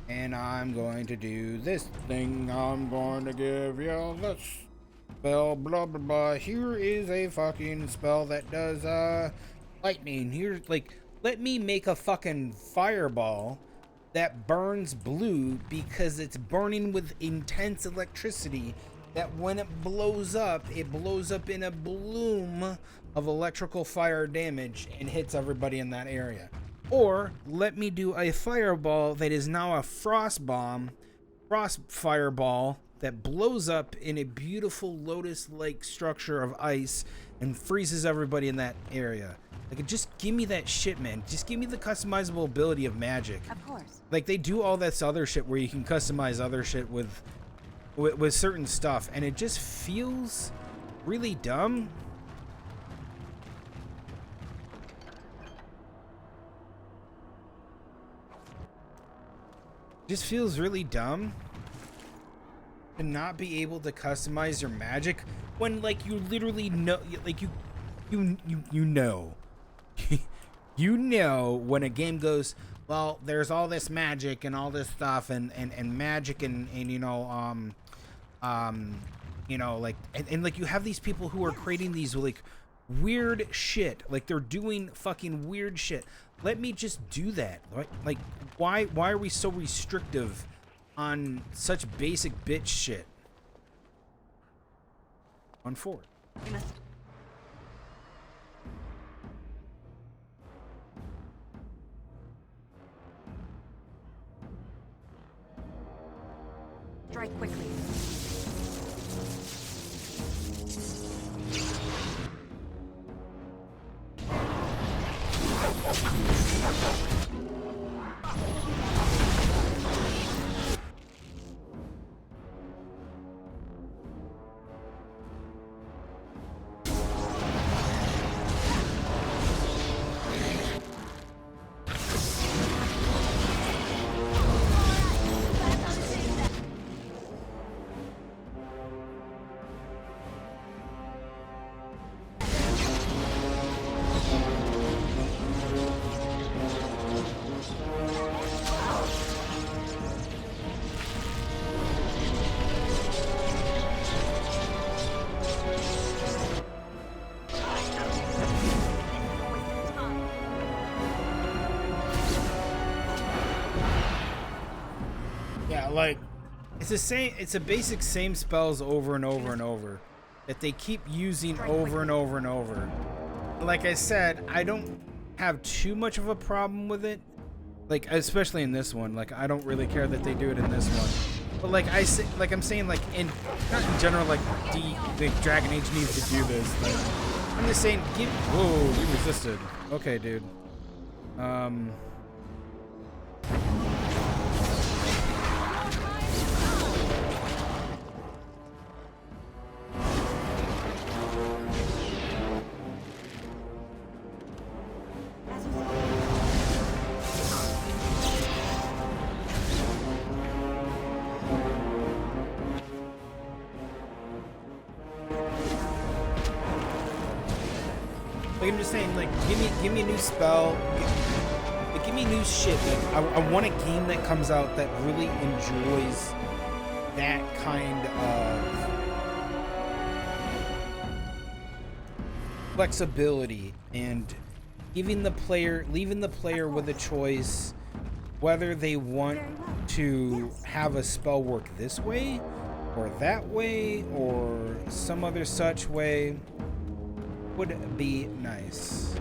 [SPEAKER 16] And I'm going to do this thing. I'm going to give you this spell, blah, blah, blah. Here is a fucking spell that does, lightning. Here's, like, let me make a fucking fireball that burns blue because it's burning with intense electricity that when it blows up in a bloom of electrical fire damage and hits everybody in that area. Or let me do a fireball that is now a frost fireball that blows up in a beautiful lotus-like structure of ice and freezes everybody in that area. Like, just give me that shit, man. Just give me the customizable ability of magic.
[SPEAKER 5] Of course.
[SPEAKER 16] Like, they do all this other shit where you can customize other shit with certain stuff, and it just feels really dumb. Just feels really dumb to not be able to customize your magic when, like, you literally know, like, you know. You know when a game goes, well, there's all this magic and all this stuff and magic and you know, you know, like, and like you have these people who are creating these like weird shit, like they're doing fucking weird shit. Let me just do that. Like why are we so restrictive on such basic bitch shit? On forward.
[SPEAKER 5] Strike quickly.
[SPEAKER 16] Like, it's the same, it's a basic same spells over and over and over that they keep using over and over and over. Like I said, I don't have too much of a problem with it, like especially in this one. Like, I don't really care that they do it in this one, but like I say, like I'm saying, like in not in general, like Dragon Age needs to do this. But I'm just saying, whoa, you resisted. Okay, dude. Like, I'm just saying, like, give me a new spell, give me new shit. Like, I want a game that comes out that really enjoys that kind of flexibility and leaving the player with a choice whether they want to have a spell work this way or that way or some other such way. Would be nice.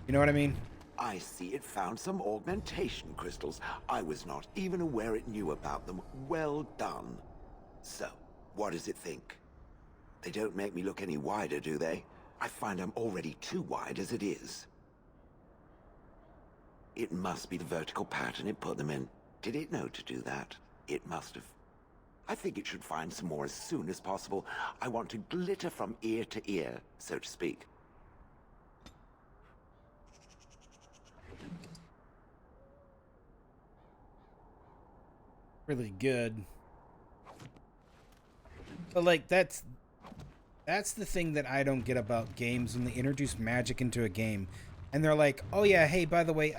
[SPEAKER 16] You know what I mean?
[SPEAKER 15] I see it found some augmentation crystals. I was not even aware it knew about them. Well done. So, what does it think? They don't make me look any wider, do they? I find I'm already too wide as it is. It must be the vertical pattern it put them in. Did it know to do that? It must have. I think it should find some more as soon as possible. I want to glitter from ear to ear, so to speak.
[SPEAKER 16] Really good. But like that's the thing that I don't get about games when they introduce magic into a game. And they're like, "Oh yeah, hey, by the way,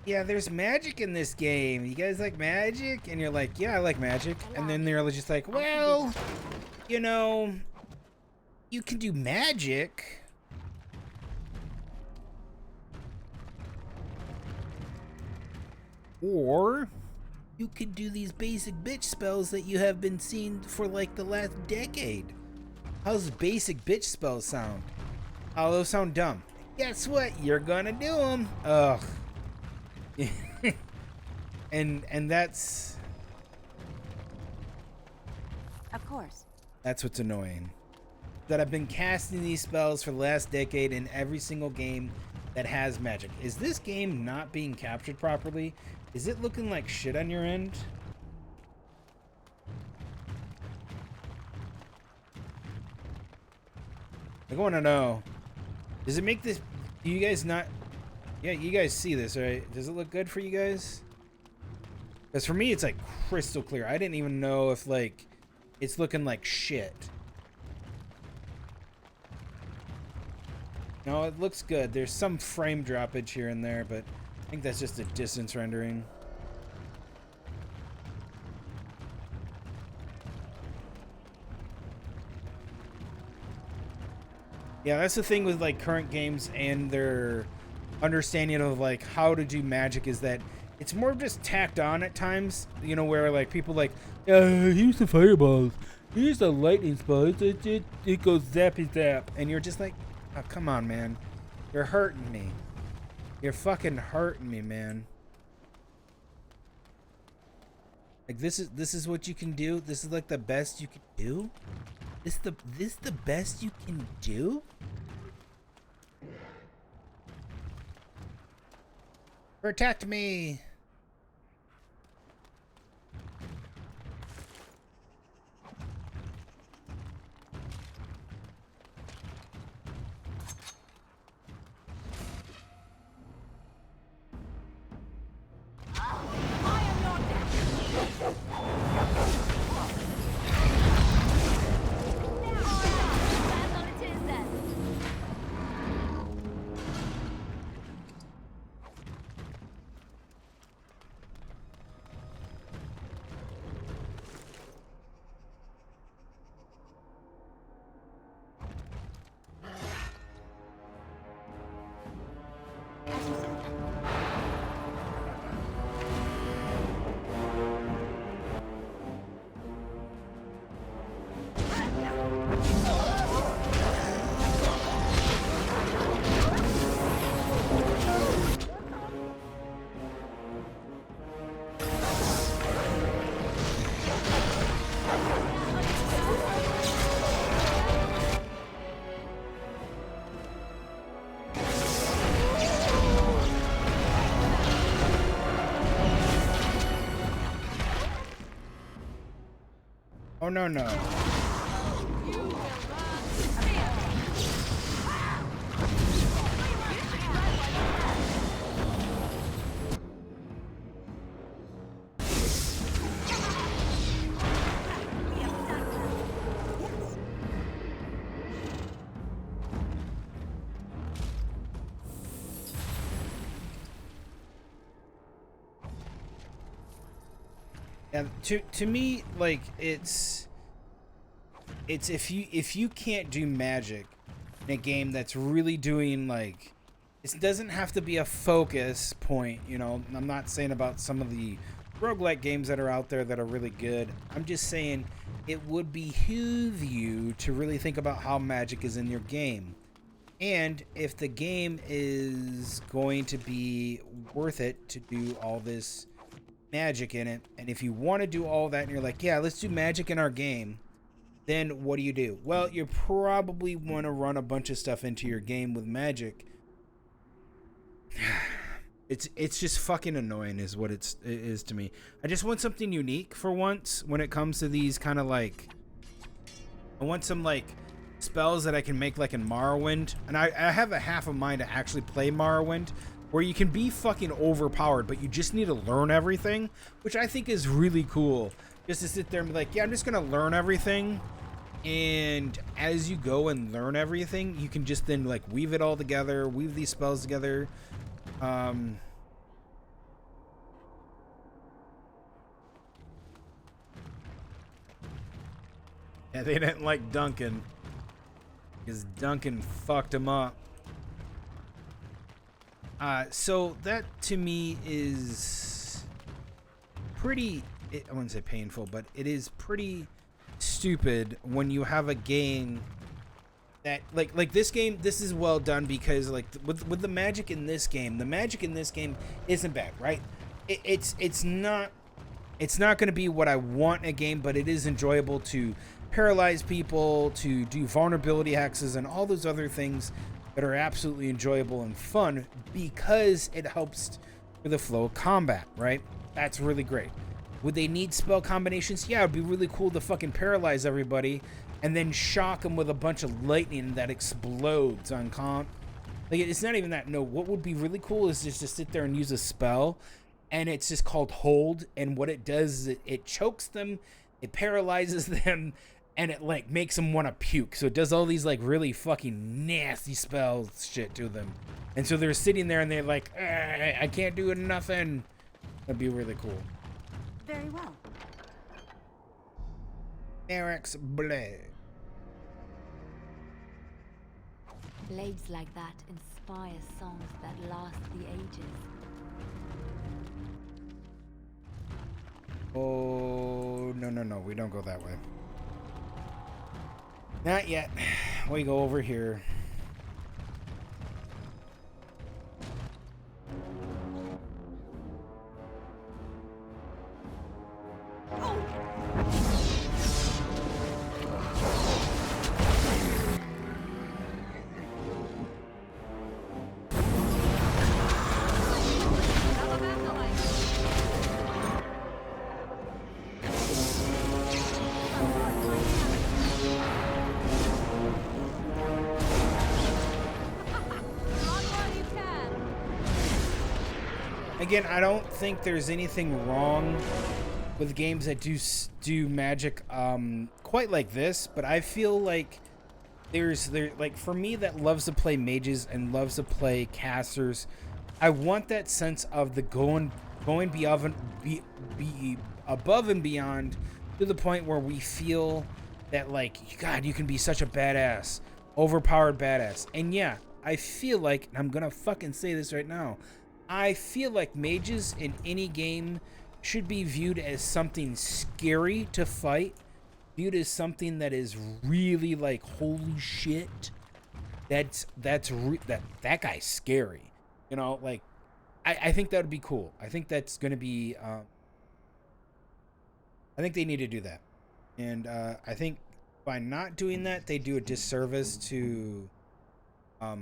[SPEAKER 16] yeah, there's magic in this game. You guys like magic?" And you're like, "Yeah, I like magic." And then they're just like, "Well, you know, you can do magic." Or you could do these basic bitch spells that you have been seeing for like the last decade. How's basic bitch spells sound? Oh, those sound dumb. Guess what? You're gonna do them. Ugh. and that's
[SPEAKER 5] Of course.
[SPEAKER 16] That's what's annoying. That I've been casting these spells for the last decade in every single game that has magic. Is this game not being captured properly? Is it looking like shit on your end? I want to know, does it make this, do you guys not, yeah, you guys see this, right? Does it look good for you guys? Because for me, it's like crystal clear. I didn't even know if like, it's looking like shit. No, it looks good. There's some frame droppage here and there, but I think that's just a distance rendering. Yeah, that's the thing with like current games and their understanding of like how to do magic is that it's more just tacked on at times, you know, where like people like, here's the fireballs, here's the lightning spells, it goes zappy zap, and you're just like, oh, come on, man, you're hurting me, you're fucking hurting me, man. Like this is what you can do. This is like the best you can do. This the best you can do? Protect me! Oh, no, no. And to me, like, it's if you can't do magic in a game that's really doing, like, it doesn't have to be a focus point, you know. I'm not saying about some of the roguelike games that are out there that are really good. I'm just saying it would behoove you to really think about how magic is in your game. And if the game is going to be worth it to do all this magic in it, and if you want to do all that and you're like, yeah, let's do magic in our game, then what do? Well, you probably want to run a bunch of stuff into your game with magic. It's just fucking annoying is what it is to me. I just want something unique for once when it comes to these kind of like, I want some like spells that I can make like in Morrowind, and I have a half of mind to actually play Morrowind, where you can be fucking overpowered, but you just need to learn everything, which I think is really cool. Just to sit there and be like, yeah, I'm just gonna learn everything, and as you go and learn everything, you can just then like weave it all together, weave these spells together. Yeah, they didn't like Duncan, because Duncan fucked him up. So that to me is pretty, I wouldn't say painful, but it is pretty stupid when you have a game that like this game, this is well done because like with the magic in this game, the magic in this game isn't bad, right? It's not going to be what I want in a game, but it is enjoyable to paralyze people, to do vulnerability hexes and all those other things that are absolutely enjoyable and fun because it helps with the flow of combat, right? That's really great. Would they need spell combinations? Yeah, it'd be really cool to fucking paralyze everybody and then shock them with a bunch of lightning that explodes on comp. Like, it's not even that. No, what would be really cool is just to sit there and use a spell, and it's just called Hold, and what it does is it chokes them, it paralyzes them, and it, like, makes them want to puke. So it does all these, like, really fucking nasty spells shit to them. And so they're sitting there, and they're like, I can't do nothing. That'd be really cool.
[SPEAKER 5] Very well.
[SPEAKER 16] Eric's blade.
[SPEAKER 4] Blades like that inspire songs that last the ages.
[SPEAKER 16] Oh, no. We don't go that way. Not yet. We go over here. Again, I don't think there's anything wrong with games that do magic quite like this, but I feel like like for me that loves to play mages and loves to play casters, I want that sense of the going be above and beyond to the point where we feel that, like, God, you can be such a badass, overpowered badass. And yeah, I feel like, and I'm gonna fucking say this right now, I feel like mages in any game should be viewed as something scary to fight, viewed as something that is really like, holy shit, that guy's scary. You know, like, I think that would be cool. I think that's gonna be, I think they need to do that. And I think by not doing that, they do a disservice to, I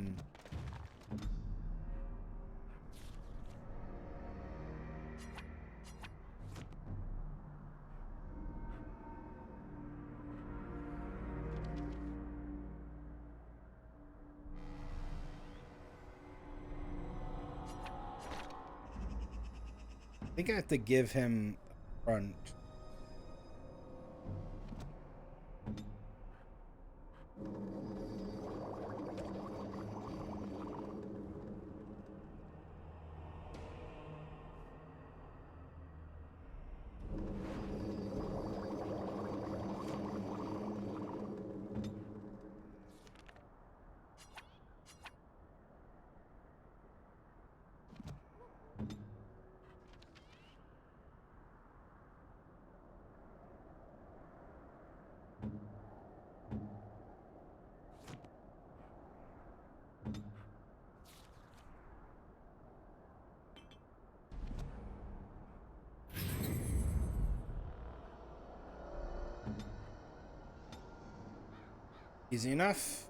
[SPEAKER 16] think I have to give him front. Easy enough.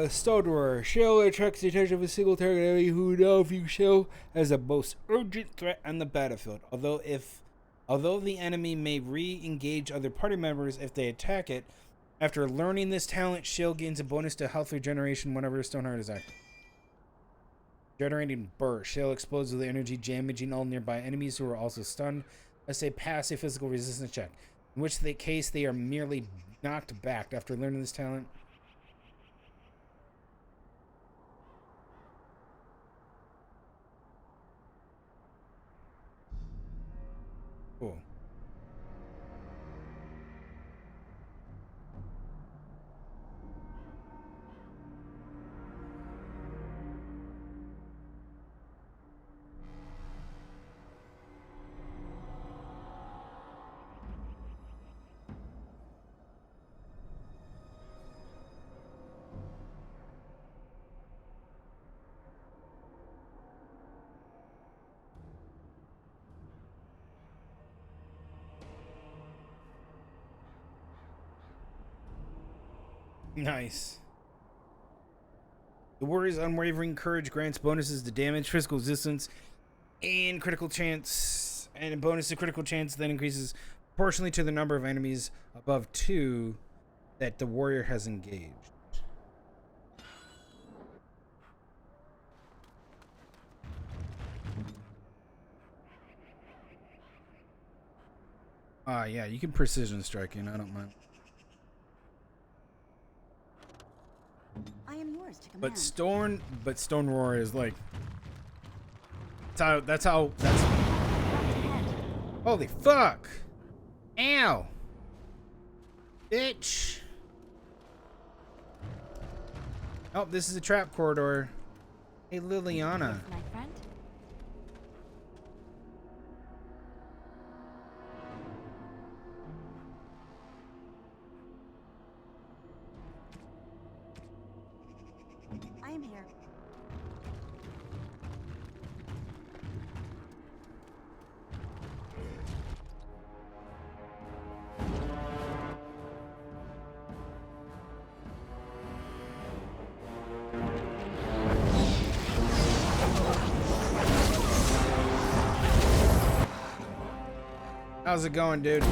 [SPEAKER 16] Stodor. Shell attracts the attention of a single target enemy who now views Shell as the most urgent threat on the battlefield. Although the enemy may re-engage other party members if they attack it, after learning this talent, Shell gains a bonus to health regeneration whenever Stoneheart is active. Generating burst. Shell explodes with energy, damaging all nearby enemies who are also stunned. Let's say pass a physical resistance check, in which case they are merely knocked back after learning this talent. Cool. Nice. The warrior's unwavering courage grants bonuses to damage, physical resistance, and critical chance. And a bonus to critical chance that increases proportionally to the number of enemies above 2 that the warrior has engaged. Yeah, you can precision striking. I don't mind.
[SPEAKER 5] I am yours to command.
[SPEAKER 16] But Stone Roar is like that's holy fuck. Ow. Bitch. Oh, this is a trap corridor. Hey, Liliana.
[SPEAKER 5] My friend? I am here.
[SPEAKER 16] How's it going, dude?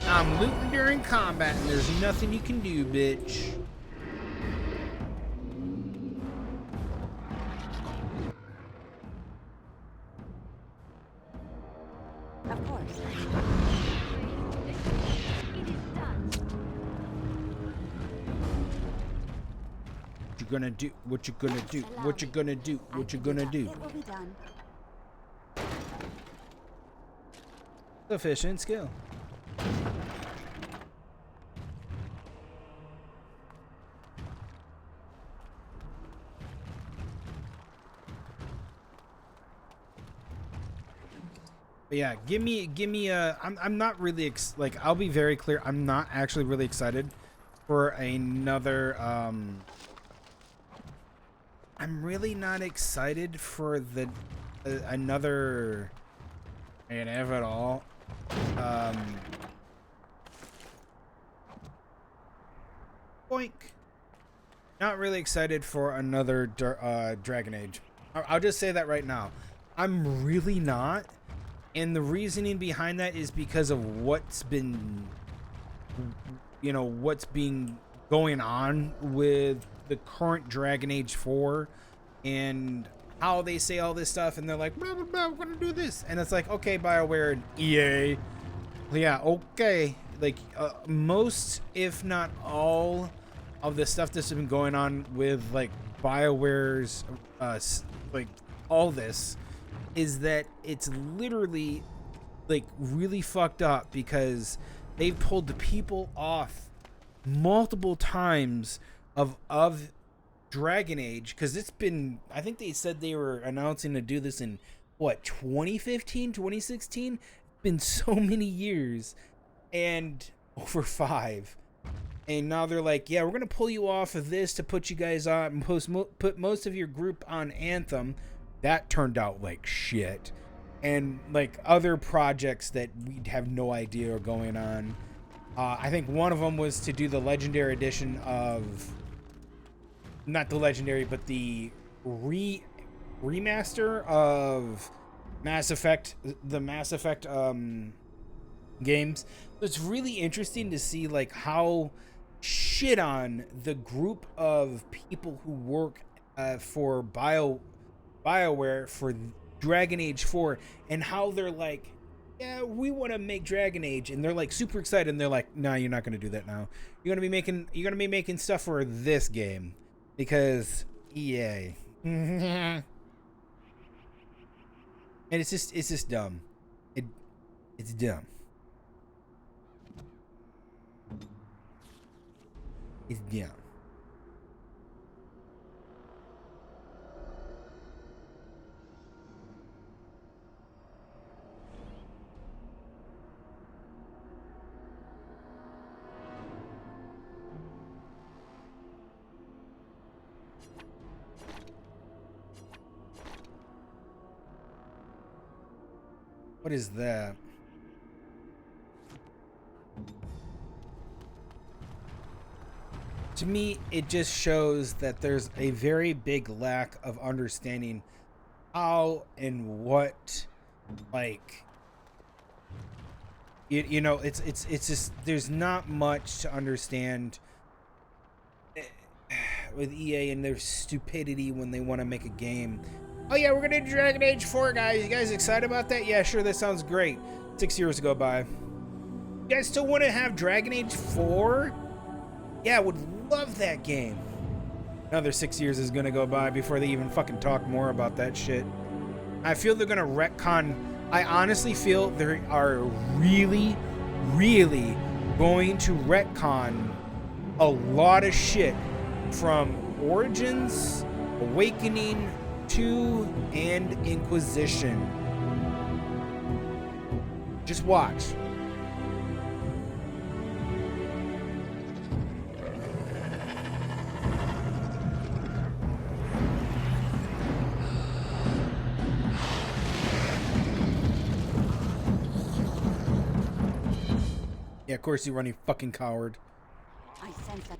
[SPEAKER 16] I'm looting during combat and there's nothing you can do, bitch.
[SPEAKER 5] Of course.
[SPEAKER 16] What you gonna do? What you gonna do? What you gonna do? What you gonna do?
[SPEAKER 5] It will be done.
[SPEAKER 16] Sufficient skill. But yeah, give me a. I'm not really like, I'll be very clear. I'm not actually really excited for another. I'm really not excited for the another inevitable. Boink. Not really excited for another Dragon Age. I'll just say that right now. I'm really not. And the reasoning behind that is because of what's been, what's been going on with the current Dragon Age 4 and how they say all this stuff and they're like, blah, blah, blah, we're gonna do this. And it's like, okay, BioWare and EA. Yeah, okay. Like, most, if not all, of the stuff that's been going on with, like, BioWare's, like, all this is that it's literally, like, really fucked up because they've pulled the people off multiple times of Dragon Age, because it's been, I think they said they were announcing to do this in, what, 2015, 2016? It's been so many years, and over 5. And now they're like, yeah, we're going to pull you off of this to put you guys on, and put most of your group on Anthem. That turned out like shit. And like other projects that we have no idea are going on. I think one of them was to do the Legendary Edition of, not the Legendary, but the remaster of Mass Effect, the Mass Effect games. So it's really interesting to see like how shit on the group of people who work for BioWare for Dragon Age 4 and how they're like, yeah, we want to make Dragon Age, and they're like super excited, and they're like, no, you're not going to do that now. You're going to be making stuff for this game because EA. And it's just dumb. It's dumb. It's dumb. What is that? To me, it just shows that there's a very big lack of understanding how and what, like, you know, it's just, there's not much to understand with EA and their stupidity when they want to make a game. Oh yeah, we're gonna do Dragon Age 4, guys. You guys excited about that? Yeah, sure, that sounds great. 6 years go by. You guys still want to have Dragon Age 4? Yeah, I would love that game. Another 6 years is gonna go by before they even fucking talk more about that shit. I feel they're gonna retcon. I honestly feel they are really, really going to retcon a lot of shit from Origins, Awakening, 2, and Inquisition. Just watch. Yeah, of course you run, you fucking coward.
[SPEAKER 5] I sense that.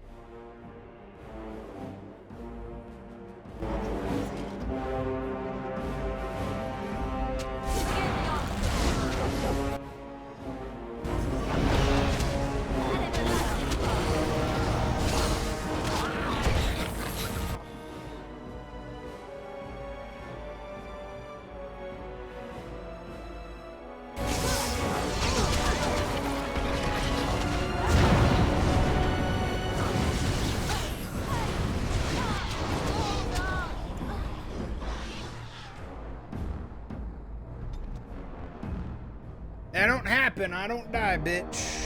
[SPEAKER 16] That don't happen. I don't die, bitch.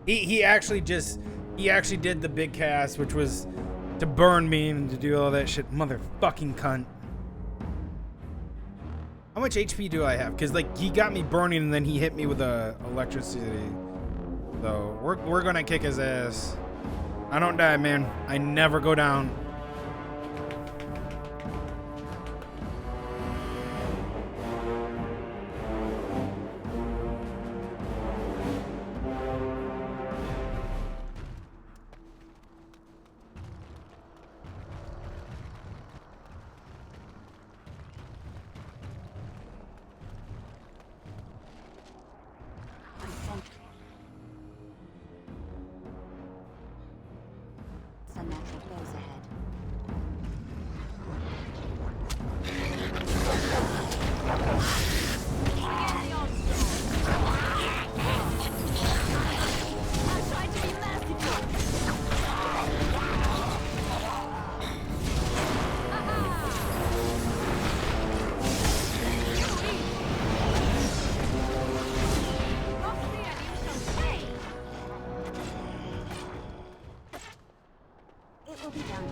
[SPEAKER 16] He actually did the big cast, which was to burn me and to do all that shit. Motherfucking cunt. How much HP do I have? Because, like, he got me burning and then he hit me with electricity. So, we're gonna kick his ass. I don't die, man. I never go down.
[SPEAKER 5] Unnatural flows ahead. It will be done.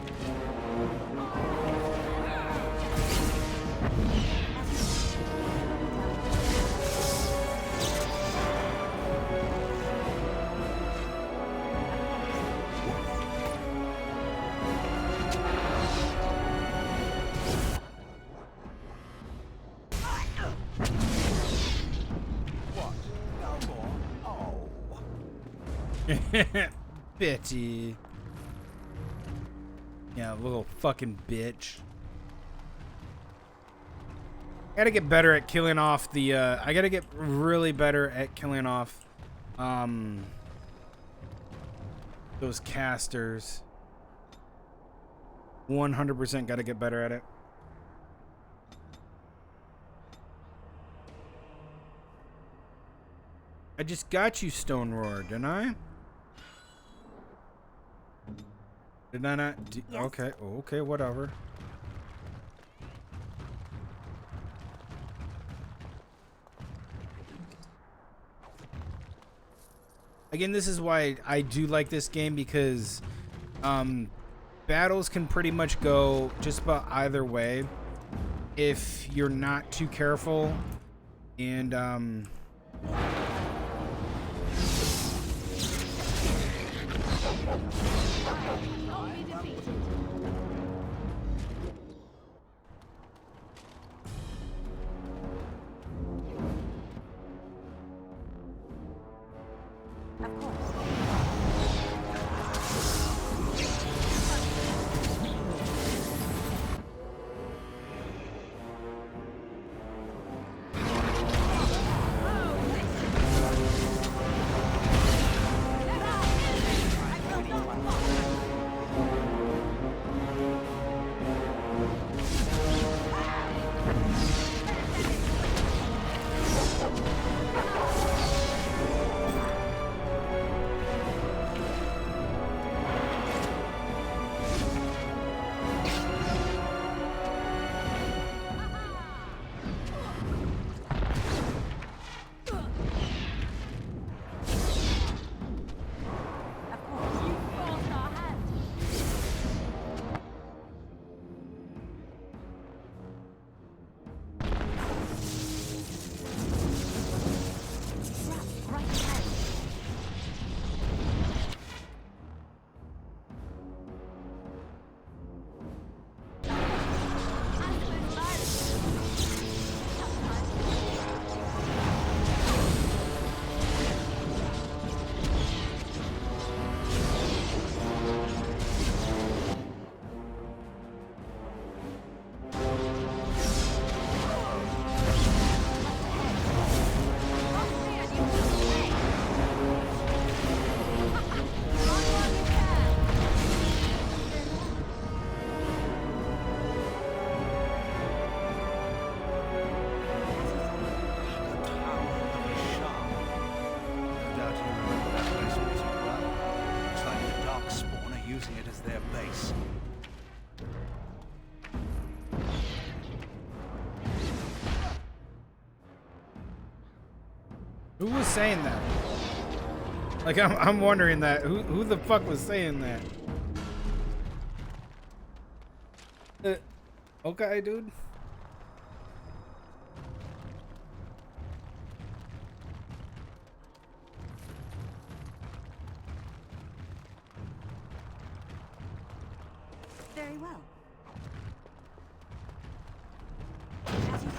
[SPEAKER 16] Bitchy. Yeah, little fucking bitch. I gotta get better at killing off the, I gotta get really better at killing off, those casters. 100% gotta get better at it. I just got you, Stone Roar, didn't I? Did I not?
[SPEAKER 5] Yes.
[SPEAKER 16] Okay, okay, whatever. Again, this is why I do like this game, because battles can pretty much go just about either way if you're not too careful. And Who was saying that? Like, I'm wondering that. Who the fuck was saying that? Okay, dude.
[SPEAKER 5] Very well. As you say.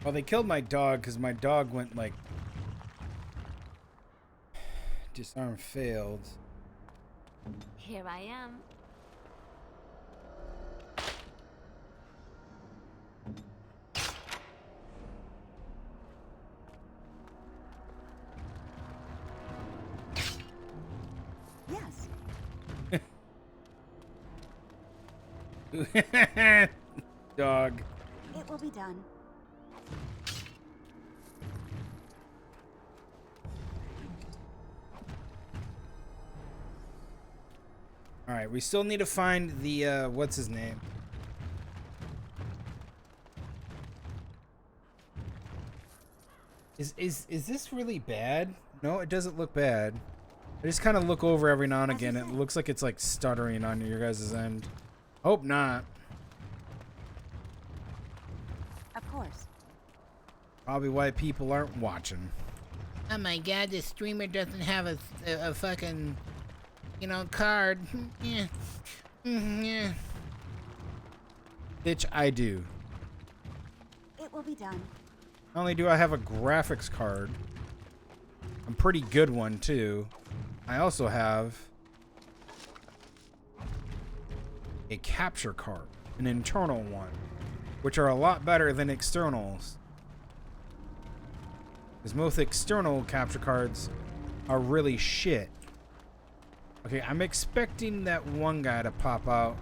[SPEAKER 16] Well, they killed my dog because my dog went like disarm failed.
[SPEAKER 4] Here I am.
[SPEAKER 5] Yes.
[SPEAKER 16] Dog.
[SPEAKER 5] It will be done.
[SPEAKER 16] All right, we still need to find the what's his name? Is this really bad? No, it doesn't look bad. I just kind of look over every now and again. It looks like it's like stuttering on your guys' end. Hope not.
[SPEAKER 5] Of course.
[SPEAKER 16] Probably why people aren't watching.
[SPEAKER 9] Oh my god, this streamer doesn't have a fucking, you know, card. Yeah. Yeah.
[SPEAKER 16] Bitch, I do.
[SPEAKER 5] It will be done.
[SPEAKER 16] Not only do I have a graphics card, a pretty good one too. I also have a capture card, an internal one, which are a lot better than externals. Because most external capture cards are really shit. Okay, I'm expecting that one guy to pop out.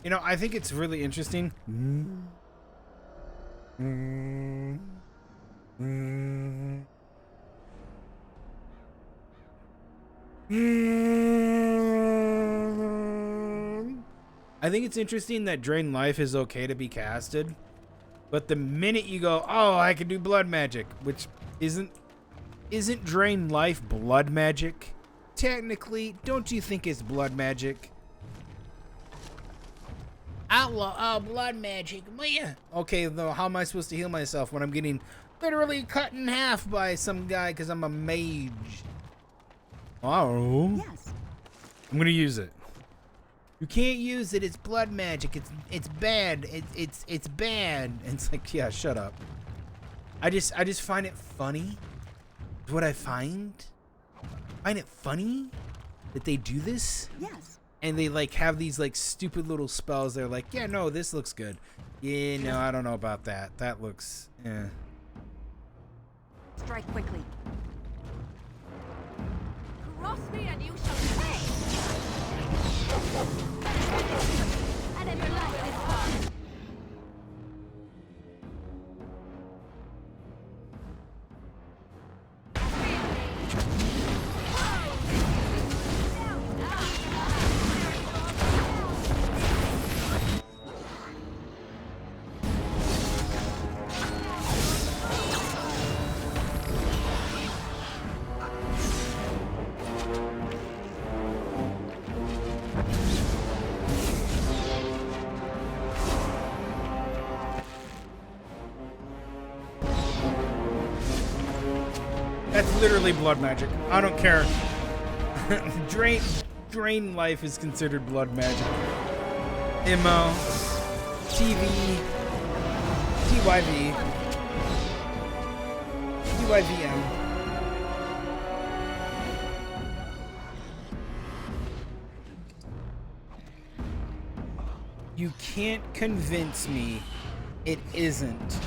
[SPEAKER 16] You know, I think it's really interesting. I think it's interesting that Drain Life is okay to be casted, but the minute you go, oh, I can do blood magic, which isn't Drain Life blood magic? Technically, don't you think it's blood magic?
[SPEAKER 9] Outlaw, blood magic. Yeah.
[SPEAKER 16] Okay, though, how am I supposed to heal myself when I'm getting literally cut in half by some guy because I'm a mage? Oh.
[SPEAKER 5] Yes.
[SPEAKER 16] I'm gonna use it. You can't use it. It's blood magic. It's bad. It's bad. And it's like, yeah, shut up. I just find it funny. Is what I find. Find it funny that they do this.
[SPEAKER 5] Yes.
[SPEAKER 16] And they like have these like stupid little spells. They're like, yeah, no, this looks good. Yeah, no, I don't know about that. That looks, eh.
[SPEAKER 5] Strike quickly.
[SPEAKER 4] Cross me and you shall pay. And if your life is hard.
[SPEAKER 16] literally blood magic. I don't care. Drain life is considered blood magic. MO, TV, TYV, TYVM. You can't convince me it isn't.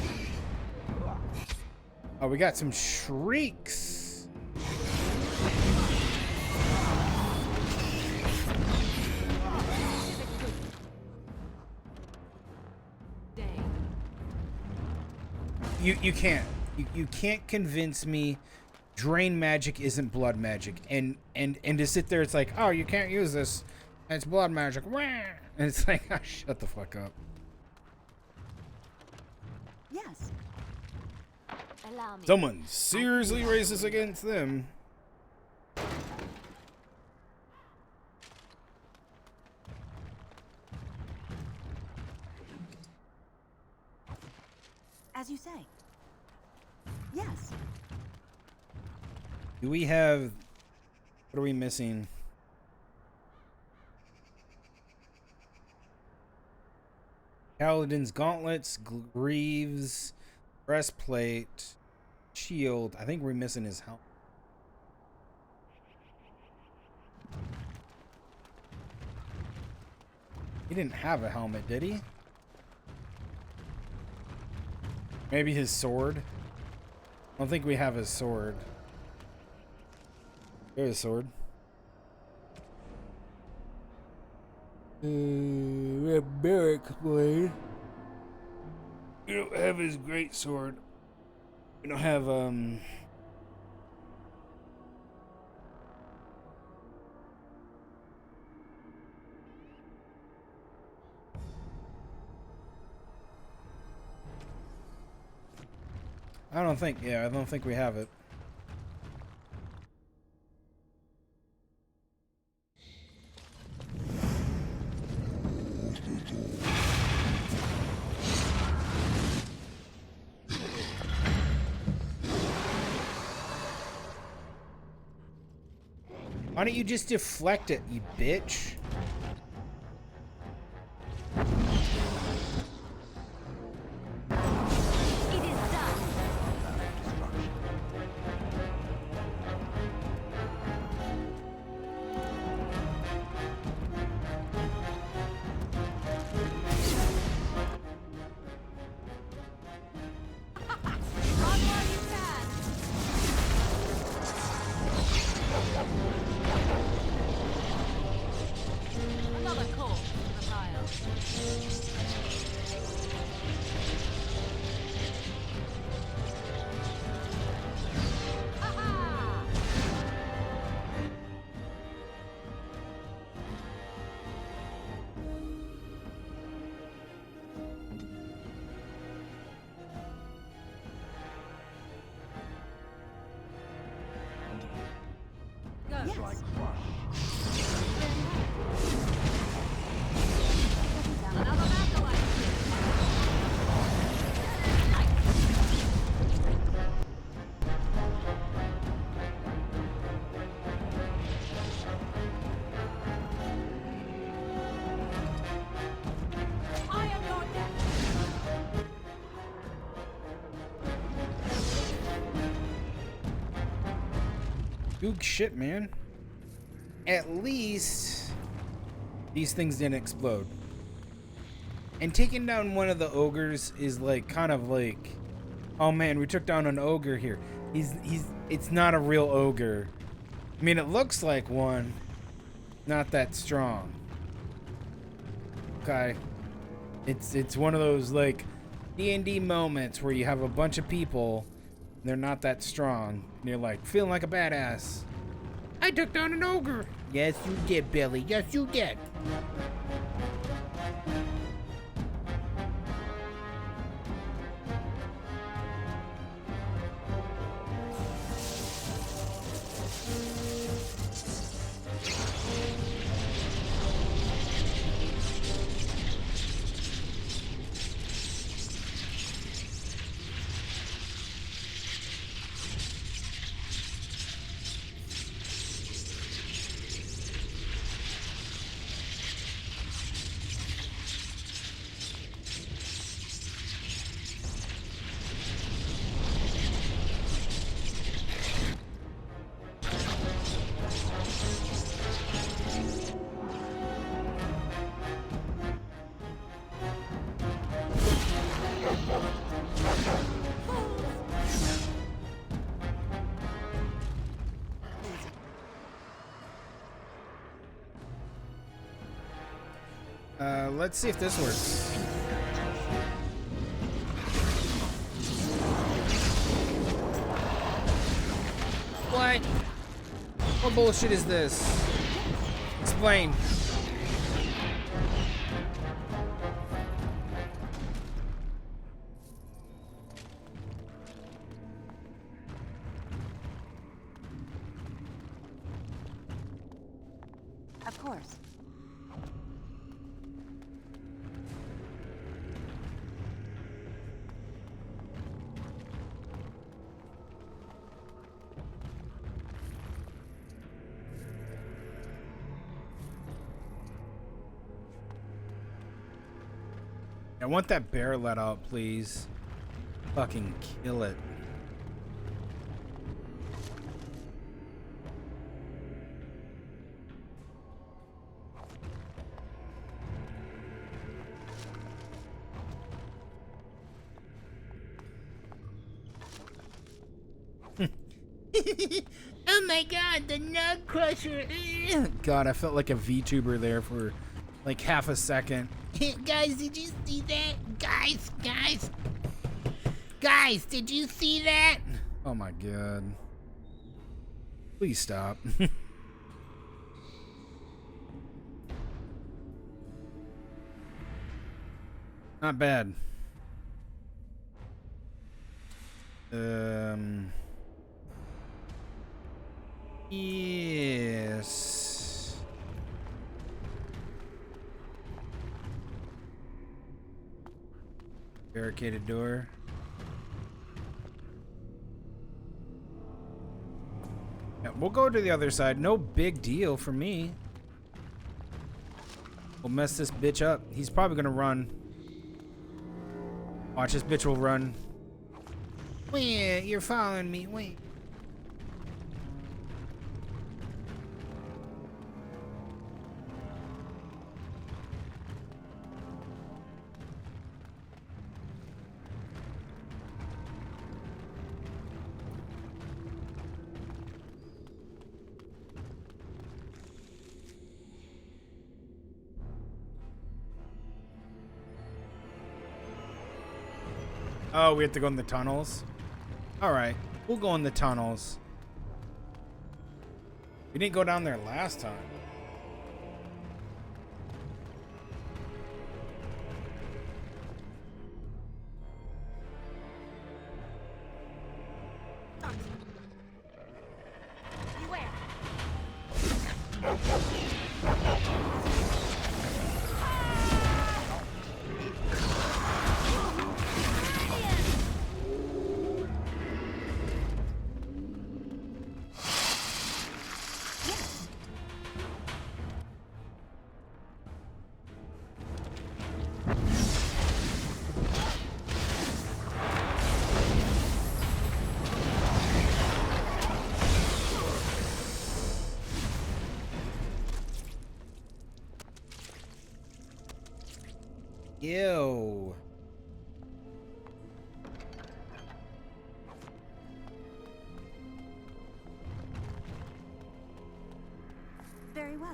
[SPEAKER 16] Oh, we got some shrieks. You can't. You can't convince me drain magic isn't blood magic. And to sit there, it's like, oh, you can't use this. It's blood magic. And it's like, oh, shut the fuck up.
[SPEAKER 5] Yes.
[SPEAKER 25] Allow me.
[SPEAKER 16] Someone seriously racist against them.
[SPEAKER 5] As you say. Yes.
[SPEAKER 16] Do we have... What are we missing? Paladin's gauntlets, greaves, breastplate, shield. I think we're missing his helmet. He didn't have a helmet, did he? Maybe his sword? I don't think we have his sword. There's his sword. We have Barrack's blade. We don't have his great sword. We don't have I don't think we have it. Why don't you just deflect it, you bitch? Good shit, man. At least these things didn't explode. And taking down one of the ogres is like kind of like, oh man, we took down an ogre here. It's not a real ogre. I mean, it looks like one, not that strong. Okay. It's one of those like D&D moments where you have a bunch of people, they're not that strong. And you're like, feeling like a badass. I took down an ogre. Yes, you did, Billy. Yes, you did. Let's see if this works. What? What bullshit is this? Explain.
[SPEAKER 5] Of course.
[SPEAKER 16] I want that bear let out, please. Fucking kill it.
[SPEAKER 9] Oh my god, the Nug Crusher!
[SPEAKER 16] God, I felt like a VTuber there for like half a second.
[SPEAKER 9] Guys, did you see that? Guys, did you see that?
[SPEAKER 16] Oh my god. Please stop. Not bad. Yes. Barricaded door. Yeah, we'll go to the other side. No big deal for me. We'll mess this bitch up. He's probably gonna run. Watch, this bitch will run.
[SPEAKER 9] Wait, you're following me. Wait.
[SPEAKER 16] Oh, we have to go in the tunnels? Alright, we'll go in the tunnels. We didn't go down there last time. Ew.
[SPEAKER 5] Very well.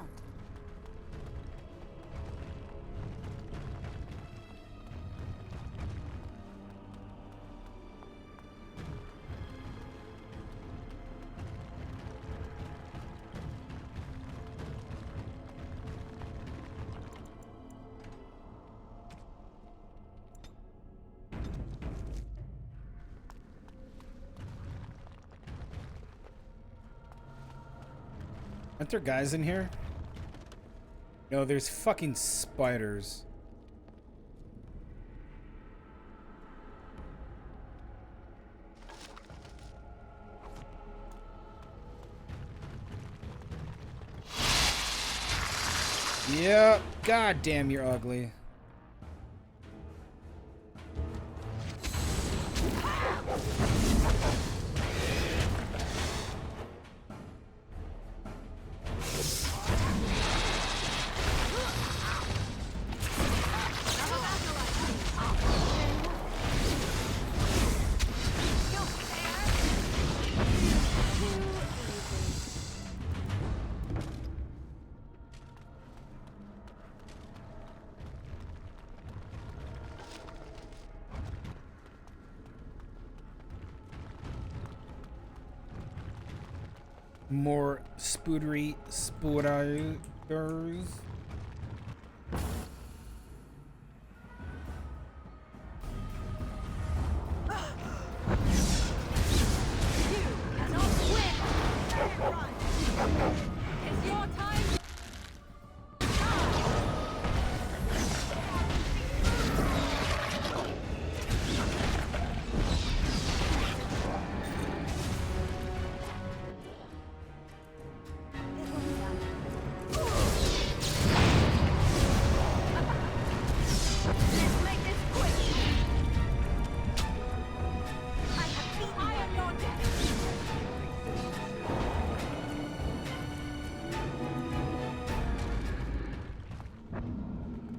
[SPEAKER 16] Aren't there guys in here? No, there's fucking spiders. Yep. God damn, you're ugly. More spoodery spooders.
[SPEAKER 21] It's your time.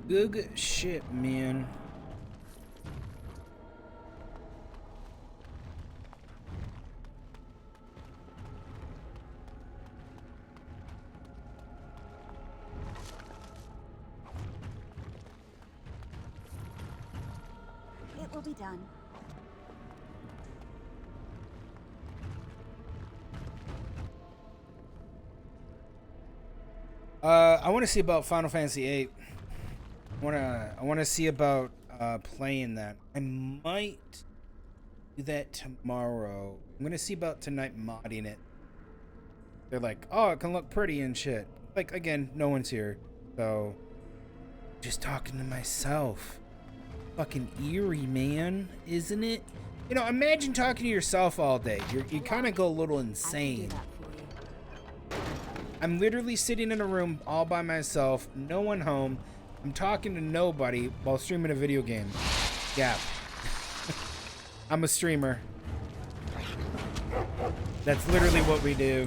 [SPEAKER 16] Good shit, man.
[SPEAKER 5] It will be done.
[SPEAKER 16] I want to see about Final Fantasy VIII. I wanna see about playing that. I might do that tomorrow. I'm gonna see about tonight modding it. They're like, oh, it can look pretty and shit. Like, again, no one's here, so just talking to myself. Fucking eerie, man, isn't it? You know, imagine talking to yourself all day. You kind of go a little insane. I'm literally sitting in a room all by myself, no one home. I'm talking to nobody while streaming a video game. Yeah. I'm a streamer. That's literally what we do.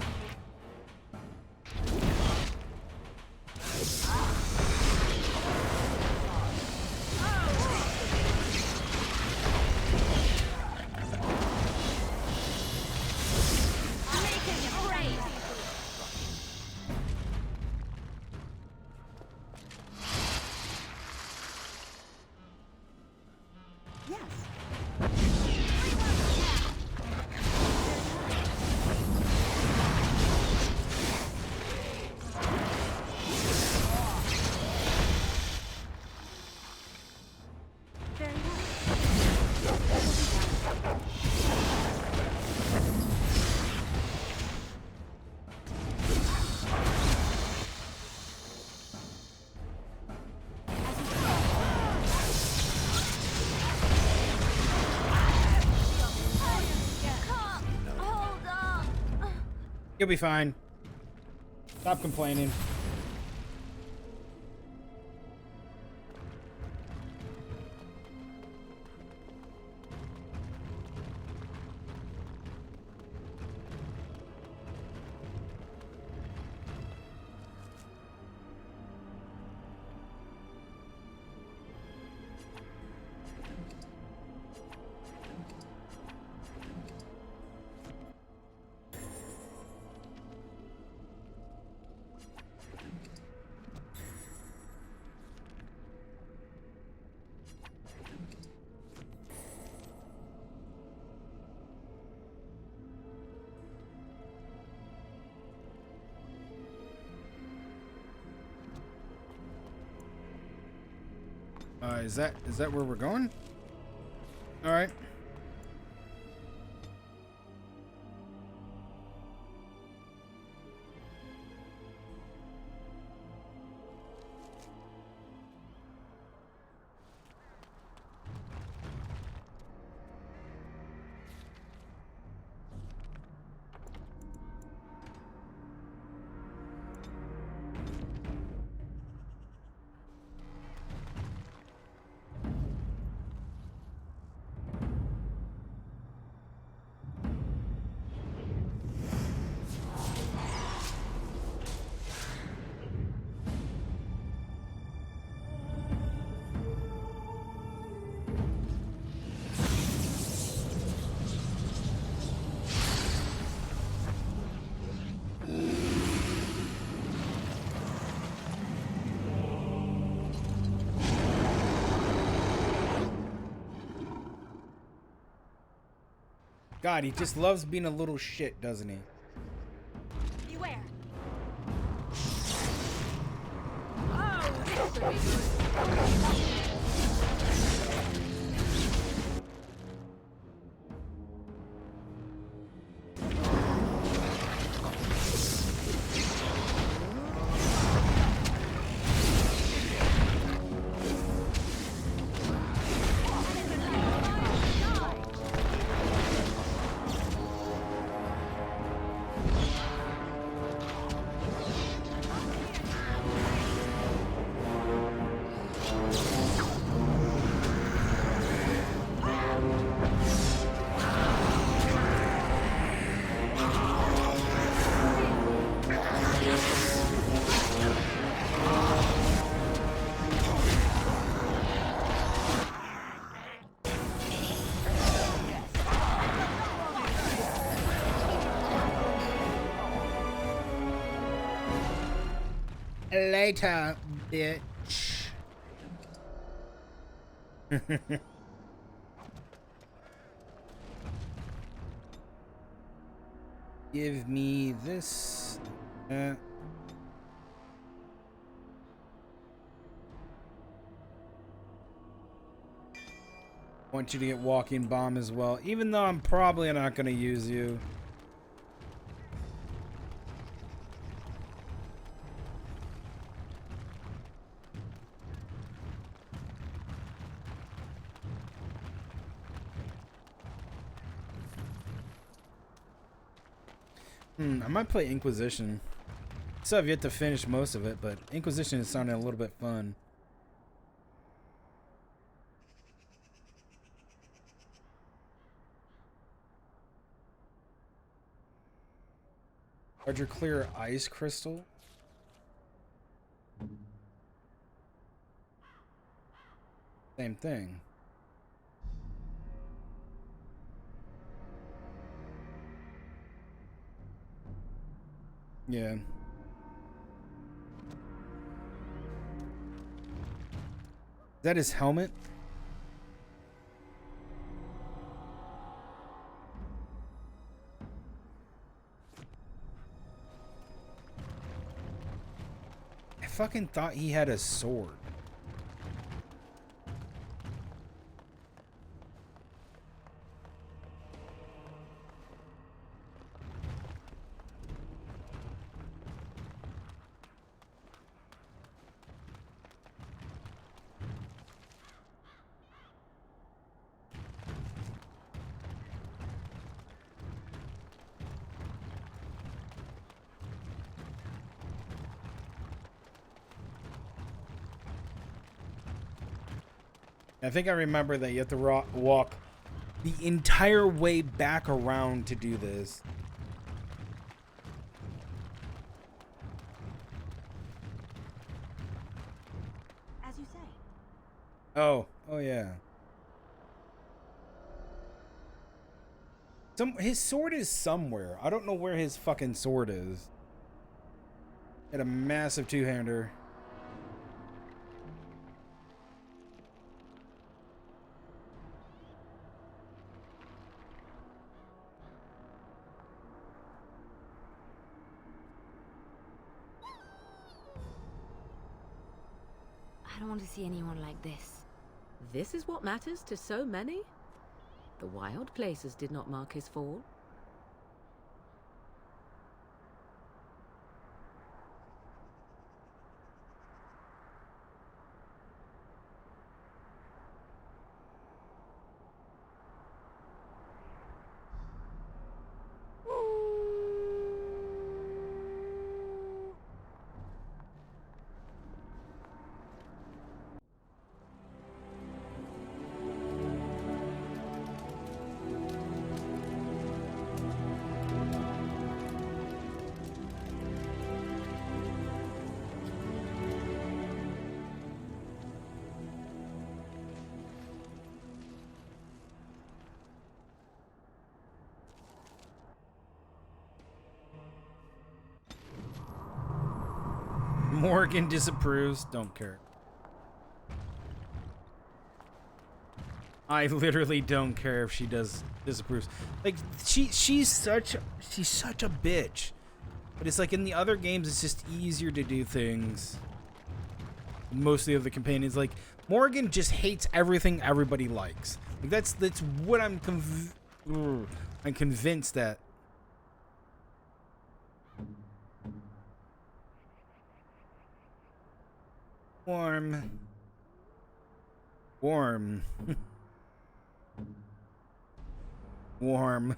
[SPEAKER 16] You'll be fine. Stop complaining. Is that where we're going? All right. God, he just loves being a little shit, doesn't he?
[SPEAKER 9] Later, bitch. Give me this. Want you to get walking bomb as well, even though I'm probably not going to use you. I might play Inquisition. Still have yet to finish most of it, but Inquisition is sounding a little bit fun. Larger clear ice crystal. Same thing. Yeah. Is that his helmet? I fucking thought he had a sword. I think I remember that you have to walk the entire way back around to do this.
[SPEAKER 5] As you say.
[SPEAKER 16] Oh yeah. His sword is somewhere. I don't know where his fucking sword is. He had a massive two-hander.
[SPEAKER 4] I don't want to see anyone like this.
[SPEAKER 11] This is what matters to so many? The wild places did not mark his fall.
[SPEAKER 16] Morgan disapproves. Don't care. I literally don't care if she disapproves. Like she's such a bitch. But it's like in the other games it's just easier to do things. most of the other companions. Like, Morgan just hates everything everybody likes. Like, that's what I'm convinced that. Warm. Warm. Warm.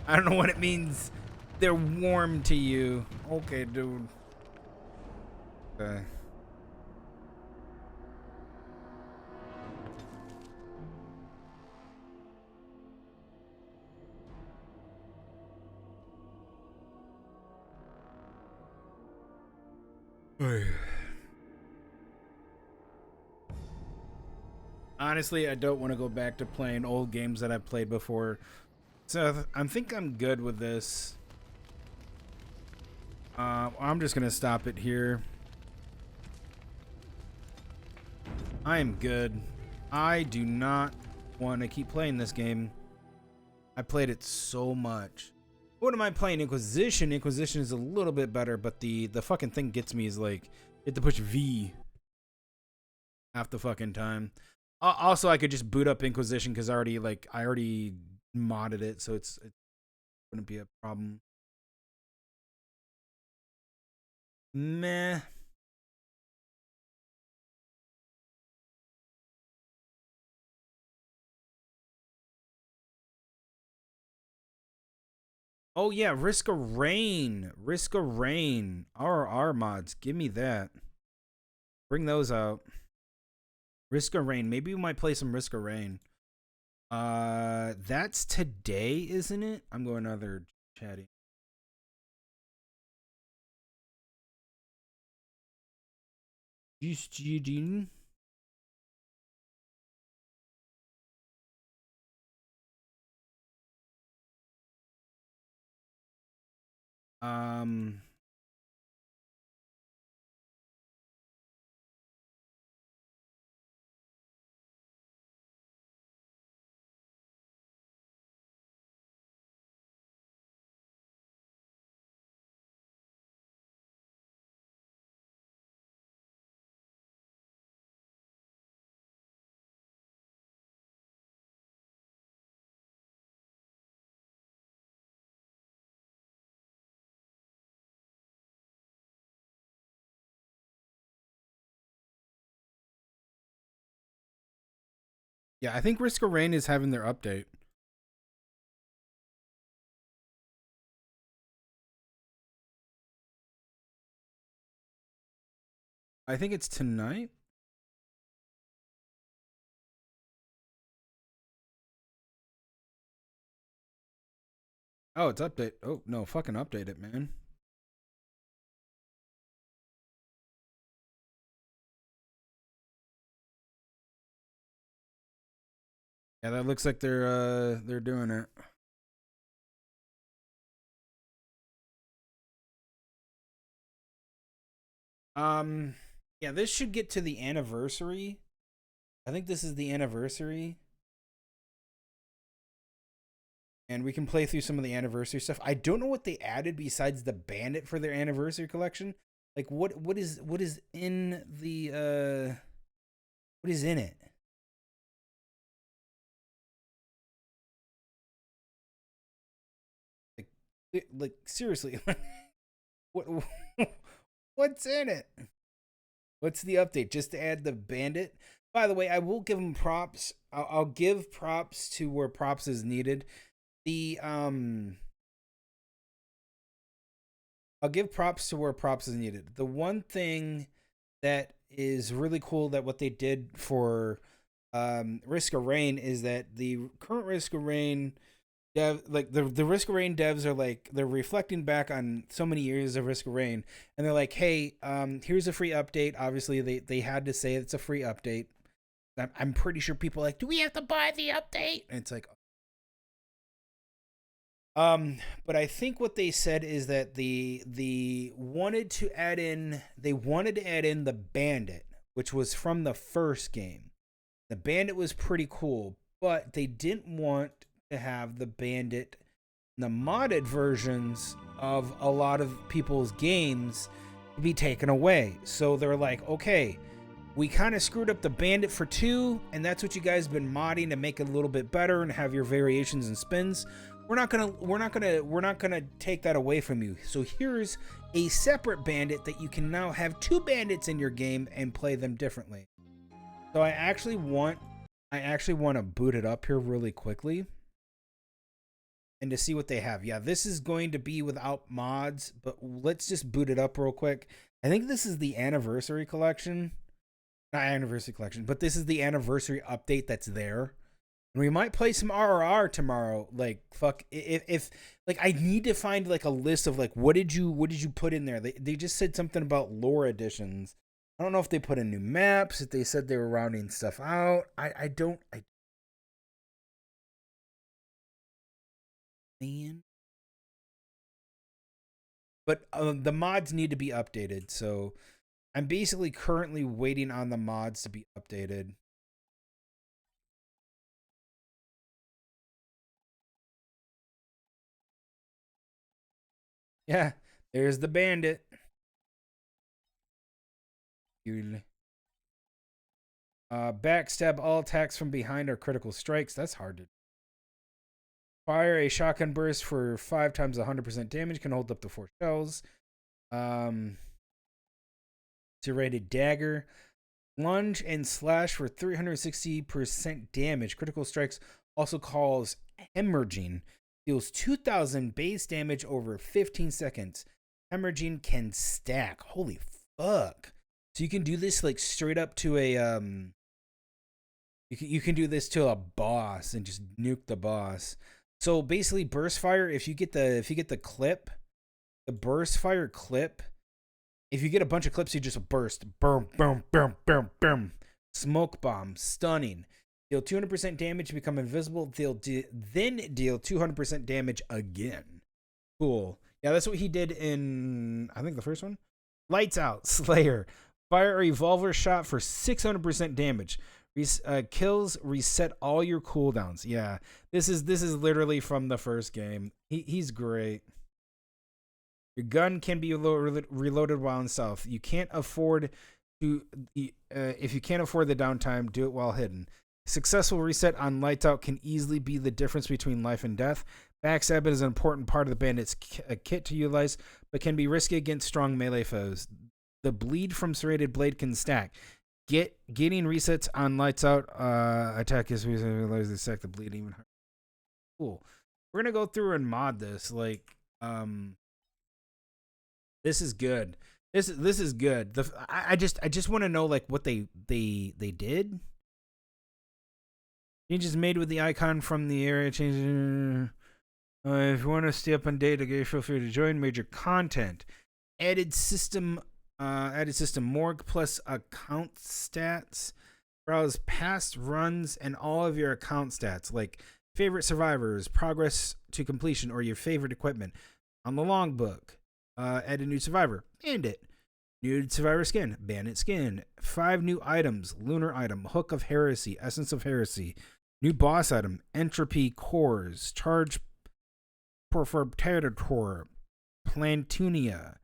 [SPEAKER 16] I don't know what it means. They're warm to you. Okay, dude. Okay. Honestly, I don't want to go back to playing old games that I've played before. So I think I'm good with this. I'm just going to stop it here. I am good. I do not want to keep playing this game. I played it so much. What am I playing? Inquisition. Inquisition is a little bit better, but the fucking thing gets me is like, you have to push V half the fucking time. Also, I could just boot up Inquisition because I already modded it, so it wouldn't be a problem. Meh. Oh yeah, Risk of Rain. Risk of Rain. R mods. Give me that. Bring those out. Risk of Rain. Maybe we might play some Risk of Rain. That's today, isn't it? I'm going other chatting. Eugene. Yeah, I think Risk of Rain is having their update. I think it's tonight. Oh, it's update. Oh, no, fucking update it, man. Yeah, that looks like they're doing it. Yeah, this should get to the anniversary. I think this is the anniversary. And we can play through some of the anniversary stuff. I don't know what they added besides the Bandit for their anniversary collection. Like what is in the what is in it? Like seriously. What's in it? What's the update? Just to add the Bandit? By the way, I will give them props. I'll give props to where props is needed. I'll give props to where props is needed. The one thing that is really cool that what they did for Risk of Rain is that the current Risk of Rain the Risk of Rain devs are like, they're reflecting back on so many years of Risk of Rain, and they're like, hey, here's a free update. Obviously they had to say it's a free update. I'm pretty sure people are like, do we have to buy the update? And it's like, but I think what they said is that they wanted to add in the Bandit, which was from the first game. The Bandit was pretty cool, but they didn't want to have the Bandit, the modded versions of a lot of people's games, be taken away. So they're like, okay, we kind of screwed up the bandit for 2, and that's what you guys have been modding to make it a little bit better and have your variations and spins. We're not gonna take that away from you. So here's a separate bandit that you can now have 2 bandits in your game and play them differently. So I actually want to boot it up here really quickly and to see what they have. Yeah, this is going to be without mods, but let's just boot it up real quick. I think this is the anniversary collection. Not anniversary collection, but this is the anniversary update that's there. And we might play some RRR tomorrow. Like, fuck, if like, I need to find like a list of like, what did you put in there? They just said something about lore additions. I don't know if they put in new maps, if they said they were rounding stuff out. But the mods need to be updated, so I'm basically currently waiting on the mods to be updated. Yeah, there's the bandit. Backstab all attacks from behind are critical strikes. That's hard to. Fire a shotgun burst for 5 times 100% damage. Can hold up to 4 shells. Serrated dagger. Lunge and slash for 360% damage. Critical strikes also calls hemorrhaging. Deals 2,000 base damage over 15 seconds. Hemorrhaging can stack. Holy fuck. So you can do this like straight up to a you can do this to a boss and just nuke the boss. So basically burst fire, if you get the clip, the burst fire clip, if you get a bunch of clips, you just burst. Boom, boom, boom, boom, boom. Smoke bomb, stunning. Deal 200% damage, become invisible. Then deal 200% damage again. Cool. Yeah, that's what he did in, I think, the first one. Lights Out, Slayer. Fire a revolver shot for 600% damage. Kills reset all your cooldowns. Yeah, this is literally from the first game. He's great. Your gun can be reloaded while in stealth. You can't afford to. If you can't afford the downtime, do it while hidden. Successful reset on Lights Out can easily be the difference between life and death. Backstabbing is an important part of the bandit's kit to utilize, but can be risky against strong melee foes. The bleed from serrated blade can stack. Getting resets on Lights Out attack is realize they stack the bleed even harder. Cool. We're gonna go through and mod this. Like, this is good. This is good. I just want to know like what they did. Changes made with the icon from the area changes. If you want to stay up on date, feel free to join. Major content. Added system morgue plus account stats. Browse past runs and all of your account stats, like favorite survivors, progress to completion, or your favorite equipment. On the logbook, add a new survivor, bandit. New survivor skin, bandit skin. 5 new items, lunar item, hook of heresy, essence of heresy. New boss item, entropy cores, charge perturbator, plantunia.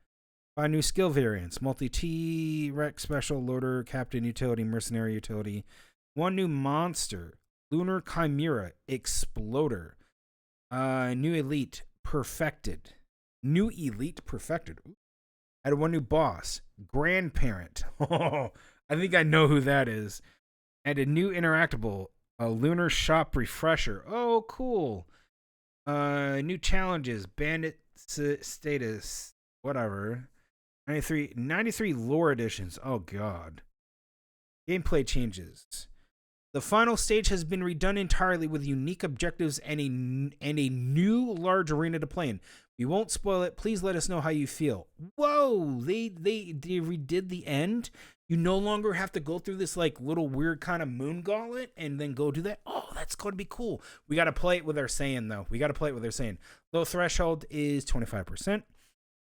[SPEAKER 16] 5 new skill variants, multi-T-Rex special, loader, captain utility, mercenary utility. 1 new monster, lunar chimera, exploder. New elite, perfected. Added 1 new boss, grandparent. Oh, I think I know who that is. Added new interactable, a lunar shop refresher. Oh, cool. New challenges, bandit status, whatever. 93 lore additions. Oh god. Gameplay changes. The final stage has been redone entirely with unique objectives and a new large arena to play in. We won't spoil it. Please let us know how you feel. Whoa! They redid the end. You no longer have to go through this like little weird kind of moon gauntlet and then go do that. Oh, that's going to be cool. We got to play it with our saying though. Low threshold is 25%.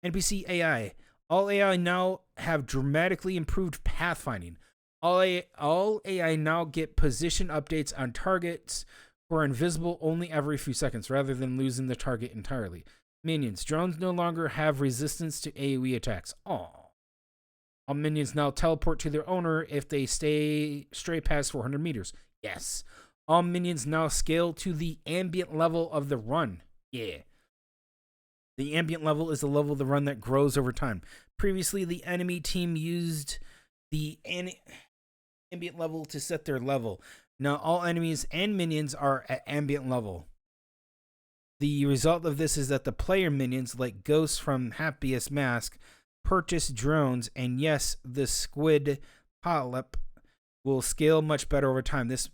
[SPEAKER 16] NPC AI. All AI now have dramatically improved pathfinding. All AI now get position updates on targets who are invisible only every few seconds rather than losing the target entirely. Minions. Drones no longer have resistance to AoE attacks. Aw. All minions now teleport to their owner if they stray past 400 meters. Yes. All minions now scale to the ambient level of the run. Yeah. The ambient level is the level of the run that grows over time. Previously, the enemy team used the ambient level to set their level. Now, all enemies and minions are at ambient level. The result of this is that the player minions, like ghosts from Happiest Mask, purchase drones, and yes, the squid polyp will scale much better over time. This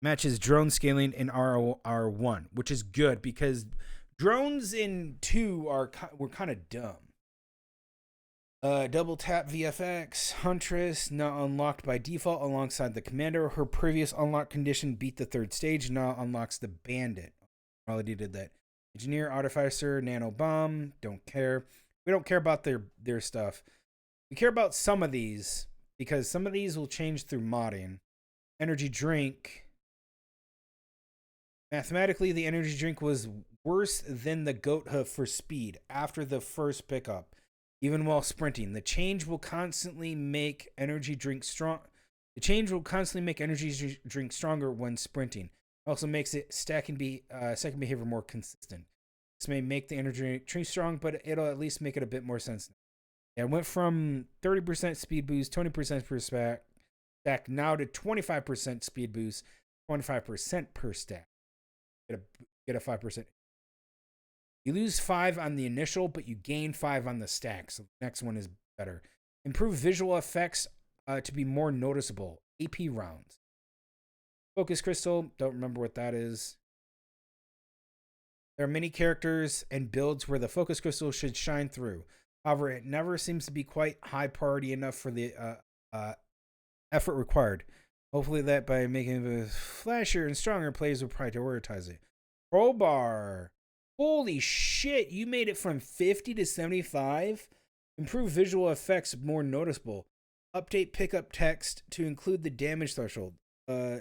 [SPEAKER 16] matches drone scaling in R1, which is good because drones in 2 were kind of dumb. Double tap VFX. Huntress, now unlocked by default alongside the commander. Her previous unlock condition, beat the 3rd stage, now unlocks the bandit. Already did that. Engineer, Artificer, Nano Bomb, don't care. We don't care about their stuff. We care about some of these, because some of these will change through modding. Energy drink. Mathematically, the energy drink was worse than the goat hoof for speed after the first pickup. Even while sprinting, the change will constantly make energy drink strong. The change will constantly make energy drink stronger when sprinting. It also makes it second behavior more consistent. This may make the energy drink strong, but it'll at least make it a bit more sensitive. Yeah, it went from 30% speed boost, 20% per stack, now to 25% speed boost, 25% per stack. Get a 5%. You lose 5 on the initial, but you gain 5 on the stack. So the next one is better. Improve visual effects to be more noticeable. AP rounds. Focus crystal. Don't remember what that is. There are many characters and builds where the focus crystal should shine through. However, it never seems to be quite high priority enough for the effort required. Hopefully that by making it flashier and stronger, players will prioritize it. Crowbar. Holy shit, you made it from 50 to 75? Improve visual effects more noticeable. Update pickup text to include the damage threshold.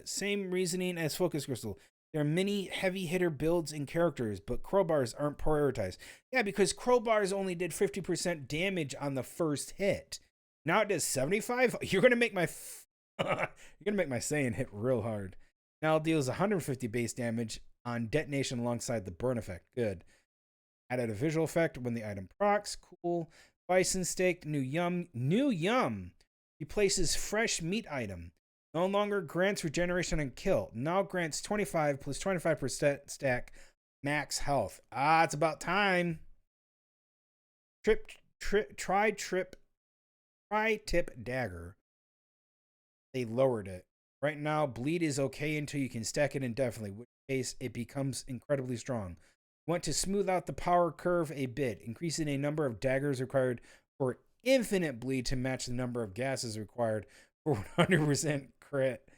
[SPEAKER 16] Same reasoning as Focus Crystal. There are many heavy hitter builds and characters, but crowbars aren't prioritized. Yeah, because crowbars only did 50% damage on the first hit. Now it does 75? You're gonna make my Saiyan hit real hard. Now it deals 150 base damage on detonation alongside the burn effect. Good. Added a visual effect when the item procs. Cool. Bison steak. New yum. New yum. Replaces fresh meat item. No longer grants regeneration and kill. Now grants 25 plus 25% stack max health. Ah, it's about time. Tri-tip dagger. They lowered it. Right now, bleed is okay until you can stack it indefinitely, which case it becomes incredibly strong. Want to smooth out the power curve a bit, increasing a number of daggers required for infinite bleed to match the number of gases required for 100% crit.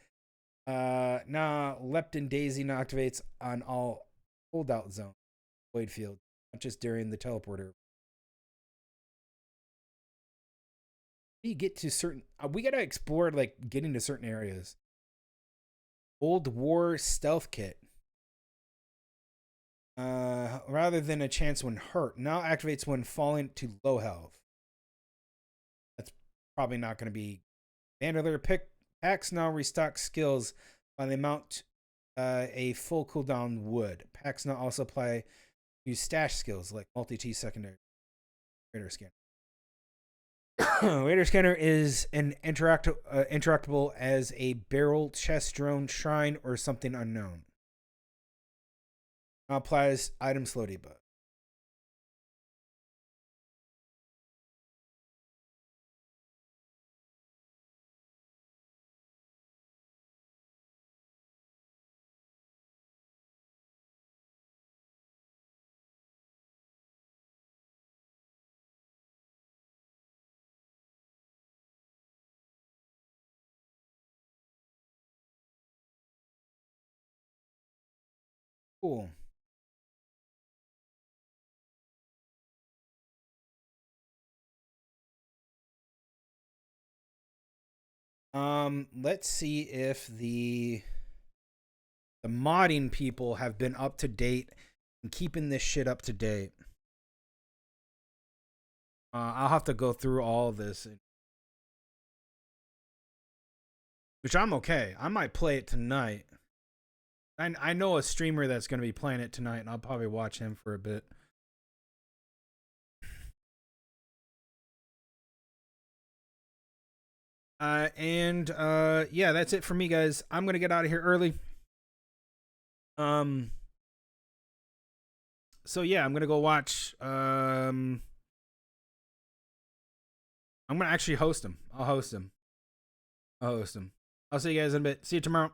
[SPEAKER 16] Now, Leptin Daisy activates on all holdout zones, void field, not just during the teleporter. You get to certain, we gotta explore like getting to certain areas. Old War Stealth Kit. Rather than a chance when hurt, now activates when falling to low health. That's probably not going to be. Bandolier packs now restock skills by the amount a full cooldown would. Packs now also apply to stash skills like multi-T secondary. Radar scanner. Radar scanner is an interactable as a barrel, chest drone, shrine, or something unknown. Now applies item slow debuff. Cool. Let's see if the modding people have been up to date and keeping this shit up to date. I'll have to go through all of this, which I'm okay. I might play it tonight. I know a streamer that's going to be playing it tonight, and I'll probably watch him for a bit. Yeah, that's it for me, guys. I'm gonna get out of here early. So yeah, I'm gonna go watch. I'm gonna actually host him. I'll host him. I'll see you guys in a bit. See you tomorrow.